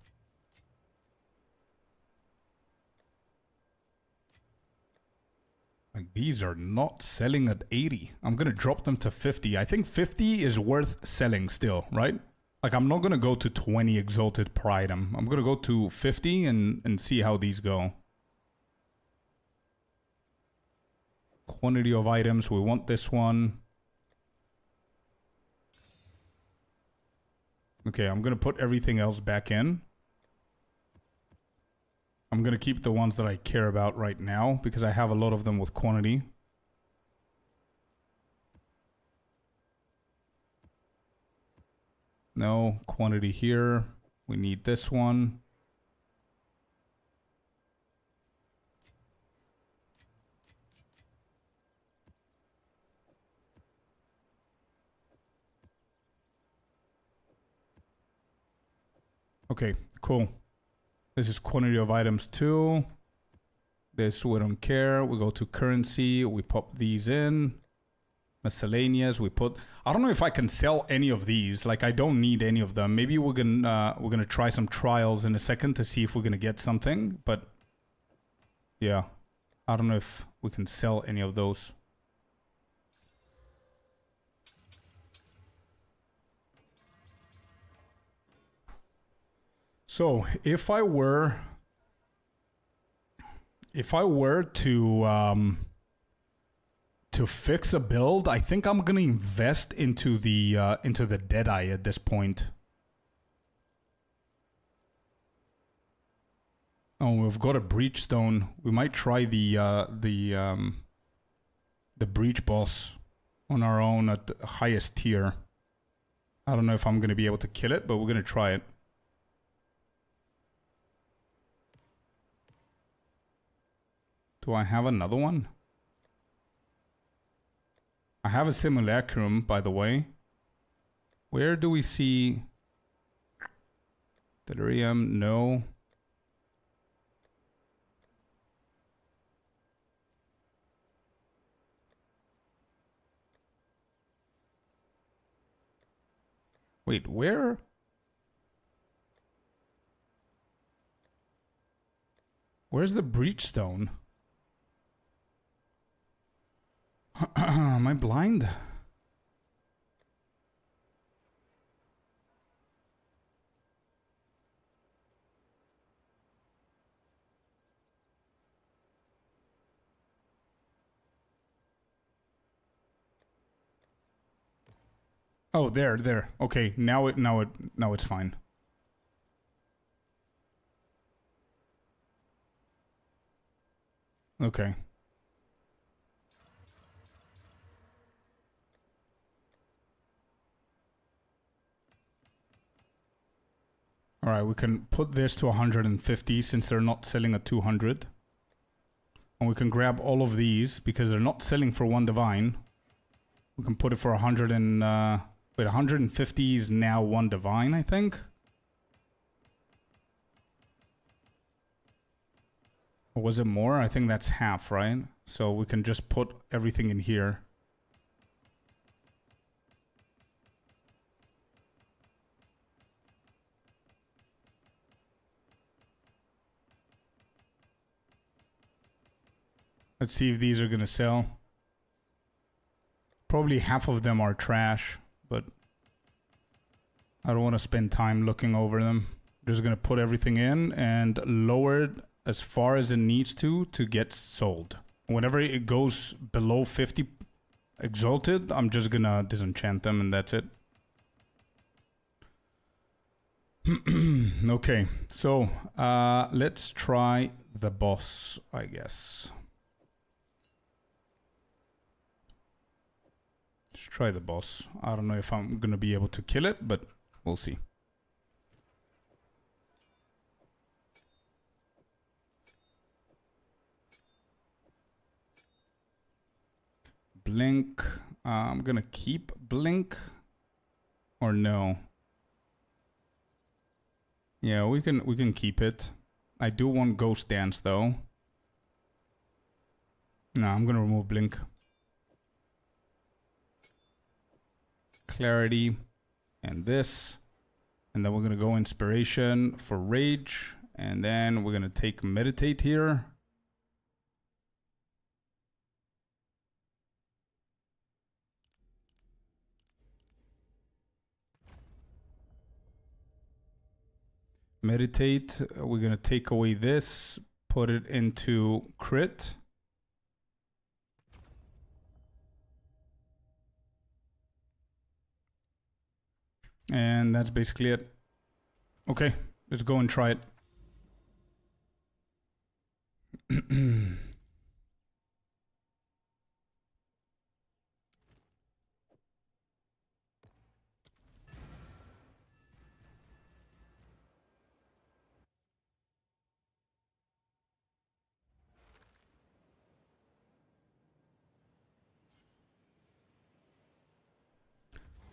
These are not selling at 80. I'm going to drop them to 50. I think 50 is worth selling still, right? Like, I'm not going to go to 20 exalted per item. I'm going to go to 50 and see how these go. Quantity of items. We want this one. Okay, I'm going to put everything else back in. I'm going to keep the ones that I care about right now because I have a lot of them with quantity. No, quantity here. We need this one. Okay, cool. This is quantity of items too. This we don't care. We go to currency. We pop these in. Miscellaneous. We put. I don't know if I can sell any of these. Like, I don't need any of them. Maybe we're gonna try some trials in a second to see if we're gonna get something. But yeah, I don't know if we can sell any of those. So if I were to fix a build, I think I'm gonna invest into the Deadeye at this point. Oh, we've got a breach stone. We might try the breach boss on our own at the highest tier. I don't know if I'm gonna be able to kill it, but we're gonna try it. Do I have another one? I have a simulacrum, by the way. Where do we see delirium? No. Wait, where? Where's the breach stone? Am I blind? Oh, there. Okay, now it's fine. Okay. All right, we can put this to 150 since they're not selling at 200. And we can grab all of these because they're not selling for one divine. We can put it for 100 and... wait, 150 is now one divine, I think? Or was it more? I think that's half, right? So we can just put everything in here. Let's see if these are gonna sell. Probably half of them are trash, but I don't want to spend time looking over them. Just gonna put everything in and lower it as far as it needs to get sold. Whenever it goes below 50 exalted, I'm just gonna disenchant them and that's it. Okay, so let's try the boss, I guess. Let's try the boss. I don't know if I'm gonna be able to kill it, but we'll see. Blink. I'm gonna keep blink. Or no. Yeah, we can keep it. I do want ghost dance though. No, I'm gonna remove blink. Clarity and this, and then we're gonna go inspiration for rage, and then we're gonna take meditate here. Meditate. We're going to take away this, put it into crit. And that's basically it. Okay, let's go and try it.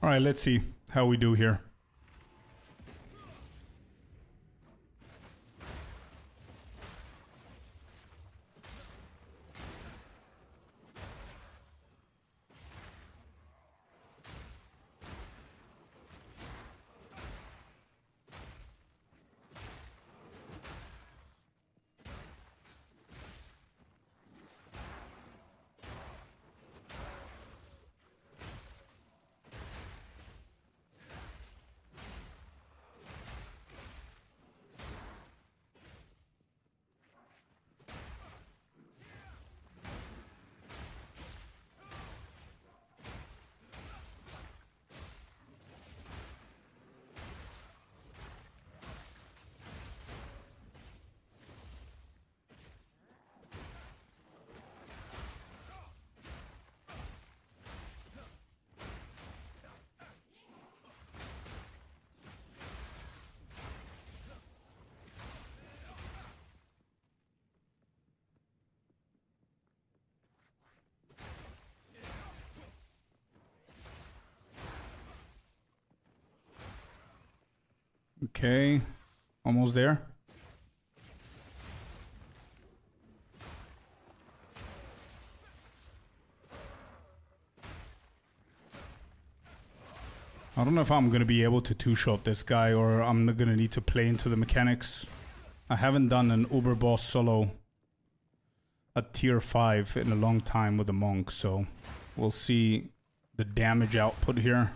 All right, let's see how we do here. Okay, almost there. I don't know if I'm going to be able to two-shot this guy or I'm going to need to play into the mechanics. I haven't done an Uber boss solo at tier 5 in a long time with a monk, so we'll see the damage output here.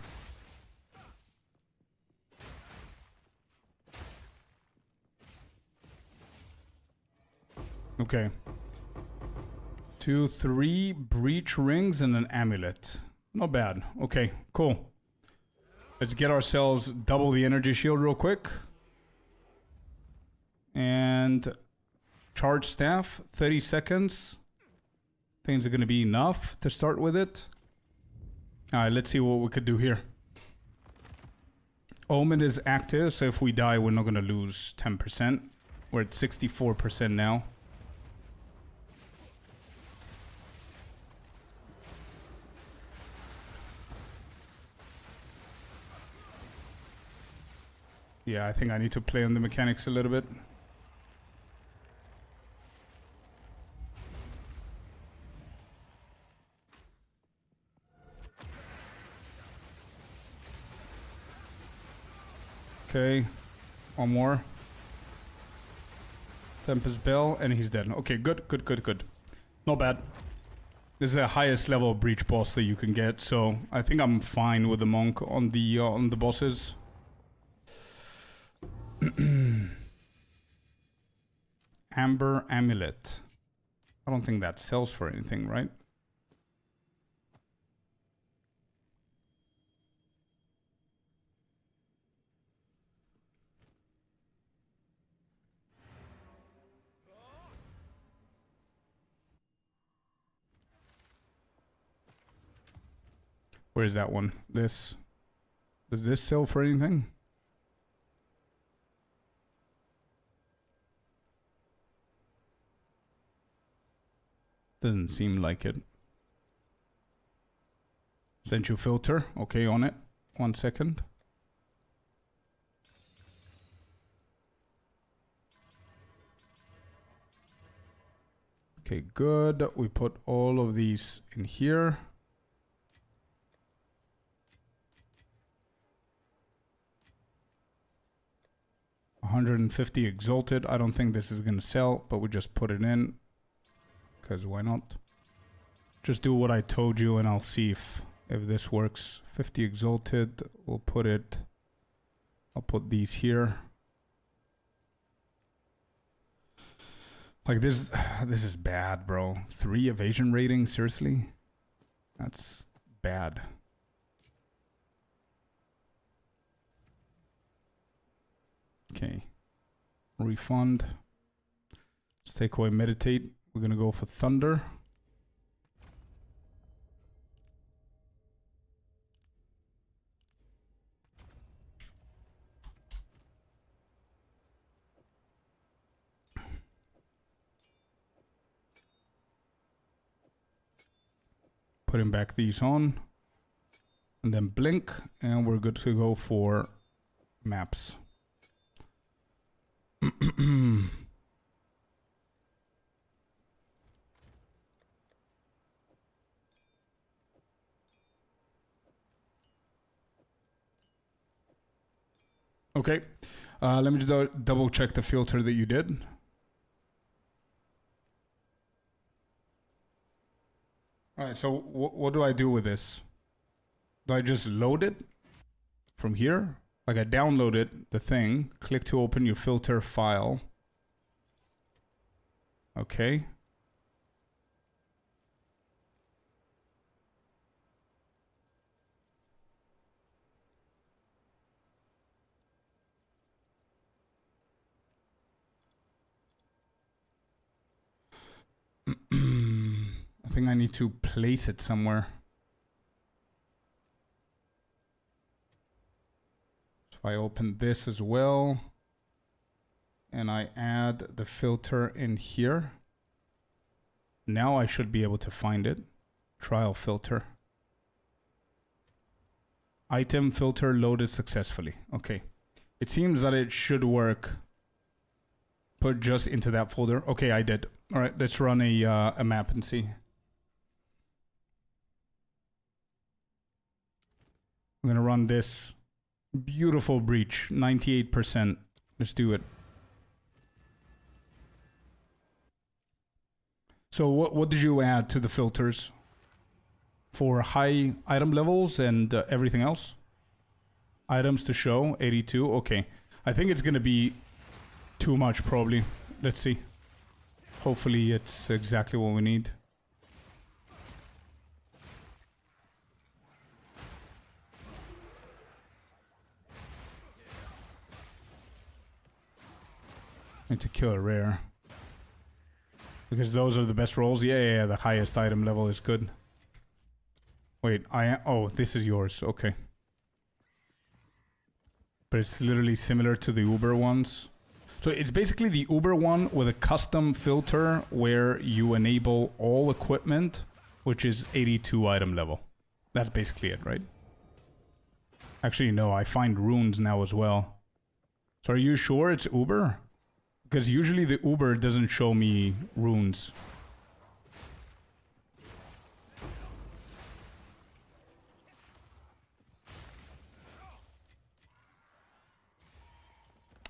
Okay. 2, 3 breach rings and an amulet. Not bad. Okay, cool. Let's get ourselves double the energy shield real quick. And charge staff, 30 seconds. Things are going to be enough to start with it. Alright, let's see what we could do here. Omen is active, so if we die, we're not going to lose 10%. We're at 64% now. Yeah, I think I need to play on the mechanics a little bit. Okay, one more. Tempest Bell, and he's dead. Okay, good, good, good, good. Not bad. This is the highest level breach boss that you can get, so I think I'm fine with the monk on the bosses. Amber Amulet. I don't think that sells for anything, right? Where's that one? This. Does this sell for anything? Doesn't seem like it. Essential filter. Okay, on it. 1 second. Okay, good. We put all of these in here. $150 exalted. I don't think this is gonna sell, but we just put it in. Because why not? Just do what I told you and I'll see if this works. 50 exalted. We'll put it. I'll put these here. Like this is bad, bro. 3 evasion rating, seriously? That's bad. Okay. Refund. Let's take away meditate. We're gonna go for thunder. Putting back these on. And then blink. And we're good to go for maps. Okay. Let me just double check the filter that you did. Alright, so what do I do with this? Do I just load it from here? Like I downloaded the thing, click to open your filter file. Okay. I think I need to place it somewhere. So if I open this as well, and I add the filter in here, now I should be able to find it. Trial filter. Item filter loaded successfully. Okay. It seems that it should work. Put just into that folder. Okay, I did. All right, let's run a map and see. I'm gonna run this beautiful breach, 98%. Let's do it. So what did you add to the filters for high item levels and everything else? Items to show, 82. Okay, I think it's gonna be too much probably. Let's see. Hopefully it's exactly what we need. Need to kill a rare. Because those are the best rolls. Yeah, the highest item level is good. Wait, oh, this is yours. Okay. But it's literally similar to the Uber ones. So it's basically the Uber one with a custom filter where you enable all equipment, which is 82 item level. That's basically it, right? Actually, no, I find runes now as well. So are you sure it's Uber? Because usually the Uber doesn't show me runes.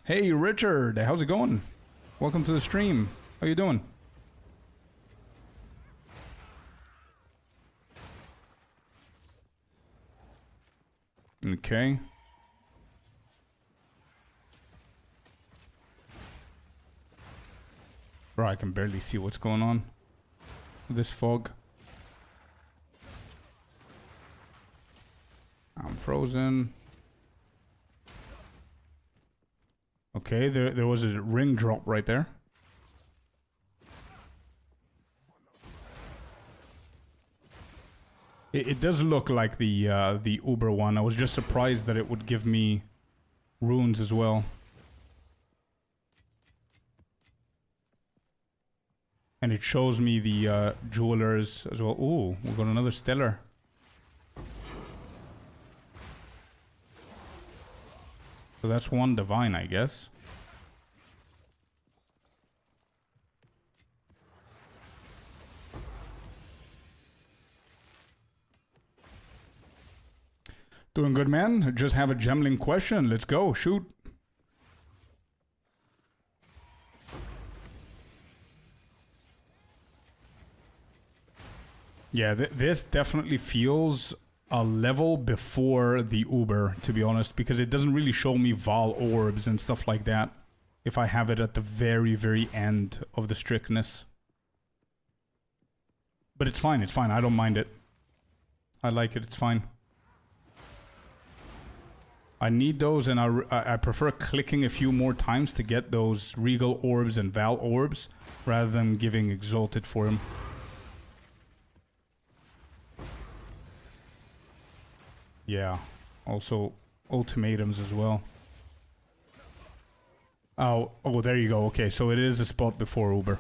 Hey Richard, how's it going? Welcome to the stream. How you doing? Okay. Bro, I can barely see what's going on with this fog. I'm frozen. Okay, there was a ring drop right there. It does look like the Uber one. I was just surprised that it would give me runes as well. And it shows me the jewelers as well. Ooh, we got another stellar. So that's one divine, I guess. Doing good, man. Just have a gemling question. Let's go. Shoot. Yeah, this definitely feels a level before the Uber, to be honest, because it doesn't really show me Val orbs and stuff like that. if I have it at the very, very end of the strictness. But it's fine, it's fine. I don't mind it. I like it, it's fine. I need those, and I prefer clicking a few more times to get those Regal Orbs and Val Orbs, rather than giving Exalted for him. Yeah, also ultimatums as well. Oh, there you go. Okay, so it is a spot before Uber.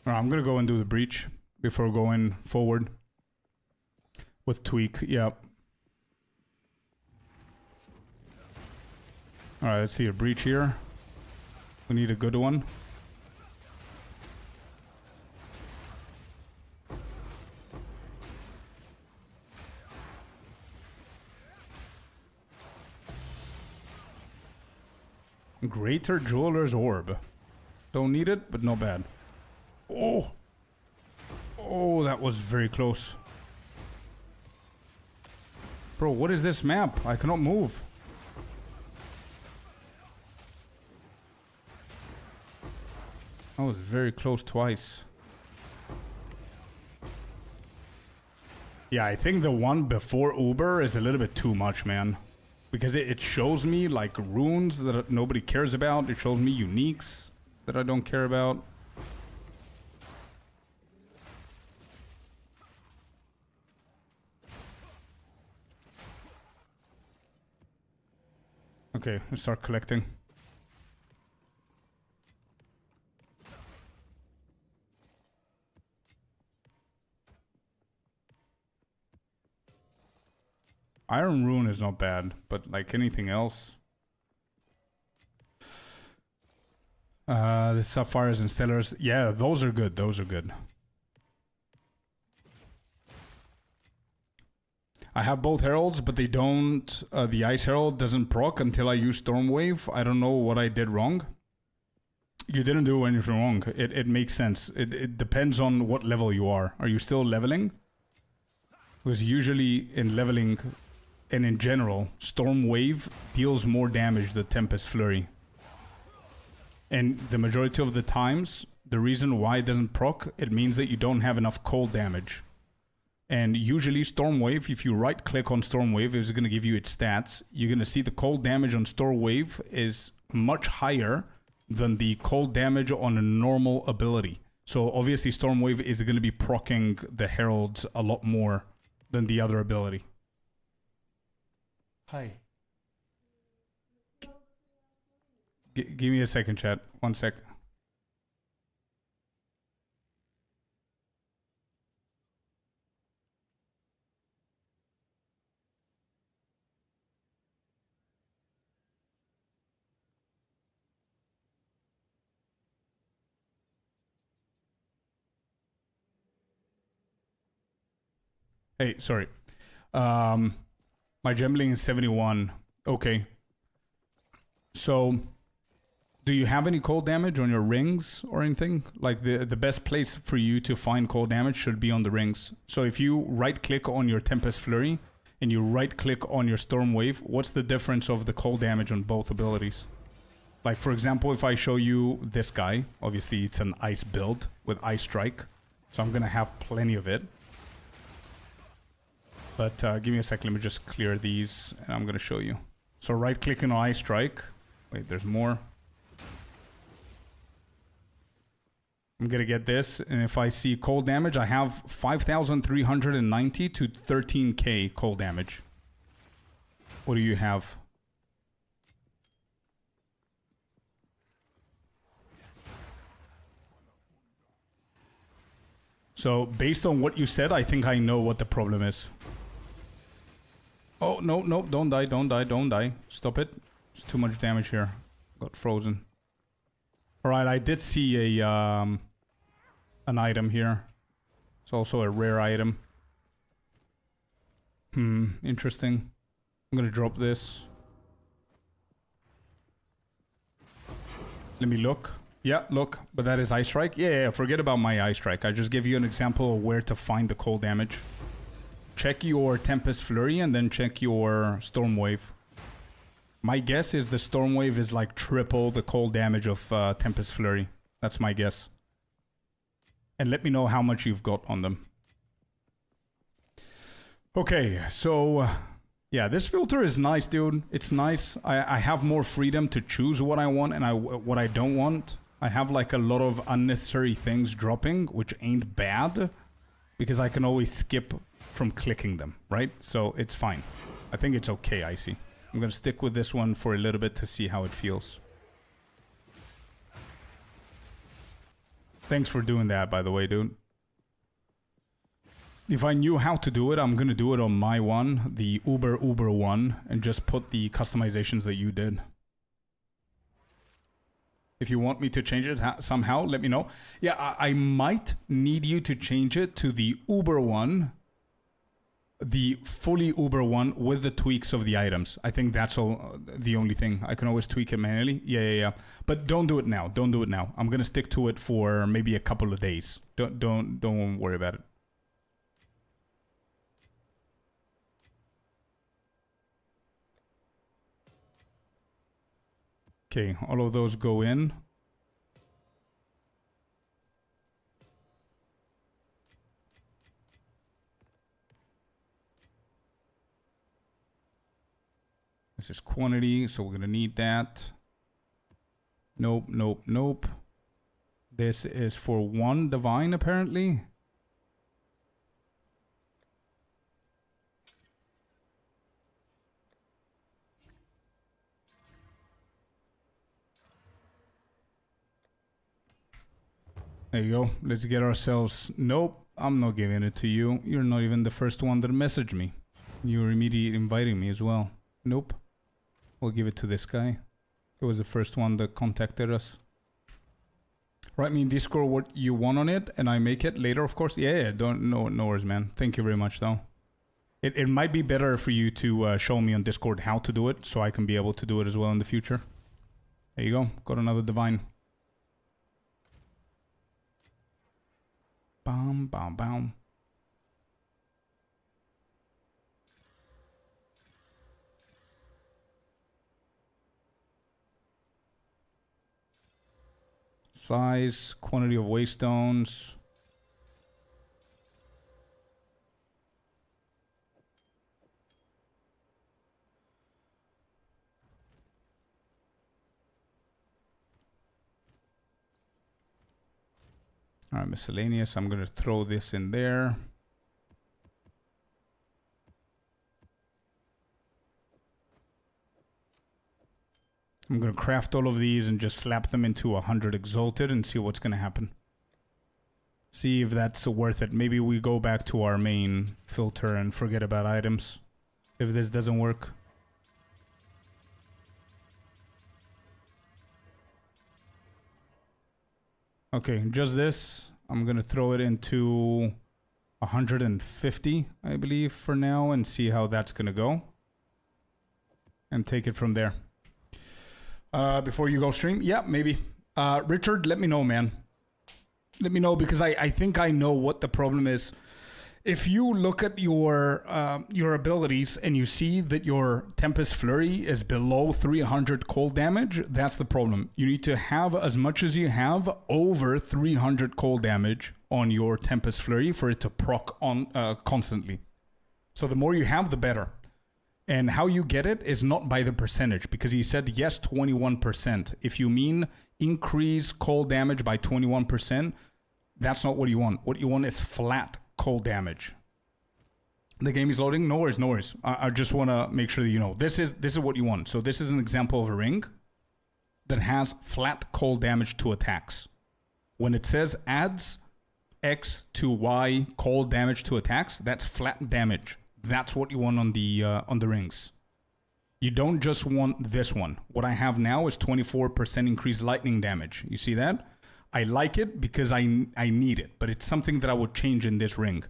Alright, I'm gonna go and do the breach before going forward with tweak. Yeah. Alright, let's see a breach here. We need a good one. Greater Jeweler's Orb. Don't need it, but not bad. Oh! Oh, that was very close. Bro, what is this map? I cannot move. That was very close twice. Yeah, I think the one before Uber is a little bit too much, man. Because it shows me, like, runes that nobody cares about. It shows me uniques that I don't care about. Okay, let's start collecting. Iron Rune is not bad, but like anything else. The Sapphires and Stellars. Yeah, those are good. Those are good. I have both Heralds, but they don't... the Ice Herald doesn't proc until I use Stormwave. I don't know what I did wrong. You didn't do anything wrong. It makes sense. It depends on what level you are. Are you still leveling? Because usually in leveling... and in general, Storm Wave deals more damage than Tempest Flurry. And the majority of the times, the reason why it doesn't proc, it means that you don't have enough cold damage. And usually Storm Wave, if you right click on Storm Wave, it's going to give you its stats. You're going to see the cold damage on Storm Wave is much higher than the cold damage on a normal ability. So obviously Storm Wave is going to be proccing the Heralds a lot more than the other ability. Hi. Give me a second, chat. 1 sec. Hey, sorry. My gembling is 71. Okay. So, do you have any cold damage on your rings or anything? Like the best place for you to find cold damage should be on the rings. So if you right click on your Tempest Flurry and you right click on your Storm Wave, what's the difference of the cold damage on both abilities? Like for example, if I show you this guy, obviously it's an ice build with Ice Strike. So I'm gonna have plenty of it. But give me a sec, let me just clear these and I'm gonna show you. So right clicking on Ice Strike. Wait, there's more. I'm gonna get this, and if I see cold damage, I have 5,390 to 13k cold damage. What do you have? So based on what you said, I think I know what the problem is. Oh, no, no, don't die, don't die, don't die. Stop it. It's too much damage here. Got frozen. Alright, I did see a an item here. It's also a rare item. Interesting. I'm gonna drop this. Let me look. Yeah, look, but that is Ice Strike. Yeah, forget about my Ice Strike. I just gave you an example of where to find the cold damage. Check your Tempest Flurry and then check your Storm Wave. My guess is the Storm Wave is like triple the cold damage of Tempest Flurry. That's my guess. And let me know how much you've got on them. Okay, so... yeah, this filter is nice, dude. It's nice. I have more freedom to choose what I want and what I don't want. I have like a lot of unnecessary things dropping, which ain't bad, because I can always skip from clicking them, right? So it's fine. I think it's okay, Icy. I'm gonna stick with this one for a little bit to see how it feels. Thanks for doing that, by the way, dude. If I knew how to do it, I'm gonna do it on my one, the Uber one, and just put the customizations that you did. If you want me to change it somehow, let me know. Yeah, I might need you to change it to the Uber one, the fully Uber one with the tweaks of the items. I think that's all, the only thing. I can always tweak it manually. Yeah. But don't do it now. Don't do it now. I'm gonna stick to it for maybe a couple of days. Don't worry about it. Okay, all of those go in. This is quantity, so we're gonna need that. Nope. This is for one divine, apparently. There you go. Let's get ourselves... Nope, I'm not giving it to you. You're not even the first one that messaged me. You were immediately inviting me as well. Nope. We'll give it to this guy. He was the first one that contacted us. Write me in Discord what you want on it, and I make it later, of course. Yeah, no worries, man. Thank you very much, though. It might be better for you to show me on Discord how to do it, so I can be able to do it as well in the future. There you go. Got another divine. Bam. Size, quantity of waystones. All right, miscellaneous. I'm going to throw this in there. I'm going to craft all of these and just slap them into 100 Exalted and see what's going to happen. See if that's worth it. Maybe we go back to our main filter and forget about items if this doesn't work. Okay, just this. I'm going to throw it into 150, I believe, for now, and see how that's going to go. And take it from there. Before you go stream? Yeah, maybe. Richard, let me know, man. Let me know, because I think I know what the problem is. If you look at your abilities and you see that your Tempest Flurry is below 300 cold damage, that's the problem. You need to have as much as you have over 300 cold damage on your Tempest Flurry for it to proc on constantly. So the more you have, the better. And how you get it is not by the percentage, because he said, yes, 21%. If you mean increase cold damage by 21%, that's not what you want. What you want is flat cold damage. The game is loading. No worries. I just want to make sure that you know. This is what you want. So this is an example of a ring that has flat cold damage to attacks. When it says adds X to Y cold damage to attacks, that's flat damage. That's what you want on the rings. You don't just want this one. What I have now is 24% increased lightning damage. You see that? I like it because I need it, but it's something that I would change in this ring.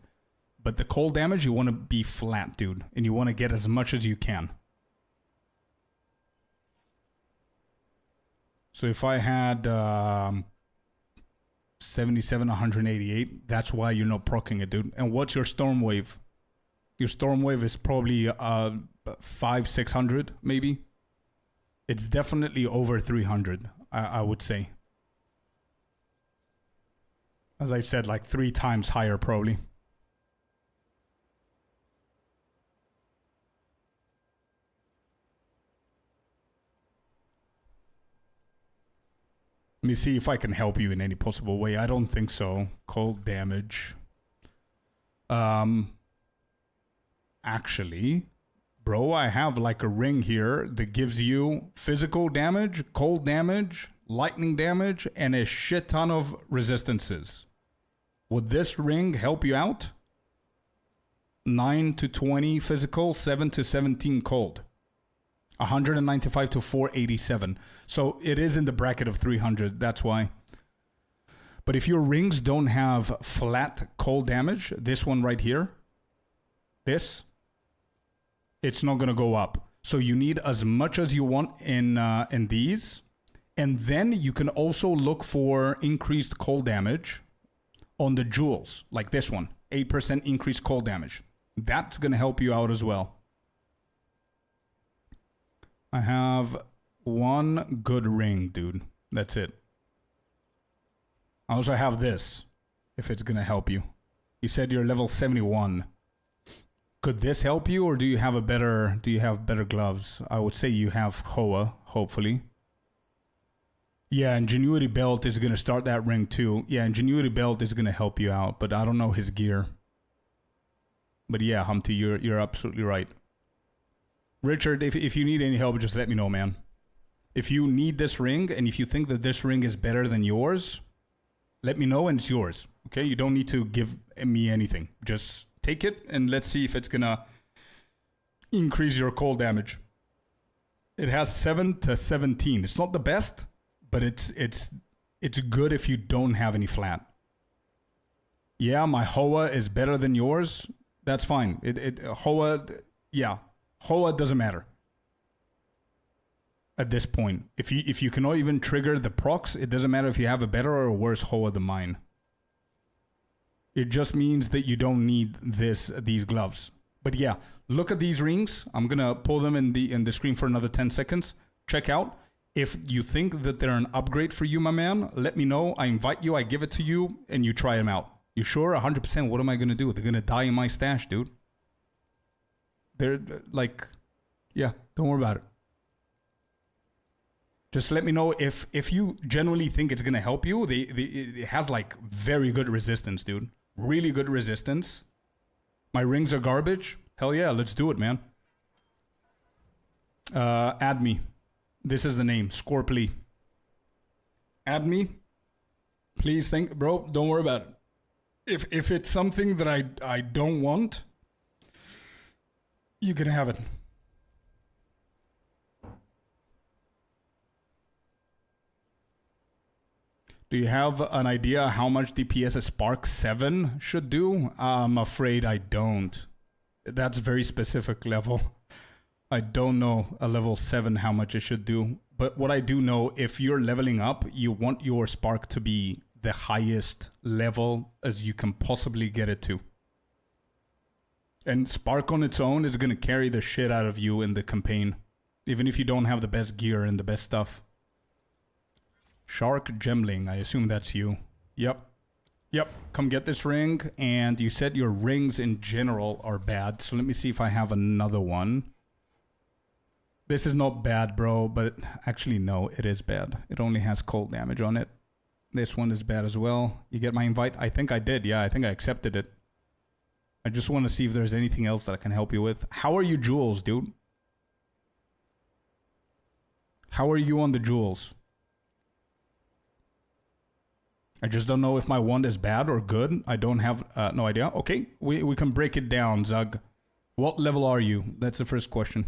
But the cold damage, you want to be flat, dude, and you want to get as much as you can. So if I had 77, 188, that's why you're not proccing it, dude. And what's your storm wave? Your storm wave is probably 500-600 maybe. It's definitely over 300, I would say. As I said, like 3 times higher probably. Let me see if I can help you in any possible way. I don't think so. Cold damage. Actually, bro, I have like a ring here that gives you physical damage, cold damage, lightning damage, and a shit ton of resistances. Would this ring help you out? 9 to 20 physical, 7 to 17 cold. 195 to 487. So it is in the bracket of 300, that's why. But if your rings don't have flat cold damage, this one right here, this, it's not going to go up. So you need as much as you want in these. And then you can also look for increased cold damage on the jewels, like this one, 8% increased cold damage. That's going to help you out as well. I have one good ring, dude. That's it. I also have this, if it's going to help you. You said you're level 71. Could this help you, or do you have better gloves? I would say you have Hoa, hopefully. Yeah, Ingenuity Belt is going to start that ring too. Yeah, Ingenuity Belt is going to help you out, but I don't know his gear. But yeah, Humpty, you're absolutely right. Richard, if you need any help, just let me know, man. If you need this ring, and if you think that this ring is better than yours, let me know and it's yours. Okay? You don't need to give me anything. Just take it and let's see if it's gonna increase your cold damage. It has 7 to 17. It's not the best, but it's good if you don't have any flat. Yeah, my Hoa is better than yours. That's fine. Hoa, yeah. Hoa doesn't matter at this point. If you cannot even trigger the procs, it doesn't matter if you have a better or a worse Hoa than mine. It just means that you don't need these gloves. But yeah, look at these rings. I'm gonna pull them in the screen for another 10 seconds. Check out. If you think that they're an upgrade for you, my man, let me know. I invite you, I give it to you, and you try them out. You sure? 100%. What am I gonna do? They're gonna die in my stash, dude. They're like, yeah, don't worry about it. Just let me know if you genuinely think it's gonna help you. It has like very good resistance, dude. Really good resistance. My rings are garbage. Hell yeah, let's do it, man. Add me. This is the name, Scorply. Add me. Please bro, don't worry about it. If it's something that I don't want, you can have it. Do you have an idea how much DPS a Spark 7 should do? I'm afraid I don't. That's very specific level. I don't know a level 7 how much it should do. But what I do know, if you're leveling up, you want your Spark to be the highest level as you can possibly get it to. And Spark on its own is going to carry the shit out of you in the campaign. Even if you don't have the best gear and the best stuff. Shark Gemling, I assume that's you. Yep. Come get this ring. And you said your rings in general are bad. So let me see if I have another one. This is not bad, bro. But actually, no, it is bad. It only has cold damage on it. This one is bad as well. You get my invite? I think I did. Yeah, I think I accepted it. I just want to see if there's anything else that I can help you with. How are you jewels, dude? How are you on the jewels? I just don't know if my wand is bad or good. I don't have no idea. Okay, we can break it down, Zug. What level are you? That's the first question.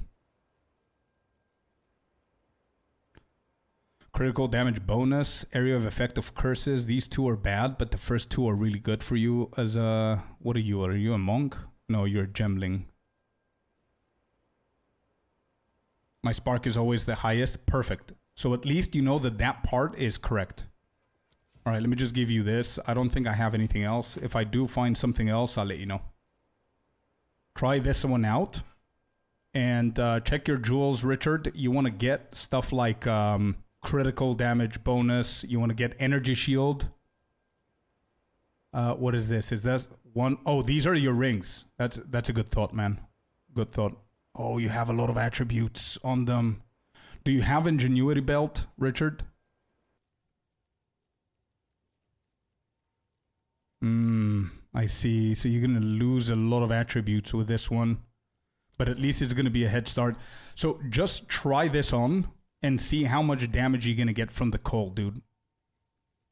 Critical damage bonus, area of effect of curses. These two are bad, but the first two are really good for you as a... What are you? Are you a monk? No, you're a gemling. My spark is always the highest. Perfect. So at least you know that that part is correct. All right, let me just give you this. I don't think I have anything else. If I do find something else, I'll let you know. Try this one out. And check your jewels, Richard. You want to get stuff like critical damage bonus. You want to get energy shield. What is this? Is that one? Oh, these are your rings. That's a good thought, man. Good thought. Oh, you have a lot of attributes on them. Do you have ingenuity belt, Richard? I see. So you're going to lose a lot of attributes with this one. But at least it's going to be a head start. So just try this on and see how much damage you're going to get from the cold, dude.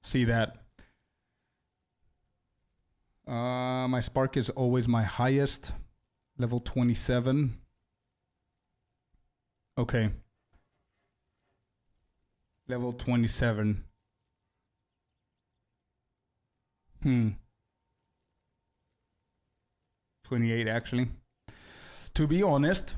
See that? My spark is always my highest. Level 27. Okay. Level 27. 28 actually. To be honest,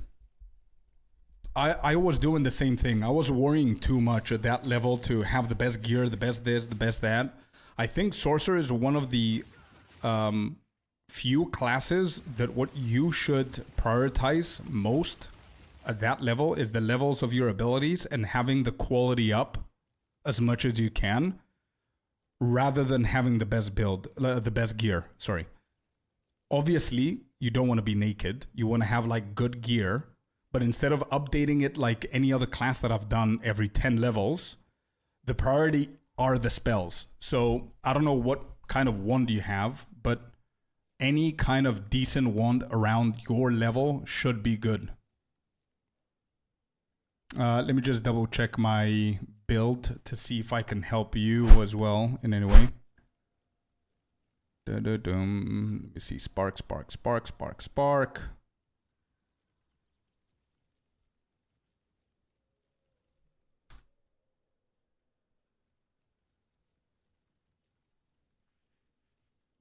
I was doing the same thing. I was worrying too much at that level to have the best gear, the best this, the best that. I think Sorcerer is one of the few classes that what you should prioritize most at that level is the levels of your abilities and having the quality up as much as you can rather than having the best build, the best gear, sorry. Obviously, you don't want to be naked. You want to have like good gear, but instead of updating it like any other class that I've done every 10 levels, the priority are the spells. So I don't know what kind of wand you have, but any kind of decent wand around your level should be good. Let me just double check my build to see if I can help you as well in any way. Let me see. Spark.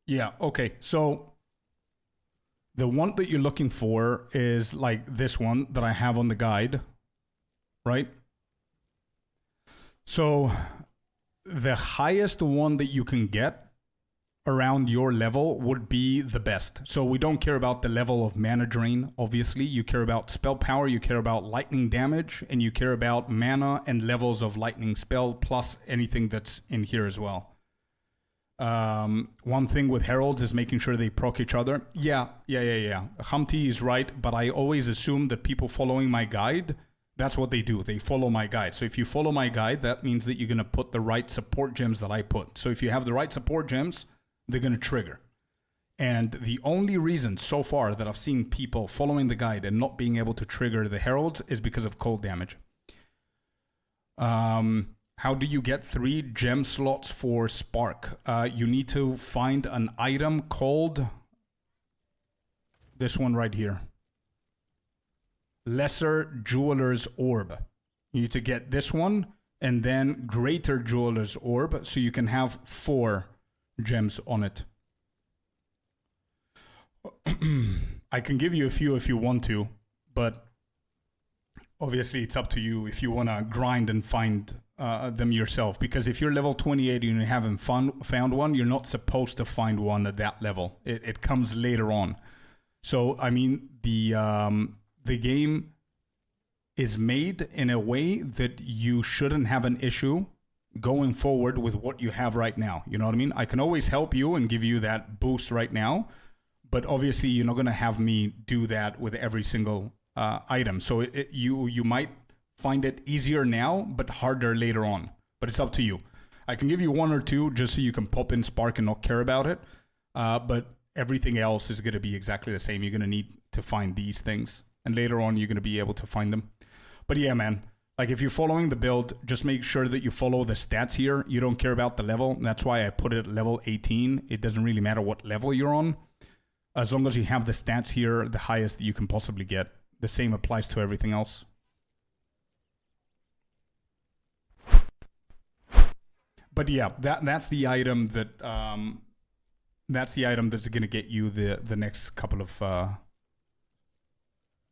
Yeah, okay. So the one that you're looking for is like this one that I have on the guide, right? So the highest one that you can get around your level would be the best. So we don't care about the level of mana drain, obviously. You care about spell power, you care about lightning damage, and you care about mana and levels of lightning spell, plus anything that's in here as well. One thing with heralds is making sure they proc each other. Yeah. Humpty is right, but I always assume that people following my guide, that's what they do. They follow my guide. So if you follow my guide, that means that you're going to put the right support gems that I put. So if you have the right support gems, they're going to trigger. And the only reason so far that I've seen people following the guide and not being able to trigger the heralds is because of cold damage. How do you get 3 gem slots for Spark? You need to find an item called this one right here. Lesser Jeweler's Orb. You need to get this one and then Greater Jeweler's Orb so you can have 4 gems on it. I can give you a few if you want to, but obviously it's up to you if you want to grind and find them yourself, because if you're level 28 and you haven't found one, you're not supposed to find one at that level. It comes later on. So I mean, the game is made in a way that you shouldn't have an issue going forward with what you have right now. You know what I mean? I can always help you and give you that boost right now, but obviously you're not going to have me do that with every single item. So you might find it easier now, but harder later on. But it's up to you. I can give you 1 or 2 just so you can pop in Spark and not care about it. But everything else is going to be exactly the same. You're going to need to find these things. And later on, you're going to be able to find them. But yeah, man. Like if you're following the build, just make sure that you follow the stats here. You don't care about the level. That's why I put it at level 18. It doesn't really matter what level you're on. As long as you have the stats here, the highest that you can possibly get. The same applies to everything else. But yeah, that's the item that's going to get you the next couple of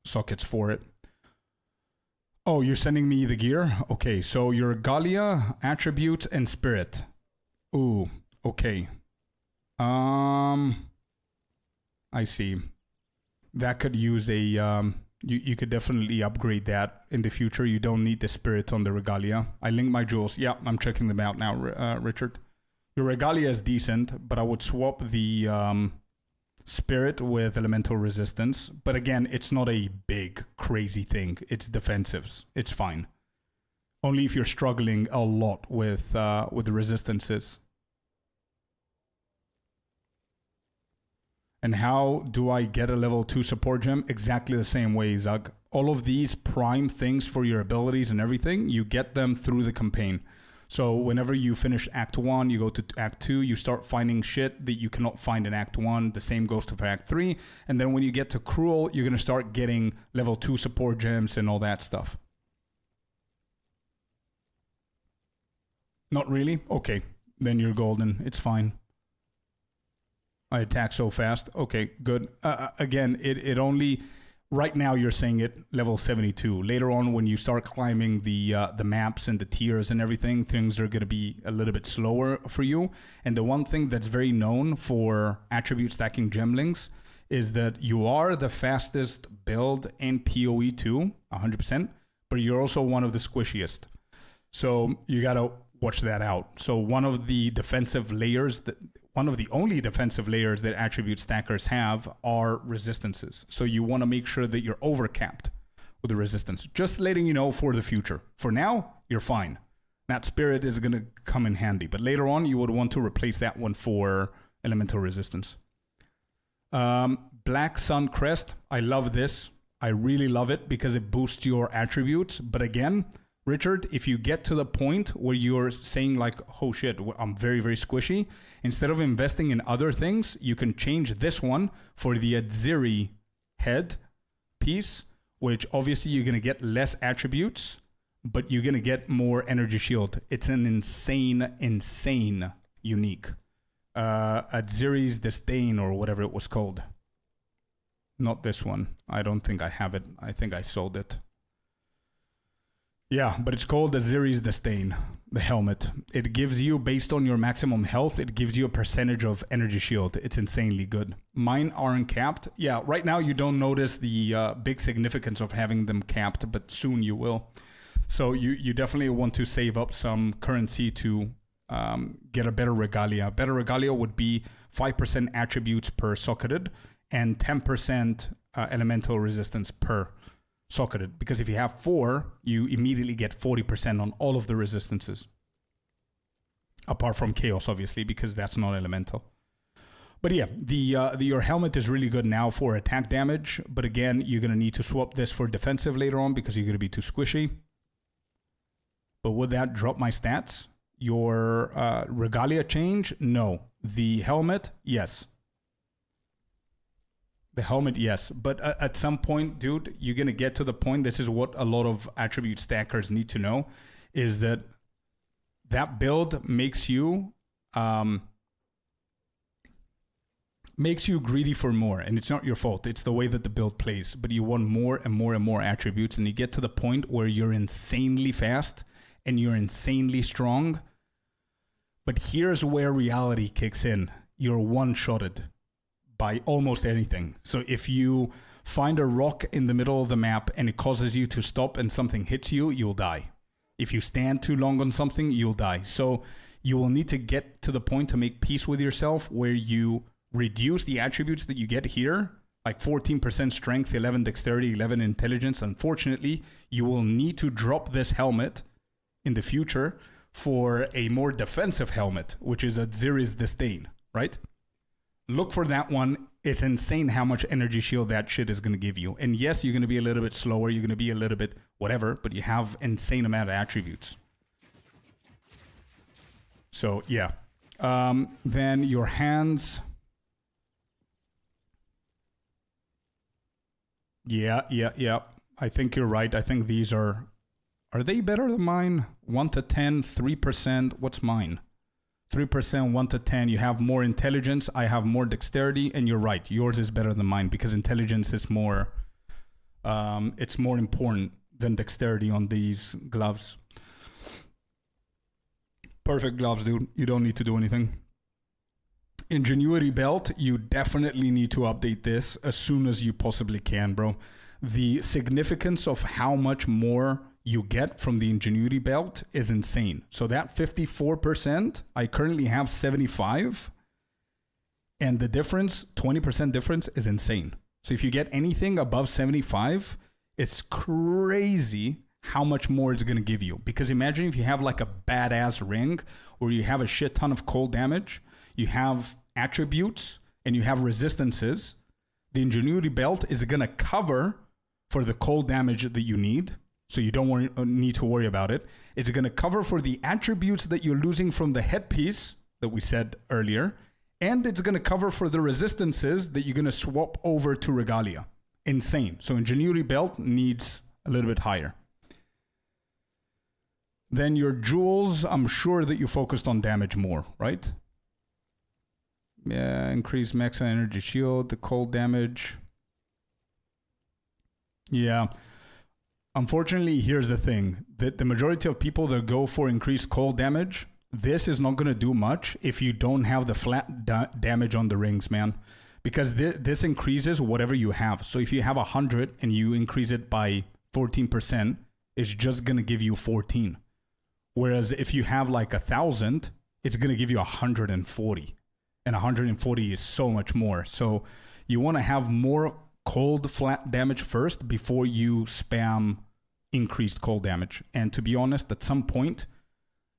sockets for it. Oh, you're sending me the gear? Okay, so your Galia, attributes, and spirit. Ooh, okay. I see. That could use a you could definitely upgrade that in the future. You don't need the spirit on the regalia. I link my jewels. Yeah, I'm checking them out now, Richard. Your regalia is decent, but I would swap the spirit with elemental resistance. But again, it's not a big crazy thing. It's defensives. It's fine. Only if you're struggling a lot with the resistances. And how do I get a level 2 support gem? Exactly the same way, Zug. All of these prime things for your abilities and everything, you get them through the campaign. So whenever you finish Act 1, you go to Act 2, you start finding shit that you cannot find in Act 1. The same goes to Act 3. And then when you get to Cruel, you're going to start getting level 2 support gems and all that stuff. Not really? Okay. Then you're golden. It's fine. I attack so fast. Okay, good. Again, it only... Right now, you're saying it level 72. Later on, when you start climbing the maps and the tiers and everything, things are going to be a little bit slower for you. And the one thing that's very known for attribute stacking gemlings is that you are the fastest build in PoE 2, 100%, but you're also one of the squishiest. So you got to watch that out. So one of the defensive layers one of the only defensive layers that attribute stackers have are resistances. So you want to make sure that you're overcapped with the resistance. Just letting you know for the future. For now, you're fine. That spirit is going to come in handy. But later on, you would want to replace that one for elemental resistance. Black Sun Crest. I love this. I really love it because it boosts your attributes. But again, Richard, if you get to the point where you're saying like, oh shit, I'm very, very squishy, instead of investing in other things, you can change this one for the Adziri head piece, which obviously you're going to get less attributes, but you're going to get more energy shield. It's an insane unique. Adziri's Disdain or whatever it was called. Not this one. I don't think I have it. I think I sold it. Yeah, but it's called the Adziri's Disdain, the helmet. It gives you, based on your maximum health, it gives you a percentage of energy shield. It's insanely good. Mine aren't capped. Yeah, right now you don't notice the big significance of having them capped, but soon you will. So you definitely want to save up some currency to get a better regalia. Better regalia would be 5% attributes per socketed and 10% elemental resistance per socketed, because if you have 4, you immediately get 40% on all of the resistances. Apart from chaos, obviously, because that's not elemental. But yeah, your helmet is really good now for attack damage, but again, you're going to need to swap this for defensive later on because you're going to be too squishy. But would that drop my stats? Your regalia change? No. The helmet? Yes. The helmet, yes. But at some point, dude, you're going to get to the point, this is what a lot of attribute stackers need to know, is that build makes you greedy for more. And it's not your fault. It's the way that the build plays. But you want more and more and more attributes. And you get to the point where you're insanely fast and you're insanely strong. But here's where reality kicks in. You're one-shotted by almost anything. So if you find a rock in the middle of the map and it causes you to stop and something hits you, you'll die. If you stand too long on something, you'll die. So you will need to get to the point to make peace with yourself where you reduce the attributes that you get here, like 14% strength, 11 dexterity, 11 intelligence. Unfortunately, you will need to drop this helmet in the future for a more defensive helmet, which is Adziri's Disdain, right? Look for that one. It's insane how much energy shield that shit is going to give you. And yes, you're going to be a little bit slower. You're going to be a little bit whatever, but you have insane amount of attributes. So, yeah. Then your hands. Yeah. I think you're right. I think these are they better than mine? 1 to 10, 3%. What's mine? 3%, 1 to 10, you have more intelligence, I have more dexterity, and you're right, yours is better than mine because intelligence is more, it's more important than dexterity on these gloves. Perfect gloves, dude. You don't need to do anything. Ingenuity belt, you definitely need to update this as soon as you possibly can, bro. The significance of how much more you get from the Ingenuity belt is insane. So that 54%, I currently have 75, and the difference, 20% difference, is insane. So if you get anything above 75, it's crazy how much more it's going to give you. Because imagine if you have like a badass ring, or you have a shit ton of cold damage, you have attributes, and you have resistances. The Ingenuity belt is going to cover for the cold damage that you need, so you don't need to worry about it. It's going to cover for the attributes that you're losing from the headpiece that we said earlier, and it's going to cover for the resistances that you're going to swap over to Regalia. Insane. So Ingenuity belt needs a little bit higher. Then your jewels, I'm sure that you focused on damage more, right? Yeah, increase maximum energy shield, the cold damage. Yeah. Unfortunately, here's the thing. The majority of people that go for increased cold damage, this is not going to do much if you don't have the flat damage on the rings, man. Because this increases whatever you have. So if you have 100 and you increase it by 14%, it's just going to give you 14. Whereas if you have like 1,000, it's going to give you 140. And 140 is so much more. So you want to have more cold flat damage first before you spam increased cold damage. And to be honest, at some point,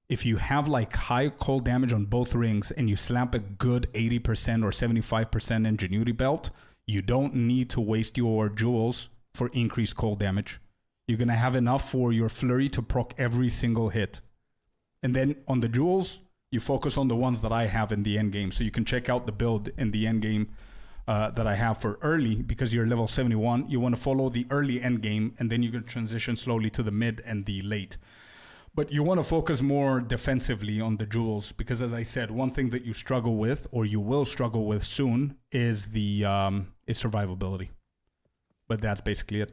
if you have like high cold damage on both rings and you slap a good 80% or 75% Ingenuity belt, you don't need to waste your jewels for increased cold damage. You're going to have enough for your flurry to proc every single hit. And then on the jewels, you focus on the ones that I have in the end game. So you can check out the build in the end game that I have for early, because you're level 71. You want to follow the early end game, and then you can transition slowly to the mid and the late. But you want to focus more defensively on the jewels, because as I said, one thing that you struggle with, or you will struggle with soon, is the is survivability. But that's basically it.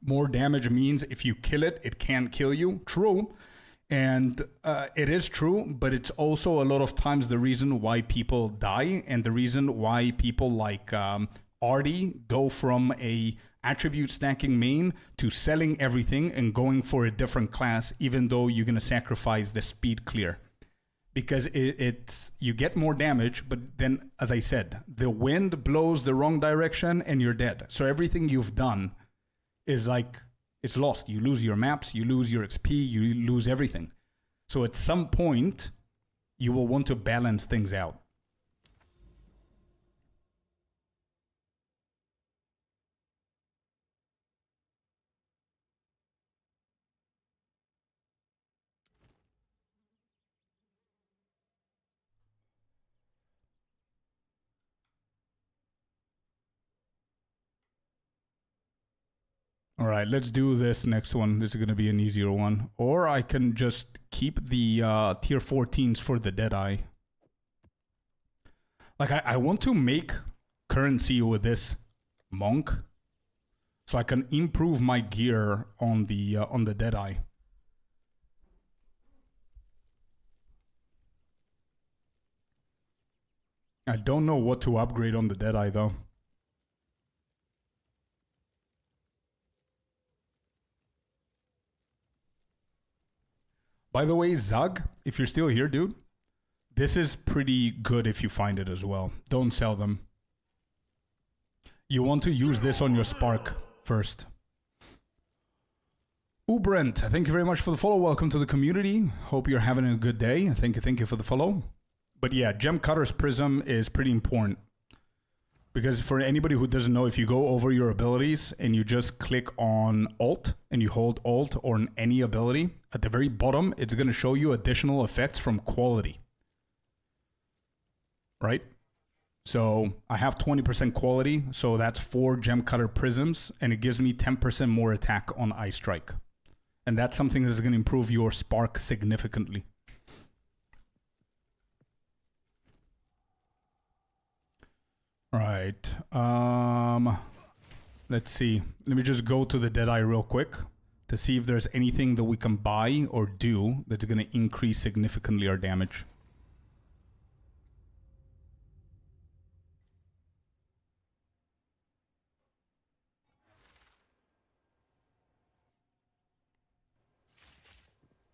More damage means if you kill it, it can kill you. True. And it is true, but it's also a lot of times the reason why people die, and the reason why people like Artie go from a attribute stacking main to selling everything and going for a different class, even though you're going to sacrifice the speed clear. Because it's you get more damage, but then, as I said, the wind blows the wrong direction and you're dead. So everything you've done is like, it's lost. You lose your maps, you lose your XP, you lose everything. So at some point, you will want to balance things out. All right, let's do this next one. This is going to be an easier one. Or I can just keep the tier 14s for the Deadeye. Like, I want to make currency with this monk, so I can improve my gear on the Deadeye. I don't know what to upgrade on the Deadeye, though. By the way, Zug, if you're still here, dude, this is pretty good if you find it as well. Don't sell them. You want to use this on your Spark first. Ubrent, thank you very much for the follow. Welcome to the community. Hope you're having a good day. Thank you for the follow. But yeah, Gem Cutter's Prism is pretty important. Because for anybody who doesn't know, if you go over your abilities and you just click on Alt and you hold Alt on any ability, at the very bottom, it's going to show you additional effects from quality. Right? So I have 20% quality, so that's 4 Gem Cutter Prisms, and it gives me 10% more attack on Eye Strike. And that's something that's going to improve your Spark significantly. All right. Let's see. Let me just go to the Deadeye real quick to see if there's anything that we can buy or do that's going to increase significantly our damage.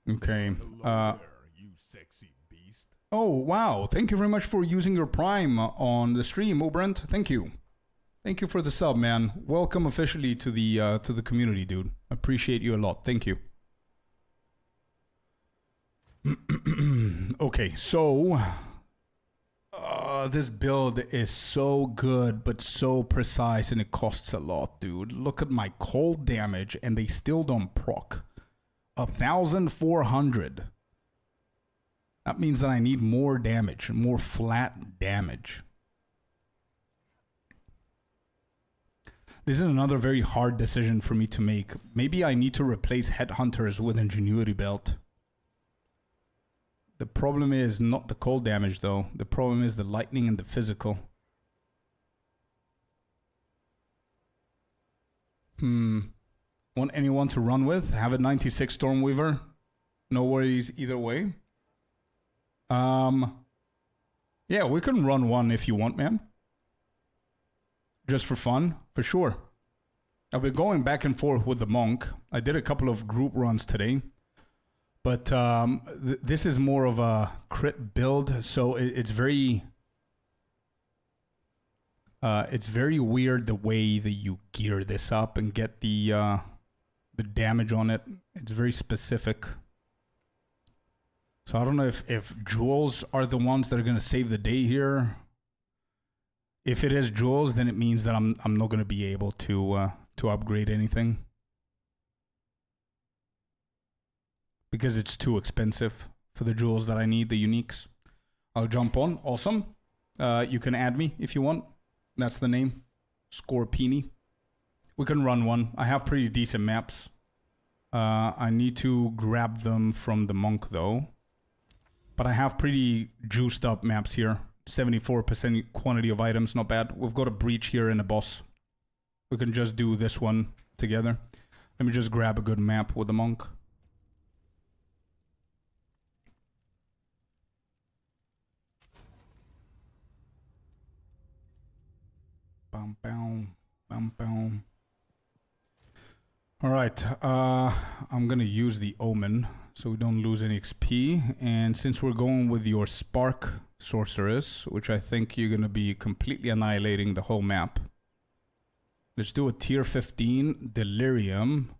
Okay. You sexy beast. Oh, wow. Thank you very much for using your Prime on the stream, Obrent. Thank you. Thank you for the sub, man. Welcome officially to the community, dude. Appreciate you a lot. Thank you. Okay, so this build is so good, but so precise, and it costs a lot, dude. Look at my cold damage, and they still don't proc. 1,400. That means that I need more damage, more flat damage. This is another very hard decision for me to make. Maybe I need to replace Headhunters with Ingenuity Belt. The problem is not the cold damage, though. The problem is the lightning and the physical. Want anyone to run with? Have a 96 Stormweaver. No worries either way. Yeah, we can run one if you want, man. Just for fun, for sure. I've been going back and forth with the monk. I did a couple of group runs today. But this is more of a crit build, so it's very weird the way that you gear this up and get the damage on it. It's very specific. So I don't know if jewels are the ones that are going to save the day here. If it is jewels, then it means that I'm not going to be able to upgrade anything. Because it's too expensive for the jewels that I need, the uniques. I'll jump on. Awesome. You can add me if you want. That's the name. Scorpini. We can run one. I have pretty decent maps. I need to grab them from the monk, though. But I have pretty juiced up maps here. 74% quantity of items, not bad. We've got a breach here and a boss. We can just do this one together. Let me just grab a good map with the monk. Bam, bam, bam, bam. All right, I'm gonna use the Omen so we don't lose any XP. And since we're going with your Spark Sorceress, which I think you're gonna be completely annihilating the whole map. Let's do a tier 15 Delirium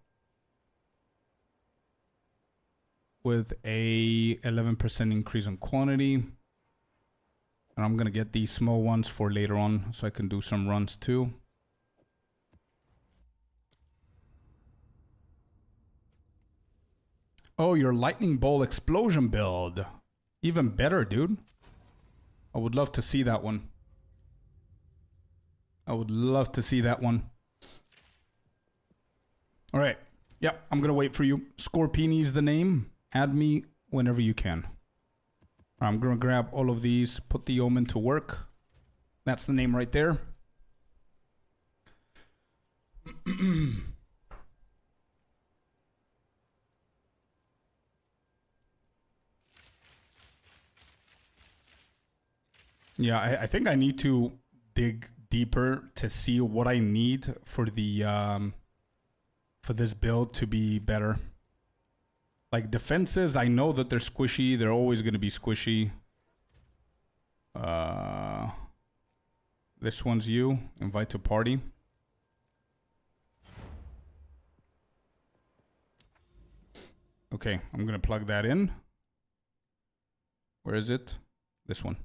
with a 11% increase in quantity. And I'm gonna get these small ones for later on so I can do some runs too. Oh, your Lightning Bolt Explosion build. Even better, dude. I would love to see that one. I would love to see that one. All right. Yep, I'm going to wait for you. Scorpini's the name. Add me whenever you can. I'm going to grab all of these, put the Omen to work. That's the name right there. Yeah, I think I need to dig deeper to see what I need for the for this build to be better. Like defenses, I know that they're squishy. They're always going to be squishy. This one's you. Invite to party. Okay, I'm going to plug that in. Where is it? This one.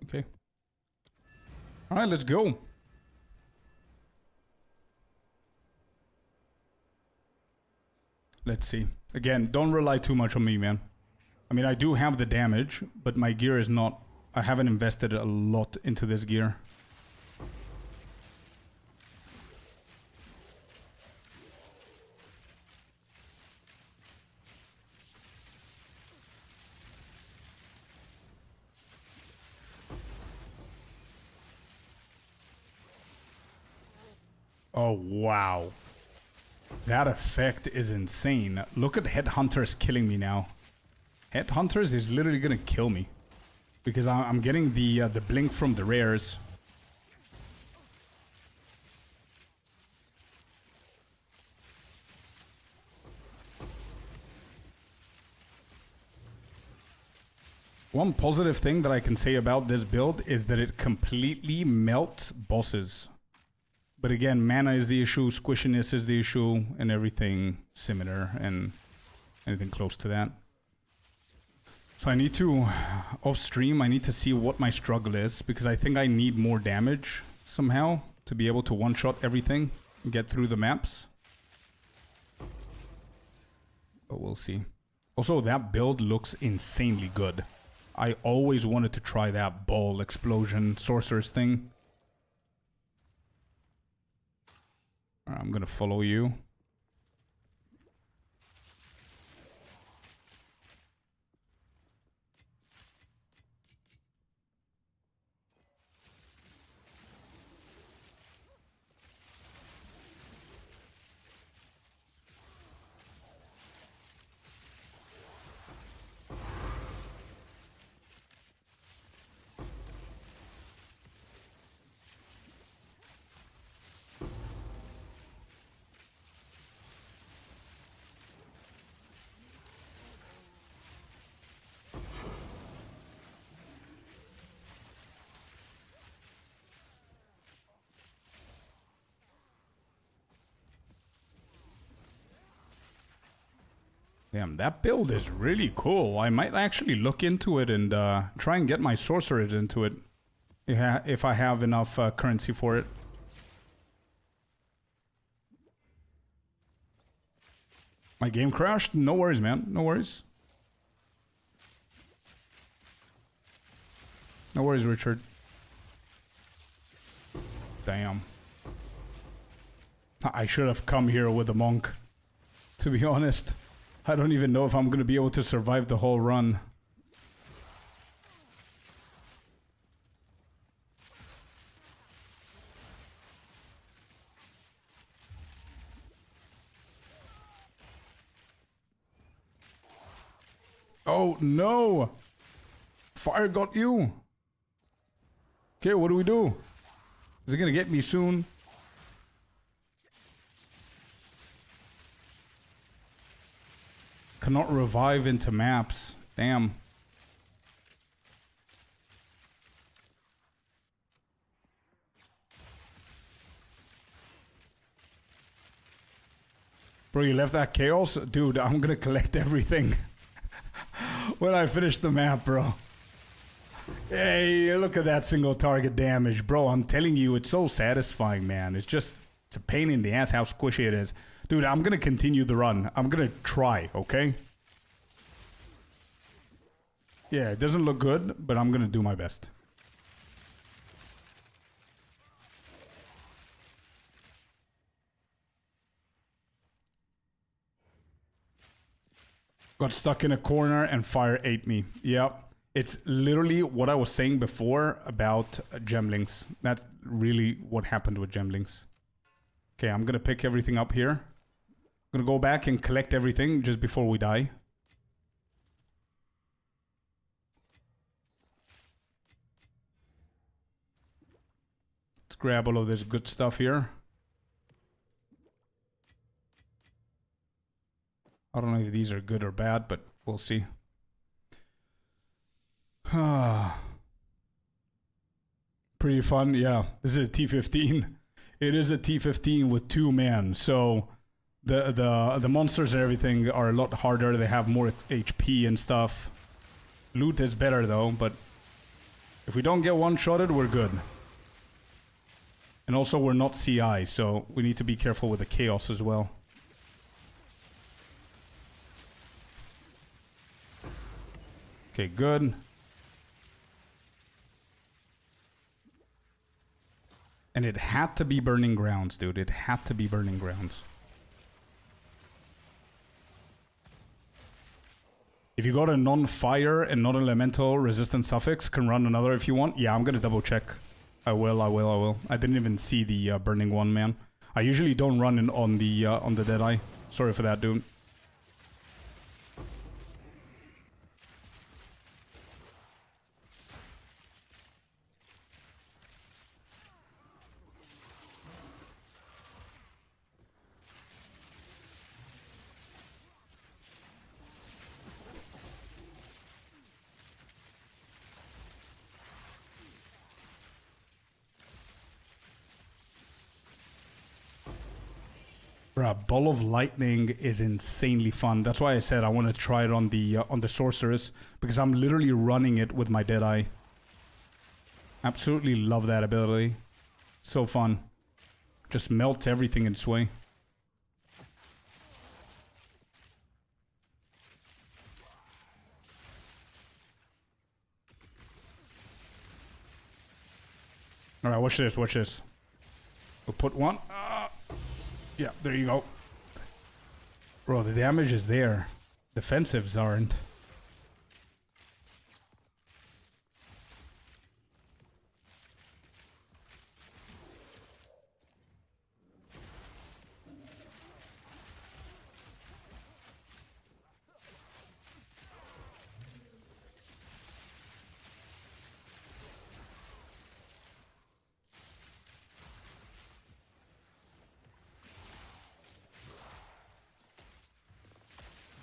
Okay. All right, let's go. Let's see. Again, don't rely too much on me, man. I mean, I do have the damage, but my gear is not... I haven't invested a lot into this gear. Oh, wow. That effect is insane. Look at Headhunters killing me now. Headhunters is literally gonna kill me. Because I'm getting the blink from the rares. One positive thing that I can say about this build is that it completely melts bosses. But again, mana is the issue, squishiness is the issue, and everything similar, and anything close to that. So I need to, off stream, I need to see what my struggle is, because I think I need more damage somehow to be able to one-shot everything and get through the maps. But we'll see. Also, that build looks insanely good. I always wanted to try that ball explosion sorceress thing. I'm gonna follow you. Damn, that build is really cool. I might actually look into it and try and get my sorcerers into it. If I have enough currency for it. My game crashed? No worries, man. No worries. No worries, Richard. Damn. I should have come here with a monk, to be honest. I don't even know if I'm going to be able to survive the whole run. Oh, no! Fire got you! Okay, what do we do? Is it going to get me soon? Cannot revive into maps. Damn. Bro, you left that chaos? Dude, I'm gonna collect everything. When I finish the map, bro. Hey, look at that single target damage. Bro, I'm telling you, it's so satisfying, man. It's a pain in the ass how squishy it is. Dude, I'm gonna continue the run. I'm gonna try, okay? Yeah, it doesn't look good, but I'm gonna do my best. Got stuck in a corner and fire ate me. Yep. It's literally what I was saying before about gemlings. That's really what happened with gemlings. Okay, I'm gonna pick everything up here. I'm gonna go back and collect everything just before we die. Let's grab all of this good stuff here. I don't know if these are good or bad, but we'll see. Pretty fun, yeah. This is a T15. It is a T15 with 2 men, so the monsters and everything are a lot harder. They have more HP and stuff. Loot is better though, but if we don't get one-shotted, we're good. And also we're not CI, so we need to be careful with the chaos as well. Okay, good. And it had to be Burning Grounds, dude. It had to be Burning Grounds. If you got a non-fire and non-elemental resistant suffix, can run another if you want. Yeah, I'm gonna double check. I will. I didn't even see the burning one, man. I usually don't run in on the Deadeye. Sorry for that, dude. Bruh, Ball of Lightning is insanely fun. That's why I said I want to try it on the Sorceress, because I'm literally running it with my Deadeye. Absolutely love that ability. So fun. Just melts everything in its way. Alright, watch this, watch this. We'll put one. Yeah, there you go. Bro, the damage is there. Defensives aren't.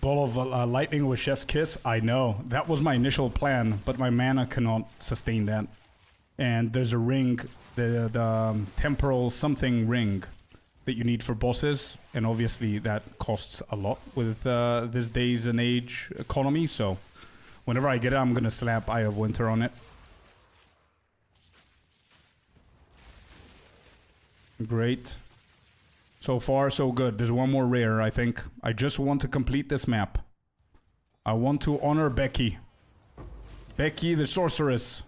Ball of lightning with Chef's Kiss. I know. That was my initial plan, but my mana cannot sustain that. And there's a ring, the temporal something ring that you need for bosses. And obviously that costs a lot with this days and age economy. So whenever I get it, I'm going to slap Eye of Winter on it. Great. So far, so good. There's one more rare, I think. I just want to complete this map. I want to honor Becky. Becky the Sorceress.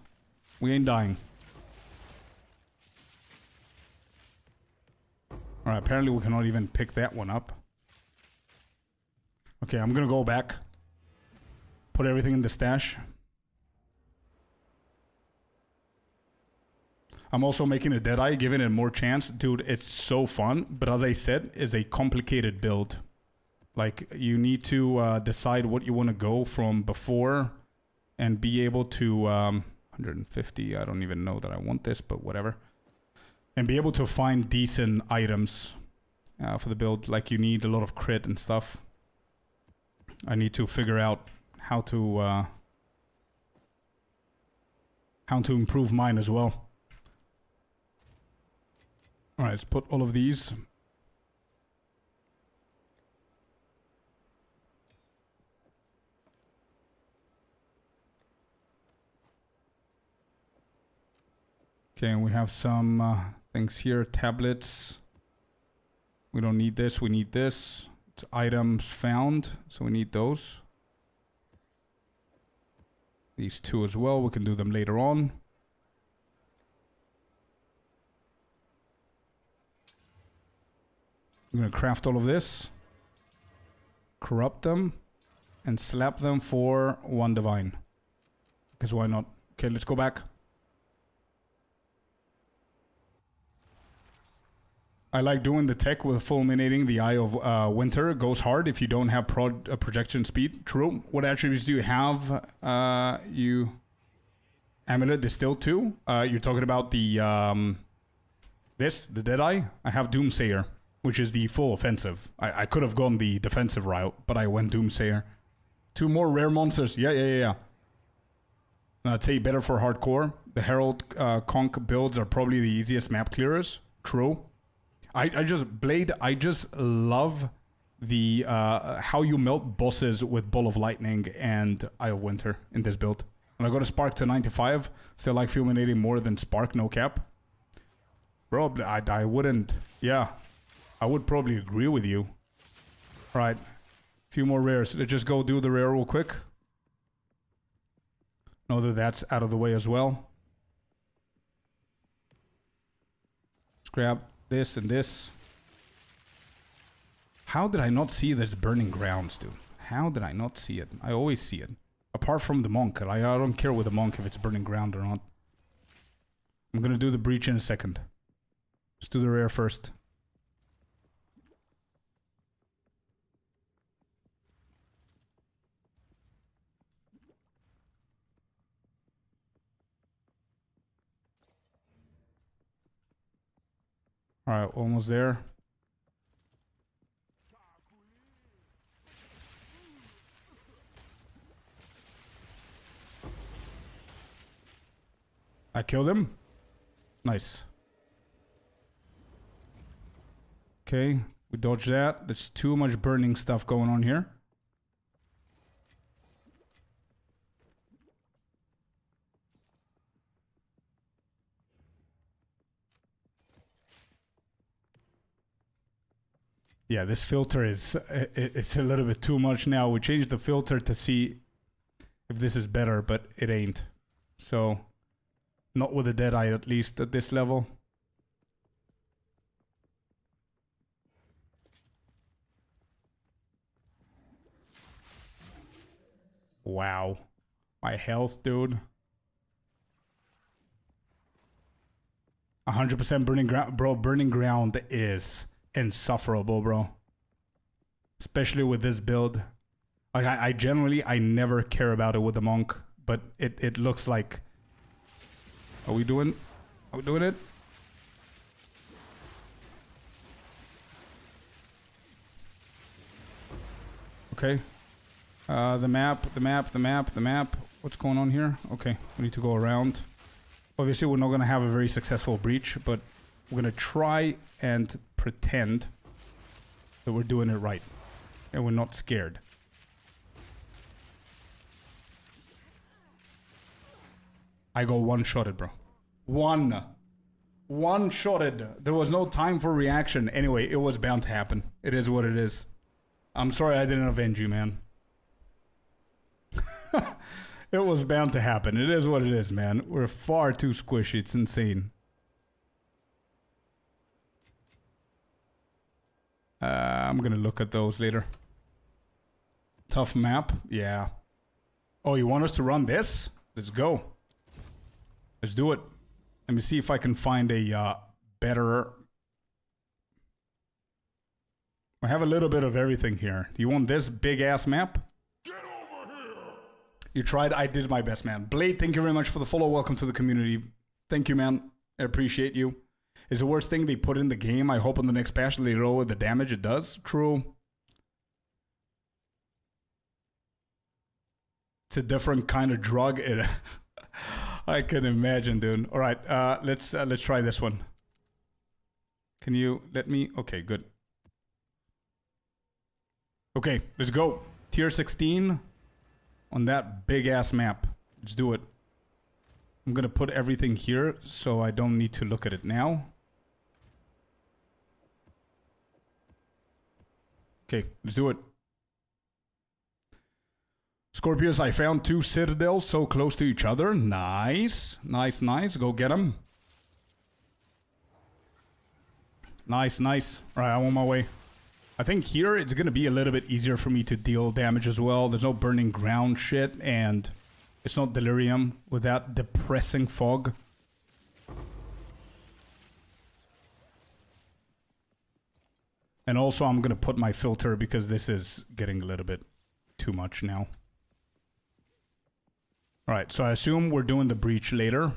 We ain't dying. Alright, apparently we cannot even pick that one up. Okay, I'm gonna go back. Put everything in the stash. I'm also making a Deadeye, giving it more chance. Dude, it's so fun. But as I said, it's a complicated build. Like, you need to decide what you want to go from before and be able to... 150, I don't even know that I want this, but whatever. And be able to find decent items for the build. Like, you need a lot of crit and stuff. I need to figure out how to improve mine as well. Alright, let's put all of these. Okay, and we have some things here. Tablets. We don't need this, we need this. It's items found, so we need those. These two as well, we can do them later on. I'm going to craft all of this, corrupt them, and slap them for 1 divine. Because why not? Okay, let's go back. I like doing the tech with fulminating the Eye of Winter. It goes hard if you don't have projection speed. True. What attributes do you have? You Amulet Distilled 2. You're talking about the the Deadeye. I have Doomsayer, which is the full offensive. I could have gone the defensive route, but I went Doomsayer. 2 more rare monsters. Yeah. I'd say better for hardcore. The Herald Conch builds are probably the easiest map clearers. True. I just love the how you melt bosses with Ball of Lightning and Eye of Winter in this build. When I go to Spark to 95, still like fulminating more than Spark, no cap. Bro, I wouldn't. Yeah. I would probably agree with you. Alright. Few more rares. Let's just go do the rare real quick. Know that that's out of the way as well. Let's grab this and this. How did I not see this Burning Grounds, dude? How did I not see it? I always see it. Apart from the Monk. I don't care with the Monk if it's Burning Ground or not. I'm gonna do the Breach in a second. Let's do the rare first. All right, almost there. I killed him. Nice. Okay, we dodged that. There's too much burning stuff going on here. Yeah, this filter is it's a little bit too much now. We changed the filter to see if this is better, but it ain't. So, not with a dead eye, at least at this level. Wow. My health, dude. 100% burning ground. Bro, burning ground is insufferable, bro. Especially with this build. Like, I generally, I never care about it with the monk. But it looks like... Are we doing it? Okay. The map. What's going on here? Okay, we need to go around. Obviously, we're not going to have a very successful breach, but we're going to try and pretend that we're doing it right. And we're not scared. I go one-shotted, bro. One-shotted. There was no time for reaction. Anyway, it was bound to happen. It is what it is. I'm sorry I didn't avenge you, man. It was bound to happen. It is what it is, man. We're far too squishy. It's insane. I'm gonna look at those later. Tough map? Yeah. Oh, you want us to run this? Let's go. Let's do it. Let me see if I can find a better... I have a little bit of everything here. Do you want this big-ass map? You tried. I did my best, man. Blade, thank you very much for the follow. Welcome to the community. Thank you, man. I appreciate you. Is the worst thing they put in the game. I hope in the next patch they lower the damage it does. True. It's a different kind of drug. I can imagine, dude. All right, let's try this one. Can you let me? Okay, good. Okay, let's go. Tier 16. On that big-ass map. Let's do it. I'm going to put everything here so I don't need to look at it now. Okay, let's do it. Scorpius, I found 2 citadels so close to each other. Nice. Nice, nice. Go get them. Nice, nice. All right, I'm on my way. I think here it's going to be a little bit easier for me to deal damage as well. There's no burning ground shit, and it's not delirium with that depressing fog. And also I'm going to put my filter because this is getting a little bit too much now. Alright, so I assume we're doing the breach later.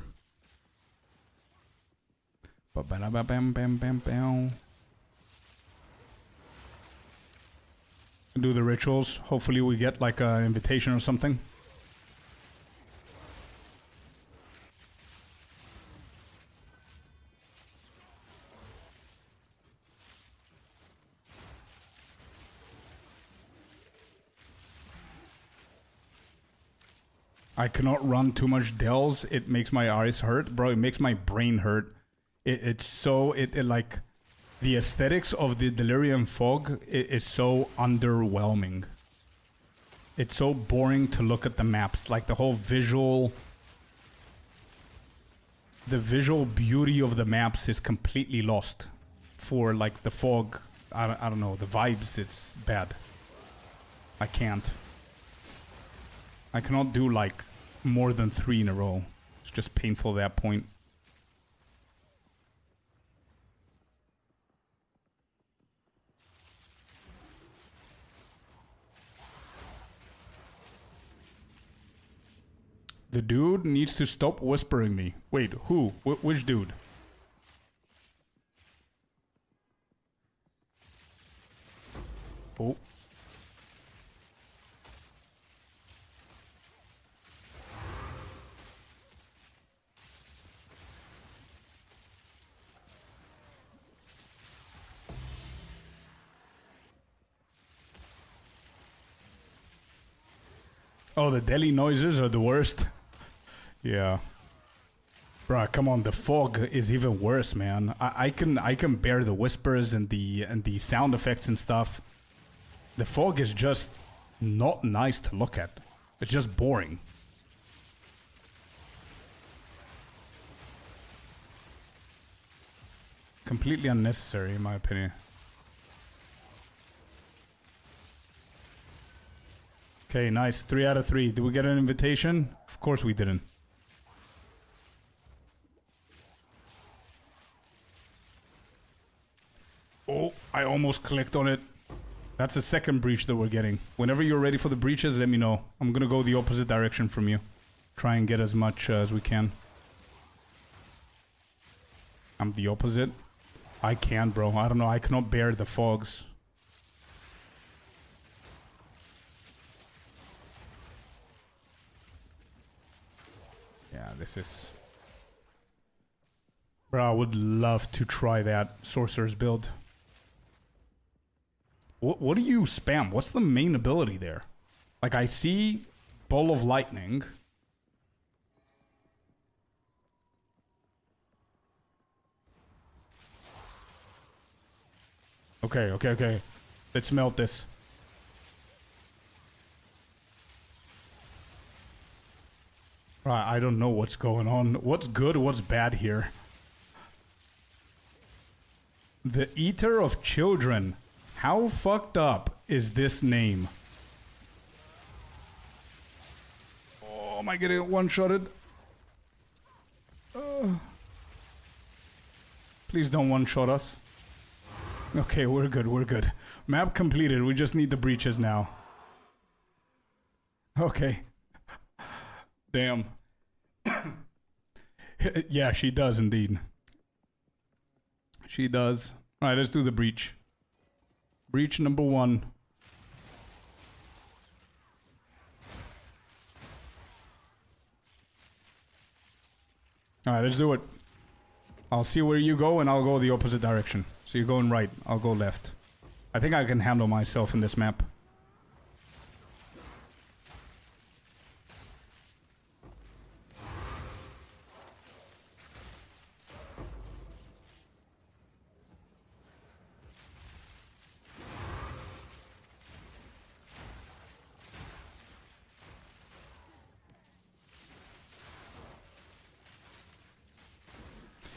Do the rituals. Hopefully we get like an invitation or something. I cannot run too much dells. It makes my eyes hurt. Bro, it makes my brain hurt. It's so... It like... The aesthetics of the Delirium Fog is so underwhelming. It's so boring to look at the maps. Like the whole visual... The visual beauty of the maps is completely lost. For like the fog, I don't know, the vibes, it's bad. I can't. I cannot do like more than 3 in a row. It's just painful at that point. The dude needs to stop whispering me. Wait, who? Which dude? Oh. Oh, the deli noises are the worst. Yeah. Bruh, come on, the fog is even worse, man. I can bear the whispers and the sound effects and stuff. The fog is just not nice to look at. It's just boring. Completely unnecessary, in my opinion. Okay, nice. 3 out of 3. Did we get an invitation? Of course we didn't. Oh, I almost clicked on it. That's the second breach that we're getting. Whenever you're ready for the breaches, let me know. I'm gonna go the opposite direction from you. Try and get as much as we can. I'm the opposite. I can, bro. I don't know. I cannot bear the fogs. Yeah, this is... Bro, I would love to try that Sorcerer's build. What do you spam? What's the main ability there? Like, I see Ball of Lightning. Okay. Let's melt this. Right, I don't know what's going on. What's good, what's bad here? The Eater of Children. How fucked up is this name? Oh, am I getting one-shotted? Please don't one-shot us. Okay, we're good. Map completed. We just need the breaches now. Okay. Damn. Yeah, she does indeed. She does. Alright, let's do the breach. Breach number 1. Alright, let's do it. I'll see where you go and I'll go the opposite direction. So you're going right, I'll go left. I think I can handle myself in this map.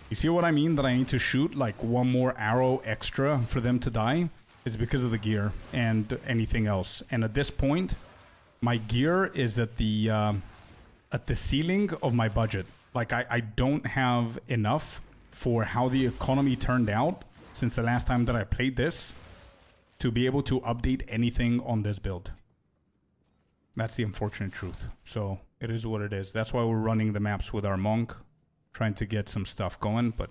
You see what I mean? That I need to shoot like one more arrow extra for them to die? It's because of the gear and anything else. And at this point, my gear is at the ceiling of my budget. Like I don't have enough for how the economy turned out since the last time that I played this to be able to update anything on this build. That's the unfortunate truth. So it is what it is. That's why we're running the maps with our monk. Trying to get some stuff going, but...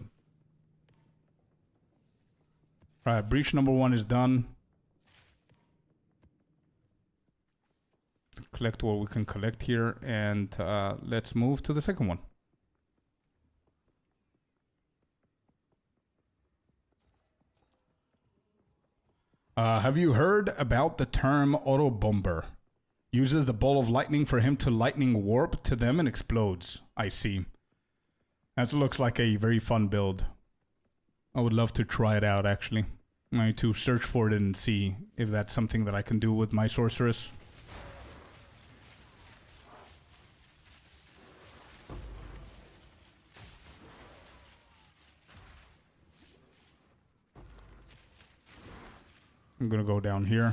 Alright, breach number 1 is done. Collect what we can collect here, and let's move to the second one. Have you heard about the term auto bomber? Uses the ball of lightning for him to lightning warp to them and explodes. I see. That looks like a very fun build. I would love to try it out, actually. I need to search for it and see if that's something that I can do with my sorceress. I'm gonna go down here.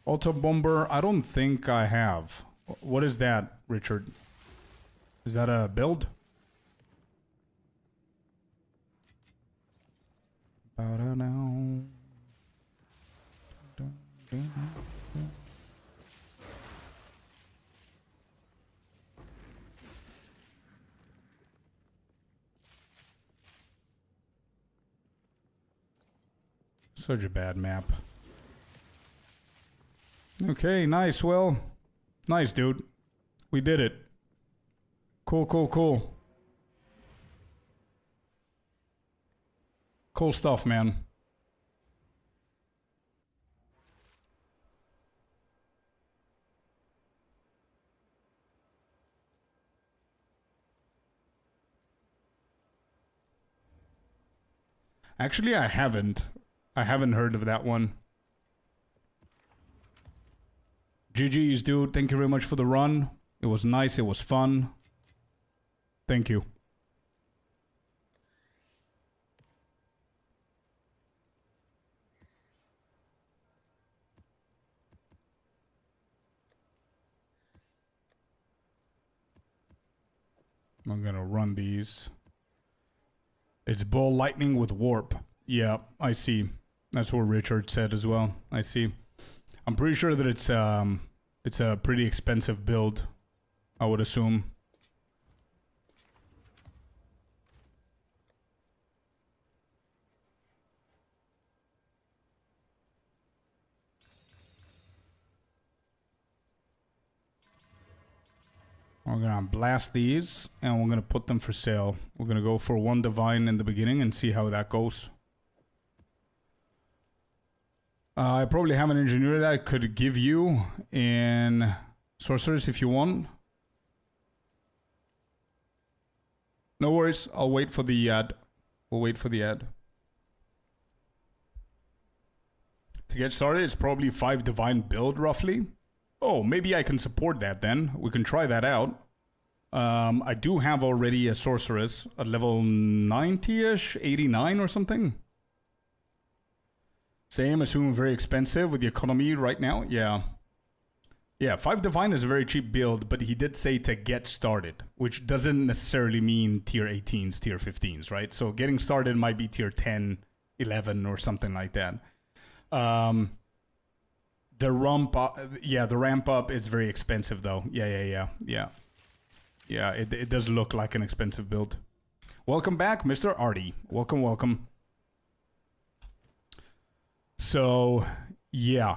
Auto bomber, I don't think I have. What is that, Richard? Is that a build? Such a bad map. Okay, nice. Well, nice, dude. We did it. Cool, cool, cool. Cool stuff, man. Actually, I haven't. I haven't heard of that one. GG's, dude. Thank you very much for the run. It was nice. It was fun. Thank you. I'm gonna run these. It's ball lightning with warp. Yeah, I see. That's what Richard said as well. I see. I'm pretty sure that it's a pretty expensive build, I would assume. We're gonna blast these and we're gonna put them for sale. We're gonna go for one divine in the beginning and see how that goes. I probably have an engineer that I could give you in sorcerers if you want. No worries, I'll wait for the ad. We'll wait for the ad. To get started, it's probably 5 divine build roughly. Oh, maybe I can support that then. We can try that out. I do have already a sorceress at level 90-ish, 89 or something. Same, assuming very expensive with the economy right now. Yeah. Yeah, 5 divine is a very cheap build, but he did say to get started, which doesn't necessarily mean tier 18s, tier 15s, right? So getting started might be tier 10, 11 or something like that. The ramp up is very expensive though. Yeah. It does look like an expensive build. Welcome back, Mr. Artie. Welcome. So, yeah.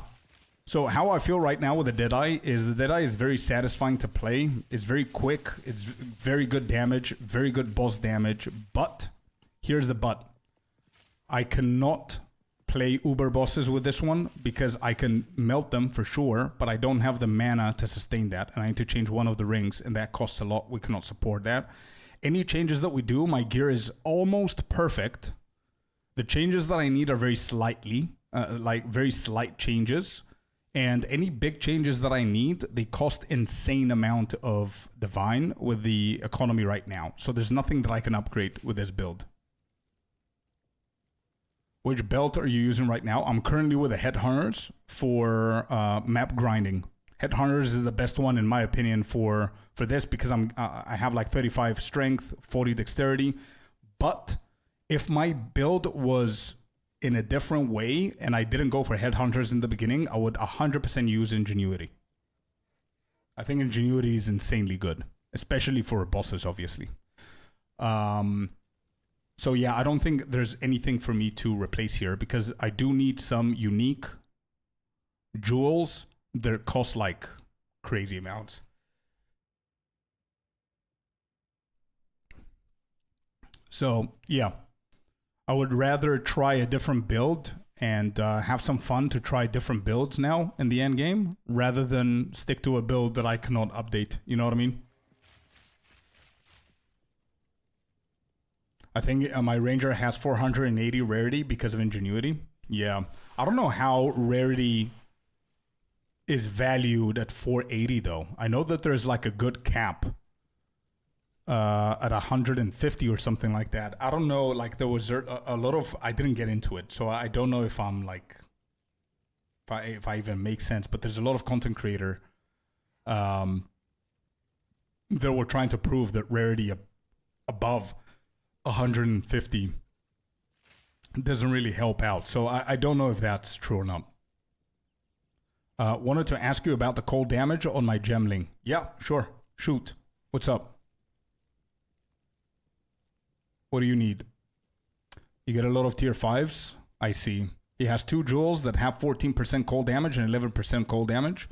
So how I feel right now with the Deadeye is the Deadeye is very satisfying to play. It's very quick. It's very good damage, very good boss damage. But, here's the but. I cannot play uber bosses with this one because I can melt them for sure, but I don't have the mana to sustain that, and I need to change one of the rings, and that costs a lot. We cannot support that. Any changes that we do, my gear is almost perfect. The changes that I need are very slightly, very slight changes, and any big changes that I need, they cost insane amount of divine with the economy right now. So there's nothing that I can upgrade with this build. Which belt are you using right now? I'm currently with the Headhunters for map grinding. Headhunters is the best one in my opinion for this because I have like 35 strength, 40 dexterity. But if my build was in a different way and I didn't go for Headhunters in the beginning, I would 100% use Ingenuity. I think Ingenuity is insanely good, especially for bosses, obviously. So yeah, I don't think there's anything for me to replace here because I do need some unique jewels that cost like crazy amounts. So yeah, I would rather try a different build and have some fun to try different builds now in the end game rather than stick to a build that I cannot update. You know what I mean? I think my Ranger has 480 rarity because of Ingenuity. Yeah. I don't know how rarity is valued at 480 though. I know that there's like a good cap at 150 or something like that. I don't know, like there was a lot of, I didn't get into it. So I don't know if I'm like, if I even make sense, but there's a lot of content creator that were trying to prove that rarity above 150 doesn't really help out. So I don't know if that's true or not. Wanted to ask you about the cold damage on my gemling. Yeah, sure. Shoot. What's up? What do you need? You get a lot of tier 5s? I see. He has 2 jewels that have 14% cold damage and 11% cold damage.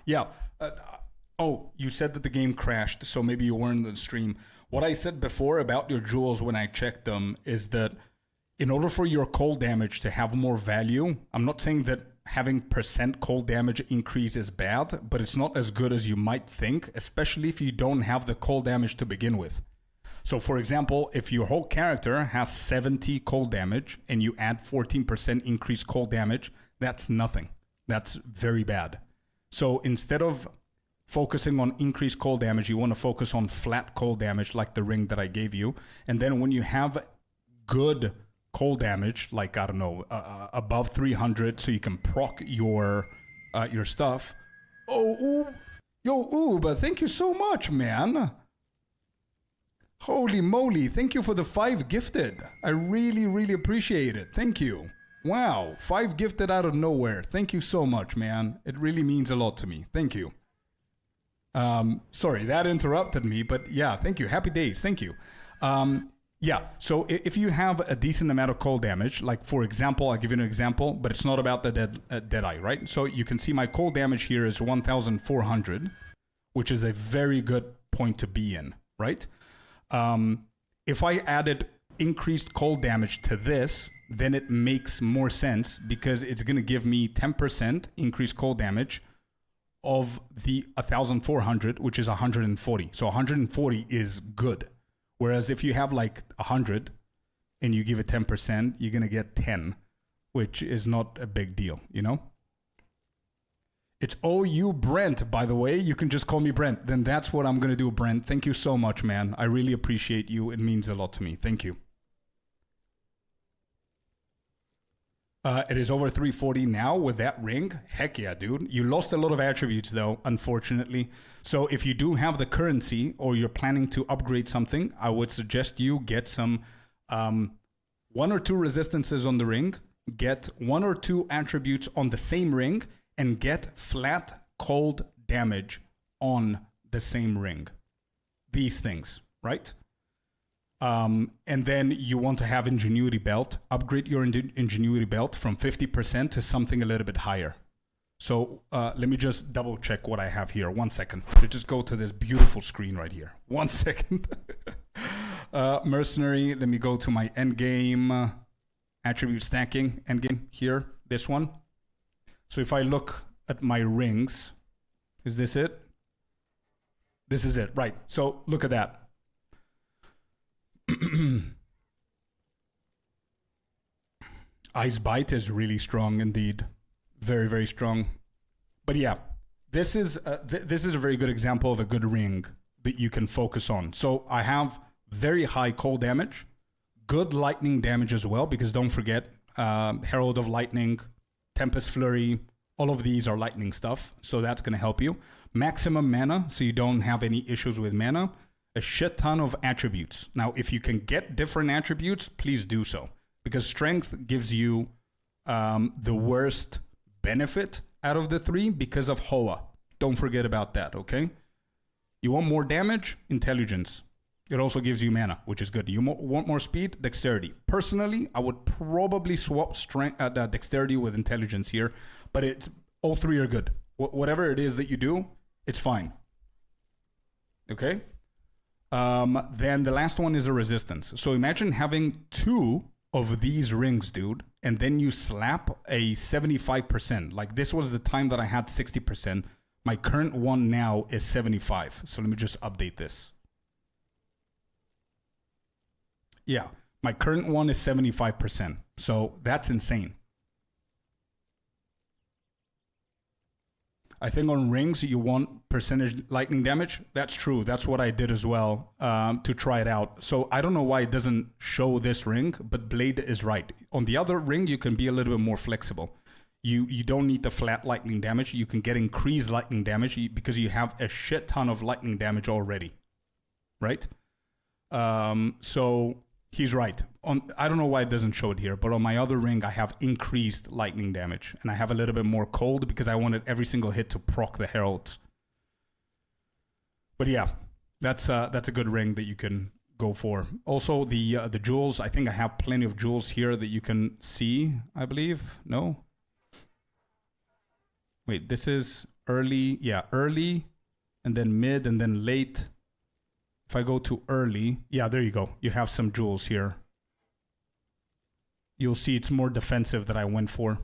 Yeah. Oh, you said that the game crashed, so maybe you weren't in the stream. What I said before about your jewels when I checked them is that in order for your cold damage to have more value, I'm not saying that having percent cold damage increase is bad, but it's not as good as you might think, especially if you don't have the cold damage to begin with. So for example, if your whole character has 70 cold damage and you add 14% increased cold damage, that's nothing. That's very bad. So instead of focusing on increased cold damage, you want to focus on flat cold damage like the ring that I gave you. And then when you have good cold damage, like, I don't know, above 300, so you can proc your stuff. But thank you so much, man. Holy moly, thank you for the 5 gifted. I really, really appreciate it. Thank you. Wow, 5 gifted out of nowhere. Thank you so much, man. It really means a lot to me. Thank you. Sorry, that interrupted me, but yeah, thank you. Happy days. Thank you. Yeah, so if you have a decent amount of cold damage, like for example, I'll give you an example, but it's not about the Deadeye, right? So you can see my cold damage here is 1,400, which is a very good point to be in, right? If I added increased cold damage to this, then it makes more sense because it's going to give me 10% increased cold damage of the 1,400, which is 140. So 140 is good. Whereas if you have like 100 and you give it 10%, you're going to get 10, which is not a big deal, you know? It's OU Brent, by the way. You can just call me Brent. Then that's what I'm going to do, Brent. Thank you so much, man. I really appreciate you. It means a lot to me. Thank you. It is over 340 now with that ring. Heck yeah, dude. You lost a lot of attributes, though, unfortunately. So if you do have the currency or you're planning to upgrade something, I would suggest you get some 1 or 2 resistances on the ring, get 1 or 2 attributes on the same ring, and get flat cold damage on the same ring. These things, right? And then you want to have Ingenuity Belt. Upgrade your Ingenuity Belt from 50% to something a little bit higher. So let me just double check what I have here. 1 second. Let's just go to this beautiful screen right here. 1 second. Mercenary. Let me go to my Endgame attribute stacking. Endgame here. This one. So if I look at my rings, is this it? This is it, right. So look at that. Ice Bite is really strong indeed. Very, very strong. But yeah, this is a very good example of a good ring that you can focus on. So I have very high cold damage, good lightning damage as well, because don't forget, Herald of Lightning, Tempest Flurry, all of these are lightning stuff, so that's going to help you. Maximum mana, so you don't have any issues with mana. A shit ton of attributes. Now, if you can get different attributes, please do so. Because strength gives you the worst benefit out of the 3 because of Hoa. Don't forget about that, okay? You want more damage? Intelligence. It also gives you mana, which is good. You want more speed? Dexterity. Personally, I would probably swap strength, dexterity with intelligence here, but it's all 3 are good. Whatever it is that you do, it's fine. Okay? Then the last one is a resistance. So imagine having 2 of these rings, dude, and then you slap a 75%. Like this was the time that I had 60%. My current one now is 75. So let me just update this. Yeah, my current one is 75%. So that's insane. I think on rings, you want percentage lightning damage. That's true. That's what I did as well to try it out. So I don't know why it doesn't show this ring, but Blade is right. On the other ring, you can be a little bit more flexible. You don't need the flat lightning damage. You can get increased lightning damage because you have a shit ton of lightning damage already, right? So he's right. I don't know why it doesn't show it here, but on my other ring, I have increased lightning damage, and I have a little bit more cold because I wanted every single hit to proc the heralds. But yeah, that's a good ring that you can go for. Also, the jewels, I think I have plenty of jewels here that you can see, I believe. No? Wait, this is early. Yeah, early, and then mid, and then late. If I go to early, yeah, there you go. You have some jewels here. You'll see it's more defensive that I went for.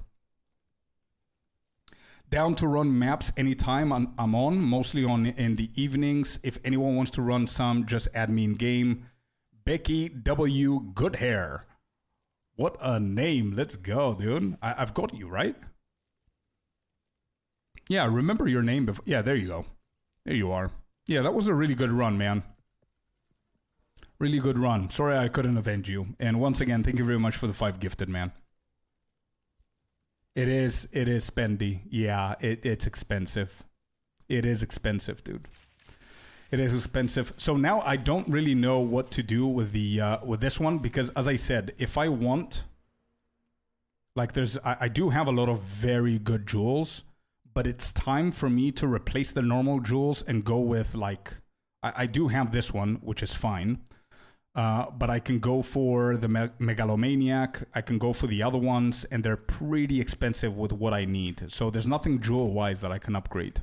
Down to run maps anytime I'm on, mostly on in the evenings. If anyone wants to run some, just add me in game. Becky W. Goodhair. What a name. Let's go, dude. I've got you, right? Yeah, remember your name before. Yeah, there you go. There you are. Yeah, that was a really good run, man. Really good run. Sorry I couldn't avenge you. And once again, thank you very much for the 5 gifted, man. It is spendy. Yeah, it's expensive. It is expensive, dude. It is expensive. So now I don't really know what to do with the with this one, because as I said, if I want, like, I do have a lot of very good jewels, but it's time for me to replace the normal jewels and go with, like, I do have this one, which is fine. But I can go for the Megalomaniac, I can go for the other ones, and they're pretty expensive with what I need. So there's nothing jewel-wise that I can upgrade.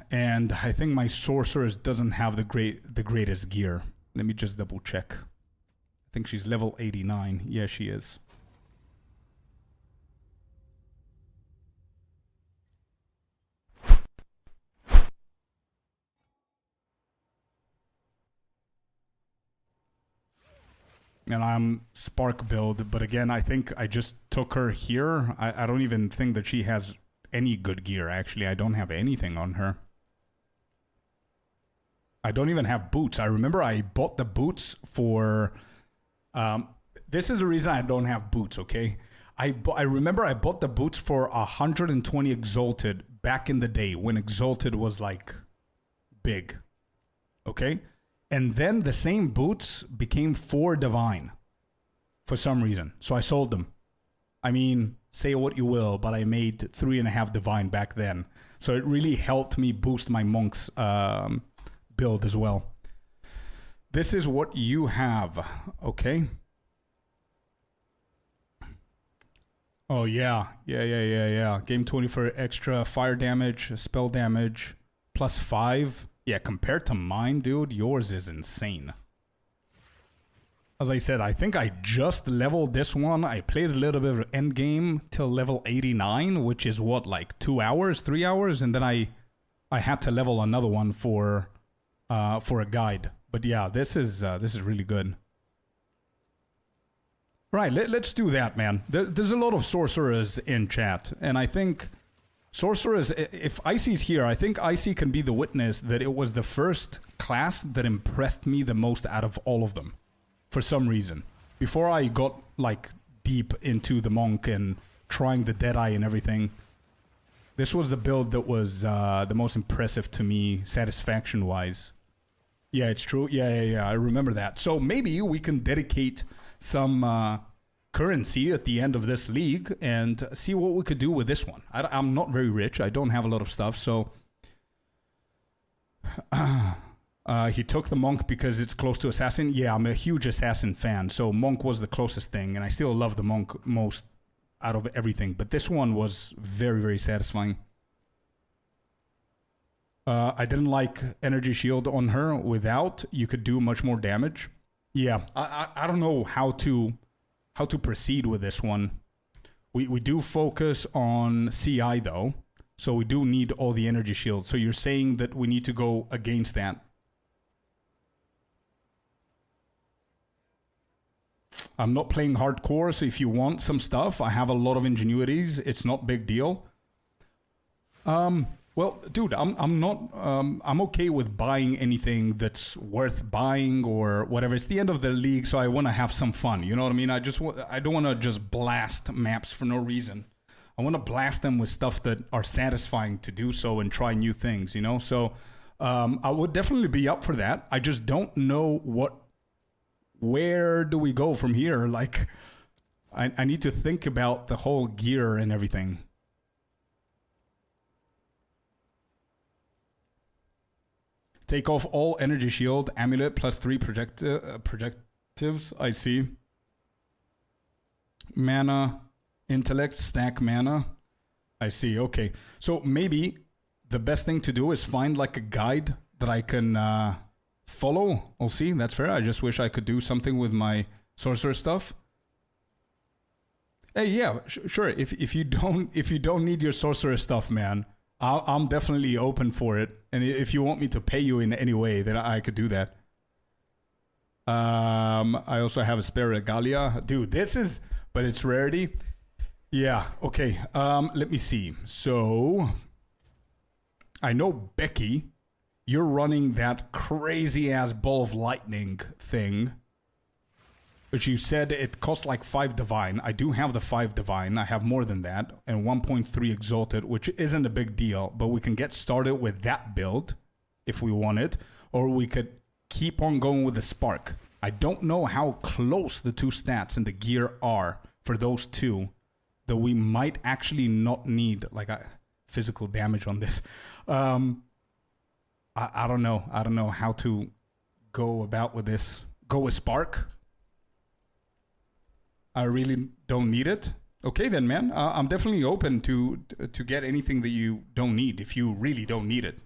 And I think my Sorceress doesn't have the greatest gear. Let me just double check. I think she's level 89. Yeah, she is. And I'm Spark build, but again, I think I just took her here. I don't even think that she has any good gear, actually. I don't have anything on her. I don't even have boots. I remember I bought the boots for... this is the reason I don't have boots, okay? I remember I bought the boots for 120 Exalted back in the day when Exalted was, like, big, okay? And then the same boots became 4 Divine for some reason. So I sold them. I mean, say what you will, but I made 3.5 Divine back then. So it really helped me boost my Monk's build as well. This is what you have, okay? Oh, yeah. Yeah. Game 20 for extra fire damage, spell damage, plus 5. Yeah, compared to mine, dude, yours is insane. As I said, I think I just leveled this one. I played a little bit of Endgame till level 89, which is what, like 2 hours, 3 hours? And then I had to level another one for a guide. But yeah, this is really good. Right, let's do that, man. There's a lot of sorcerers in chat, and I think... Sorcerers, if Icy's here, I think Icy can be the witness that it was the first class that impressed me the most out of all of them. For some reason. Before I got, like, deep into the Monk and trying the Deadeye and everything, this was the build that was the most impressive to me, satisfaction-wise. Yeah, it's true. Yeah, I remember that. So maybe we can dedicate some... currency at the end of this league and see what we could do with this one. I'm not very rich. I don't have a lot of stuff, so... he took the Monk because it's close to Assassin. Yeah, I'm a huge Assassin fan, so Monk was the closest thing, and I still love the Monk most out of everything, but this one was very, very satisfying. I didn't like Energy Shield on her. Without, you could do much more damage. Yeah, I don't know how to proceed with this one. We do focus on CI though, so we do need all the energy shields. So you're saying that we need to go against that. I'm not playing hardcore, so if you want some stuff, I have a lot of ingenuities. It's not big deal. Well, dude, I'm okay with buying anything that's worth buying or whatever. It's the end of the league, so I want to have some fun. You know what I mean? I don't want to just blast maps for no reason. I want to blast them with stuff that are satisfying to do so and try new things, you know? So I would definitely be up for that. I just don't know where do we go from here? Like, I need to think about the whole gear and everything. Take off all energy shield, amulet, +3 projectives. I see. Mana, intellect, stack mana. I see, okay. So maybe the best thing to do is find like a guide that I can follow. We'll see, that's fair. I just wish I could do something with my sorcerer stuff. Hey, yeah, sure. If you don't need your sorcerer stuff, man, I'm definitely open for it. And if you want me to pay you in any way, then I could do that. I also have a spare regalia. Dude, but it's rarity. Yeah, okay. Let me see. So, I know Becky, you're running that crazy ass ball of lightning thing. Which you said it cost like 5 divine. I do have the 5 divine. I have more than that. And 1.3 exalted, which isn't a big deal. But we can get started with that build if we want it. Or we could keep on going with the spark. I don't know how close the two stats and the gear are for those two. That we might actually not need like a physical damage on this. I don't know. I don't know how to go about with this. Go with spark. I really don't need it. Okay then, man. I'm definitely open to get anything that you don't need if you really don't need it.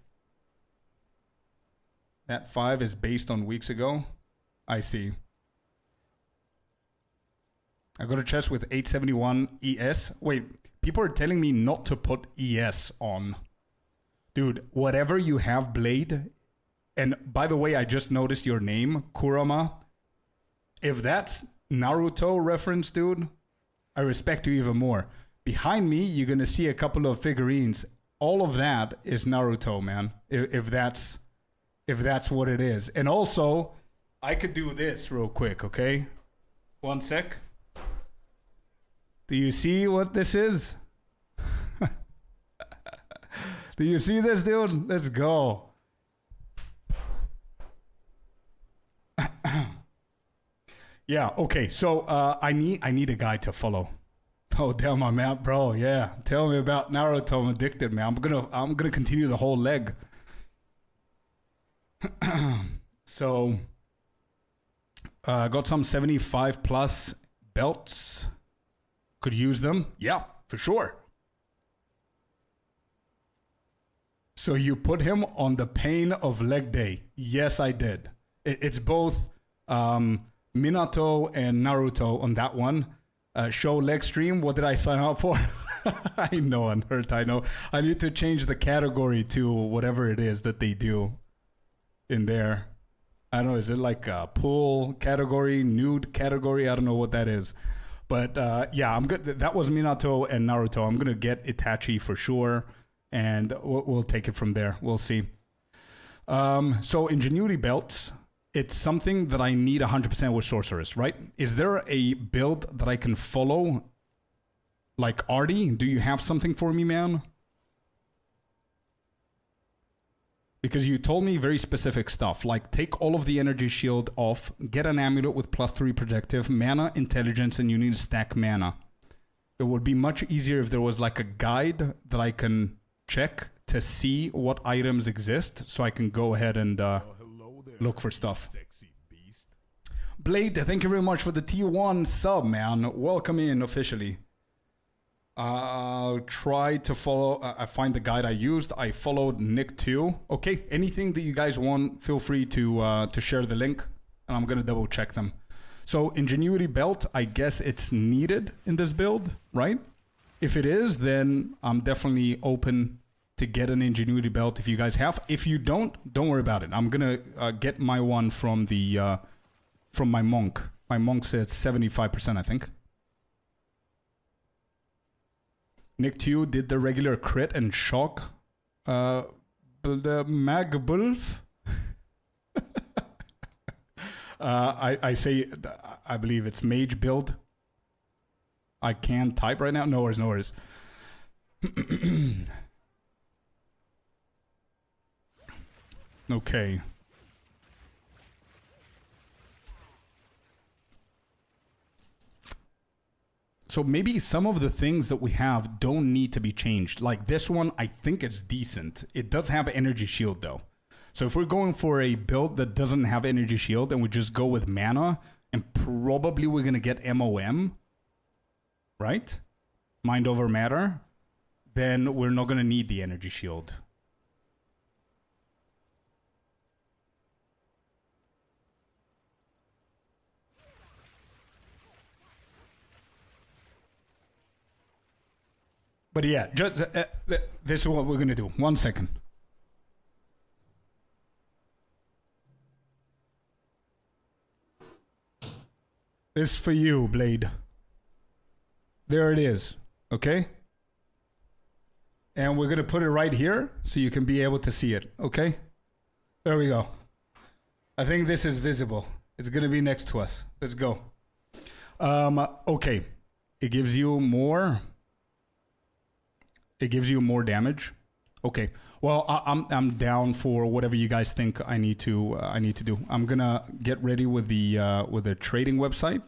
That 5 is based on weeks ago. I see. I got a chest with 871 ES. Wait, people are telling me not to put ES on. Dude, whatever you have, Blade. And by the way, I just noticed your name, Kurama. If that's Naruto reference, dude, I respect you even more. Behind me, you're going to see a couple of figurines. All of that is Naruto, man. If that's what it is. And also, I could do this real quick, okay? One sec. Do you see what this is? Do you see this, dude? Let's go. Yeah, okay. So I need a guy to follow. Oh damn, my man, bro. Yeah, tell me about Naruto. I'm addicted, man. I'm gonna continue the whole leg. So got some 75 plus belts. Could use them. Yeah, for sure. So you put him on the pain of leg day. Yes, I did. It's both Minato and Naruto on that one. Show leg stream. What did I sign up for? I know, unhurt. I know. I need to change the category to whatever it is that they do in there. I don't know. Is it like a pool category, nude category? I don't know what that is. But yeah, I'm good. That was Minato and Naruto. I'm gonna get Itachi for sure, and we'll take it from there. We'll see. So ingenuity belts. It's something that I need 100% with sorceress, right? Is there a build that I can follow? Like Artie, do you have something for me, man? Because you told me very specific stuff, like take all of the energy shield off, get an amulet with +3 projective, mana, intelligence, and you need to stack mana. It would be much easier if there was like a guide that I can check to see what items exist, so I can go ahead and look for stuff. Blade, thank you very much for the T1 sub, man. Welcome in officially. I'll try to follow. I find the guide I used. I followed Nick too. Okay, anything that you guys want, feel free to share the link, and I'm gonna double check them. So ingenuity belt, I guess it's needed in this build, right? If it is, then I'm definitely open to get an ingenuity belt if you guys have. If you don't worry about it. I'm gonna get my one from the from my monk. My monk said 75%, I think. Nick Tew did the regular crit and shock. The Magbulf. I say, I believe it's mage build. I can't type right now. No worries, no worries. Okay. So maybe some of the things that we have don't need to be changed. Like this one, I think it's decent. It does have energy shield though. So if we're going for a build that doesn't have energy shield and we just go with mana, and probably we're going to get MOM, right? Mind over matter, then we're not going to need the energy shield. But yeah, just this is what we're going to do. 1 second. This is for you, Blade. There it is, okay? And we're going to put it right here so you can be able to see it, okay? There we go. I think this is visible. It's going to be next to us. Let's go. Okay. It gives you more. It gives you more damage. Okay. Well, I'm down for whatever you guys think I need to do. I'm gonna get ready with the trading website.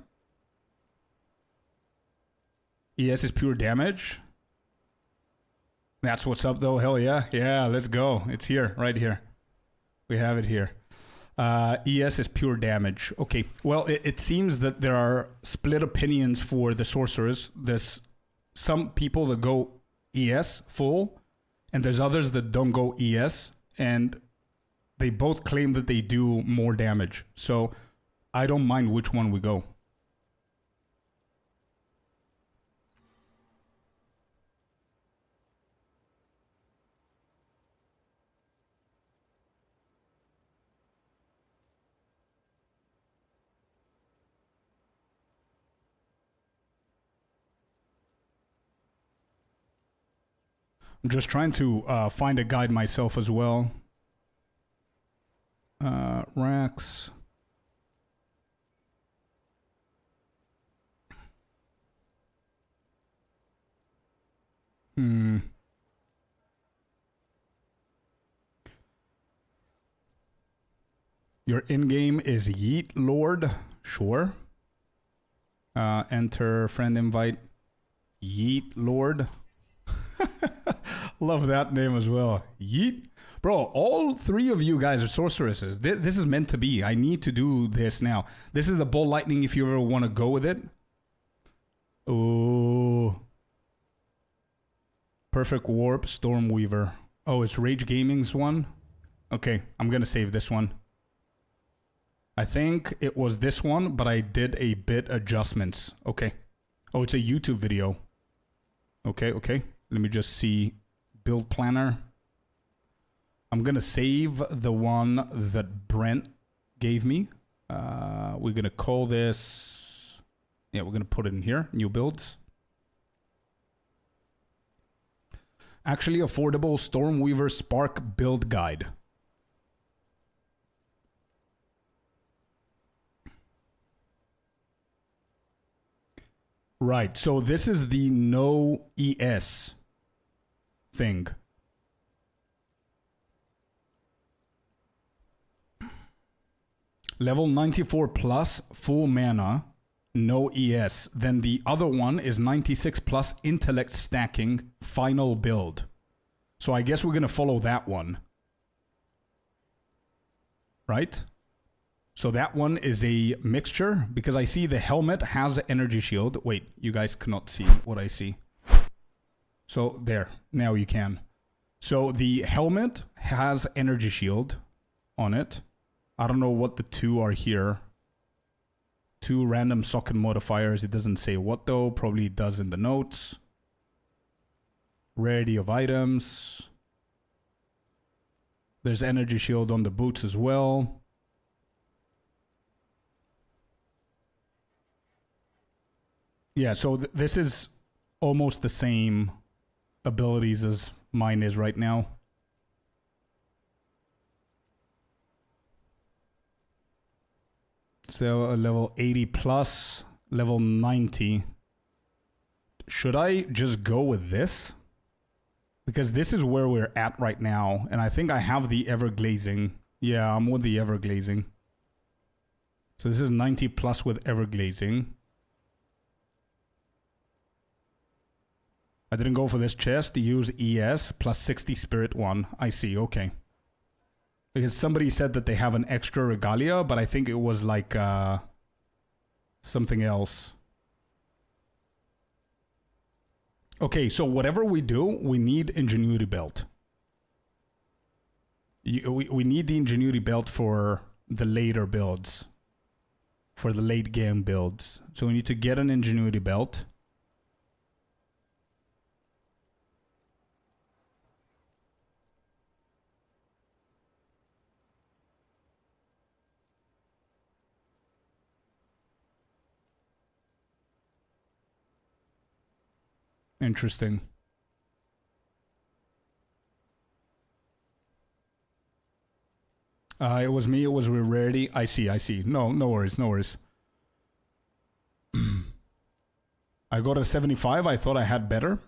ES is pure damage. That's what's up, though. Hell yeah, yeah. Let's go. It's here, right here. We have it here. ES is pure damage. Okay. Well, it seems that there are split opinions for the sorcerers. There's some people that go ES full, and there's others that don't go ES, and they both claim that they do more damage. So I don't mind which one we go. I'm just trying to find a guide myself as well. Racks. Your in-game is Yeet Lord. Sure. Enter friend invite. Yeet Lord. Love that name as well. Yeet. Bro, all three of you guys are sorceresses. This is meant to be. I need to do this now. This is the Bolt Lightning if you ever want to go with it. Oh. Perfect Warp, Stormweaver. Oh, it's Rage Gaming's one? Okay, I'm going to save this one. I think it was this one, but I did a bit adjustments. Okay. Oh, it's a YouTube video. Okay, okay. Let me just see. Build planner. I'm going to save the one that Brent gave me. We're going to call this... Yeah, we're going to put it in here. New builds. Actually, affordable Stormweaver Spark build guide. Right, so this is the no ES thing. Level 94 plus, full mana, no ES. Then the other one is 96 plus intellect stacking, final build. So I guess we're going to follow that one. Right? So that one is a mixture, because I see the helmet has energy shield. Wait, you guys cannot see what I see. So there, now you can. So the helmet has energy shield on it. I don't know what the two are here. Two random socket modifiers. It doesn't say what though. Probably it does in the notes. Rarity of items. There's energy shield on the boots as well. Yeah, so this is almost the same abilities as mine is right now. So a level 80 plus, level 90. Should I just go with this? Because this is where we're at right now. And I think I have the Everglazing. Yeah, I'm with the Everglazing. So this is 90 plus with Everglazing. I didn't go for this chest. Use ES plus 60 Spirit 1. I see, okay. Because somebody said that they have an extra regalia, but I think it was like something else. Okay, so whatever we do, we need Ingenuity Belt. We need the Ingenuity Belt for the later builds. For the late game builds. So we need to get an Ingenuity Belt. Interesting. It was me. It was rarity. I see. No worries. I got a 75. I thought I had better.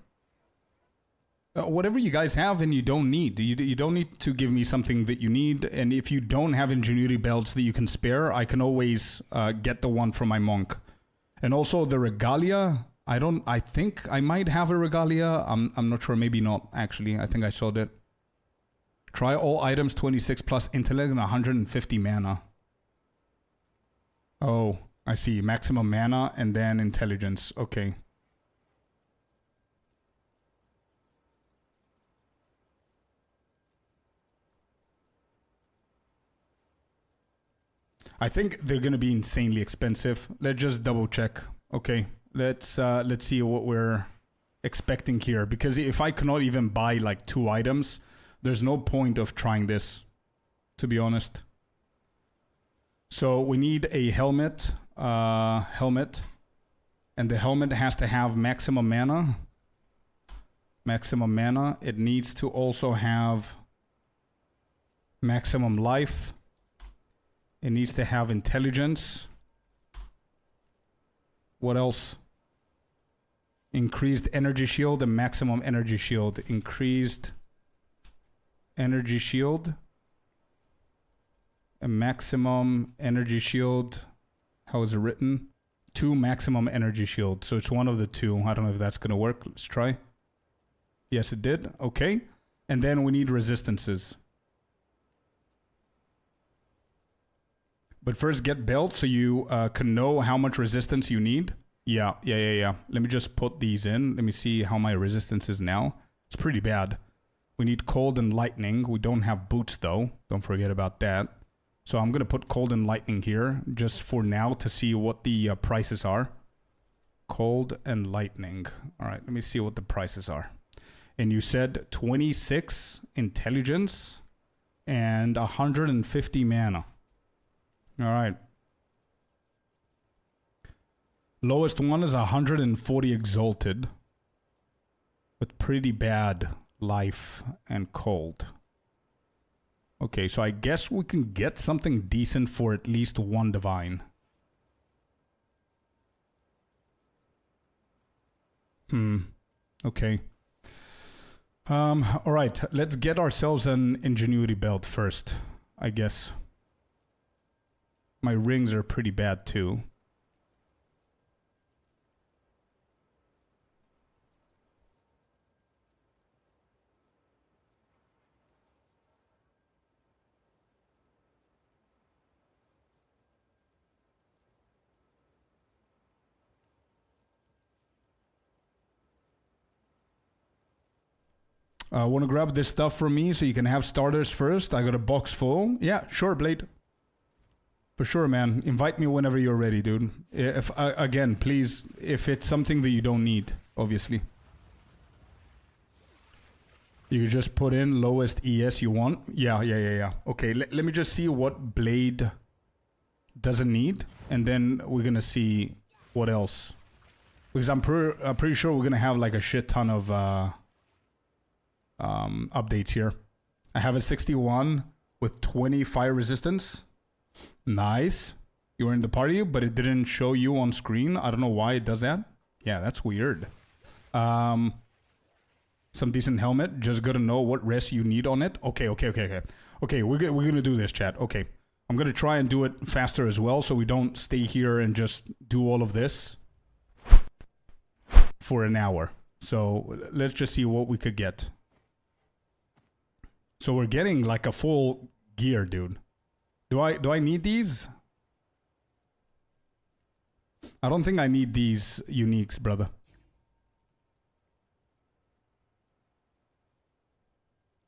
Whatever you guys have and you don't need. You don't need to give me something that you need. And if you don't have Ingenuity Belts that you can spare, I can always get the one from my monk. And also the Regalia. I think I might have a Regalia. I'm not sure. Maybe not, actually. I think I saw that. Try all items 26 plus intellect and 150 mana. Oh, I see. Maximum mana and then intelligence. Okay. I think they're going to be insanely expensive. Let's just double check. Okay. Let's see what we're expecting here. Because if I cannot even buy like 2 items, there's no point of trying this, to be honest. So we need a helmet. And the helmet has to have maximum mana. Maximum mana. It needs to also have maximum life. It needs to have intelligence. What else? Increased energy shield and maximum energy shield. Increased energy shield. A maximum energy shield. How is it written? 2 maximum energy shield. So it's one of the 2. I don't know if that's going to work. Let's try. Yes, it did. Okay. And then we need resistances. But first get belt so you can know how much resistance you need. Yeah. Let me just put these in. Let me see how my resistance is now. It's pretty bad. We need cold and lightning. We don't have boots though. Don't forget about that. So I'm going to put cold and lightning here just for now to see what the prices are. Cold and lightning. All right, let me see what the prices are. And you said 26 intelligence and 150 mana. All right. Lowest one is 140 exalted. With pretty bad life and cold. Okay, so I guess we can get something decent for at least 1 divine. Okay. Alright, let's get ourselves an Ingenuity Belt first, I guess. My rings are pretty bad too. Want to grab this stuff from me so you can have starters first? I got a box full. Yeah, sure, Blade. For sure, man. Invite me whenever you're ready, dude. If again, please, if it's something that you don't need, obviously. You just put in lowest ES you want. Yeah. Okay, let me just see what Blade doesn't need, and then we're gonna see what else. Because I'm pretty sure we're gonna have like a shit ton of updates here. I have a 61 with 20 fire resistance. Nice. You were in the party, but it didn't show you on screen. I don't know why it does that. Yeah, that's weird. Some decent helmet. Just gotta know what rest you need on it. Okay. Okay, we're gonna do this, chat. Okay. I'm gonna try and do it faster as well, so we don't stay here and just do all of this for an hour. So let's just see what we could get. So we're getting like a full gear, dude. Do I need these? I don't think I need these uniques, brother.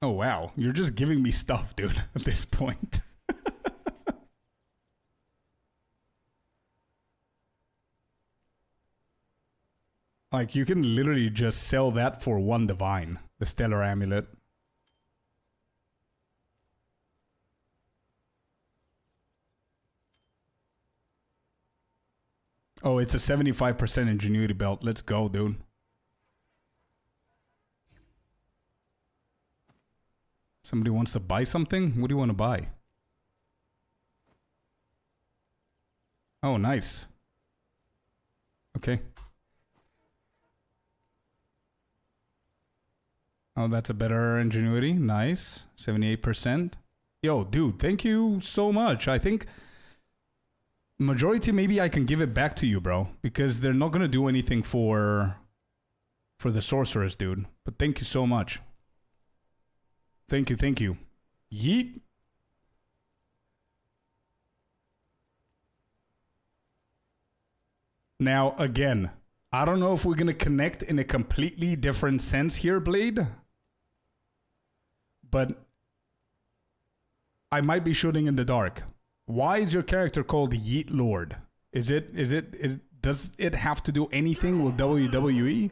Oh, wow. You're just giving me stuff, dude, at this point. Like, you can literally just sell that for 1 divine. The Stellar Amulet. Oh, it's a 75% ingenuity belt. Let's go, dude. Somebody wants to buy something? What do you want to buy? Oh, nice. Okay. Oh, that's a better ingenuity. Nice. 78%. Yo, dude, thank you so much. I think majority, maybe I can give it back to you, bro. Because they're not going to do anything for the sorceress, dude. But thank you so much. Thank you, thank you. Yeet. Now, again, I don't know if we're going to connect in a completely different sense here, Blade. But I might be shooting in the dark. Why is your character called Yeet Lord? Does it have to do anything with WWE?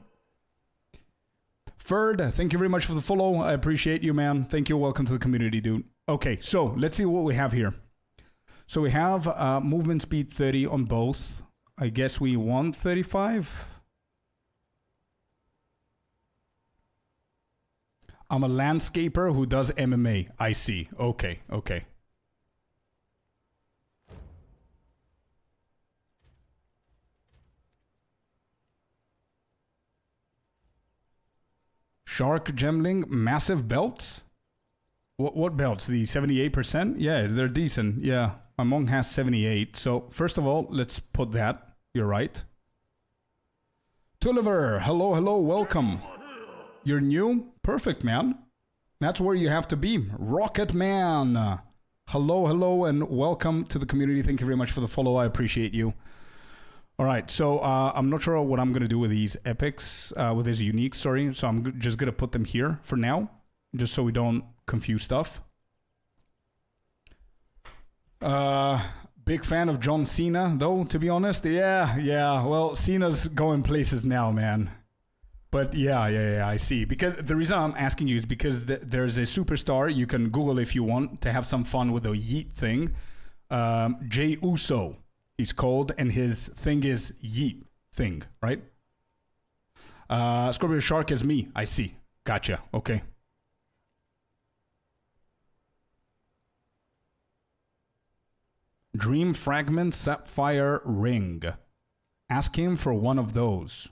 Ferd, thank you very much for the follow. I appreciate you, man. Thank you. Welcome to the community, dude. Okay, so let's see what we have here. So we have movement speed 30 on both. I guess we want 35. I'm a landscaper who does MMA. I see. Okay, okay. Shark Gemling, massive belts? What belts? The 78%? Yeah, they're decent. Yeah, my monk has 78. So, first of all, let's put that. You're right. Tulliver, hello, hello, welcome. You're new? Perfect, man. That's where you have to be. Rocket Man. Hello, hello, and welcome to the community. Thank you very much for the follow. I appreciate you. All right, so I'm not sure what I'm going to do with these epics, with these uniques, sorry. So I'm just going to put them here for now, just so we don't confuse stuff. Big fan of John Cena, though, to be honest. Yeah. Well, Cena's going places now, man. But yeah, I see. Because the reason I'm asking you is because there's a superstar you can Google if you want to have some fun with the Yeet thing. Jay Uso. He's called, and his thing is Yeet thing, right? Scorpio Shark is me. I see. Gotcha. Okay. Dream Fragment Sapphire Ring. Ask him for one of those.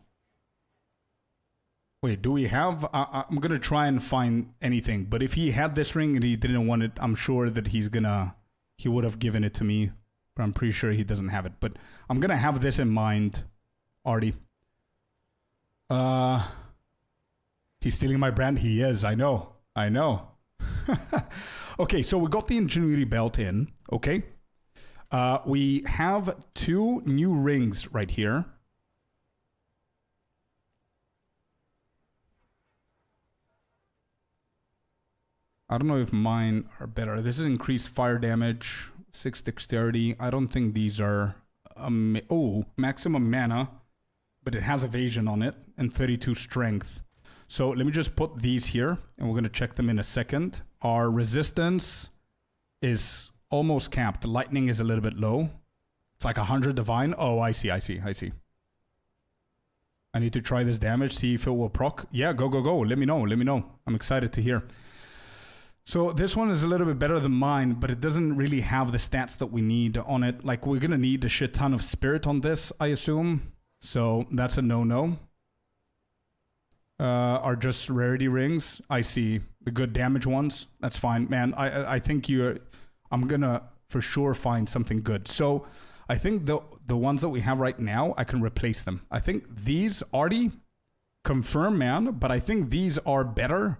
Wait, do we have... I'm going to try and find anything, but if he had this ring and he didn't want it, I'm sure that he would have given it to me. But I'm pretty sure he doesn't have it. But I'm going to have this in mind, Artie. He's stealing my brand? He is, I know. Okay, so we got the Ingenuity Belt in, okay? We have 2 new rings right here. I don't know if mine are better. This is increased fire damage, 6 dexterity. I don't think these are... maximum mana, but it has evasion on it, and 32 strength. So let me just put these here, and we're going to check them in a second. Our resistance is almost capped. Lightning is a little bit low. It's like 100 divine. Oh, I see. I need to try this damage, see if it will proc. Yeah, go. Let me know. I'm excited to hear. So this one is a little bit better than mine, but it doesn't really have the stats that we need on it. Like, we're going to need a shit ton of spirit on this, I assume. So that's a no-no. Are just rarity rings. I see the good damage ones. That's fine, man. I think I'm going to for sure find something good. So I think the ones that we have right now, I can replace them. I think these, Artie, confirm, man, but I think these are better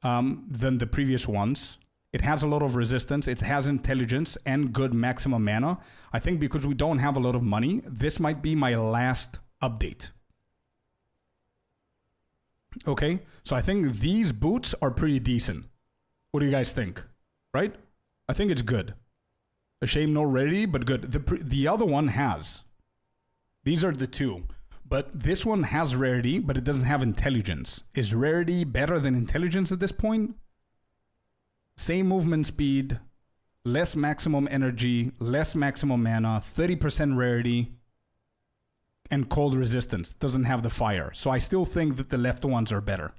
than the previous ones. It has a lot of resistance. It has intelligence and good maximum mana. I think because we don't have a lot of money, this might be my last update. Okay, so I think these boots are pretty decent. What do you guys think? Right? I think it's good. A shame no rarity, but good. The other one has. These are the two. But this one has rarity, but it doesn't have intelligence. Is rarity better than intelligence at this point? Same movement speed, less maximum energy, less maximum mana, 30% rarity, and cold resistance. Doesn't have the fire. So I still think that the left ones are better.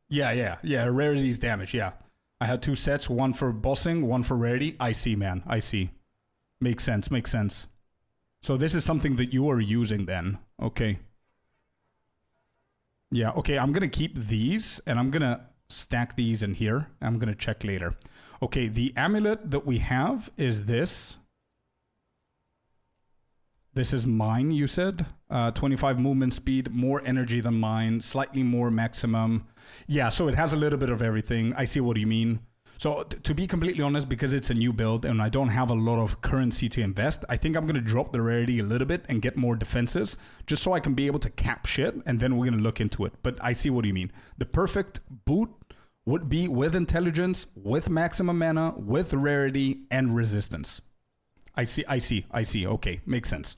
Yeah, rarity's damage, yeah. I had 2 sets, one for bossing, one for rarity. I see, man, I see. Makes sense. So this is something that you are using then. Okay. Yeah, okay, I'm gonna keep these, and I'm gonna stack these in here. I'm gonna check later. Okay, the amulet that we have is this. This is mine, you said. 25 movement speed, more energy than mine, slightly more maximum. Yeah, so it has a little bit of everything. I see what you mean. So to be completely honest, because it's a new build and I don't have a lot of currency to invest, I think I'm going to drop the rarity a little bit and get more defenses just so I can be able to cap shit, and then we're going to look into it. But I see what you mean. The perfect boot would be with intelligence, with maximum mana, with rarity, and resistance. I see. Okay, makes sense.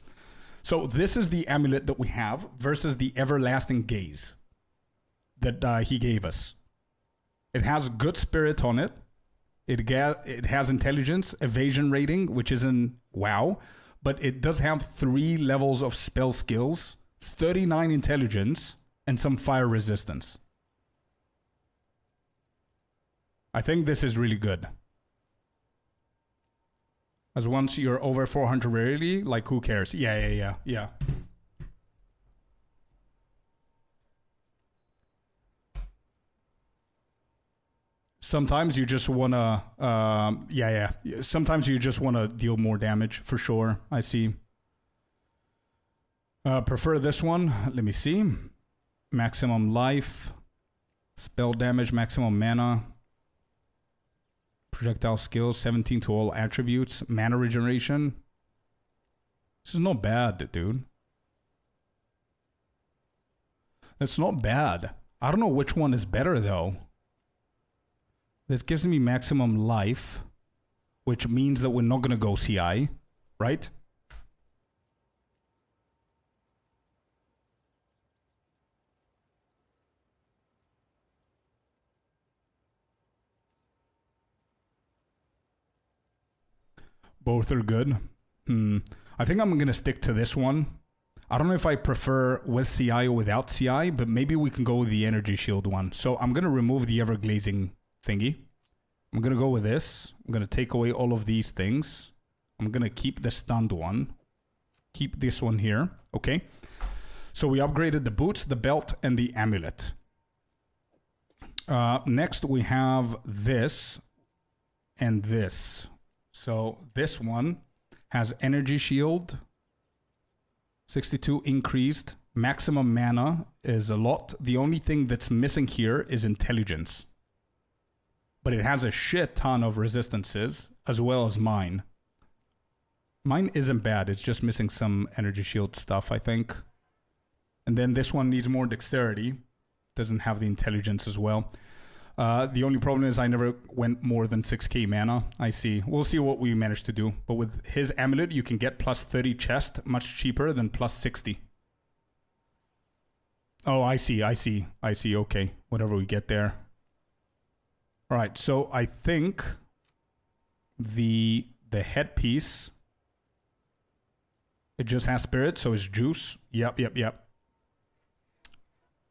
So this is the amulet that we have versus the everlasting gaze that he gave us. It has good spirit on it. It has intelligence, evasion rating, which isn't wow, but it does have 3 levels of spell skills, 39 intelligence, and some fire resistance. I think this is really good. As once you're over 400 rarity, like who cares? Yeah. Sometimes you just wanna, Sometimes you just wanna deal more damage, for sure. I see. Prefer this one. Let me see. Maximum life, spell damage, maximum mana, projectile skills, 17 to all attributes, mana regeneration. This is not bad, dude. It's not bad. I don't know which one is better though. This gives me maximum life, which means that we're not going to go CI, right? Both are good. I think I'm going to stick to this one. I don't know if I prefer with CI or without CI, but maybe we can go with the energy shield one. So I'm going to remove the everglazing thingy. I'm going to go with this. I'm going to take away all of these things. I'm going to keep the stunned one. Keep this one here. Okay. So we upgraded the boots, the belt, and the amulet. Next we have this and this. So this one has energy shield, 62 increased. Maximum mana is a lot. The only thing that's missing here is intelligence. But it has a shit ton of resistances, as well as mine. Mine isn't bad. It's just missing some energy shield stuff, I think. And then this one needs more dexterity. Doesn't have the intelligence as well. The only problem is I never went more than 6k mana. I see. We'll see what we manage to do. But with his amulet, you can get plus 30 chest, much cheaper than plus 60. Oh, I see. Okay. Whatever we get there. All right. So I think the headpiece, it just has spirit, so it's juice. Yep.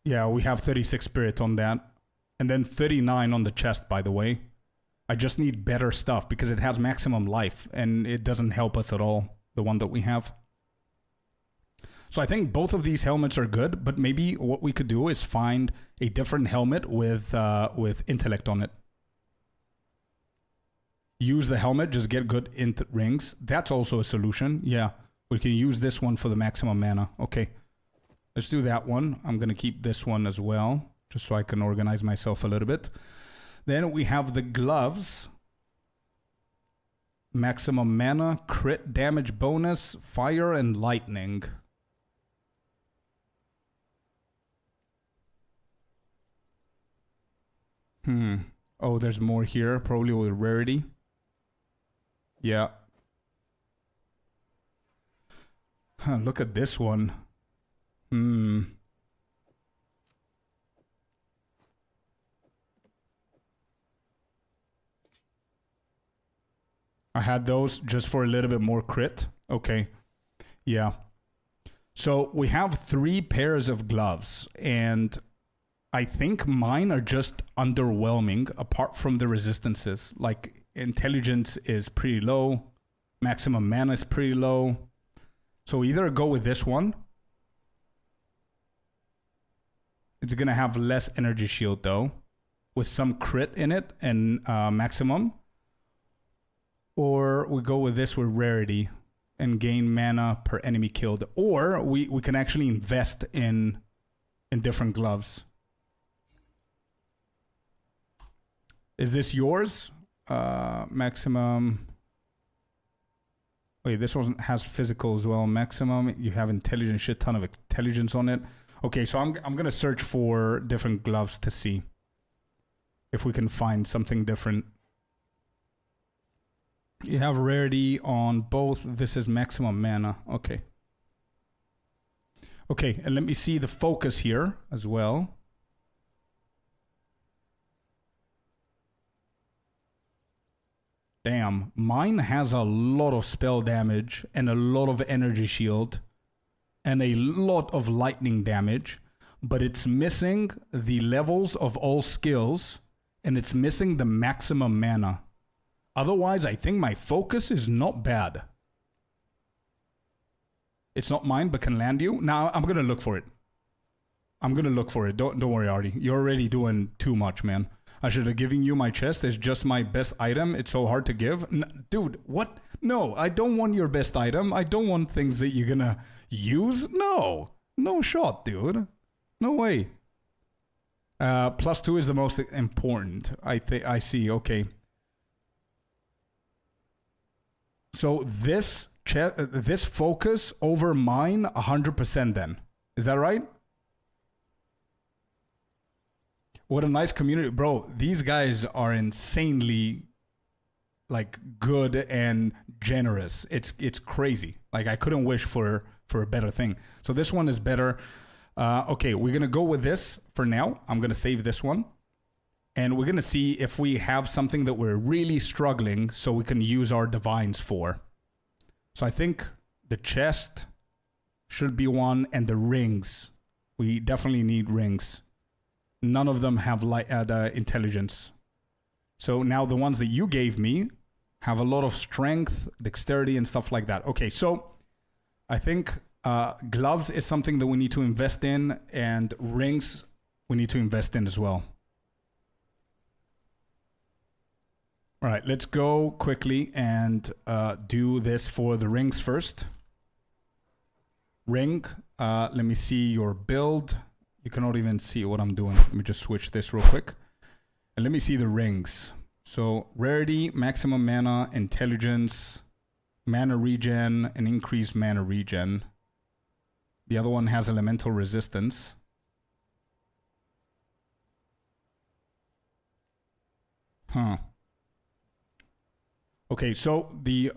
Yeah, we have 36 spirit on that. And then 39 on the chest, by the way. I just need better stuff because it has maximum life and it doesn't help us at all, the one that we have. So I think both of these helmets are good, but maybe what we could do is find a different helmet with intellect on it. Use the helmet, just get good int rings. That's also a solution. Yeah, we can use this one for the maximum mana. Okay. Let's do that one. I'm going to keep this one as well, just so I can organize myself a little bit. Then we have the gloves. Maximum mana, crit damage bonus, fire, and lightning. Oh, there's more here, probably with rarity. Yeah. Look at this one. I had those just for a little bit more crit. Okay. Yeah. So we have 3 pairs of gloves, and I think mine are just underwhelming apart from the resistances. Like, intelligence is pretty low, maximum mana is pretty low. So either go with this one. It's going to have less energy shield though, with some crit in it and maximum. Or we go with this with rarity and gain mana per enemy killed. Or we can actually invest in different gloves. Is this yours? Maximum. Wait, this one has physical as well. Maximum. You have intelligence, shit ton of intelligence on it. Okay, so I'm gonna search for different gloves to see if we can find something different. You have rarity on both. This is maximum mana. Okay. Okay, and let me see the focus here as well. Damn, mine has a lot of spell damage and a lot of energy shield and a lot of lightning damage, but it's missing the levels of all skills and it's missing the maximum mana. Otherwise, I think my focus is not bad. It's not mine, but can land you. Now, I'm going to look for it. Don't worry, Artie. You're already doing too much, man. I should have given you my chest. It's just my best item. It's so hard to give. Dude, what? No, I don't want your best item. I don't want things that you're going to use. No. No shot, dude. No way. +2 is the most important. I see. Okay. So this focus over mine 100% then. Is that right? What a nice community. Bro, these guys are insanely like good and generous. It's crazy. Like I couldn't wish for a better thing. So this one is better. Okay, we're going to go with this for now. I'm going to save this one. And we're going to see if we have something that we're really struggling so we can use our divines for. So I think the chest should be one, and the rings. We definitely need rings. None of them have intelligence. So now the ones that you gave me have a lot of strength, dexterity, and stuff like that. Okay, so I think gloves is something that we need to invest in, and rings we need to invest in as well. All right, let's go quickly and do this for the rings first. Ring, let me see your build. You cannot even see what I'm doing. Let me just switch this real quick. And let me see the rings. So rarity, maximum mana, intelligence, mana regen, and increased mana regen. The other one has elemental resistance. Huh. Okay, so the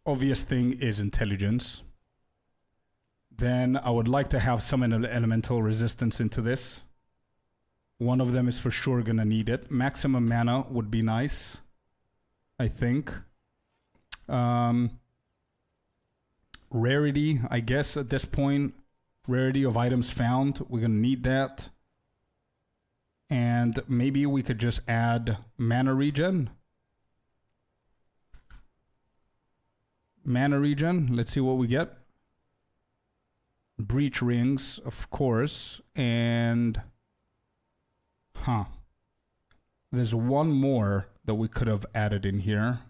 obvious thing is intelligence. Then I would like to have some elemental resistance into this. One of them is for sure gonna need it. Maximum mana would be nice, I think. Rarity, I guess at this point. Rarity of items found. We're gonna need that. And maybe we could just add mana regen. Mana regen, let's see what we get. Breach rings, of course, and there's one more that we could have added in here.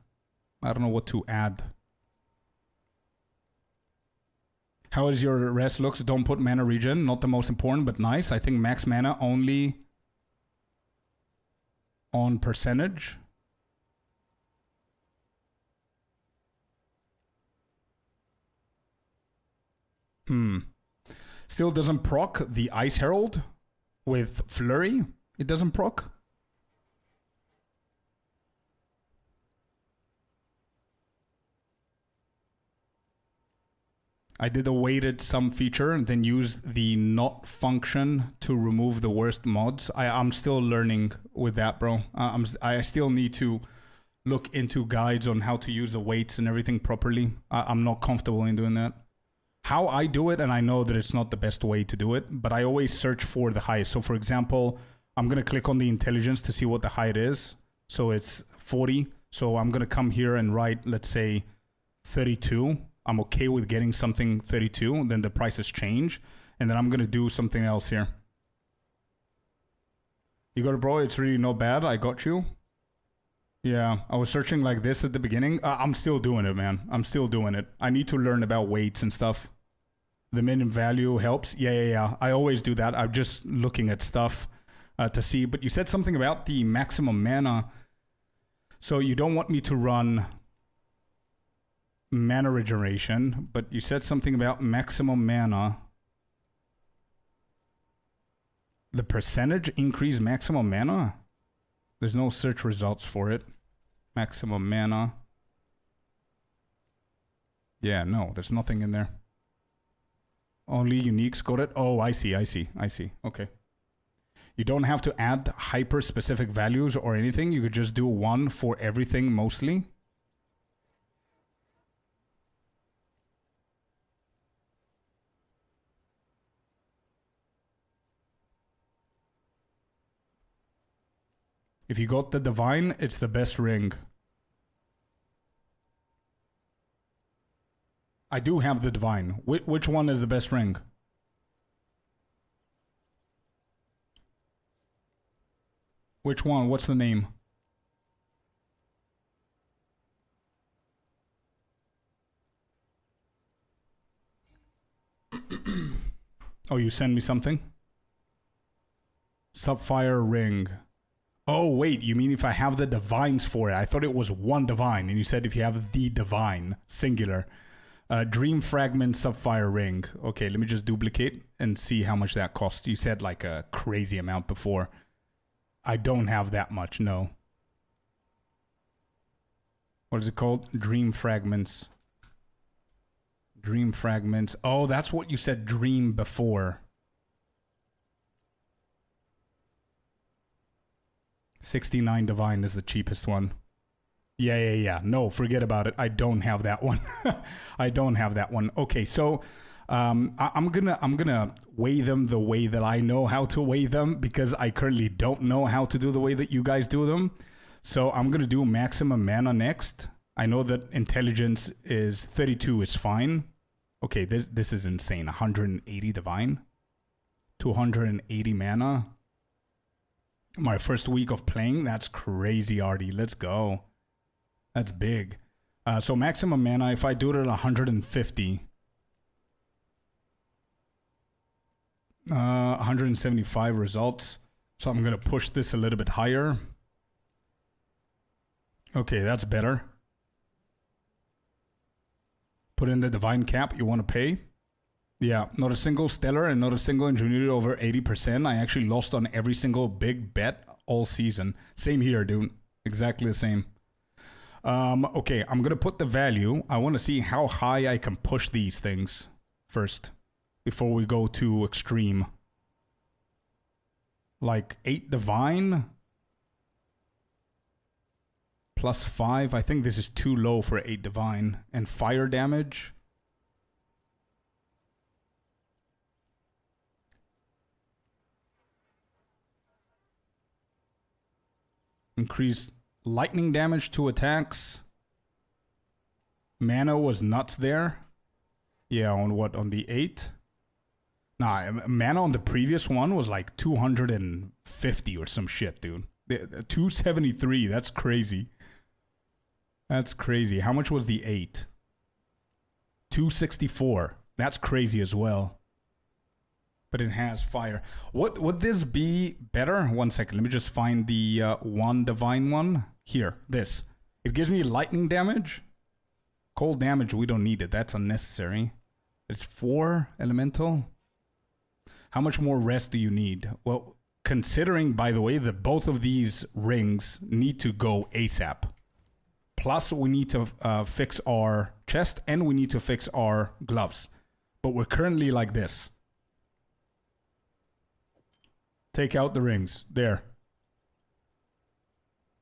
I don't know what to add. How is your rest looks? Don't put mana regen. Not the most important, but nice. I think max mana only on percentage. Still doesn't proc the Ice Herald with Flurry. It doesn't proc. I did a weighted sum feature and then used the not function to remove the worst mods. I'm still learning with that, bro. I still need to look into guides on how to use the weights and everything properly. I'm not comfortable in doing that. How I do it, and I know that it's not the best way to do it, but I always search for the highest. So for example, I'm going to click on the intelligence to see what the height is. So it's 40. So I'm going to come here and write, let's say, 32. I'm okay with getting something 32, and then the prices change. And then I'm going to do something else here. You got it, bro? It's really not bad. I got you. Yeah, I was searching like this at the beginning. I'm still doing it, man. I'm still doing it. I need to learn about weights and stuff. The minimum value helps. Yeah. I always do that. I'm just looking at stuff to see. But you said something about the maximum mana. So you don't want me to run mana regeneration, but you said something about maximum mana. The percentage increase maximum mana? There's no search results for it. Maximum mana. Yeah, no, there's nothing in there. Only uniques got it. Oh, I see. Okay. You don't have to add hyper-specific values or anything. You could just do one for everything mostly. If you got the Divine, it's the best ring. I do have the Divine. Which one is the best ring? Which one? What's the name? Oh, you send me something? Sapphire ring. Oh, wait, you mean if I have the divines for it? I thought it was one divine, and you said if you have the divine, singular. Dream fragment sapphire ring. Okay, let me just duplicate and see how much that costs. You said like a crazy amount before. I don't have that much, no. What is it called? Dream fragments. Dream fragments. Oh, that's what you said dream before. 69 divine is the cheapest one. Yeah. No, forget about it. I don't have that one. I don't have that one. Okay, so I'm gonna weigh them the way that I know how to weigh them, because I currently don't know how to do the way that you guys do them. So I'm gonna do maximum mana next. I know that intelligence is 32 is fine. Okay, this is insane. 180 divine, 280 mana. My first week of playing, that's crazy, Artie. Let's go. That's big. So maximum mana, if I do it at 150, 175 results. So I'm going to push this a little bit higher. Okay, that's better. Put in the divine cap you want to pay. Yeah, not a single stellar and not a single ingenuity over 80%. I actually lost on every single big bet all season. Same here, dude. Exactly the same. Okay, I'm going to put the value. I want to see how high I can push these things first before we go to extreme. Like 8 divine plus 5. I think this is too low for 8 divine. And fire damage. Increase lightning damage to attacks. Mana was nuts there. Yeah, on what? On the 8? Nah, mana on the previous one was like 250 or some shit, dude. 273, that's crazy. That's crazy. How much was the 8? 264. That's crazy as well. But it has fire. Would this be better? 1 second. Let me just find the one divine one. Here, this. It gives me lightning damage. Cold damage, we don't need it. That's unnecessary. It's 4 elemental. How much more rest do you need? Well, considering, by the way, that both of these rings need to go ASAP. Plus, we need to fix our chest and we need to fix our gloves. But we're currently like this. Take out the rings. There.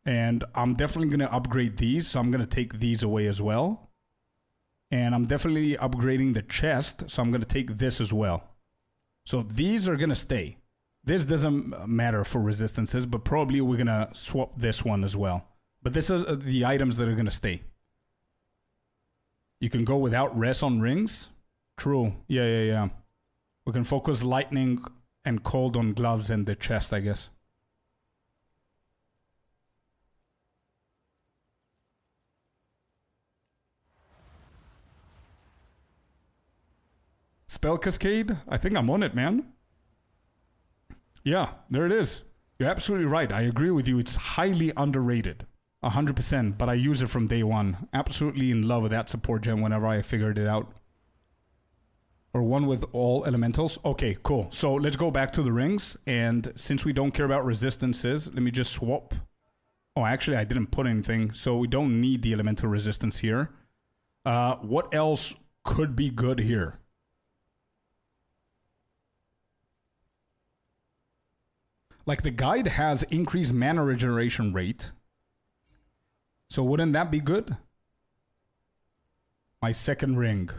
And I'm definitely going to upgrade these. So I'm going to take these away as well. And I'm definitely upgrading the chest. So I'm going to take this as well. So these are going to stay. This doesn't matter for resistances, but probably we're going to swap this one as well. But this is the items that are going to stay. You can go without rest on rings. True. Yeah. We can focus lightning and cold on gloves and the chest, I guess. Spell Cascade? I think I'm on it, man. Yeah, there it is. You're absolutely right. I agree with you. It's highly underrated. 100%, but I use it from day one. Absolutely in love with that support gem whenever I figured it out. Or one with all elementals. Okay, cool. So let's go back to the rings. And since we don't care about resistances, let me just swap. Oh, actually, I didn't put anything. So we don't need the elemental resistance here. What else could be good here? Like the guide has increased mana regeneration rate. So wouldn't that be good? My second ring.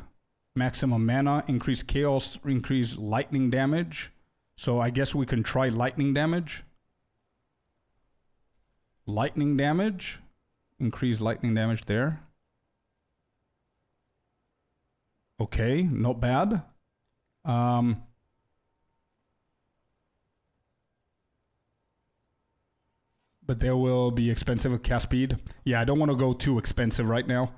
Maximum mana, increase chaos, increase lightning damage. So I guess we can try lightning damage. Lightning damage. Increase lightning damage there. Okay, not bad. But there will be expensive with cast speed. Yeah, I don't want to go too expensive right now.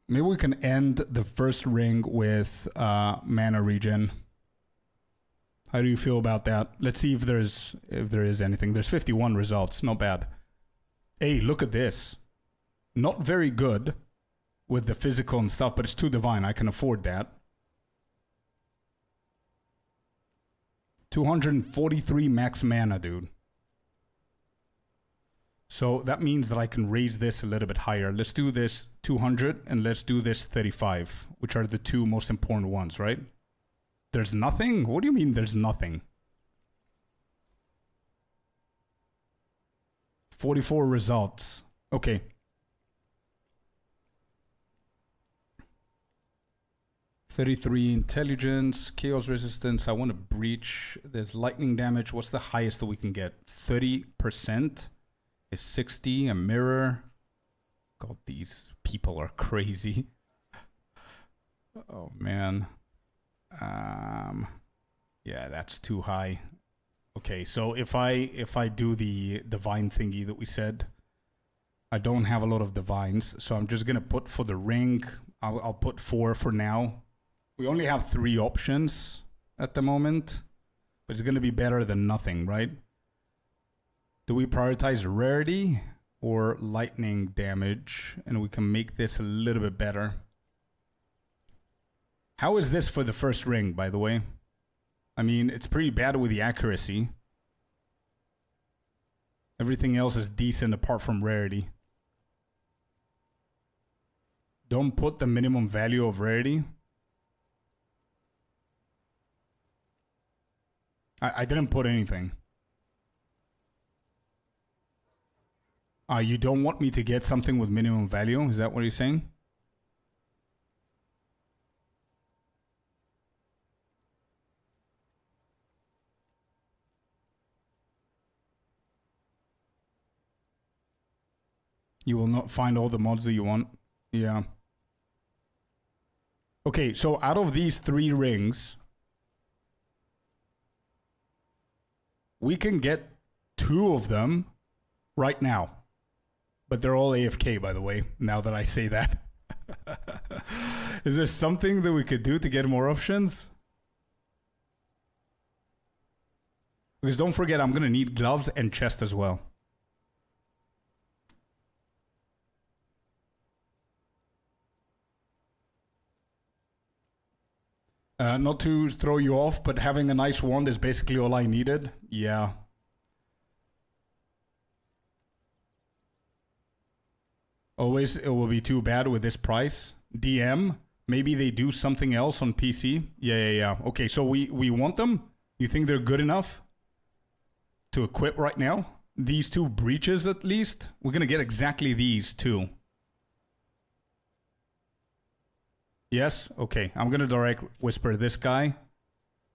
Maybe we can end the first ring with mana regen. How do you feel about that? Let's see if there is anything. There's 51 results. Not bad. Hey, look at this. Not very good with the physical and stuff, but it's too divine. I can afford that. 243 max mana, dude. So that means that I can raise this a little bit higher. Let's do this 200 and let's do this 35, which are the two most important ones, right? There's nothing? What do you mean there's nothing? 44 results. Okay. $33 intelligence, chaos resistance. I want to breach. There's lightning damage. What's the highest that we can get? 30% is 60. A mirror. God, these people are crazy. Oh man. Yeah, that's too high. Okay, so if I do the divine thingy that we said, I don't have a lot of divines, so I'm just gonna put for the ring. I'll put 4 for now. We only have 3 options at the moment, but it's going to be better than nothing, right? Do we prioritize rarity or lightning damage? And we can make this a little bit better. How is this for the first ring, by the way? I mean, it's pretty bad with the accuracy. Everything else is decent apart from rarity. Don't put the minimum value of rarity. I didn't put anything. You don't want me to get something with minimum value? Is that what you're saying? You will not find all the mods that you want. Yeah. Okay, so out of these 3 rings, we can get 2 of them right now. But they're all AFK, by the way, now that I say that. Is there something that we could do to get more options? Because don't forget, I'm going to need gloves and chest as well. Not to throw you off, but having a nice wand is basically all I needed. Yeah. Always, it will be too bad with this price. DM, maybe they do something else on PC. Yeah. Okay, so we want them? You think they're good enough to equip right now? These two breaches at least? We're gonna get exactly these two. Yes? Okay, I'm gonna direct whisper this guy.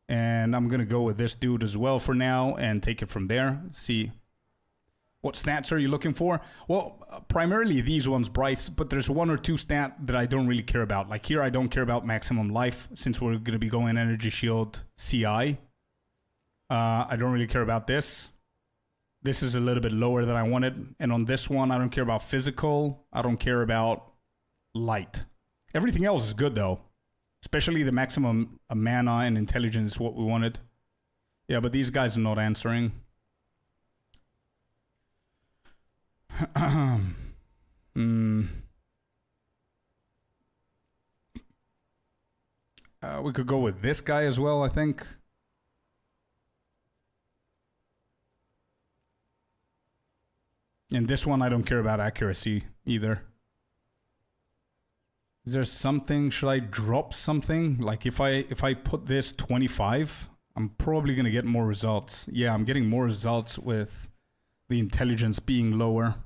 And I'm gonna go with this dude as well for now and take it from there. See. What stats are you looking for? Well, primarily these ones, Bryce, but there's one or two stat that I don't really care about. Like here, I don't care about maximum life since we're gonna be going energy shield CI. I don't really care about this. This is a little bit lower than I wanted. And on this one, I don't care about physical. I don't care about light. Everything else is good though. Especially the maximum mana and intelligence is what we wanted. Yeah, but these guys are not answering. We could go with this guy as well, I think. And this one, I don't care about accuracy either. Is there something? Should I drop something? Like if I put this 25, I'm probably gonna get more results. Yeah, I'm getting more results with the intelligence being lower.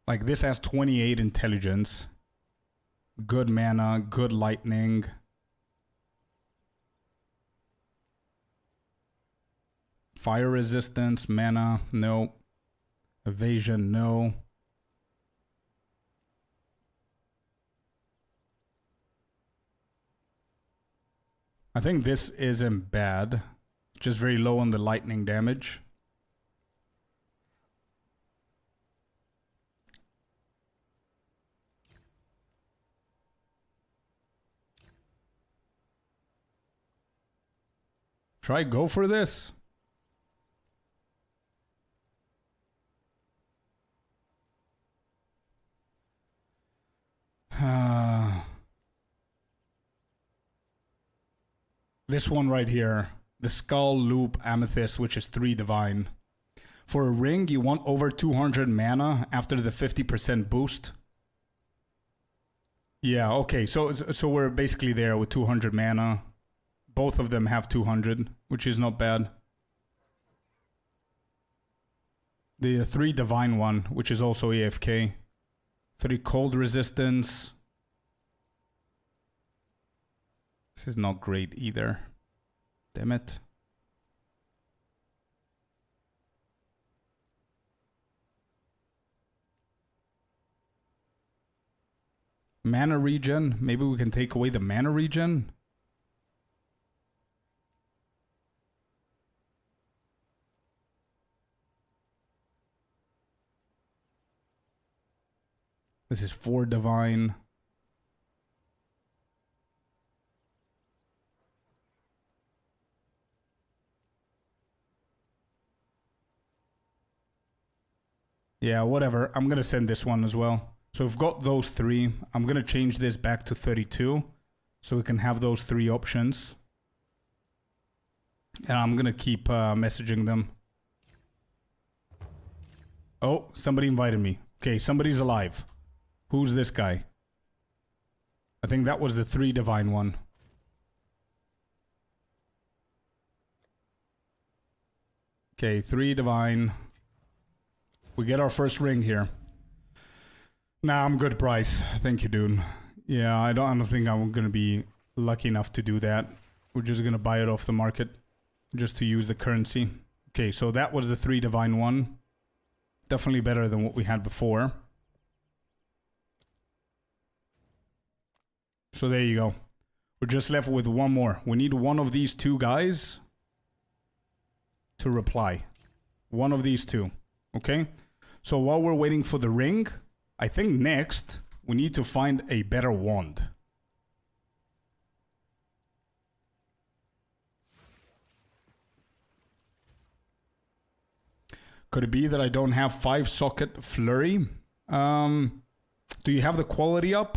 Like this has 28 intelligence. Good mana, good lightning. Fire resistance, mana, no. Evasion, no. I think this isn't bad. Just very low on the lightning damage. Should I go for this? This one right here. The Skull Loop Amethyst, which is 3 divine. For a ring, you want over 200 mana after the 50% boost. Yeah, okay. So we're basically there with 200 mana. Both of them have 200, which is not bad. The 3 divine one, which is also AFK. 3 cold resistance. This is not great either. Damn it. Mana regen. Maybe we can take away the mana regen. This is 4 divine. Yeah, whatever. I'm going to send this one as well. So we've got those 3. I'm going to change this back to 32. So we can have those 3 options. And I'm going to keep messaging them. Oh, somebody invited me. Okay, somebody's alive. Who's this guy? I think that was the 3 divine one. Okay, 3 divine. We get our first ring here. Nah, I'm good, Bryce. Thank you, dude. Yeah, I don't think I'm gonna be lucky enough to do that. We're just gonna buy it off the market just to use the currency. Okay, so that was the 3 divine one. Definitely better than what we had before. So there you go. We're just left with one more. We need one of these 2 guys to reply. One of these 2. Okay? So while we're waiting for the ring, I think next we need to find a better wand. Could it be that I don't have 5-socket flurry? Do you have the quality up?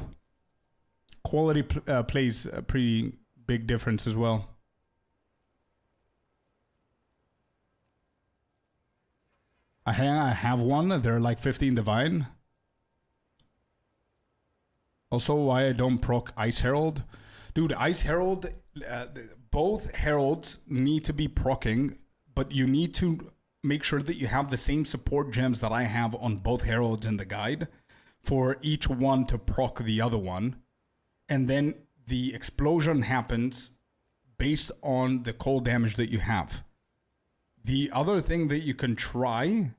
Quality plays a pretty big difference as well. I have one. They're like 15 divine. Also, why I don't proc Ice Herald. Dude, Ice Herald, both heralds need to be proccing, but you need to make sure that you have the same support gems that I have on both heralds in the guide for each one to proc the other one. And then the explosion happens based on the cold damage that you have. The other thing that you can try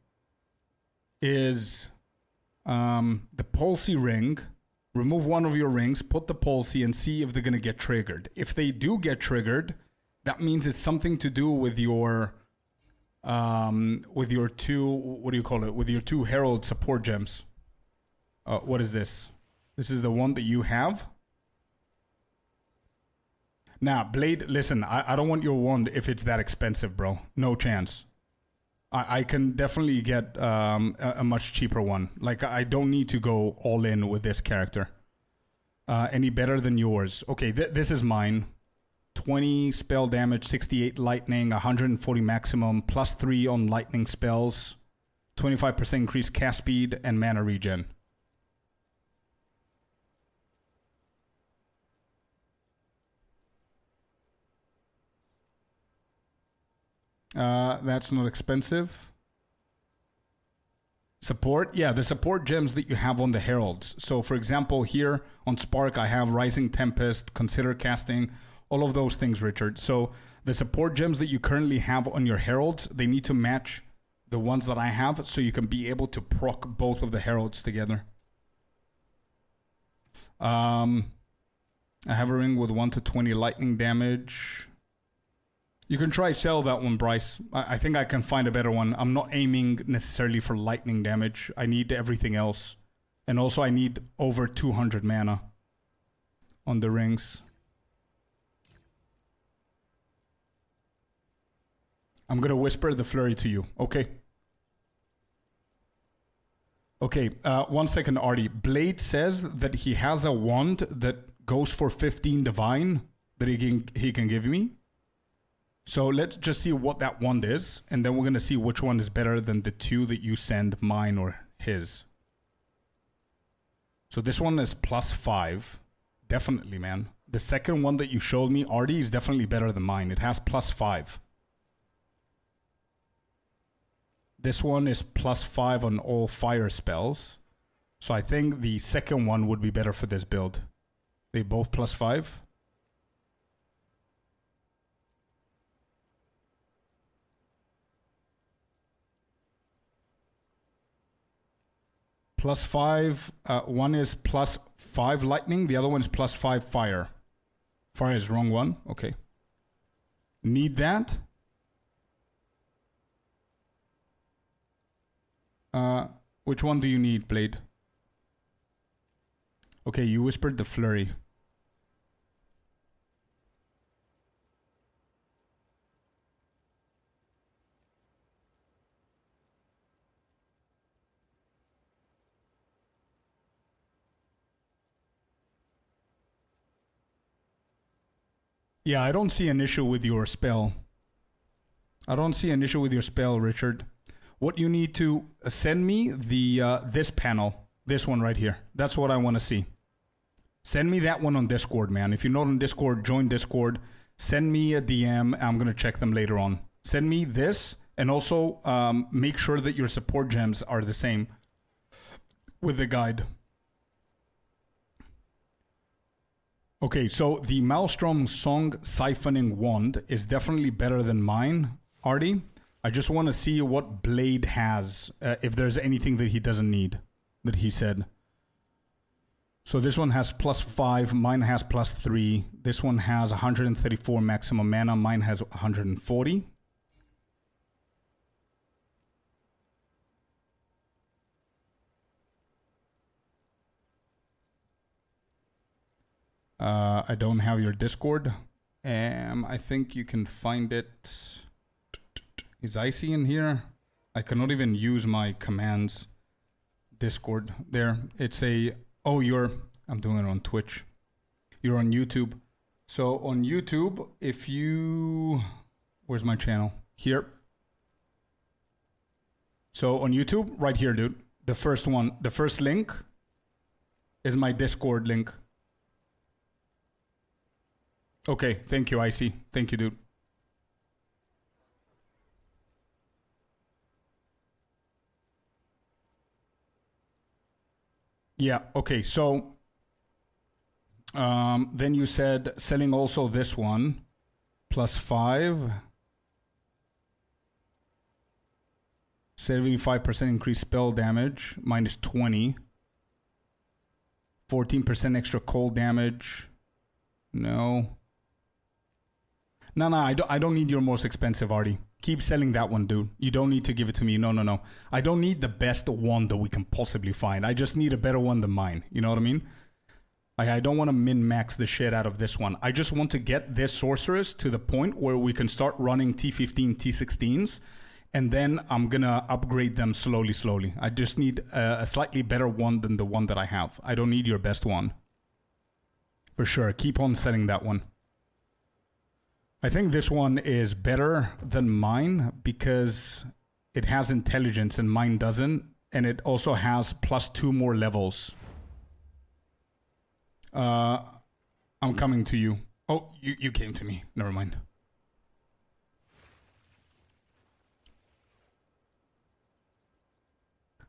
is the Pulsey ring. Remove one of your rings, put the Pulsey, and see if they're going to get triggered. If they do get triggered, that means it's something to do with your two, what do you call it? With your two Herald support gems. What is this? This is the one that you have? Nah, Blade, listen, I don't want your wand if it's that expensive, bro. No chance. I can definitely get a much cheaper one. Like, I don't need to go all in with this character. Any better than yours? Okay, this is mine. 20 spell damage, 68 lightning, 140 maximum, plus 3 on lightning spells, 25% increased cast speed, and mana regen. That's not expensive. Support? Yeah, the support gems that you have on the heralds. So for example, here on Spark, I have Rising Tempest, Consider Casting, all of those things, Richard. So the support gems that you currently have on your heralds, they need to match the ones that I have so you can be able to proc both of the heralds together. I have a ring with 1 to 20 lightning damage. You can try sell that one, Bryce. I think I can find a better one. I'm not aiming necessarily for lightning damage. I need everything else. And also I need over 200 mana on the rings. I'm going to whisper the flurry to you. Okay. Okay, 1 second, Artie. Blade says that he has a wand that goes for 15 divine that he can give me. So let's just see what that wand is, and then we're going to see which one is better than the two that you send, mine or his. So this one is +5. Definitely, man. The second one that you showed me, Artie, is definitely better than mine. It has +5. This one is +5 on all fire spells. So I think the second one would be better for this build. They both +5. +5. One is +5 lightning. The other one is +5 fire. Fire is wrong one. Okay. Need that. Which one do you need, Blade? Okay, you whispered the flurry. Yeah, I don't see an issue with your spell. I don't see an issue with your spell, Richard. What you need to send me the this panel, this one right here. That's what I want to see. Send me that one on Discord, man. If you're not on Discord, join Discord. Send me a DM. I'm going to check them later on. Send me this, and also make sure that your support gems are the same with the guide. Okay, so the Maelstrom Song Siphoning Wand is definitely better than mine, Artie. I just want to see what Blade has, if there's anything that he doesn't need, that he said. So this one has +5, mine has +3. This one has 134 maximum mana, mine has 140. I don't have your Discord. I think you can find it. Is Icy in here? I cannot even use my commands. Discord. There. It's a... Oh, I'm doing it on Twitch. You're on YouTube. So on YouTube, if you... Where's my channel? Here. So on YouTube, right here, dude. The first one, the first link is my Discord link. Okay, thank you, Icy. Thank you, dude. Yeah, okay, so then you said selling also this one, +5. 75% increased spell damage, -20. 14% extra cold damage. No. No, I don't need your most expensive, Artie. Keep selling that one, dude. You don't need to give it to me. No. I don't need the best one that we can possibly find. I just need a better one than mine. You know what I mean? I don't want to min-max the shit out of this one. I just want to get this sorceress to the point where we can start running T15, T16s. And then I'm going to upgrade them slowly. I just need a slightly better one than the one that I have. I don't need your best one. For sure. Keep on selling that one. I think this one is better than mine because it has intelligence and mine doesn't. And it also has +2 more levels. I'm coming to you. Oh, you came to me. Never mind.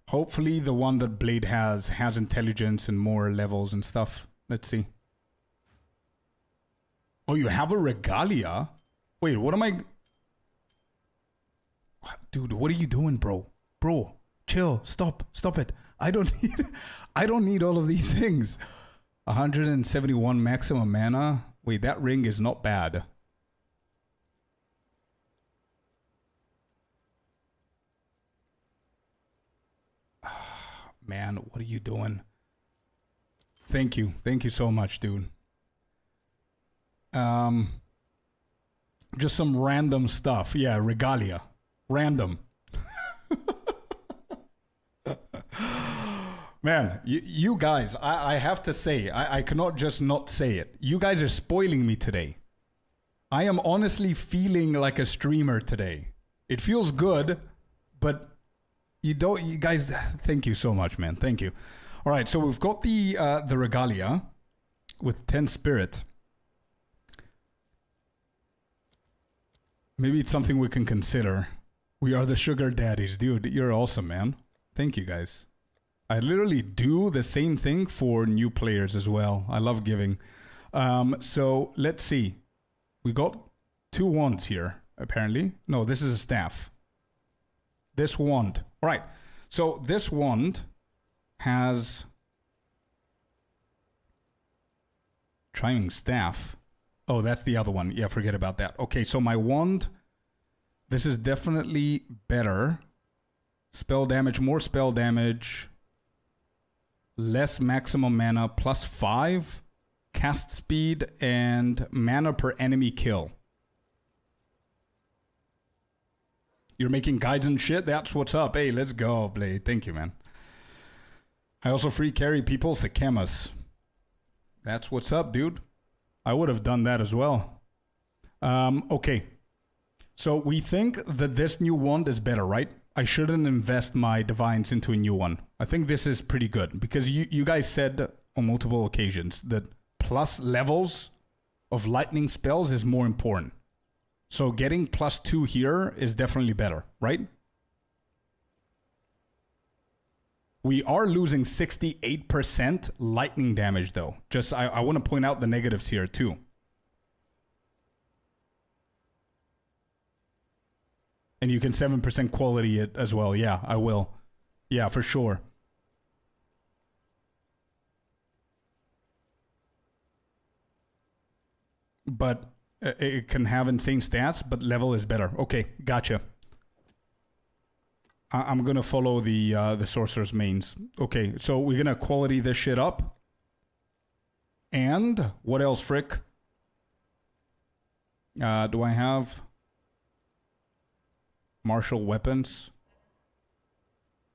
Hopefully the one that Blade has intelligence and more levels and stuff. Let's see. Oh, you have a Regalia? Wait, what am I... Dude, what are you doing, bro? Bro, chill. Stop it. I don't need all of these things. 171 maximum mana. Wait, that ring is not bad. Man, what are you doing? Thank you so much, dude. Just some random stuff. Yeah, Regalia. Random. Man, you guys, I have to say, I cannot just not say it. You guys are spoiling me today. I am honestly feeling like a streamer today. It feels good, but you guys, thank you so much, man. Thank you. All right, so we've got the Regalia with 10 spirit. Maybe it's something we can consider. We are the sugar daddies. Dude, you're awesome, man. Thank you, guys. I literally do the same thing for new players as well. I love giving. So let's see. We got 2 wands here, apparently. No, this is a staff. This wand. All right. So this wand has chiming staff. Oh, that's the other one. Yeah, forget about that. Okay, so my wand, this is definitely better. Spell damage, more spell damage, less maximum mana, +5, cast speed, and mana per enemy kill. You're making guides and shit? That's what's up. Hey, let's go, Blade. Thank you, man. I also free carry people, Sekemas. That's what's up, dude. I would have done that as well. Okay. So we think that this new wand is better, right? I shouldn't invest my divines into a new one. I think this is pretty good because you guys said on multiple occasions that plus levels of lightning spells is more important. So getting +2 here is definitely better, right? We are losing 68% lightning damage though. Just I want to point out the negatives here too. And you can 7% quality it as well. Yeah, I will. Yeah, for sure. But it can have insane stats, but level is better. Okay, gotcha. I'm gonna follow the sorcerer's mains. Okay, so we're gonna quality this shit up. And what else, Frick? Do I have martial weapons?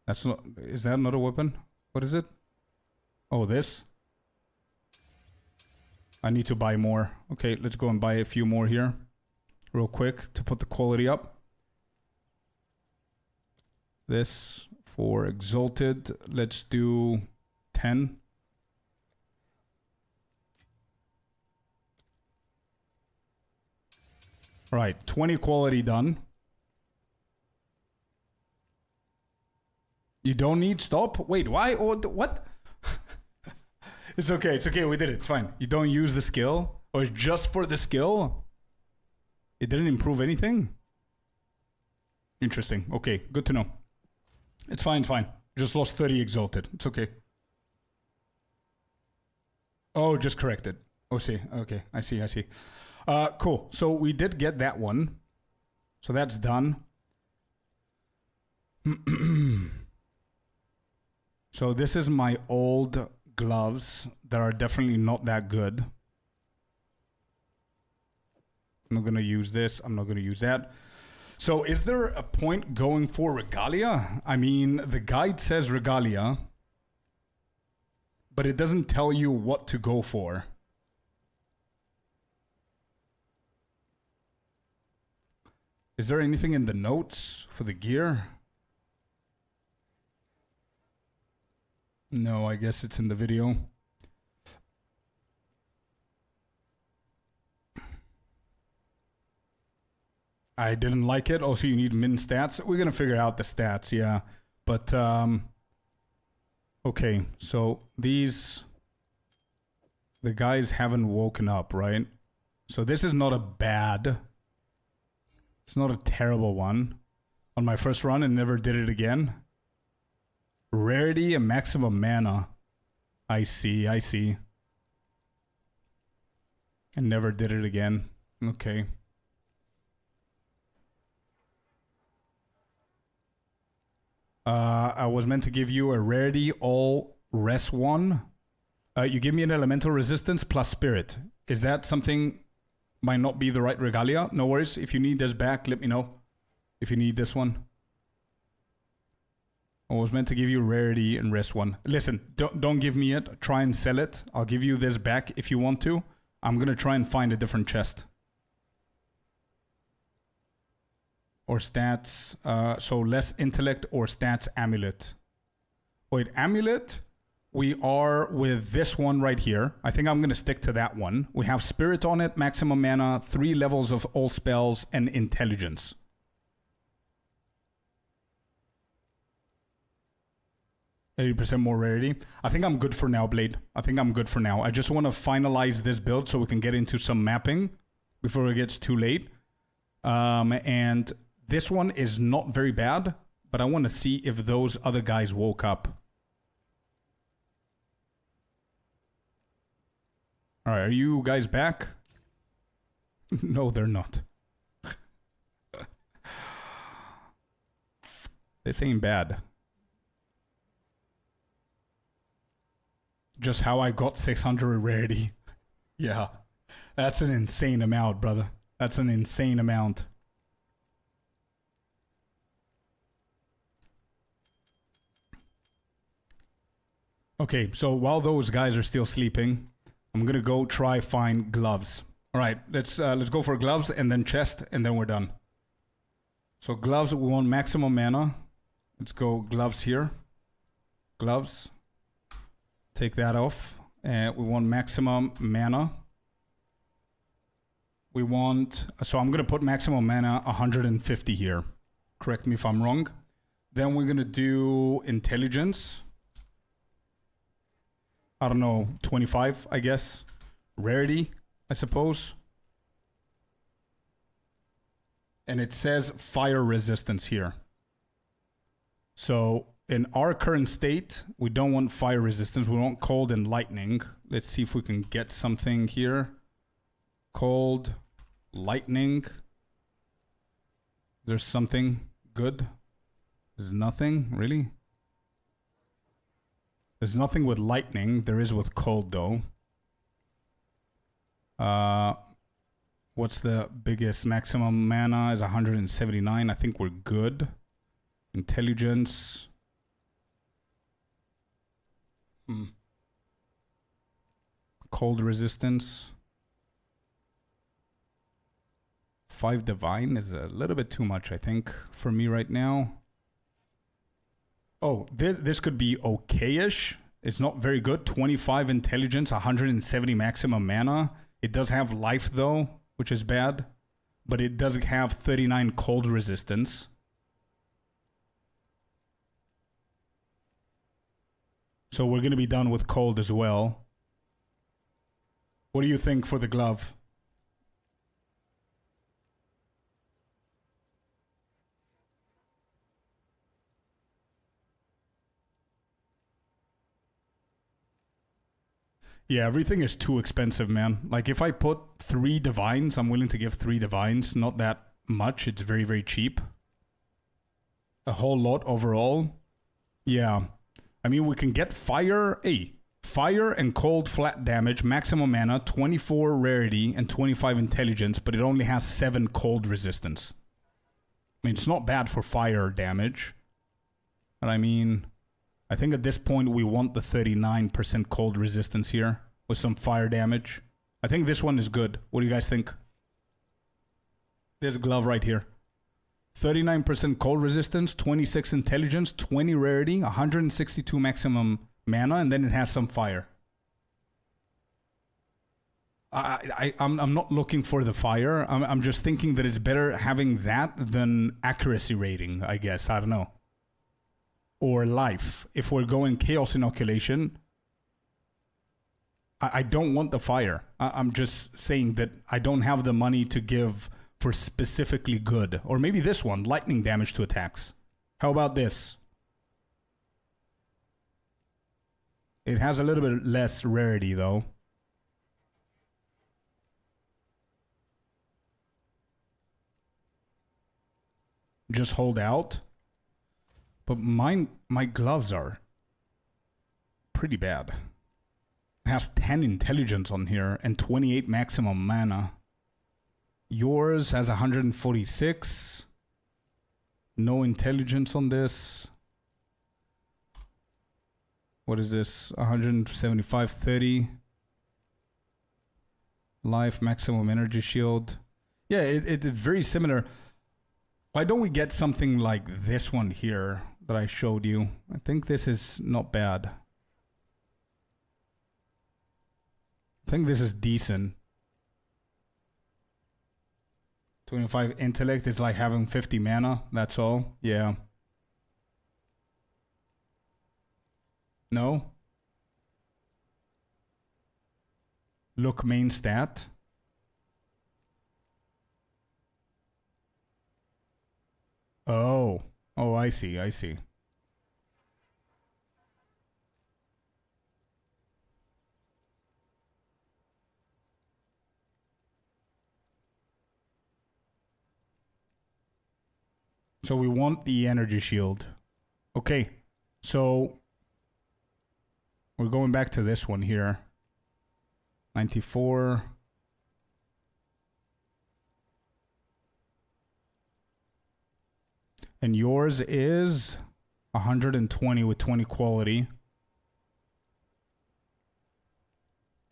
That's not. Is that not a weapon? What is it? Oh, this. I need to buy more. Okay, let's go and buy a few more here, real quick, to put the quality up. This for Exalted. Let's do 10. Right, 20 quality done. You don't need stop? Wait, why? Oh, what? It's okay, we did it, it's fine. You don't use the skill? Or it's just for the skill? It didn't improve anything? Interesting, okay, good to know. It's fine, Just lost 30 Exalted, it's okay. Oh, just corrected. Oh, see, okay, I see. Cool, so we did get that one. So that's done. So this is my old gloves that are definitely not that good. I'm not gonna use this, I'm not gonna use that. So is there a point going for Regalia? I mean, the guide says Regalia, but it doesn't tell you what to go for. Is there anything in the notes for the gear? No, I guess it's in the video. I didn't like it. Oh, so you need min stats? We're going to figure out the stats, yeah. But, okay, so these... The guys haven't woken up, right? So this is not a bad... It's not a terrible one. On my first run and never did it again. Rarity and maximum mana. I see. And never did it again. Okay. I was meant to give you a rarity all res 1. You give me an elemental resistance plus spirit. Is that something might not be the right regalia? No worries. If you need this back, let me know. If you need this one. I was meant to give you rarity and res 1. Listen, don't give me it. Try and sell it. I'll give you this back if you want to. I'm going to try and find a different chest. Or stats. So less intellect or stats amulet. Wait, amulet? We are with this one right here. I think I'm going to stick to that one. We have spirit on it, maximum mana, 3 levels of all spells, and intelligence. %more rarity. I think I'm good for now, Blade. I think I'm good for now. I just want to finalize this build so we can get into some mapping before it gets too late. And this one is not very bad, but I want to see if those other guys woke up. All right, are you guys back? No, they're not. This ain't bad. Just how I got 600 rarity. Yeah, that's an insane amount, brother. That's an insane amount. Okay, so while those guys are still sleeping, I'm gonna go try find gloves. All right, let's go for gloves and then chest, and then we're done. So gloves, we want maximum mana. Let's go gloves here. Gloves. Take that off. We want maximum mana. We want... So I'm going to put maximum mana 150 here. Correct me if I'm wrong. Then we're going to do intelligence. I don't know, 25, I guess. Rarity, I suppose. And it says fire resistance here. So... in our current state, we don't want fire resistance. We want cold and lightning. Let's see if we can get something here. Cold, lightning. There's something good. There's nothing, really? There's nothing with lightning. There is with cold, though. What's the biggest? Maximum mana is 179. I think we're good. Intelligence. Cold resistance. 5 divine is a little bit too much, I think, for me right now. Oh, this could be okay-ish. It's not very good. 25 intelligence, 170 maximum mana. It does have life, though, which is bad. But it does have 39 cold resistance. So we're going to be done with cold as well. What do you think for the glove? Yeah, everything is too expensive, man. Like, if I put 3 divines, I'm willing to give 3 divines. Not that much. It's very, very cheap. A whole lot overall. Yeah. I mean, we can get fire. Hey, fire and cold flat damage, maximum mana, 24 rarity, and 25 intelligence, but it only has 7 cold resistance. I mean, it's not bad for fire damage. But I mean, I think at this point we want the 39% cold resistance here with some fire damage. I think this one is good. What do you guys think? There's a glove right here. 39% cold resistance, 26 intelligence, 20 rarity, 162 maximum mana, and then it has some fire. I'm not looking for the fire. I'm just thinking that it's better having that than accuracy rating, I guess. I don't know. Or life. If we're going chaos inoculation, I don't want the fire. I'm just saying that I don't have the money to give for specifically good. Or maybe this one, lightning damage to attacks. How about this? It has a little bit less rarity though. Just hold out. But my gloves are pretty bad. It has 10 intelligence on here and 28 maximum mana. Yours has 146. No intelligence on this. What is this? 175, 30. Life, maximum energy shield. Yeah, it's very similar. Why don't we get something like this one here that I showed you? I think this is not bad. I think this is decent. 25 intellect is like having 50 mana, that's all. Yeah. No? Look main stat. Oh. Oh, I see, I see. So we want the energy shield. Okay. So we're going back to this one here. 94. And yours is 120 with 20 quality.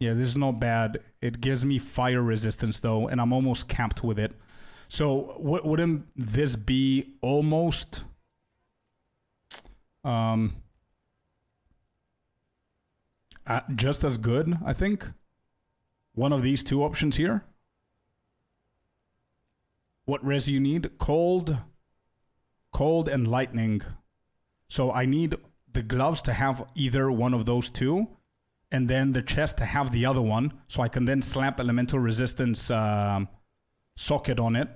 Yeah, this is not bad. It gives me fire resistance though, and I'm almost capped with it. So wouldn't this be almost just as good, I think? One of these two options here. What res you need? Cold and lightning. So I need the gloves to have either one of those two, and then the chest to have the other one, so I can then slap elemental resistance socket on it,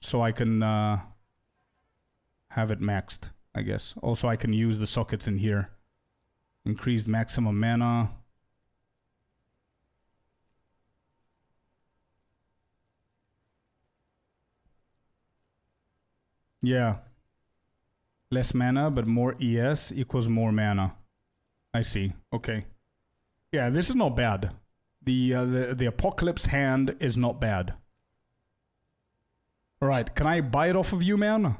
so I can have it maxed, I guess. Also, I can use the sockets in here. Increased maximum mana. Yeah. Less mana, but more ES equals more mana. I see. Okay. Yeah, this is not bad. The Apocalypse hand is not bad. All right, can I buy it off of you, man?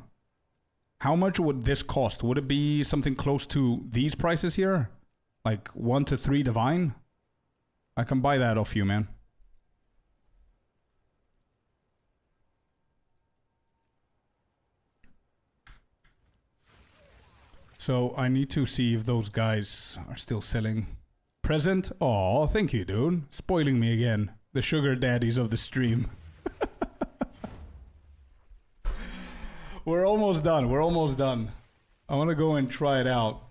How much would this cost? Would it be something close to these prices here? Like 1 to 3 divine? I can buy that off you, man. So I need to see if those guys are still selling. Present? Oh, thank you, dude. Spoiling me again. The sugar daddies of the stream. We're almost done. We're almost done. I want to go and try it out.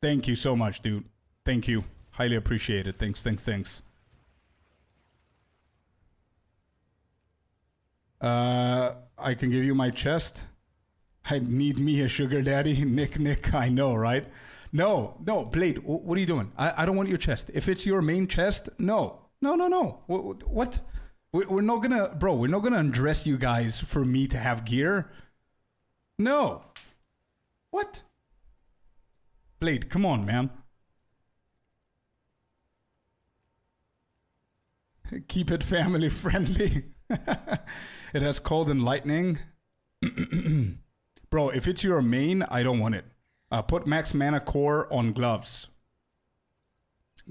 Thank you so much, dude. Thank you. Highly appreciate it. Thanks, thanks, thanks. I can give you my chest. I need me a sugar daddy. Nick, I know, right? No, Blade, what are you doing? I don't want your chest. If it's your main chest, no. What? We're not gonna, bro, we're not gonna undress you guys for me to have gear. No. What? Blade, come on, man. Keep it family friendly. It has cold and lightning. Bro, if it's your main, I don't want it. Put max mana core on gloves.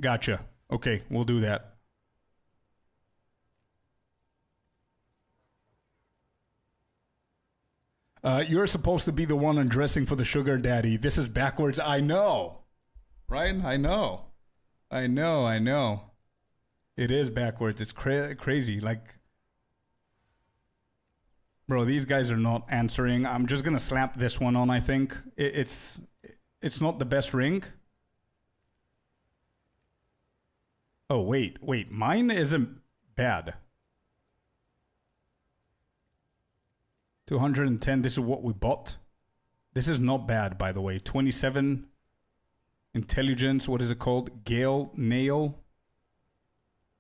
Gotcha. Okay, we'll do that. You're supposed to be the one undressing for the sugar daddy. This is backwards. I know. Right? I know. It is backwards. It's crazy. Like, bro, these guys are not answering. I'm just gonna slap this one on, I think. It's not the best ring. Oh, wait. Mine isn't bad. 210, this is what we bought. This is not bad, by the way. 27 intelligence, what is it called? Gale, nail.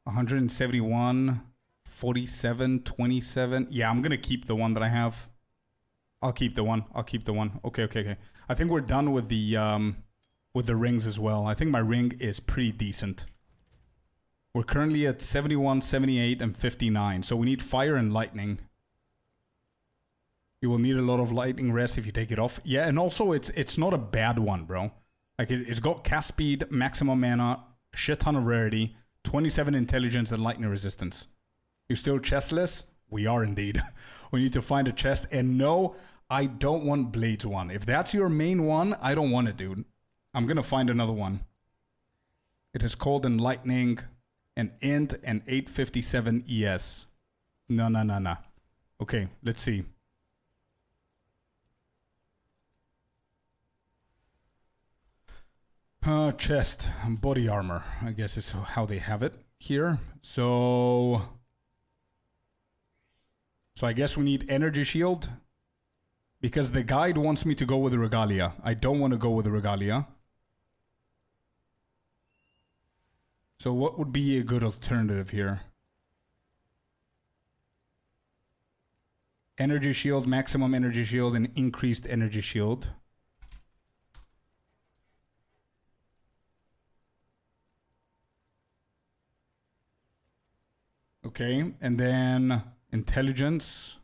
171, 47, 27. Yeah, I'm gonna keep the one that I have. I'll keep the one. Okay. I think we're done with the rings as well. I think my ring is pretty decent. We're currently at 71, 78, and 59. So we need fire and lightning. You will need a lot of lightning rest if you take it off. Yeah, and also it's not a bad one, bro. Like it's got cast speed, maximum mana, shit ton of rarity, 27 intelligence, and lightning resistance. You're still chestless? We are indeed. We need to find a chest. And no, I don't want Blades one. If that's your main one, I don't want it, dude. I'm gonna find another one. It is cold and lightning, and int, and 857 ES. No. Okay, let's see. Chest, body armor, I guess is how they have it here. So I guess we need energy shield. Because the guide wants me to go with the regalia. I don't want to go with the regalia. So what would be a good alternative here? Energy shield, maximum energy shield, and increased energy shield. Okay, and then intelligence.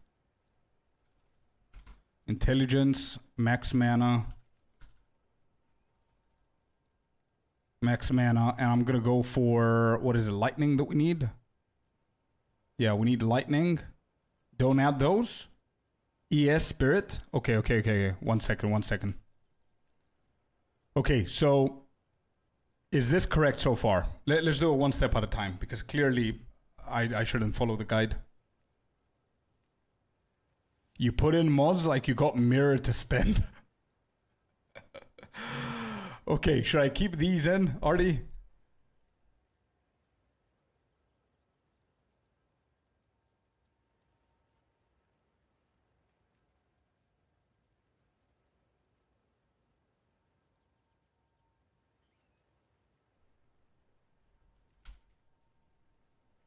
Intelligence, max mana. Max mana, and I'm gonna go for, what is it, lightning that we need? Yeah, we need lightning. Don't add those. ES spirit. Okay. One second. Okay, so is this correct so far? Let's do it one step at a time, because clearly I shouldn't follow the guide. You put in mods like you got mirror to spend. Okay, should I keep these in, Artie?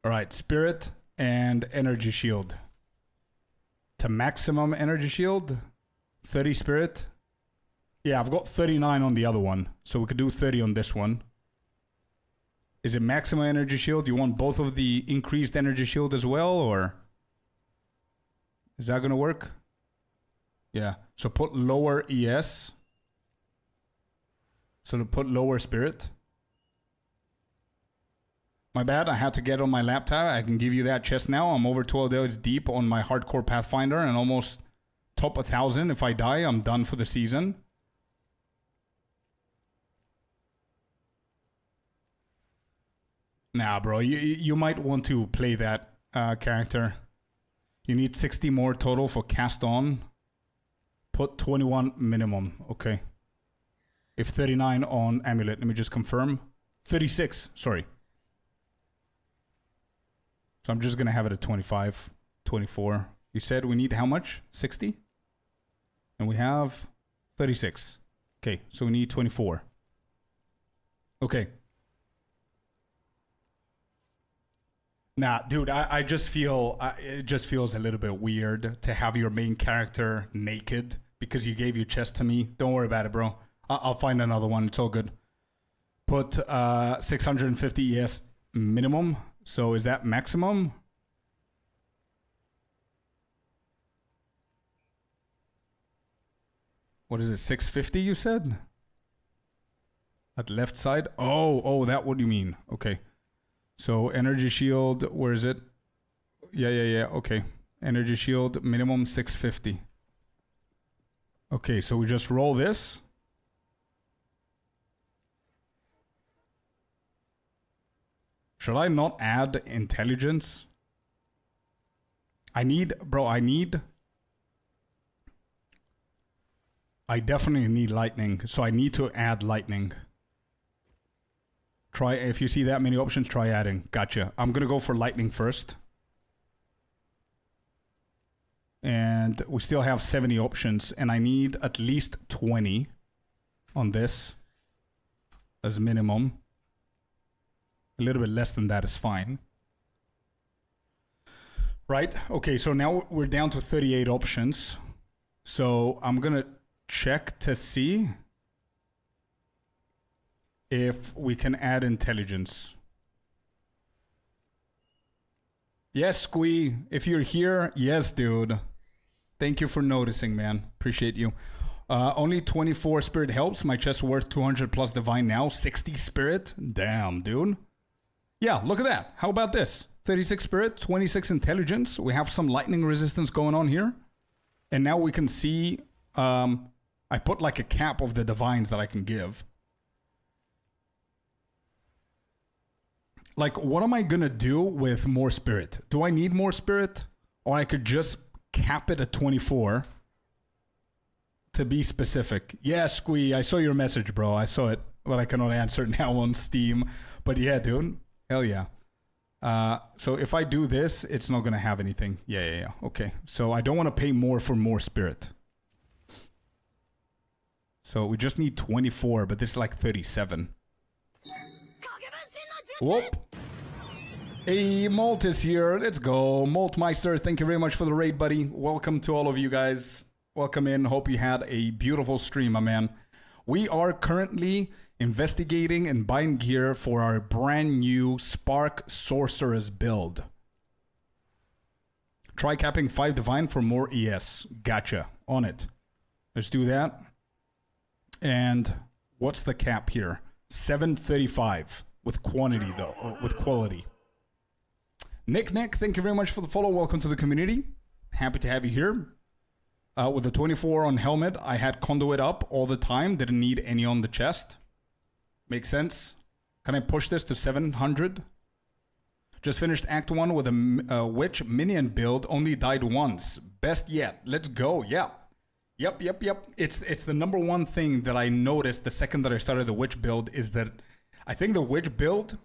All right, spirit and energy shield. To maximum energy shield, 30 spirit. Yeah, I've got 39 on the other one. So we could do 30 on this one. Is it maximum energy shield? You want both of the increased energy shield as well, or is that gonna work? Yeah. So put lower ES. So to put lower spirit. My bad, I had to get on my laptop. I can give you that chest now. I'm over 12 days deep on my hardcore Pathfinder and almost top 1,000. If I die, I'm done for the season. Nah, bro, you might want to play that character. You need 60 more total for cast on. Put 21 minimum. Okay. If 39 on amulet, let me just confirm. 36, sorry. So I'm just going to have it at 25, 24. You said we need how much? 60? And we have 36. Okay, so we need 24. Okay. Nah, dude, I just feel, it just feels a little bit weird to have your main character naked because you gave your chest to me. Don't worry about it, bro. I'll find another one. It's all good. Put 650 ES minimum. So is that maximum? What is it, 650 you said? At left side? Oh, that what do you mean? Okay. So energy shield, where is it? Yeah, okay. Energy shield, minimum 650. Okay, so we just roll this. Should I not add intelligence? I definitely need lightning, so I need to add lightning. Try, if you see that many options, try adding. Gotcha. I'm gonna go for lightning first. And we still have 70 options, and I need at least 20 on this as minimum. A little bit less than that is fine. Right? Okay, so now we're down to 38 options. So I'm gonna check to see if we can add intelligence. Yes, Squee, if you're here, yes, dude. Thank you for noticing, man. Appreciate you. Only 24 spirit helps. My chest worth 200 plus divine now. 60 spirit. Damn, dude. Yeah, look at that. How about this? 36 spirit, 26 intelligence. We have some lightning resistance going on here. And now we can see, I put like a cap of the divines that I can give. Like, what am I gonna do with more spirit? Do I need more spirit? Or I could just cap it at 24 to be specific. Yeah, Squee, I saw your message, bro. I saw it, but I cannot answer it now on Steam. But yeah, dude, hell yeah. So if I do this, it's not gonna have anything. Yeah. Okay, so I don't want to pay more for more spirit. So we just need 24, but this is like 37. Whoop. Hey, Malt is here. Let's go. Maltmeister, thank you very much for the raid, buddy. Welcome to all of you guys. Welcome in. Hope you had a beautiful stream, my man. We are currently investigating and buying gear for our brand new Spark Sorceress build. Try capping 5 divine for more ES. Gotcha. On it. Let's do that. And what's the cap here? 735 with quantity though, or with quality. Nick, thank you very much for the follow. Welcome to the community. Happy to have you here. With the 24 on helmet, I had conduit up all the time. Didn't need any on the chest. Makes sense. Can I push this to 700? Just finished Act 1 with a witch minion build. Only died once. Best yet. Let's go. Yeah. Yep. It's the number one thing that I noticed the second that I started the witch build is that I think the witch build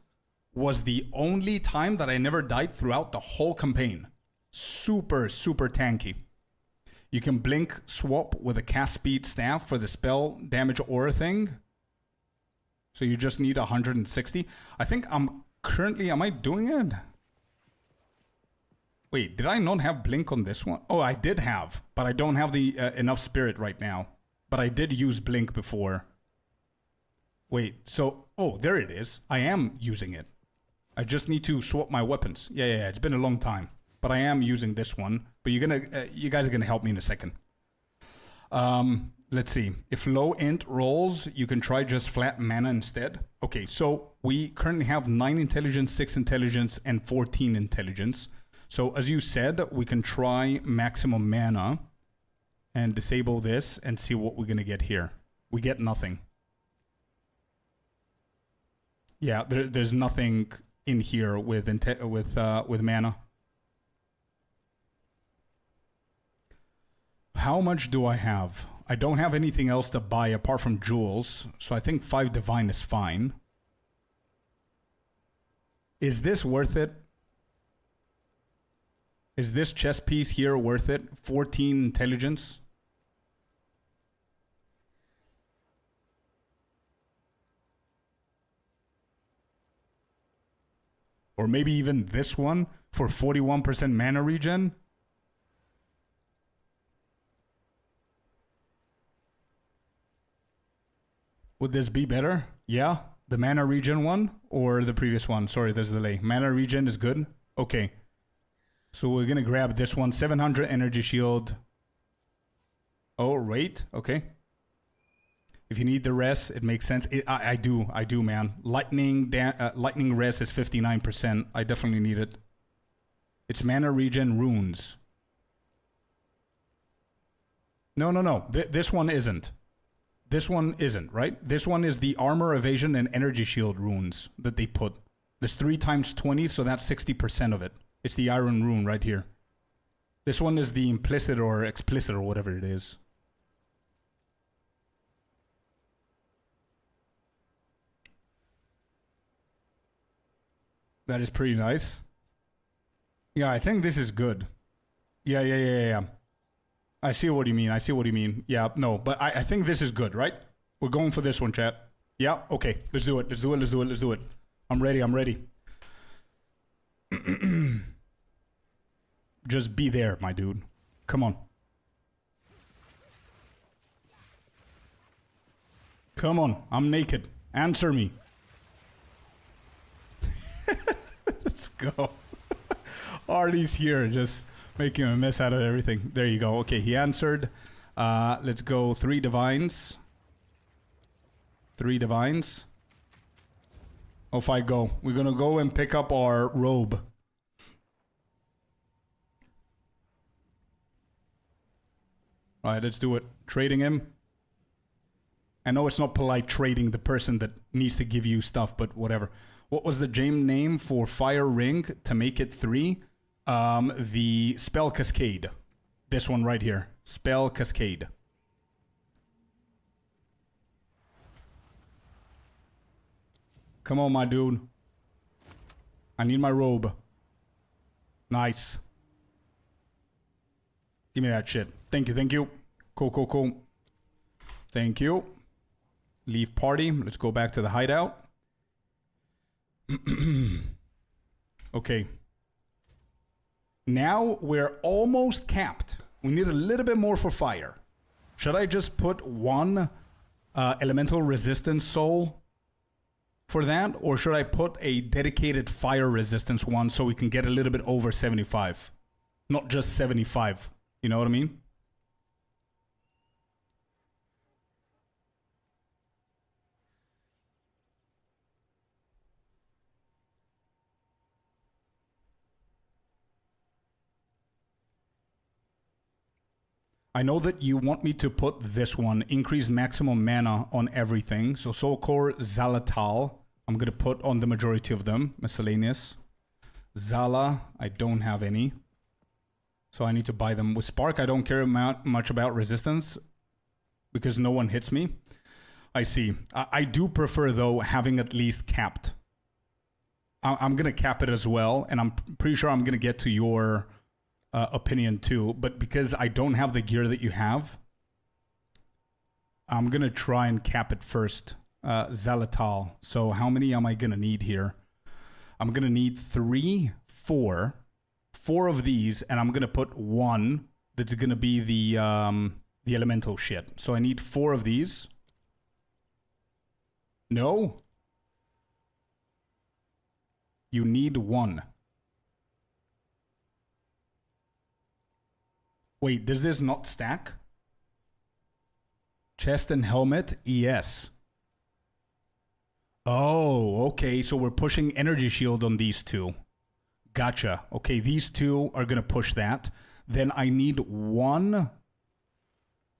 was the only time that I never died throughout the whole campaign. Super tanky. You can blink swap with a cast speed staff for the spell damage aura thing. So you just need 160. I think I'm currently, am I doing it? Wait, did I not have Blink on this one? Oh, I did have, but I don't have the enough Spirit right now. But I did use Blink before. Wait, so... Oh, there it is. I am using it. I just need to swap my weapons. Yeah, it's been a long time. But I am using this one. But you guys are gonna help me in a second. Let's see. If low int rolls, you can try just flat mana instead. Okay, so we currently have 9 intelligence, 6 intelligence, and 14 intelligence. So as you said, we can try maximum mana and disable this and see what we're gonna get here. We get nothing. Yeah, there's nothing in here with mana. How much do I have? I don't have anything else to buy apart from jewels, so I think 5 divine is fine. Is this worth it? Is this chess piece here worth it? 14 intelligence? Or maybe even this one for 41% mana regen? Would this be better? Yeah? The mana regen one or the previous one? Sorry, there's a delay. Mana regen is good? Okay. So we're going to grab this one. 700 energy shield. Oh, rate? Okay. If you need the rest, it makes sense. I do, man. Lightning rest is 59%. I definitely need it. It's mana regen runes. No. This one isn't. This one isn't, right? This one is the armor, evasion, and energy shield runes that they put. There's 3 times 20, so that's 60% of it. It's the iron rune right here. This one is the implicit or explicit or whatever it is. That is pretty nice. Yeah, I think this is good. Yeah. I see what you mean. Yeah, no, but I think this is good, right? We're going for this one, chat. Yeah, okay. Let's do it. I'm ready. Just be there, my dude. Come on. Come on, I'm naked. Answer me. Let's go. Artie's here, just making a mess out of everything. There you go. Okay, he answered. Let's go 3 divines. 3 divines. Off I go. We're gonna go and pick up our robe. Alright, let's do it. Trading him. I know it's not polite trading the person that needs to give you stuff, but whatever. What was the gem name for Fire Ring to make it 3? The Spell Cascade. This one right here. Spell Cascade. Come on, my dude. I need my robe. Nice. Give me that shit. Thank you. Cool. Thank you. Leave party. Let's go back to the hideout. Okay. Now we're almost capped. We need a little bit more for fire. Should I just put 1 elemental resistance soul for that? Or should I put a dedicated fire resistance one so we can get a little bit over 75? Not just 75. You know what I mean? I know that you want me to put this one, increase maximum mana on everything. So Soul Core, Zalatal, I'm going to put on the majority of them. Miscellaneous. Zala, I don't have any. So I need to buy them. With Spark, I don't care much about resistance because no one hits me. I see. I do prefer, though, having at least capped. I'm going to cap it as well, and I'm pretty sure I'm going to get to your opinion too. But because I don't have the gear that you have, I'm going to try and cap it first. Zalatal. So how many am I going to need here? I'm going to need 3, 4, 4 of these, and I'm gonna put 1 that's gonna be the elemental shit. So I need 4 of these. No? You need 1. Wait, does this not stack? Chest and helmet, ES. Oh, okay, so we're pushing energy shield on these 2. Gotcha. Okay, these 2 are gonna push that. Then I need 1.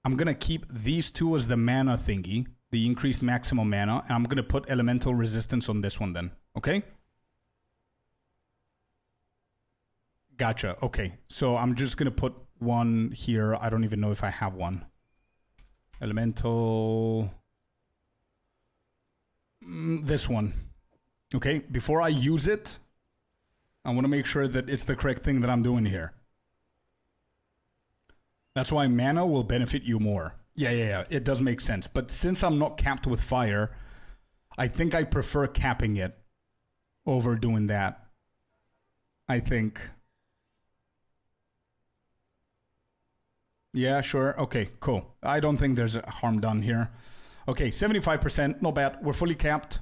I'm gonna keep these 2 as the mana thingy, the increased maximum mana, and I'm gonna put elemental resistance on this one then. Okay? Gotcha. Okay, so I'm just gonna put 1 here. I don't even know if I have 1. Elemental. This one. Okay, before I use it, I want to make sure that it's the correct thing that I'm doing here. That's why mana will benefit you more. Yeah. It does make sense. But since I'm not capped with fire, I think I prefer capping it over doing that. I think. Yeah, sure. Okay, cool. I don't think there's harm done here. Okay, 75%. Not bad. We're fully capped.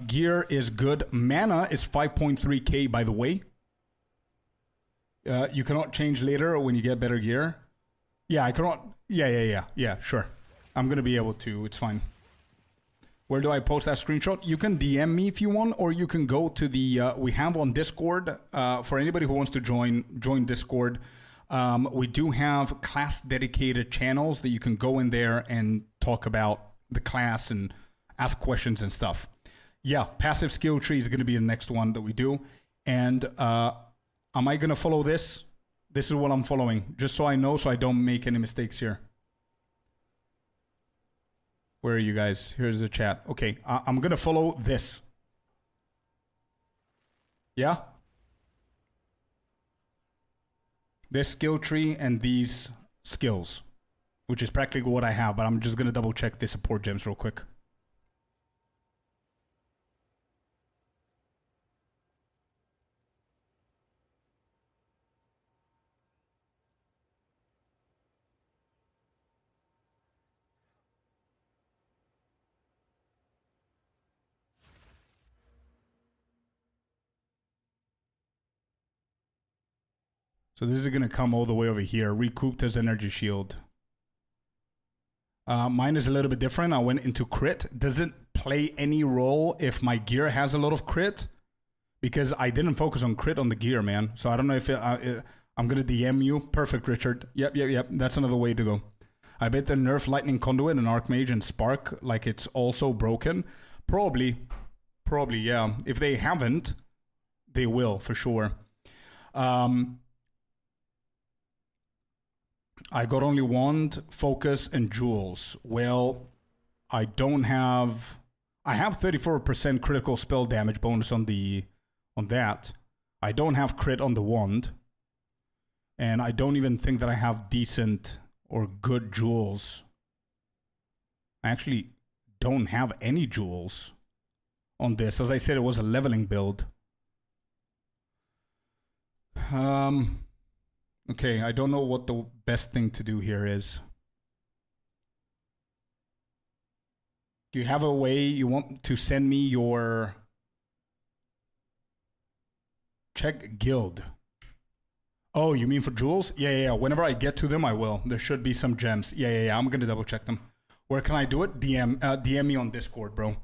Gear is good. Mana is 5.3k, by the way. You cannot change later when you get better gear. Yeah, I cannot. Yeah, sure. I'm going to be able to. It's fine. Where do I post that screenshot? You can DM me if you want, or you can go to the... we have on Discord. For anybody who wants to join Discord, we do have class-dedicated channels that you can go in there and talk about the class and ask questions and stuff. Yeah, passive skill tree is going to be the next one that we do. And am I going to follow this? This is what I'm following, just so I know, so I don't make any mistakes here. Where are you guys? Here's the chat. Okay, I'm going to follow this. Yeah? This skill tree and these skills, which is practically what I have, but I'm just going to double check the support gems real quick. So this is going to come all the way over here. Recouped as energy shield. Mine is a little bit different. I went into crit. Does it play any role if my gear has a lot of crit? Because I didn't focus on crit on the gear, man. So I don't know if I'm going to DM you. Perfect, Richard. Yep. That's another way to go. I bet they nerf Lightning Conduit and Archmage and Spark like it's also broken. Probably, yeah. If they haven't, they will for sure. I got only wand, focus, and jewels. Well, I don't have... I have 34% critical spell damage bonus on that. I don't have crit on the wand. And I don't even think that I have decent or good jewels. I actually don't have any jewels on this. As I said, it was a leveling build. Okay, I don't know what the best thing to do here is. Do you have a way you want to send me your... Check guild. Oh, you mean for jewels? Yeah. Whenever I get to them, I will. There should be some gems. Yeah. I'm going to double check them. Where can I do it? DM me on Discord, bro.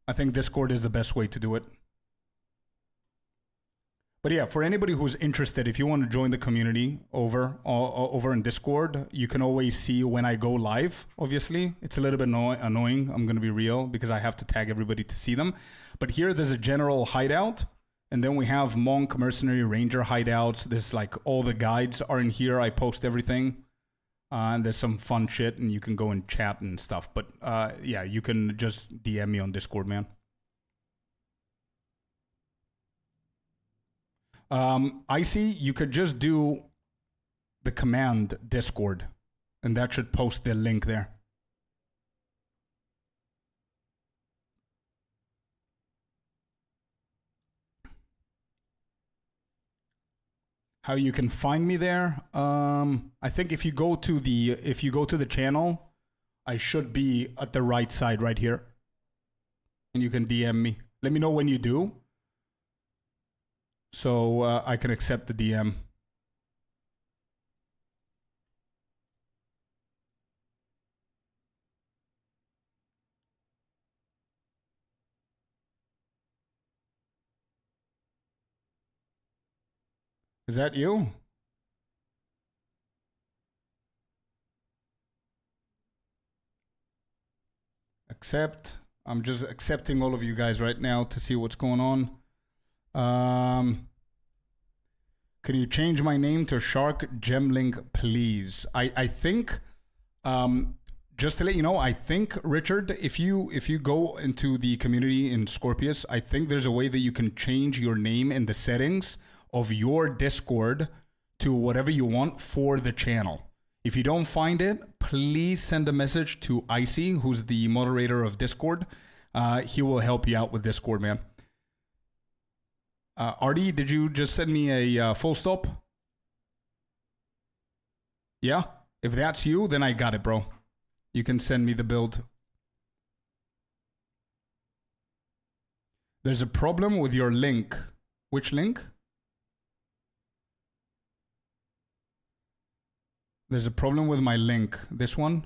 I think Discord is the best way to do it. But yeah, for anybody who's interested, if you want to join the community over in Discord, you can always see when I go live, obviously. It's a little bit annoying, I'm going to be real, because I have to tag everybody to see them. But here, there's a general hideout. And then we have Monk, Mercenary, Ranger hideouts. There's like all the guides are in here. I post everything. And there's some fun shit, and you can go and chat and stuff. But yeah, you can just DM me on Discord, man. I see you could just do the command Discord, and that should post the link there. how you can find me there. I think if you go to the channel, I should be at the right side right here. And you can DM me. Let me know when you do. So I can accept the DM. Is that you? Accept. I'm just accepting all of you guys right now to see what's going on. Can you change my name to Shark Gemlink, please? I think, just to let you know, I think, Richard, if you go into the community in Scorpius, I think there's a way that you can change your name in the settings of your Discord to whatever you want for the channel. If you don't find it, please send a message to Icy, who's the moderator of Discord. He will help you out with Discord, man. Artie, did you just send me a full stop? Yeah? If that's you, then I got it, bro. You can send me the build. There's a problem with your link. Which link? There's a problem with my link. This one?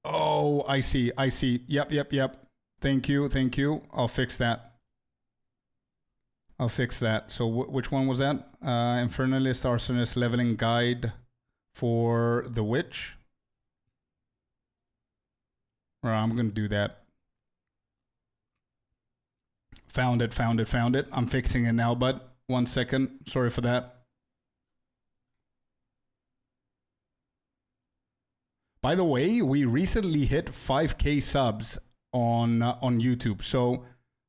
Oh, I see. I see. Yep. Thank you. I'll fix that. So which one was that? Infernalist, Arsonist, Leveling Guide for the Witch. All right, I'm going to do that. Found it. I'm fixing it now, bud. 1 second. Sorry for that. By the way, we recently hit 5K subs on YouTube. So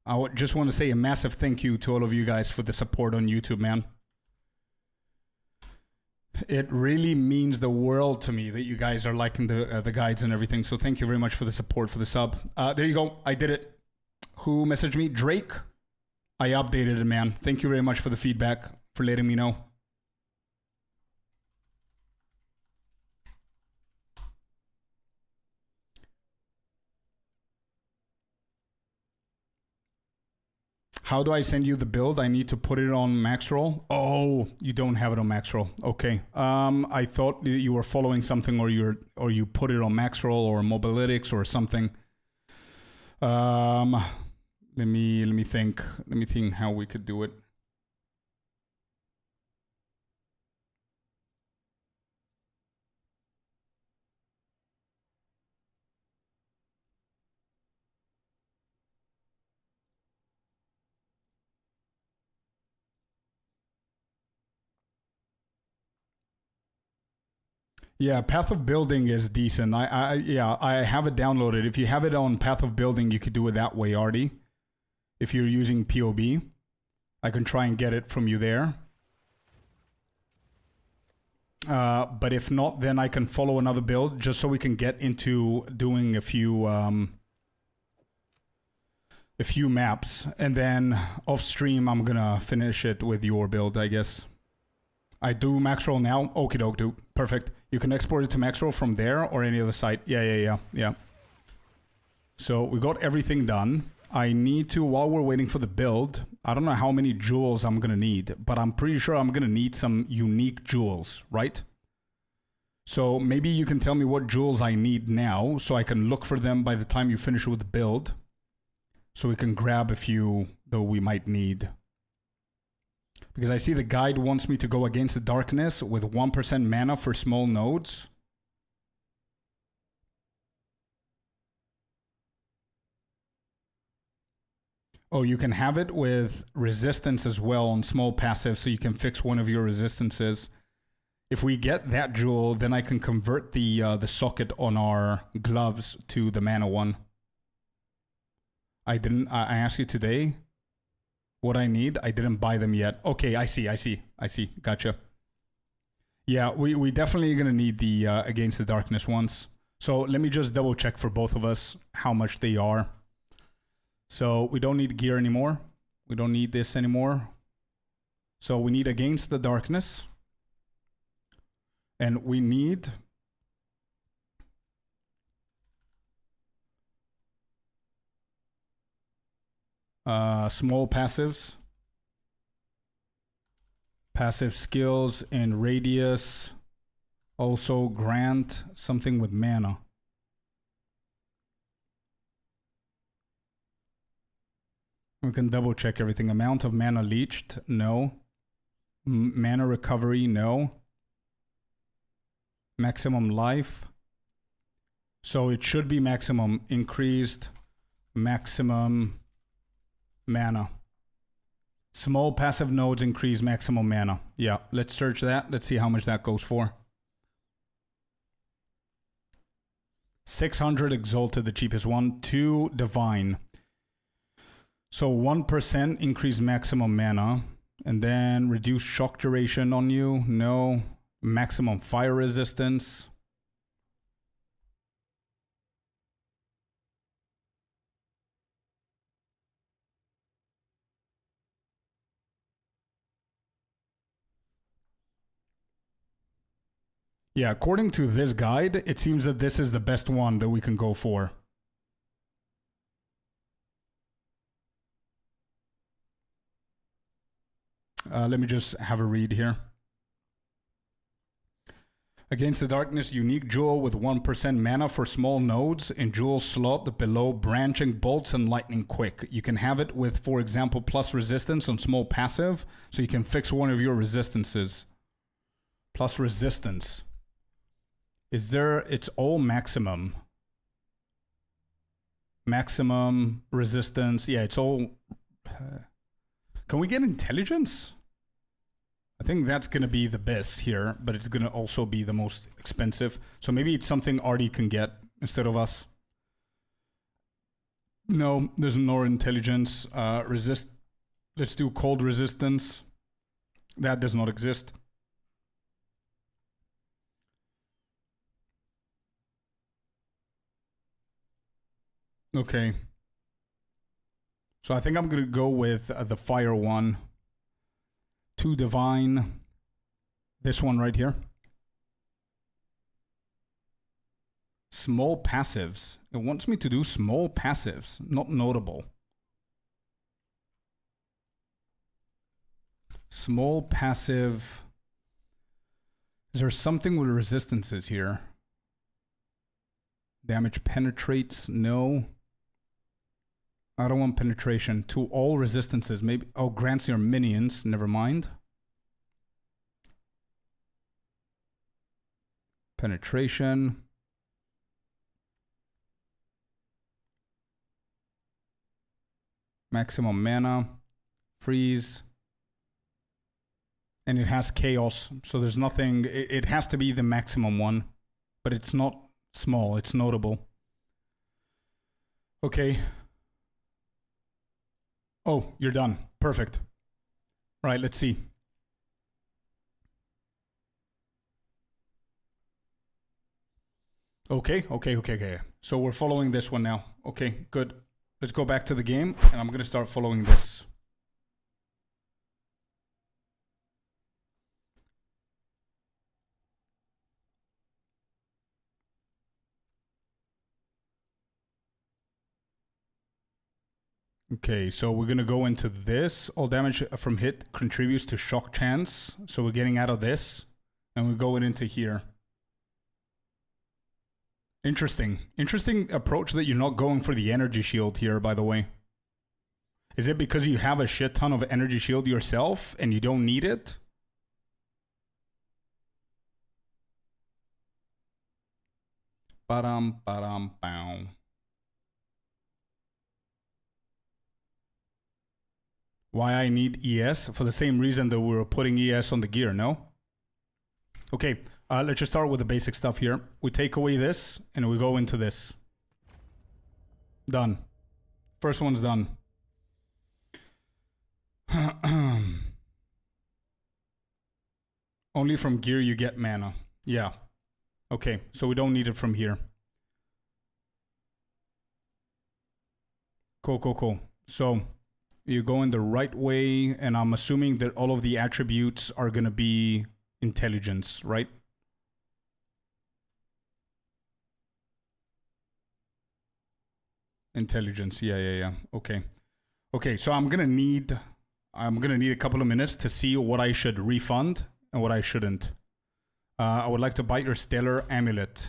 I just want to say a massive thank you to all of you guys for the support on YouTube, man. It really means the world to me that you guys are liking the guides and everything. So thank you very much for the support for the sub. There you go. I did it. Who messaged me? Drake. I updated it, man. Thank you very much for the feedback, for letting me know. How do I send you the build? I need to put it on Maxroll. Oh, you don't have it on Maxroll. Okay. I thought you were following something, or you put it on Maxroll or Mobilytics or something. Let me think. Let me think how we could do it. Yeah, Path of Building is decent. I have it downloaded. If you have it on Path of Building, you could do it that way, Artie. If you're using POB, I can try and get it from you there. But if not, then I can follow another build just so we can get into doing a few maps, and then off stream I'm gonna finish it with your build, I guess. I do Maxroll now. Okie doke, dude. Perfect. You can export it to Maxroll from there or any other site. Yeah. So we got everything done. I need to, while we're waiting for the build, I don't know how many jewels I'm going to need, but I'm pretty sure I'm going to need some unique jewels, right? So maybe you can tell me what jewels I need now so I can look for them by the time you finish with the build. So we can grab a few that we might need. Because I see the guide wants me to go against the darkness with 1% mana for small nodes. Oh, you can have it with resistance as well on small passive, so you can fix one of your resistances. If we get that jewel, then I can convert the socket on our gloves to the mana one. I asked you today what I need. I didn't buy them yet. Okay, I see. Gotcha. Yeah, we definitely gonna need the Against the Darkness ones. So let me just double check for both of us how much they are. So we don't need gear anymore. We don't need this anymore. So we need Against the Darkness. And we need small passives. Passive skills and radius. Also grant something with mana. We can double check everything. Amount of mana leached, no. Mana recovery, no. Maximum life. So it should be maximum increased maximum mana. Small passive nodes increase maximum mana. Yeah, let's search that. Let's see how much that goes for. 600 Exalted, the cheapest one. 2 Divine. So 1% increase maximum mana. And then reduce shock duration on you. No. Maximum fire resistance. Yeah, according to this guide, it seems that this is the best one that we can go for. Let me just have a read here. Against the Darkness, unique jewel with 1% mana for small nodes in jewel slot below branching bolts and lightning quick. You can have it with, for example, plus resistance on small passive, so you can fix one of your resistances. Plus resistance. Is there, it's all maximum. Maximum resistance. Yeah, it's all. Can we get intelligence? I think that's going to be the best here, but it's going to also be the most expensive. So maybe it's something Artie can get instead of us. No, there's no intelligence. Let's do cold resistance. That does not exist. Okay. So I think I'm going to go with the fire one. 2 Divine. This one right here. Small passives. It wants me to do small passives. Not notable. Small passive. Is there something with resistances here? Damage penetrates. No. I don't want penetration. To all resistances. Maybe. Oh, grants your minions. Never mind. Penetration. Maximum mana. Freeze. And it has chaos. So there's nothing. It has to be the maximum one. But it's not small. It's notable. Okay. Oh, you're done. Perfect. Right, let's see. Okay. So we're following this one now. Okay, good. Let's go back to the game, and I'm going to start following this. Okay, so we're going to go into this. All damage from hit contributes to shock chance. So we're getting out of this, and we're going into here. Interesting. Interesting approach that you're not going for the energy shield here, by the way. Is it because you have a shit ton of energy shield yourself, and you don't need it? Ba-dum, Why I need ES? For the same reason that we were putting ES on the gear, no? Okay, let's just start with the basic stuff here. We take away this, and we go into this. Done. First one's done. Only from gear you get mana. Yeah. Okay, so we don't need it from here. Cool, cool, cool. So you're going the right way, and I'm assuming that all of the attributes are going to be intelligence, right? Intelligence, yeah. Okay. Okay, so I'm gonna need a couple of minutes to see what I should refund and what I shouldn't. I would like to buy your stellar amulet.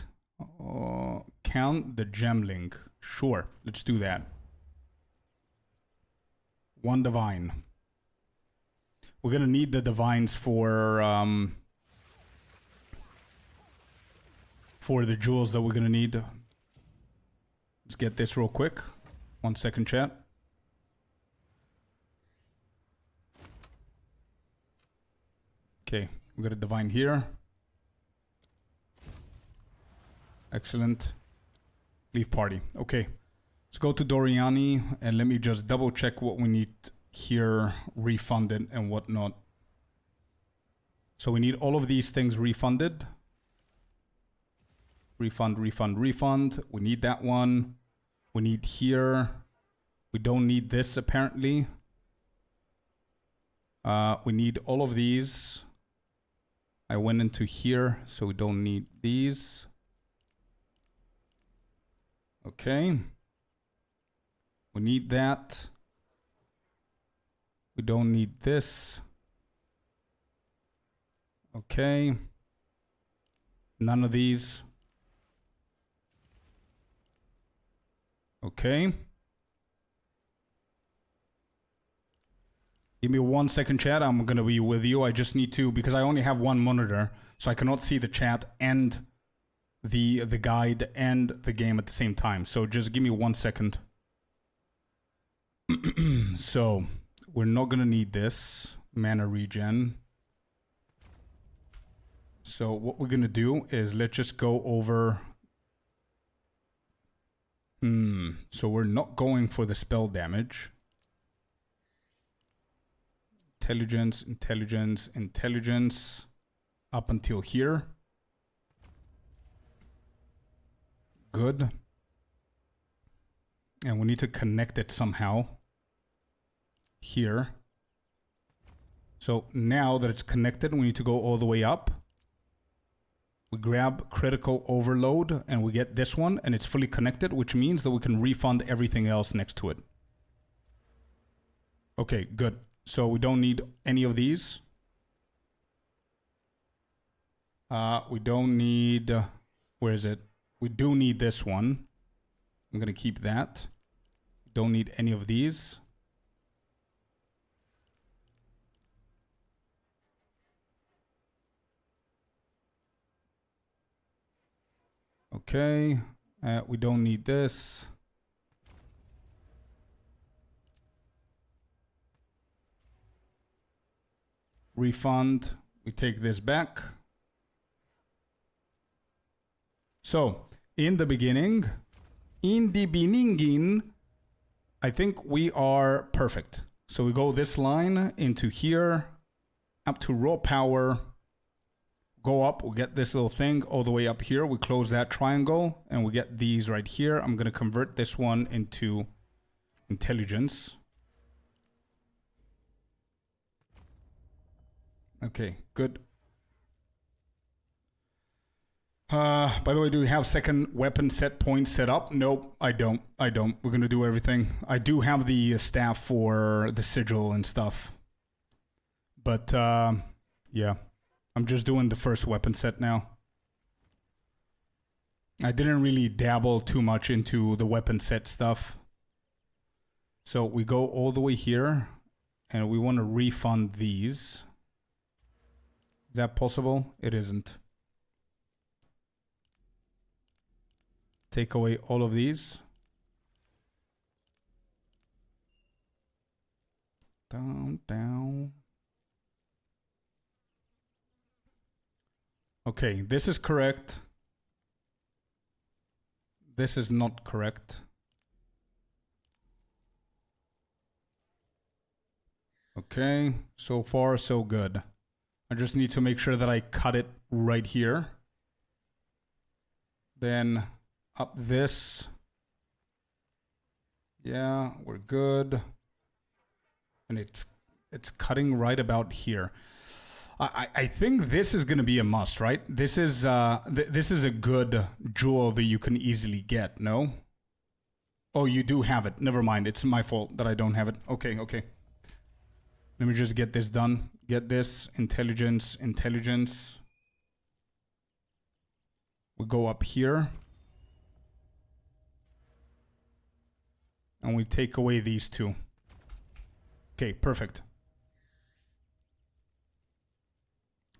Count the gem link. Sure, let's do that. One divine. We're gonna need the divines for the jewels that we're gonna need. Let's get this real quick. 1 second, chat. Okay, we got a divine here. Excellent. Leave party. Okay, let's go to Doriani and let me just double check what we need here refunded and whatnot. So we need all of these things refunded. Refund. We need that one. We need here. We don't need this apparently. We need all of these. I went into here, so we don't need these. Okay. We need that. We don't need this. Okay. None of these. Okay. Give me 1 second, chat. I'm going to be with you. I just need to, because I only have one monitor, so I cannot see the chat and the guide and the game at the same time. So just give me 1 second. So we're not going to need this mana regen. So what we're going to do is let's just go over. So we're not going for the spell damage. Intelligence, up until here. Good. And we need to connect it somehow. Here. So now that it's connected, we need to go all the way up. We grab critical overload and we get this one and it's fully connected, which means that we can refund everything else next to it. Okay, good. So we don't need any of these. We don't need, where is it? We do need this one. I'm going to keep that. Don't need any of these. Okay. We don't need this. Refund. We take this back. So, in the beginning, I think we are perfect. So we go this line into here, up to raw power, go up, we get this little thing all the way up here. We close that triangle and we get these right here. I'm going to convert this one into intelligence. Okay, good. By the way, do we have second weapon set points set up? Nope, I don't. We're going to do everything. I do have the staff for the sigil and stuff. But, yeah. I'm just doing the first weapon set now. I didn't really dabble too much into the weapon set stuff. So we go all the way here. And we want to refund these. Is that possible? It isn't. Take away all of these. Down. Okay, this is correct. This is not correct. Okay, so far so good. I just need to make sure that I cut it right here. Then up this. Yeah, we're good. And it's cutting right about here. I think this is going to be a must, right? This is this is a good jewel that you can easily get, no? Oh, you do have it. Never mind. It's my fault that I don't have it. Okay, okay. Let me just get this done. Get this. Intelligence, intelligence. We go up here. And we take away these two. Okay, perfect.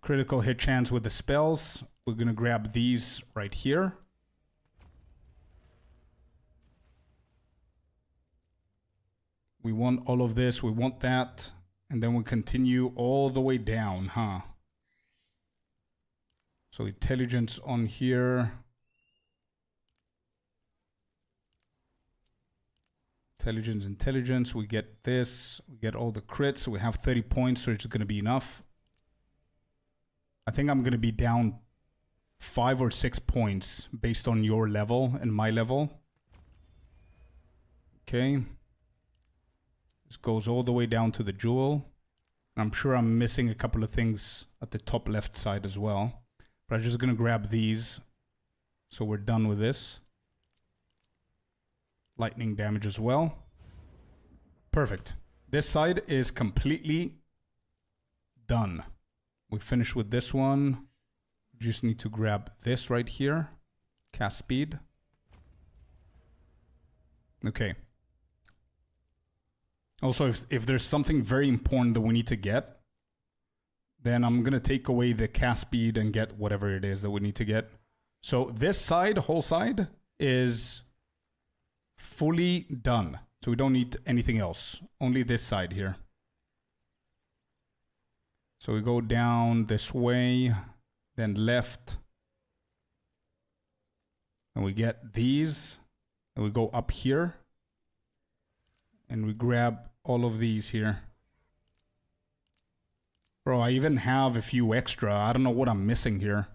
Critical hit chance with the spells. We're going to grab these right here. We want all of this. We want that. And then we continue all the way down, huh? So intelligence on here. Intelligence, intelligence. We get this. We get all the crits. So we have 30 points, so it's going to be enough. I think I'm going to be down 5 or 6 points based on your level and my level. Okay. This goes all the way down to the jewel. I'm sure I'm missing a couple of things at the top left side as well. But I'm just going to grab these. So we're done with this. Lightning damage as well. Perfect. This side is completely done. We finished with this one. Just need to grab this right here. Cast speed. Okay. Also, if there's something very important that we need to get, then I'm going to take away the cast speed and get whatever it is that we need to get. So this side, whole side, is fully done. So we don't need anything else. Only this side here. So we go down this way, then left. And we get these. And we go up here. And we grab all of these here. Bro, I even have a few extra. I don't know what I'm missing here.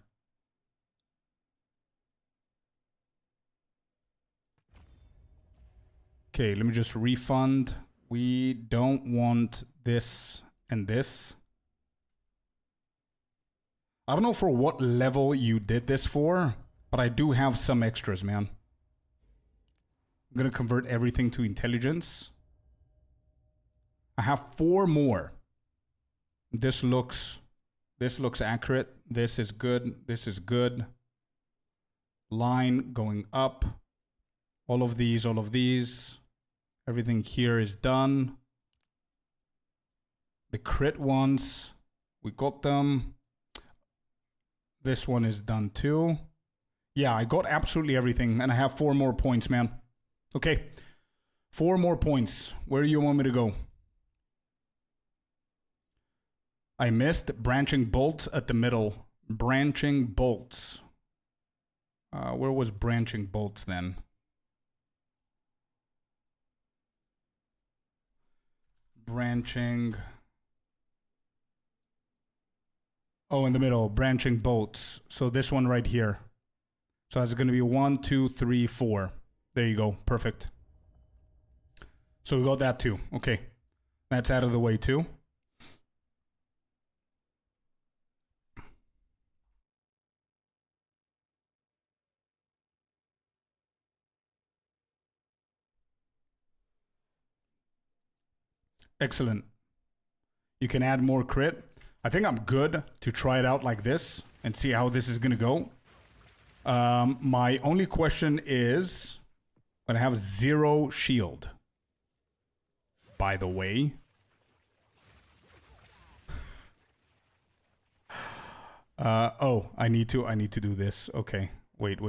Okay, let me just refund. We don't want this and this. I don't know for what level you did this for, but I do have some extras, man. I'm gonna convert everything to intelligence. I have 4 more. This looks accurate. This is good. This is good. Line going up. All of these, all of these. Everything here is done. The crit ones, we got them. This one is done too. Yeah, I got absolutely everything, and I have 4 more points, man. Okay, 4 more points. Where do you want me to go? I missed branching bolts at the middle. Branching bolts. Where was branching bolts then? Branching. Oh, in the middle. Branching bolts. So this one right here. So that's going to be 1, 2, 3, 4. There you go. Perfect. So we got that too. Okay. That's out of the way too. Excellent. You can add more crit. I think I'm good to try it out like this and see how this is going to go. My only question is, I'm going to have 0 shield. By the way. Oh, I need to do this. Okay. Wait.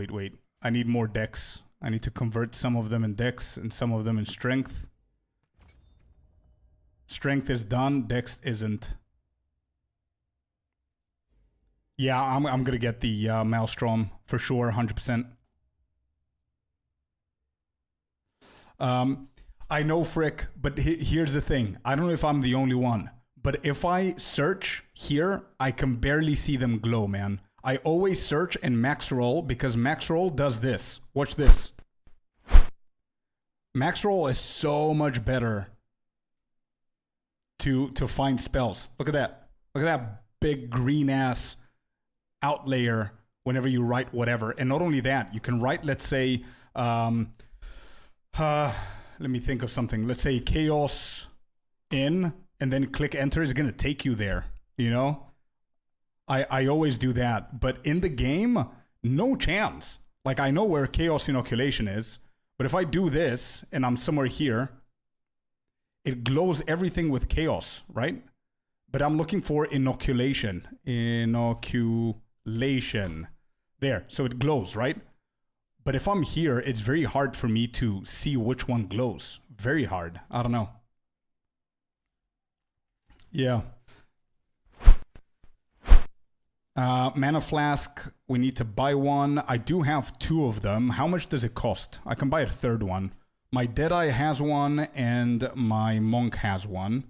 I need more dex. I need to convert some of them in dex and some of them in strength. Strength is done. Dex isn't. Yeah, I'm gonna get the Maelstrom for sure, 100%. I know, Frick, but here's the thing. I don't know if I'm the only one, but if I search here, I can barely see them glow, man. I always search in max roll because max roll does this. Watch this. Max roll is so much better to find spells. Look at that. Look at that big green ass outlayer whenever you write whatever. And not only that, you can write, let's say, let me think of something. Let's say chaos in, and then click enter is going to take you there, you know? I always do that. But in the game, no chance. Like, I know where chaos inoculation is, but if I do this and I'm somewhere here, it glows everything with chaos, right? But I'm looking for inoculation. Inoculation. There. So it glows, right? But if I'm here, it's very hard for me to see which one glows. Very hard. I don't know. Yeah. Mana flask, we need to buy one. I do have 2 of them. How much does it cost? I can buy a 3rd one. My Deadeye has one and my Monk has one.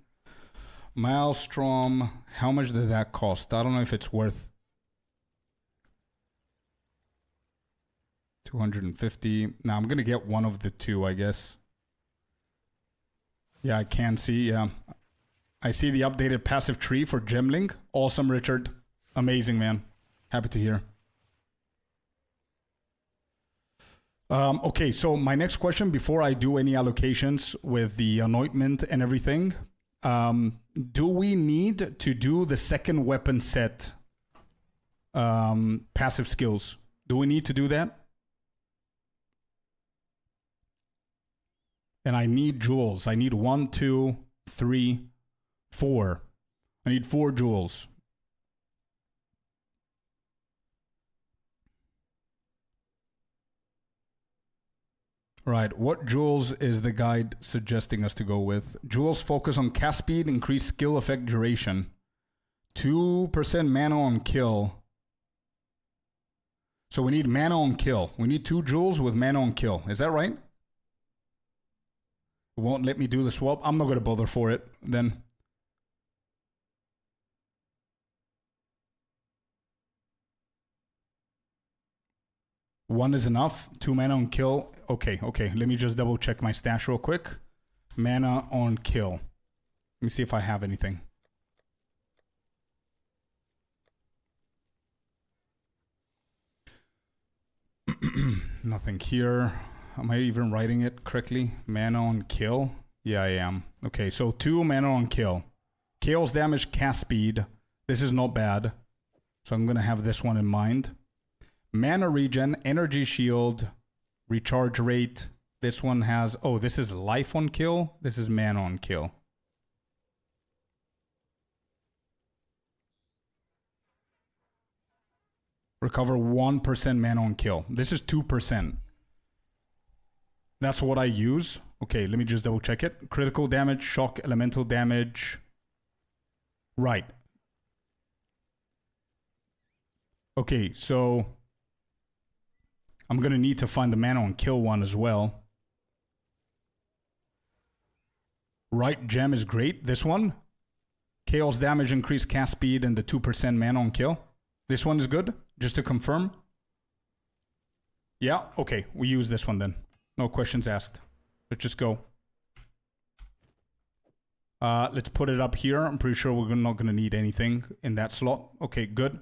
Maelstrom, how much did that cost? I don't know if it's worth 250. Now I'm going to get one of the 2, I guess. Yeah, I can see. Yeah. I see the updated passive tree for Gemling. Awesome, Richard. Amazing, man. Happy to hear. Okay, so my next question before I do any allocations with the anointment and everything, do we need to do the second weapon set passive skills? Do we need to do that? And I need jewels. I need 1, 2, 3, 4. I need 4 jewels. Right, what jewels is the guide suggesting us to go with? Jewels focus on cast speed, increase skill effect duration. 2% mana on kill. So we need mana on kill. We need 2 jewels with mana on kill. Is that right? It won't let me do the swap. I'm not going to bother for it then. One is enough. 2 mana on kill. Okay. Let me just double check my stash real quick. Mana on kill. Let me see if I have anything. Nothing here. Am I even writing it correctly? Mana on kill. Yeah, I am. Okay, so 2 mana on kill. Chaos damage, cast speed. This is not bad. So I'm going to have this one in mind. Mana regen, energy shield, recharge rate. This one has... Oh, this is life on kill. This is mana on kill. Recover 1% mana on kill. This is 2%. That's what I use. Okay, let me just double check it. Critical damage, shock, elemental damage. Right. Okay, so... I'm going to need to find the mana on kill one as well. Right gem is great. This one. Chaos damage, increase cast speed, and the 2% mana on kill. This one is good, just to confirm. Yeah, okay. We use this one then. No questions asked. Let's just go. Let's put it up here. I'm pretty sure we're not going to need anything in that slot. Okay, good.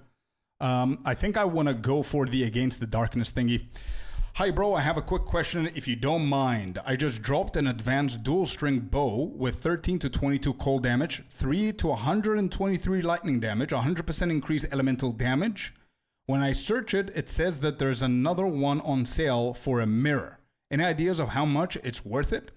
I think I want to go for the Against the Darkness thingy. Hi, bro. I have a quick question, if you don't mind. I just dropped an advanced dual string bow with 13 to 22 cold damage, 3 to 123 lightning damage, 100% increased elemental damage. When I search it, it says that there's another one on sale for a mirror. Any ideas of how much it's worth it?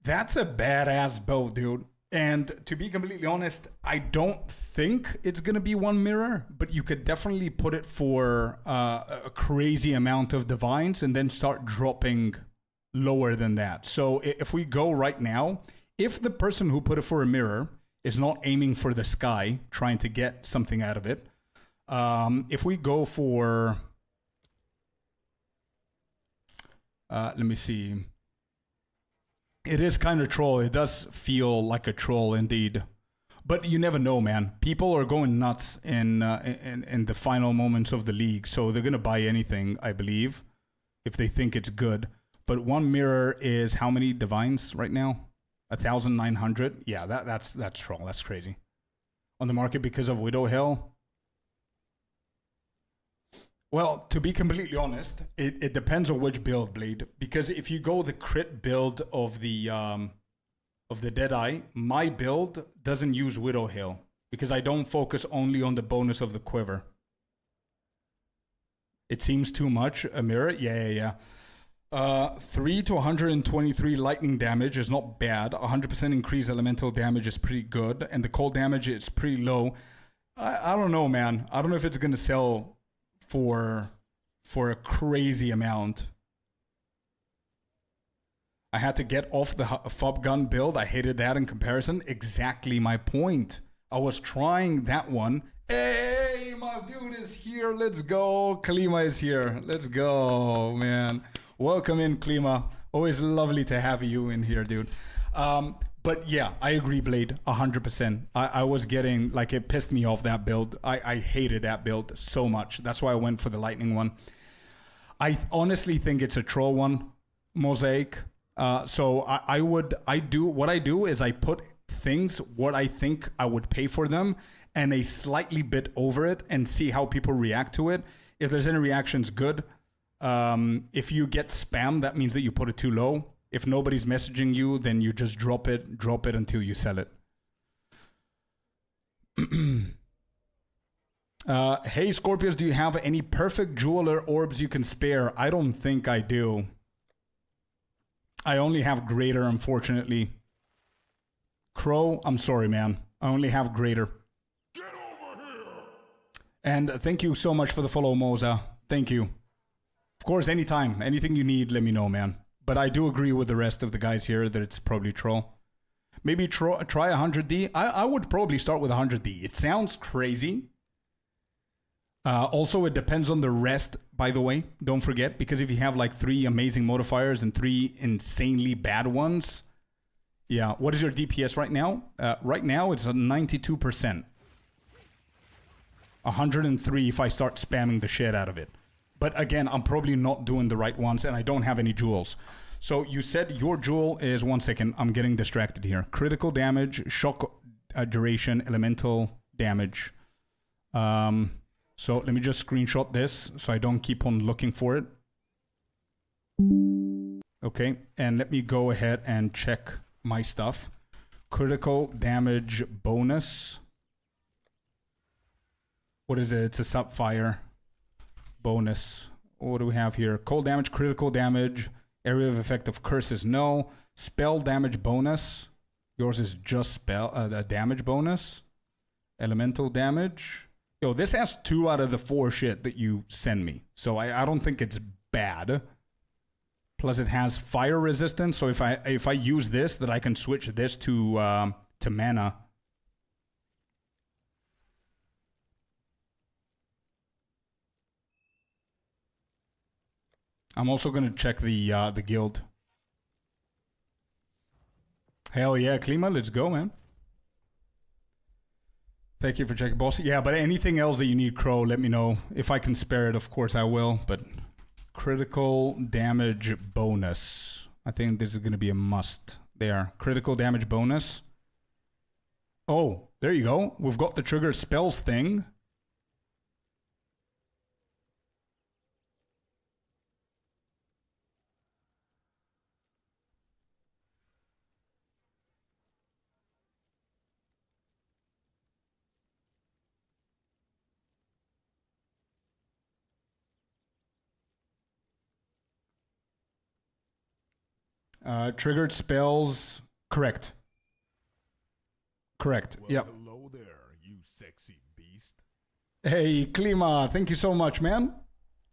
That's a badass bow, dude. And to be completely honest, I don't think it's going to be 1 mirror, but you could definitely put it for a crazy amount of divines and then start dropping lower than that. So if we go right now, if the person who put it for a mirror is not aiming for the sky, trying to get something out of it, if we go for, let me see. It is kind of troll. It does feel like a troll indeed. But you never know, man. People are going nuts in the final moments of the league. So they're going to buy anything, I believe, if they think it's good. But one mirror is how many divines right now? 1,900. Yeah, that's troll. That's crazy. On the market because of Widow Hill. Well, to be completely honest, it depends on which build, Blade. Because if you go the crit build of the Deadeye, my build doesn't use Widow Hill because I don't focus only on the bonus of the quiver. It seems too much. A mirror, yeah. 3 to 123 lightning damage is not bad. 100% increased elemental damage is pretty good, and the cold damage is pretty low. I don't know, man. I don't know if it's gonna sell for a crazy amount. I had to get off the fob gun build. I hated that in comparison. Exactly my point. I was trying that one. Hey, my dude is here. Let's go. Klima is here. Let's go, man. Welcome in, Klima. Always lovely to have you in here, dude. But yeah, I agree, Blade, 100%. I was getting, like, it pissed me off, that build. I hated that build so much. That's why I went for the lightning one. I honestly think it's a troll one, Mosaic. So what I do is I put things, what I think I would pay for them, and a slightly bit over it and see how people react to it. If there's any reactions, good. If you get spam, that means that you put it too low. If nobody's messaging you, then you just drop it until you sell it. Hey, Scorpius, do you have any perfect jeweler orbs you can spare? I don't think I do. I only have greater, unfortunately. Crow, I'm sorry, man. I only have greater. Get over here! And thank you so much for the follow, Moza. Thank you. Of course, anytime. Anything you need, let me know, man. But I do agree with the rest of the guys here that it's probably troll. Maybe try 100D. I would probably start with 100D. It sounds crazy. Also, it depends on the rest, by the way. Don't forget, because if you have like 3 amazing modifiers and 3 insanely bad ones. Yeah, what is your DPS right now? Right now, it's at 92%. 103 if I start spamming the shit out of it. But again, I'm probably not doing the right ones, and I don't have any jewels. So you said your jewel is, 1 second, I'm getting distracted here. Critical damage, shock duration, elemental damage. So let me just screenshot this so I don't keep on looking for it. Okay, and let me go ahead and check my stuff. Critical damage bonus. What is it? It's a Sapphire bonus. What do we have here? Cold damage, critical damage, area of effect of curses, no. Spell damage bonus. Yours is just spell damage bonus. Elemental damage. Yo, this has 2 out of the 4 shit that you send me. So I don't think it's bad. Plus it has fire resistance. So if I use this, that I can switch this to mana. I'm also gonna check the guild. Hell yeah, Klima, let's go, man. Thank you for checking, boss. Yeah, but anything else that you need, Crow, let me know. If I can spare it, of course I will. But critical damage bonus. I think this is gonna be a must. There, critical damage bonus. Oh, there you go. We've got the trigger spells thing. Triggered spells. Correct. Correct. Well, yep. hello there, you sexy beast. Hey, Klima, thank you so much, man.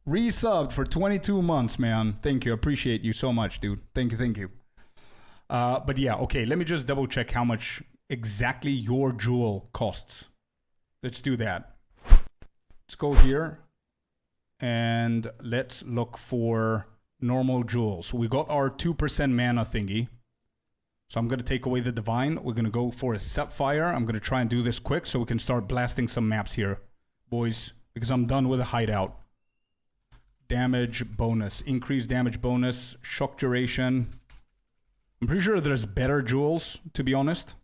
Resubbed for 22 months, man. Thank you. Appreciate you so much, dude. Thank you, thank you. But yeah, okay, let me just double check how much exactly your jewel costs. Let's do that. Let's go here and let's look for normal jewels. We got our 2% mana thingy. So I'm going to take away the divine. We're going to go for a Sapphire. I'm going to try and do this quick so we can start blasting some maps here, boys, because I'm done with the hideout. damage bonus. Increased damage bonus. Shock duration. I'm pretty sure there's better jewels, to be honest.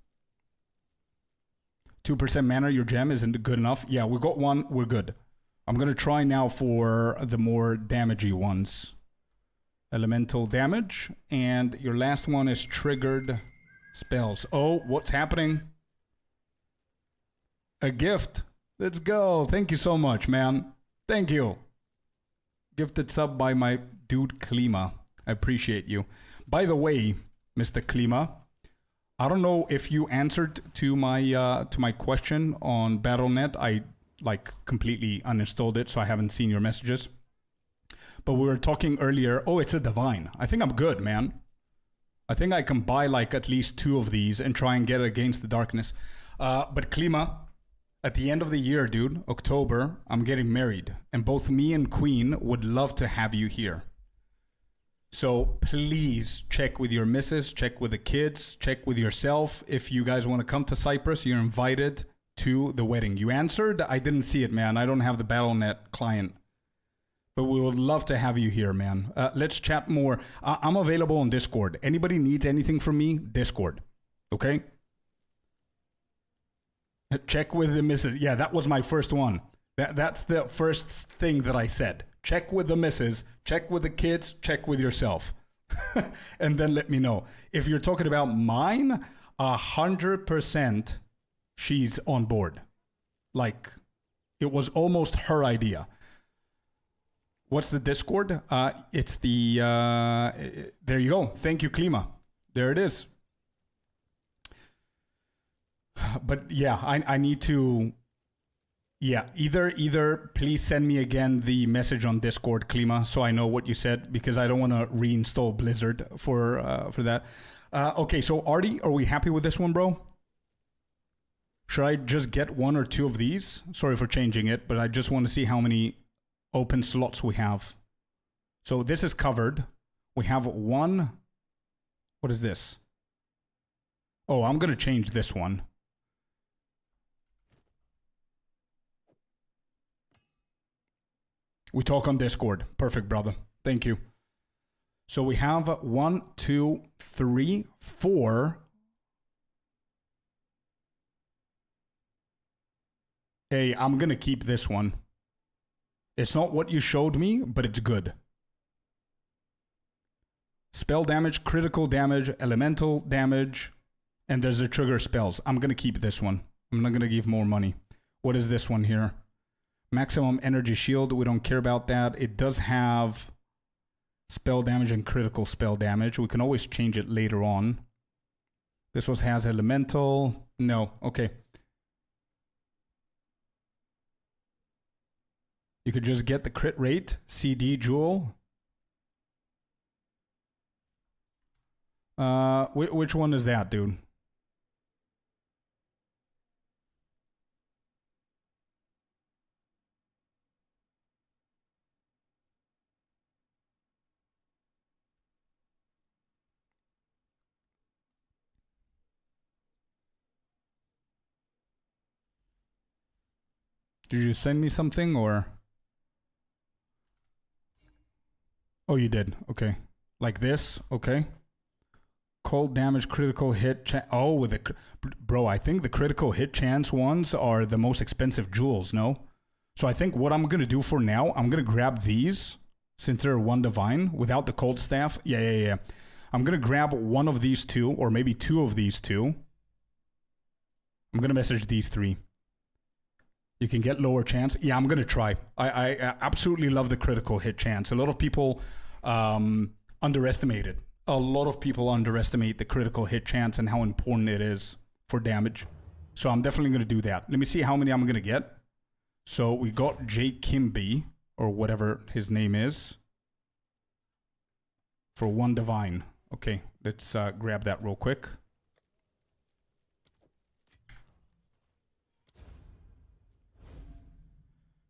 2% mana, your gem isn't good enough. Yeah, we got one. We're good. I'm going to try now for the more damagey ones. Elemental damage. And your last one is triggered spells. Oh, what's happening? A gift. Let's go. Thank you so much, man. Thank you. Gifted sub by my dude Klima. I appreciate you. By the way, Mr. Klima, I don't know if you answered to my question on Battle.net. I completely uninstalled it, so I haven't seen your messages. But we were talking earlier. Oh, it's a divine. I think I'm good, man. I think I can buy at least 2 of these and try and get against the darkness. But Klima, at the end of the year, dude, October, I'm getting married. And both me and Queen would love to have you here. So please check with your missus, check with the kids, check with yourself. If you guys want to come to Cyprus, you're invited to the wedding. You answered? I didn't see it, man. I don't have the Battle.net client. But we would love to have you here, man. Let's chat more. I'm available on Discord. Anybody needs anything from me? Discord. Okay? Check with the missus. Yeah, that was my first one. That's the first thing that I said. Check with the missus, check with the kids, check with yourself. And then let me know. If you're talking about mine, 100% she's on board. It was almost her idea. What's the Discord? It's the... there you go. Thank you, Klima. There it is. But yeah, I need to... Yeah, either please send me again the message on Discord, Klima, so I know what you said, because I don't want to reinstall Blizzard for that. Okay, so Artie, are we happy with this one, bro? Should I just get 1 or 2 of these? Sorry for changing it, but I just want to see how many open slots we have. So this is covered. We have 1. What is this? Oh, I'm going to change this one. We talk on Discord. Perfect, brother. Thank you. So we have 1, 2, 3, 4. Hey, I'm going to keep this one. It's not what you showed me, but it's good. Spell damage, critical damage, elemental damage, and there's the trigger spells. I'm going to keep this one. I'm not going to give more money. What is this one here? Maximum energy shield, we don't care about that. It does have spell damage and critical spell damage. We can always change it later on. This one has elemental. No, okay. You could just get the crit rate, CD jewel. Which one is that, dude? Did you send me something or? Oh, you did. Okay. Like this. Okay. Cold damage, critical hit. Oh, with the... Bro, I think the critical hit chance ones are the most expensive jewels, no? So I think what I'm going to do for now, I'm going to grab these since they're 1 divine without the cold staff. Yeah. I'm going to grab 1 of these 2 or maybe 2 of these 2. I'm going to message these 3. You can get lower chance. Yeah, I'm going to try. I absolutely love the critical hit chance. A lot of people underestimate it. A lot of people underestimate the critical hit chance and how important it is for damage. So I'm definitely going to do that. Let me see how many I'm going to get. So we got J. Kimby, or whatever his name is, for 1 divine. Okay, let's grab that real quick.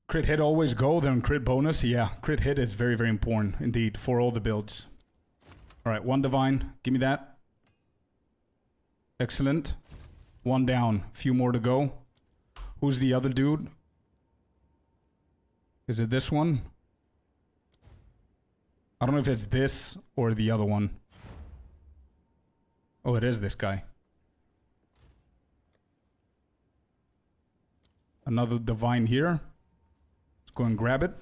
Crit hit always go, then crit bonus. Yeah, crit hit is very, very important indeed for all the builds. All right, 1 divine. Give me that. Excellent. 1 down. Few more to go. Who's the other dude? Is it this one? I don't know if it's this or the other one. Oh, it is this guy. Another divine here. Let's go and grab it.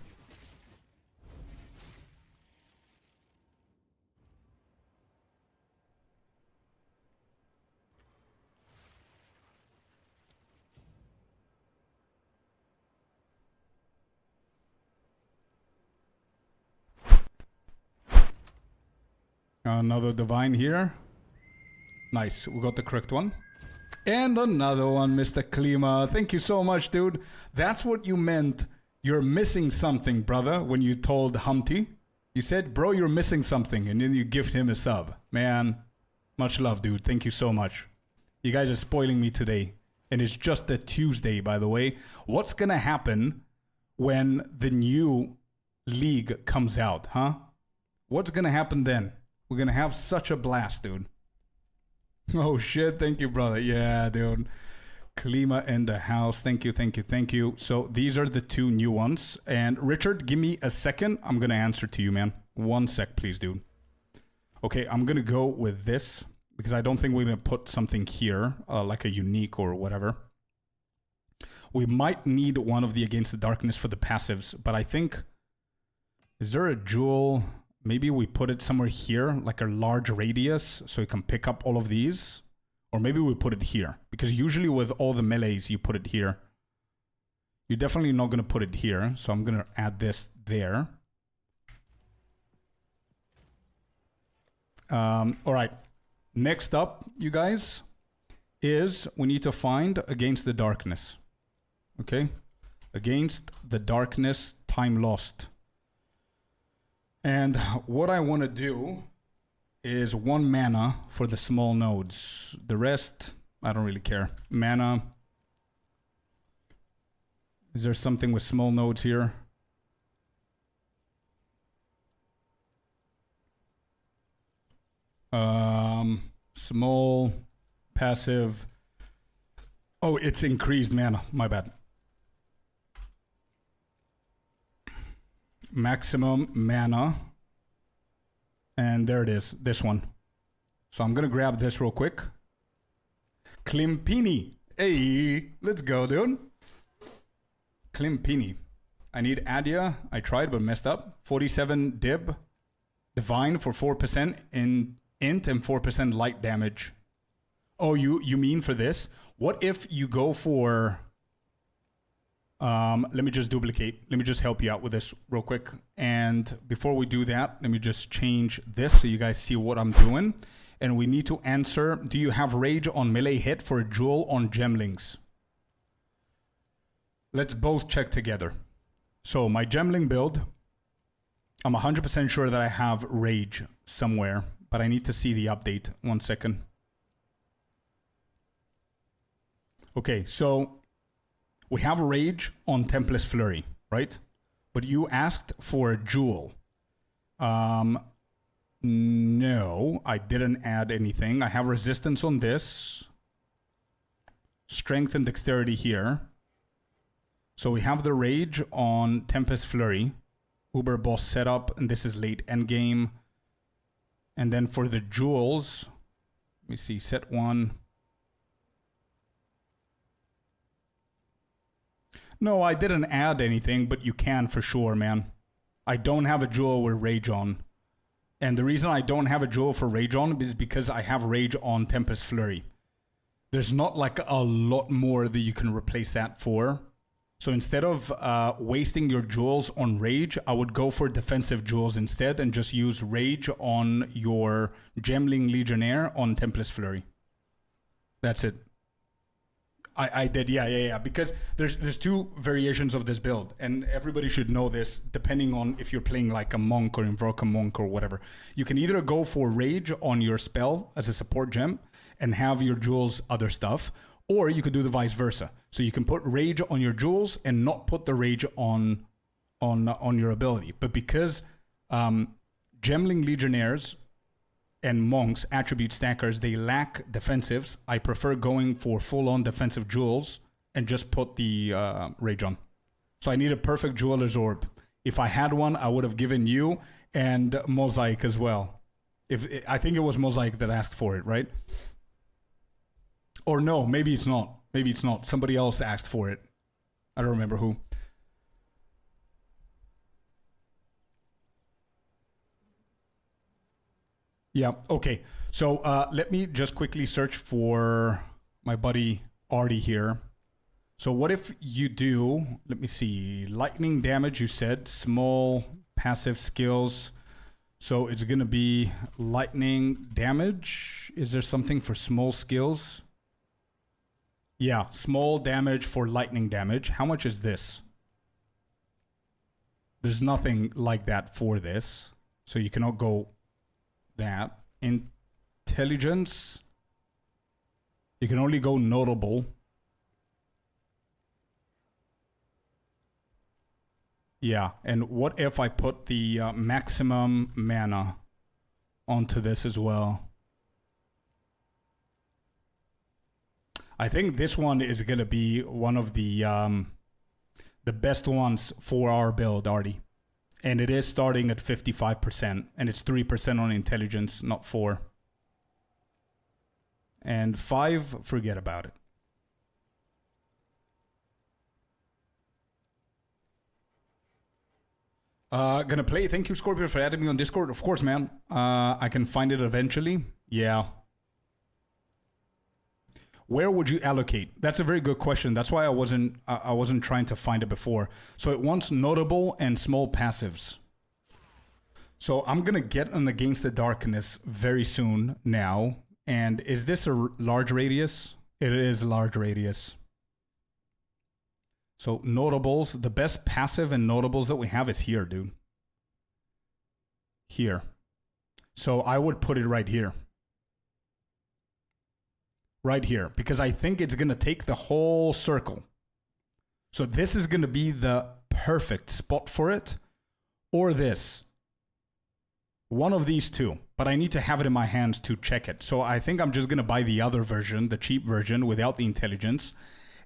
Another divine here. Nice, we got the correct one. And another one, Mr. Klima. Thank you so much, dude. That's what you meant. You're missing something, brother, when you told Humpty. You said, bro, you're missing something, and then you gifted him a sub. Man, much love, dude. Thank you so much. You guys are spoiling me today. And it's just a Tuesday, by the way. What's going to happen when the new league comes out, huh? What's going to happen then? We're going to have such a blast, dude. Oh, shit. Thank you, brother. Yeah, dude. Klima in the house. Thank you, thank you, thank you. So these are the two new ones. And Richard, give me a second. I'm going to answer to you, man. 1 sec, please, dude. Okay, I'm going to go with this because I don't think we're going to put something here, like a unique or whatever. We might need one of the Against the Darkness for the passives, but I think... Is there a jewel... Maybe we put it somewhere here, like a large radius, so you can pick up all of these. Or maybe we put it here, because usually with all the melees, you put it here. You're definitely not going to put it here, so I'm going to add this there. All right. Next up, you guys, is we need to find Against the Darkness. Okay? Against the Darkness, time lost. And what I want to do is 1 mana for the small nodes. The rest, I don't really care. Mana. Is there something with small nodes here? Small, passive. Oh, it's increased mana. My bad. Maximum mana. And there it is, this one. So I'm going to grab this real quick. Klimpini. Hey, let's go, dude. Klimpini. I need Adia. I tried but messed up. 47 Dib. Divine for 4% in int and 4% light damage. Oh, you mean for this? What if you go for... let me just duplicate. Let me just help you out with this real quick. And before we do that, let me just change this so you guys see what I'm doing. And we need to answer, do you have rage on melee hit for a jewel on gemlings? Let's both check together. So my gemling build, I'm 100% sure that I have rage somewhere, but I need to see the update. 1 second. Okay, so we have rage on Tempest Flurry, right? But you asked for a jewel. No, I didn't add anything. I have resistance on this. Strength and dexterity here. So we have the rage on Tempest Flurry. Uber boss setup, and this is late endgame. And then for the jewels, let me see, set 1. No, I didn't add anything, but you can for sure, man. I don't have a jewel with rage on. And the reason I don't have a jewel for rage on is because I have rage on Tempest Flurry. There's not like a lot more that you can replace that for. So instead of wasting your jewels on rage, I would go for defensive jewels instead and just use rage on your Gemling Legionnaire on Tempest Flurry. That's it. I did, yeah. Because there's 2 variations of this build, and everybody should know this depending on if you're playing like a monk or invoke a monk or whatever. You can either go for rage on your spell as a support gem and have your jewels other stuff, or you could do the vice versa. So you can put rage on your jewels and not put the rage on your ability. But because Gemling Legionnaires and monks, attribute stackers, they lack defensives, I prefer going for full-on defensive jewels and just put the rage on. So I need a perfect jeweler's orb. If I had one, I would have given you and Mosaic as well. I think it was Mosaic that asked for it, right? Or no, maybe it's not. Maybe it's not. Somebody else asked for it. I don't remember who. Yeah, okay. So let me just quickly search for my buddy Artie here. So what if you do, let me see, lightning damage, you said, small passive skills. So it's going to be lightning damage. Is there something for small skills? Yeah, small damage for lightning damage. How much is this? There's nothing like that for this. So you cannot go that. Intelligence. You can only go notable. Yeah, and what if I put the maximum mana onto this as well? I think this one is going to be one of the best ones for our build, Artie. And it is starting at 55%, and it's 3% on intelligence, not 4. And 5, forget about it. Gonna play. Thank you, Scorpio, for adding me on Discord. Of course, man. I can find it eventually. Yeah. Where would you allocate? That's a very good question. That's why I wasn't trying to find it before. So it wants notable and small passives. So I'm gonna get an Against the Darkness very soon now. And is this a large radius? It is a large radius. So notables, the best passive and notables that we have is here, dude. Here. So I would put it right here. Right here, because I think it's going to take the whole circle. So this is going to be the perfect spot for it, or this. One of these two, but I need to have it in my hands to check it. So I think I'm just going to buy the other version, the cheap version without the intelligence.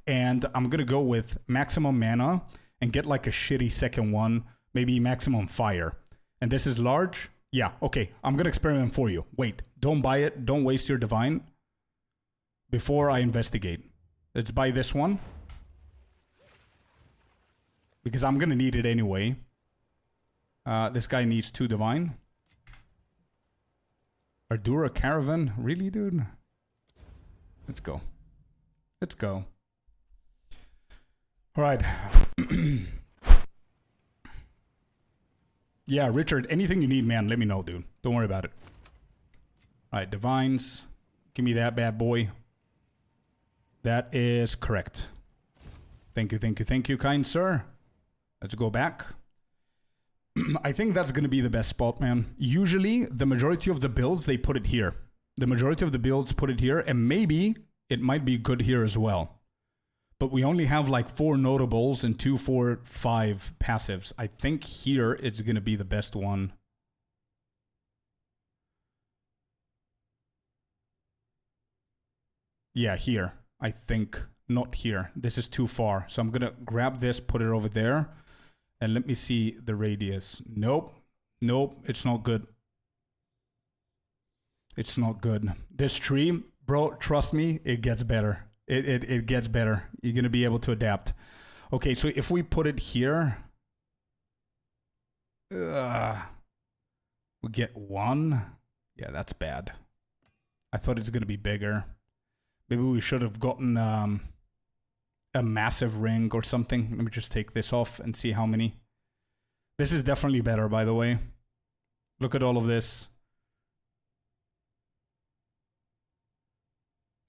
And I'm going to go with maximum mana and get like a shitty second one, maybe maximum fire. And this is large. Yeah, okay, I'm going to experiment for you. Wait, don't buy it. Don't waste your divine before I investigate. Let's buy this one, because I'm going to need it anyway. This guy needs 2 divine. Ardura Caravan? Really, dude? Let's go. Let's go. All right. Yeah, Richard, anything you need, man, let me know, dude. Don't worry about it. All right, divines. Give me that bad boy. That is correct. Thank you, thank you, thank you, kind sir. Let's go back. I think that's going to be the best spot, man. Usually, the majority of the builds, they put it here. The majority of the builds put it here, and maybe it might be good here as well. But we only have like 4 notables and 2, 4, 5 passives. I think here it's going to be the best one. Yeah, here. I think not here. This is too far. So I'm going to grab this, put it over there. And let me see the radius. Nope. Nope. It's not good. It's not good. This tree, bro, trust me, it gets better. It gets better. You're going to be able to adapt. Okay, so if we put it here, we get 1. Yeah, that's bad. I thought it's going to be bigger. Maybe we should have gotten a massive ring or something. Let me just take this off and see how many. This is definitely better, by the way. Look at all of this.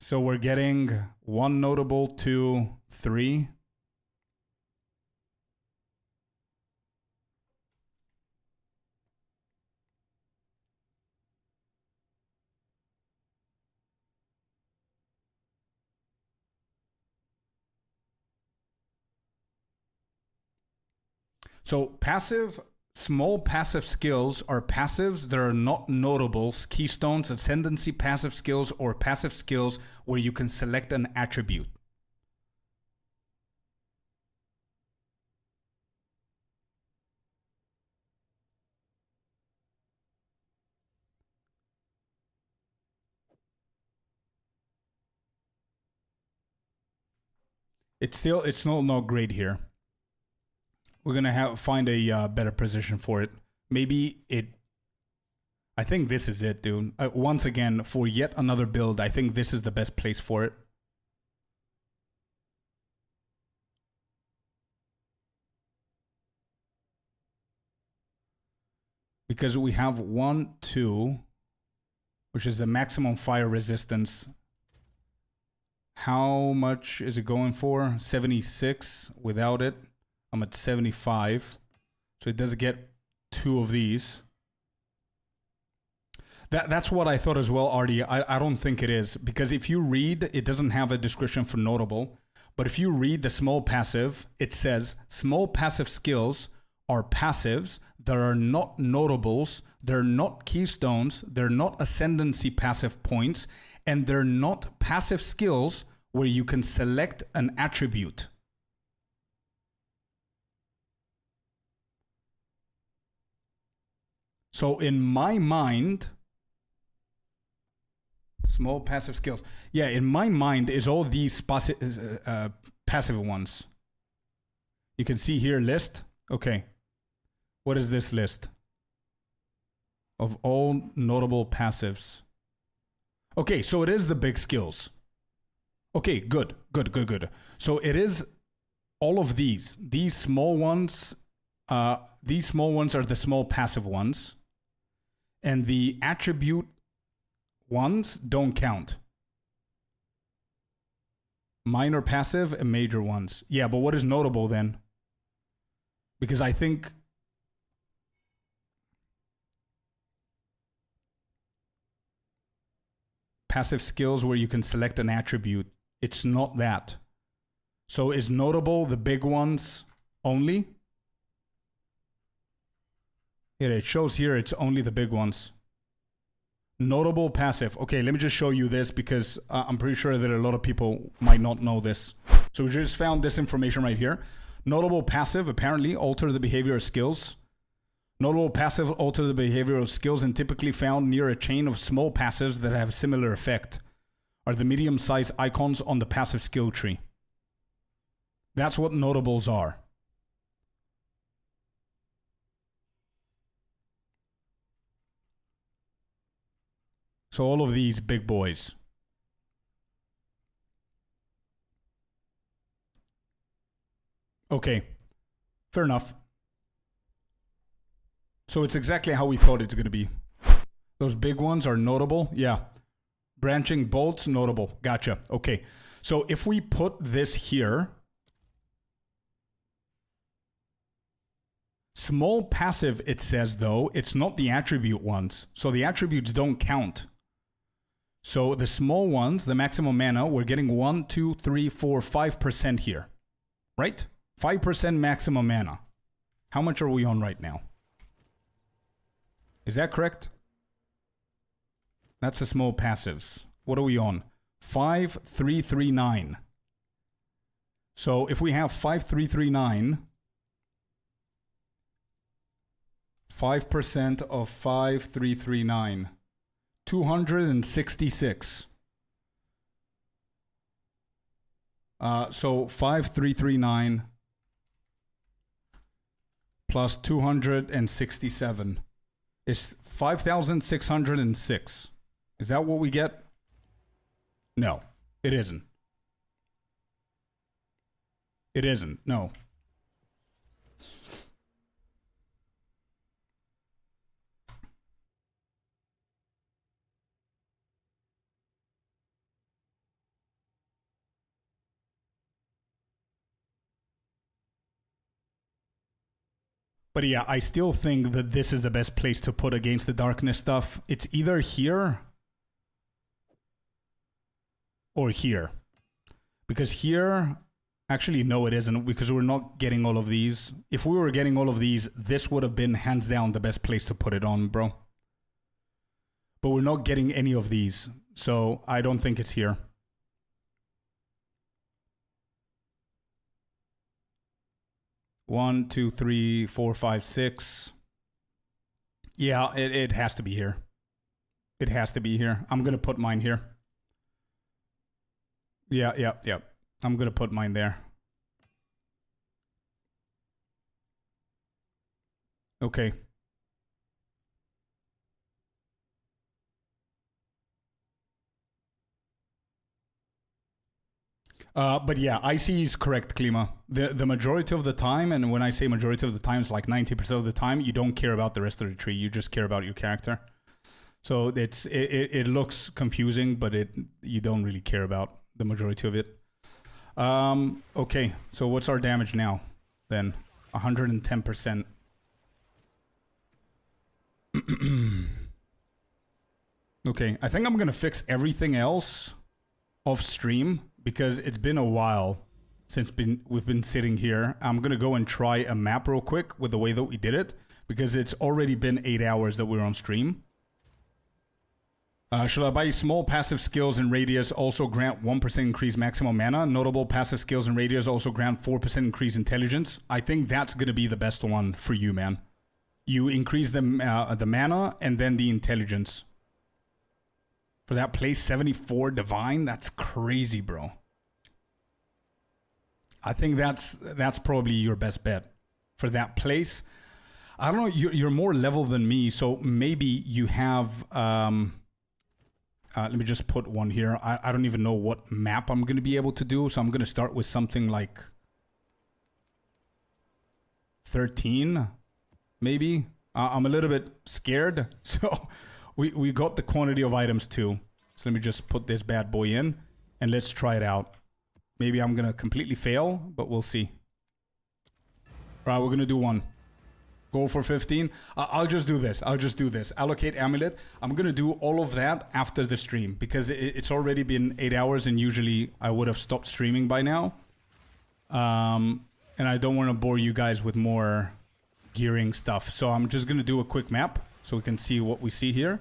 So we're getting 1 notable, 2, 3. So passive, small passive skills are passives that are not notables, keystones, ascendancy passive skills, or passive skills where you can select an attribute. It's not great here. We're gonna find a better position for it. Maybe it. I think this is it, dude. Once again, for yet another build, I think this is the best place for it. Because we have 1, 2, which is the maximum fire resistance. How much is it going for? 76 without it. I'm at 75. So it does get 2 of these. That's what I thought as well, Artie. I don't think it is. Because if you read, it doesn't have a description for notable. But if you read the small passive, it says small passive skills are passives that are not notables, they're not keystones, they're not ascendancy passive points, and they're not passive skills where you can select an attribute. So in my mind, small passive skills. Yeah, in my mind is all these passive ones. You can see here list. Okay. What is this list? Of all notable passives. Okay, so it is the big skills. Okay, good. So it is all of these. These small ones are the small passive ones. And the attribute ones don't count. Minor passive and major ones. Yeah, but what is notable then? Because I think passive skills where you can select an attribute, it's not that. So is notable the big ones only? Yeah, it shows here it's only the big ones. Notable passive. Okay, let me just show you this because I'm pretty sure that a lot of people might not know this. So we just found this information right here. Notable passive apparently alter the behavior of skills. Notable passive alter the behavior of skills and typically found near a chain of small passives that have similar effect. Are the medium-sized icons on the passive skill tree. That's what notables are. So all of these big boys. Okay, fair enough. So it's exactly how we thought it's going to be. Those big ones are notable. Yeah. Branching bolts, notable. Gotcha. Okay. So if we put this here, small passive, it says, though, it's not the attribute ones. So the attributes don't count. So the small ones, the maximum mana, we're getting 1, 2, 3, 4, 5% here. Right? 5% maximum mana. How much are we on right now? Is that correct? That's the small passives. What are we on? 5339. So if we have 5339, 5% of 5339, 266. So 5339 plus 267 is 5,606. Is that what we get? No, it isn't. It isn't. No. But yeah, I still think that this is the best place to put against the darkness stuff. It's either here or here. Because here, actually, no, it isn't, because we're not getting all of these. If we were getting all of these, this would have been hands down the best place to put it on, bro. But we're not getting any of these, so I don't think it's here. One, two, three, four, five, six. Yeah, it has to be here. It has to be here. I'm going to put mine here. Yeah. I'm going to put mine there. Okay. But yeah, IC is correct, Klima. The majority of the time, and when I say majority of the time, it's like 90% of the time, you don't care about the rest of the tree. You just care about your character. So it looks confusing, but you don't really care about the majority of it. Okay, so what's our damage now? Then 110%. Okay, I think I'm gonna fix everything else off stream because it's been a while since we've been sitting here. I'm gonna go and try a map real quick with the way that we did it because it's already been 8 hours that we're on stream. Should I buy small passive skills and radius also grant 1% increase maximum mana? Notable passive skills and radius also grant 4% increase intelligence. I think that's gonna be the best one for you, man. You increase the mana and then the intelligence. For that place, 74 divine, that's crazy, bro. I think that's probably your best bet for that place. I don't know, you're more level than me, so maybe you have... let me just put one here. I don't even know what map I'm going to be able to do, so I'm going to start with something like 13, maybe. I'm a little bit scared, so we got the quantity of items too. So let me just put this bad boy in, and let's try it out. Maybe I'm going to completely fail, but we'll see. All right, we're going to do one. Go for 15. I'll just do this. Allocate amulet. I'm going to do all of that after the stream because it's already been 8 hours and usually I would have stopped streaming by now. And I don't want to bore you guys with more gearing stuff. So I'm just going to do a quick map so we can see what we see here.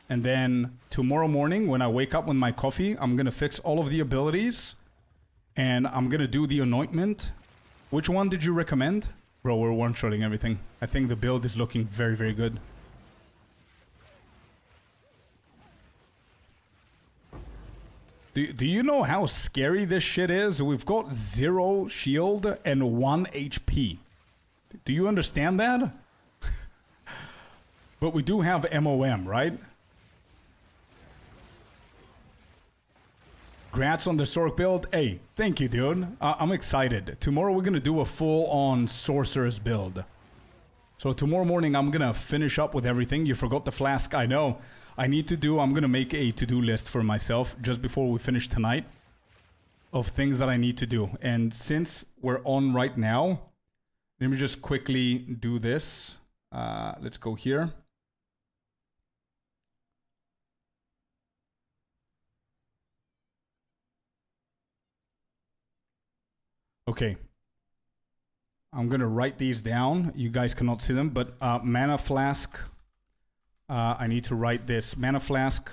And then tomorrow morning when I wake up with my coffee, I'm going to fix all of the abilities and I'm going to do the anointment. Which one did you recommend? Bro, we're one-shotting everything. I think the build is looking very, very good. Do you know how scary this shit is? We've got 0 shield and 1 HP. Do you understand that? But we do have MOM, right? Grats on the Sork build. Hey, thank you, dude. I'm excited. Tomorrow we're going to do a full-on Sorcerer's build. So tomorrow morning I'm going to finish up with everything. You forgot the flask. I know. I'm going to make a to-do list for myself just before we finish tonight of things that I need to do. And since we're on right now, let me just quickly do this. Let's go here. Okay, I'm going to write these down. You guys cannot see them, but mana flask. I need to write this. Mana flask,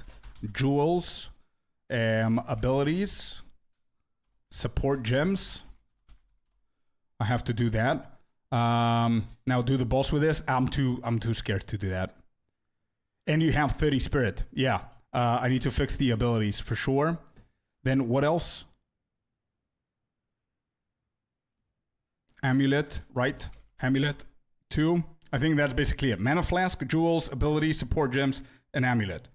jewels, abilities, support gems. I have to do that. Now do the boss with this. I'm too scared to do that. And you have 30 spirit. Yeah, I need to fix the abilities for sure. Then what else? Amulet, right? Amulet 2. I think that's basically it. Mana flask, jewels, ability, support gems, and amulet.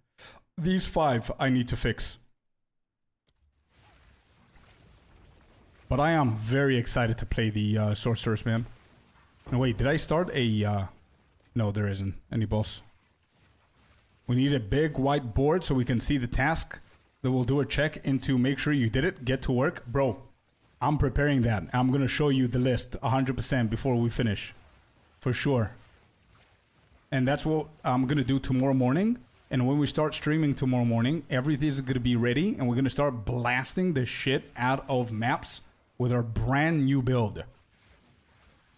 These 5 I need to fix. But I am very excited to play the sorcerers, man. No, wait, did I start a... No, there isn't any boss. We need a big white board so we can see the task. Then we'll do a check into make sure you did it. Get to work. Bro, I'm preparing that. I'm going to show you the list 100% before we finish. For sure. And that's what I'm going to do tomorrow morning. And when we start streaming tomorrow morning, everything is going to be ready. And we're going to start blasting the shit out of maps with our brand new build.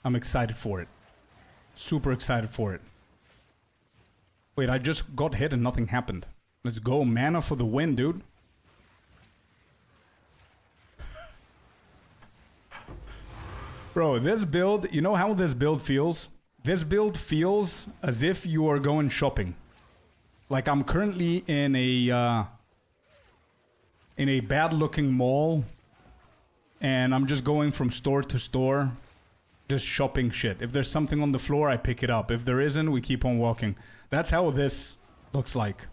I'm excited for it. Super excited for it. Wait, I just got hit and nothing happened. Let's go. Mana for the win, dude. Bro, this build, you know how this build feels? This build feels as if you are going shopping. Like I'm currently in a bad looking mall and I'm just going from store to store Just shopping shit. If there's something on the floor, I pick it up. If there isn't, we keep on walking. That's how this looks like.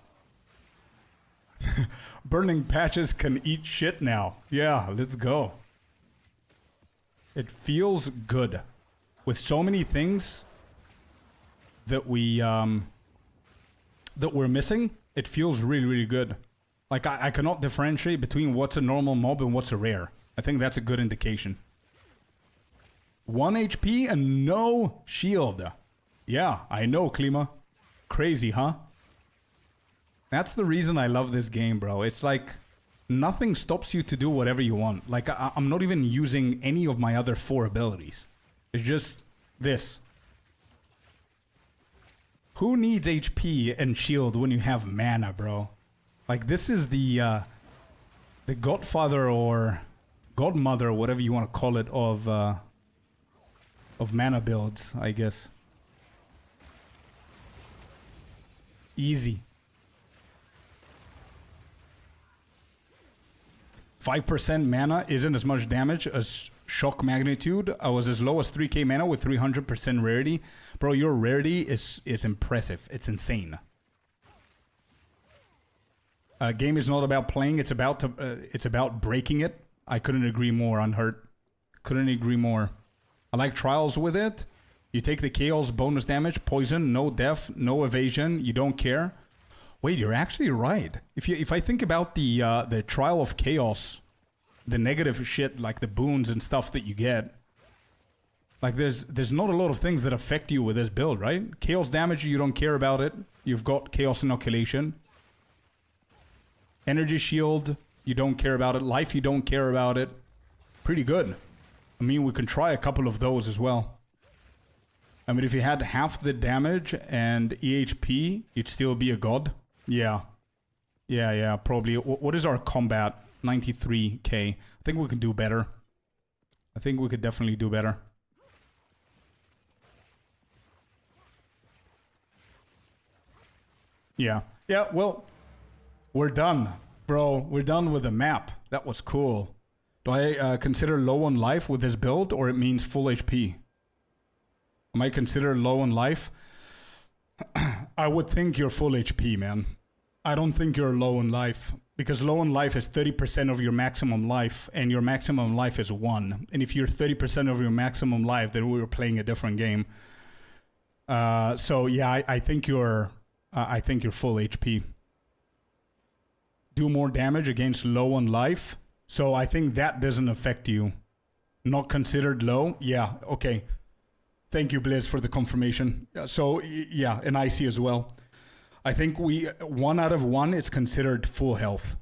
Burning patches can eat shit now. Yeah, let's go. It feels good. With so many things that we're missing, it feels really, really good. Like, I cannot differentiate between what's a normal mob and what's a rare. I think that's a good indication. 1 HP and no shield. Yeah, I know, Klima. Crazy, huh? That's the reason I love this game, bro. It's like nothing stops you to do whatever you want. Like, I'm not even using any of my other 4 abilities. It's just this. Who needs HP and shield when you have mana, bro? Like, this is the godfather or godmother, whatever you want to call it, of mana builds, I guess. Easy. 5% mana isn't as much damage as shock magnitude. I was as low as 3k mana with 300% rarity. Bro, your rarity is impressive. It's insane. Game is not about playing. It's about breaking it. I couldn't agree more, Unhurt. Couldn't agree more. I like trials with it. You take the chaos bonus damage, poison, no death, no evasion. You don't care. Wait, you're actually right. If I think about the trial of chaos, the negative shit like the boons and stuff that you get, like there's not a lot of things that affect you with this build, right? Chaos damage, you don't care about it. You've got chaos inoculation. Energy shield, you don't care about it. Life, you don't care about it. Pretty good. I mean, we can try a couple of those as well. I mean, if you had half the damage and EHP, you'd still be a god. Yeah. Yeah, probably. What is our combat? 93k. I think we can do better. I think we could definitely do better. Yeah, well, we're done, bro. We're done with the map. That was cool. Do I consider low on life with this build, or it means full HP? Am I considered low on life? I would think you're full HP, man. I don't think you're low on life, because low on life is 30% of your maximum life, and your maximum life is 1. And if you're 30% of your maximum life, then we were playing a different game. So yeah, I think you're full HP. Do more damage against low on life. So I think that doesn't affect you. Not considered low. Yeah. Okay. Thank you, Blizz, for the confirmation. So yeah, and I see as well. I think 1 out of 1, it's considered full health.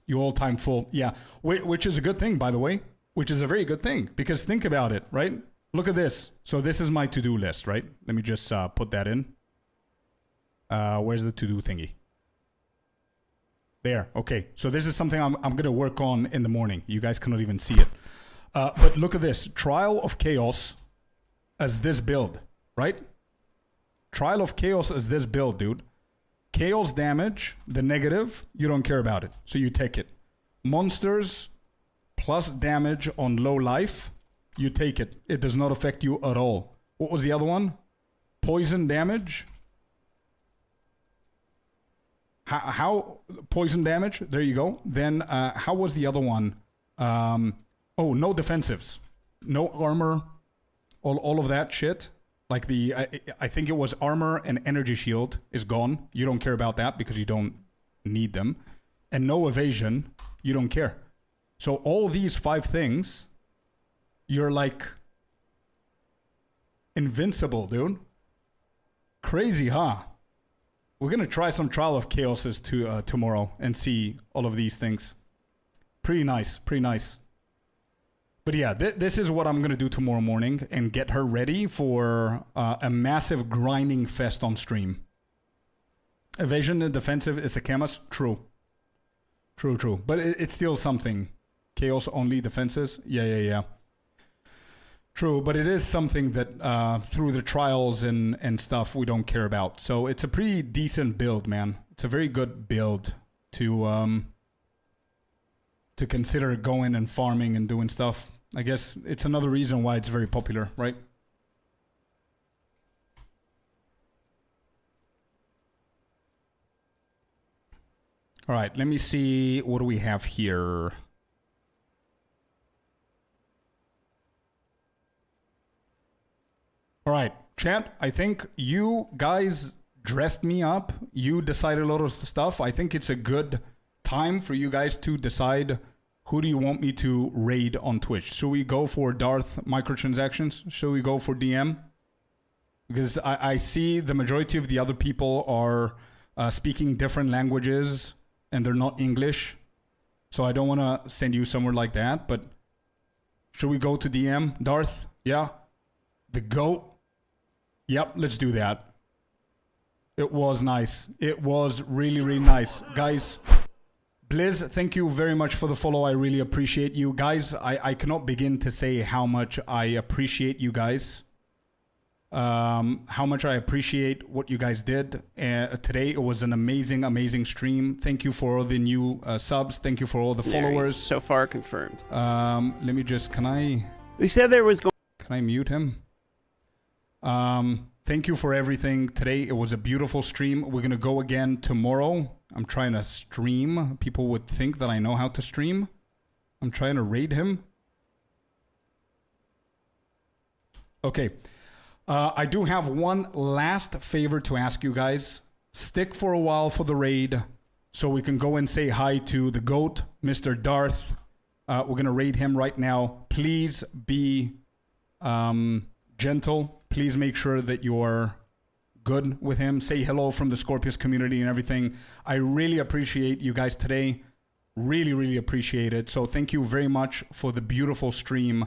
You all time full. Yeah. Which is a good thing, by the way. Which is a very good thing, because think about it, right? Look at this. So this is my to-do list, right? Let me just put that in. Where's the to-do thingy? There. Okay. So this is something I'm going to work on in the morning. You guys cannot even see it. But look at this. Trial of Chaos as this build, right? Trial of Chaos as this build, dude. Chaos damage, the negative, you don't care about it. So you take it. Monsters plus damage on low life, you take it. It does not affect you at all. What was the other one? Poison damage. How poison damage? There you go. Then how was the other one? Oh, no defensives, no armor, all of that shit. Like I think it was armor and energy shield is gone. You don't care about that because you don't need them, and no evasion. You don't care. So all these 5 things, you're like invincible, dude. Crazy, huh? We're going to try some Trial of Chaoses tomorrow and see all of these things. Pretty nice, pretty nice. But yeah, this is what I'm going to do tomorrow morning and get her ready for a massive grinding fest on stream. Evasion and defensive is a Camus? True. True. But it's still something. Chaos only defenses? Yeah. True, but it is something that through the trials and stuff we don't care about. So it's a pretty decent build, man. It's a very good build to consider going and farming and doing stuff. I guess it's another reason why it's very popular, right? All right, let me see. What do we have here? All right, chat, I think you guys dressed me up. You decided a lot of stuff. I think it's a good time for you guys to decide who do you want me to raid on Twitch. Should we go for Darth microtransactions? Should we go for DM? Because I see the majority of the other people are speaking different languages and they're not English. So I don't want to send you somewhere like that. But should we go to DM? Darth? Yeah? The GOAT? Yep, let's do that. It was nice. It was really, really nice. Guys, Blizz, thank you very much for the follow. I really appreciate you. Guys, I cannot begin to say how much I appreciate you guys. How much I appreciate what you guys did today. It was an amazing, amazing stream. Thank you for all the new subs. Thank you for all the followers. So far confirmed. Let me just, They said there was can I mute him? Thank you for everything today. It was a beautiful stream. We're going to go again tomorrow. I'm trying to stream. People would think that I know how to stream. I'm trying to raid him. Okay. I do have one last favor to ask you guys. Stick for a while for the raid so we can go and say hi to the GOAT, Mr. Darth. We're going to raid him right now. Please be gentle. Please make sure that you're good with him. Say hello from the Scorpius community and everything. I really appreciate you guys today. Really, really appreciate it. So thank you very much for the beautiful stream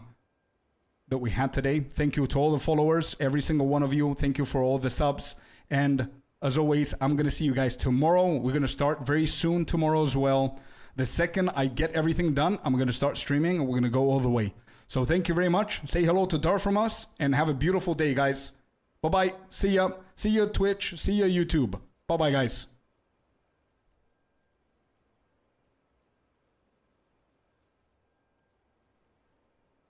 that we had today. Thank you to all the followers, every single one of you. Thank you for all the subs. And as always, I'm going to see you guys tomorrow. We're going to start very soon tomorrow as well. The second I get everything done, I'm going to start streaming and we're going to go all the way. So thank you very much. Say hello to Dar from us and have a beautiful day, guys. Bye-bye. See ya. See ya, Twitch. See ya, YouTube. Bye-bye, guys.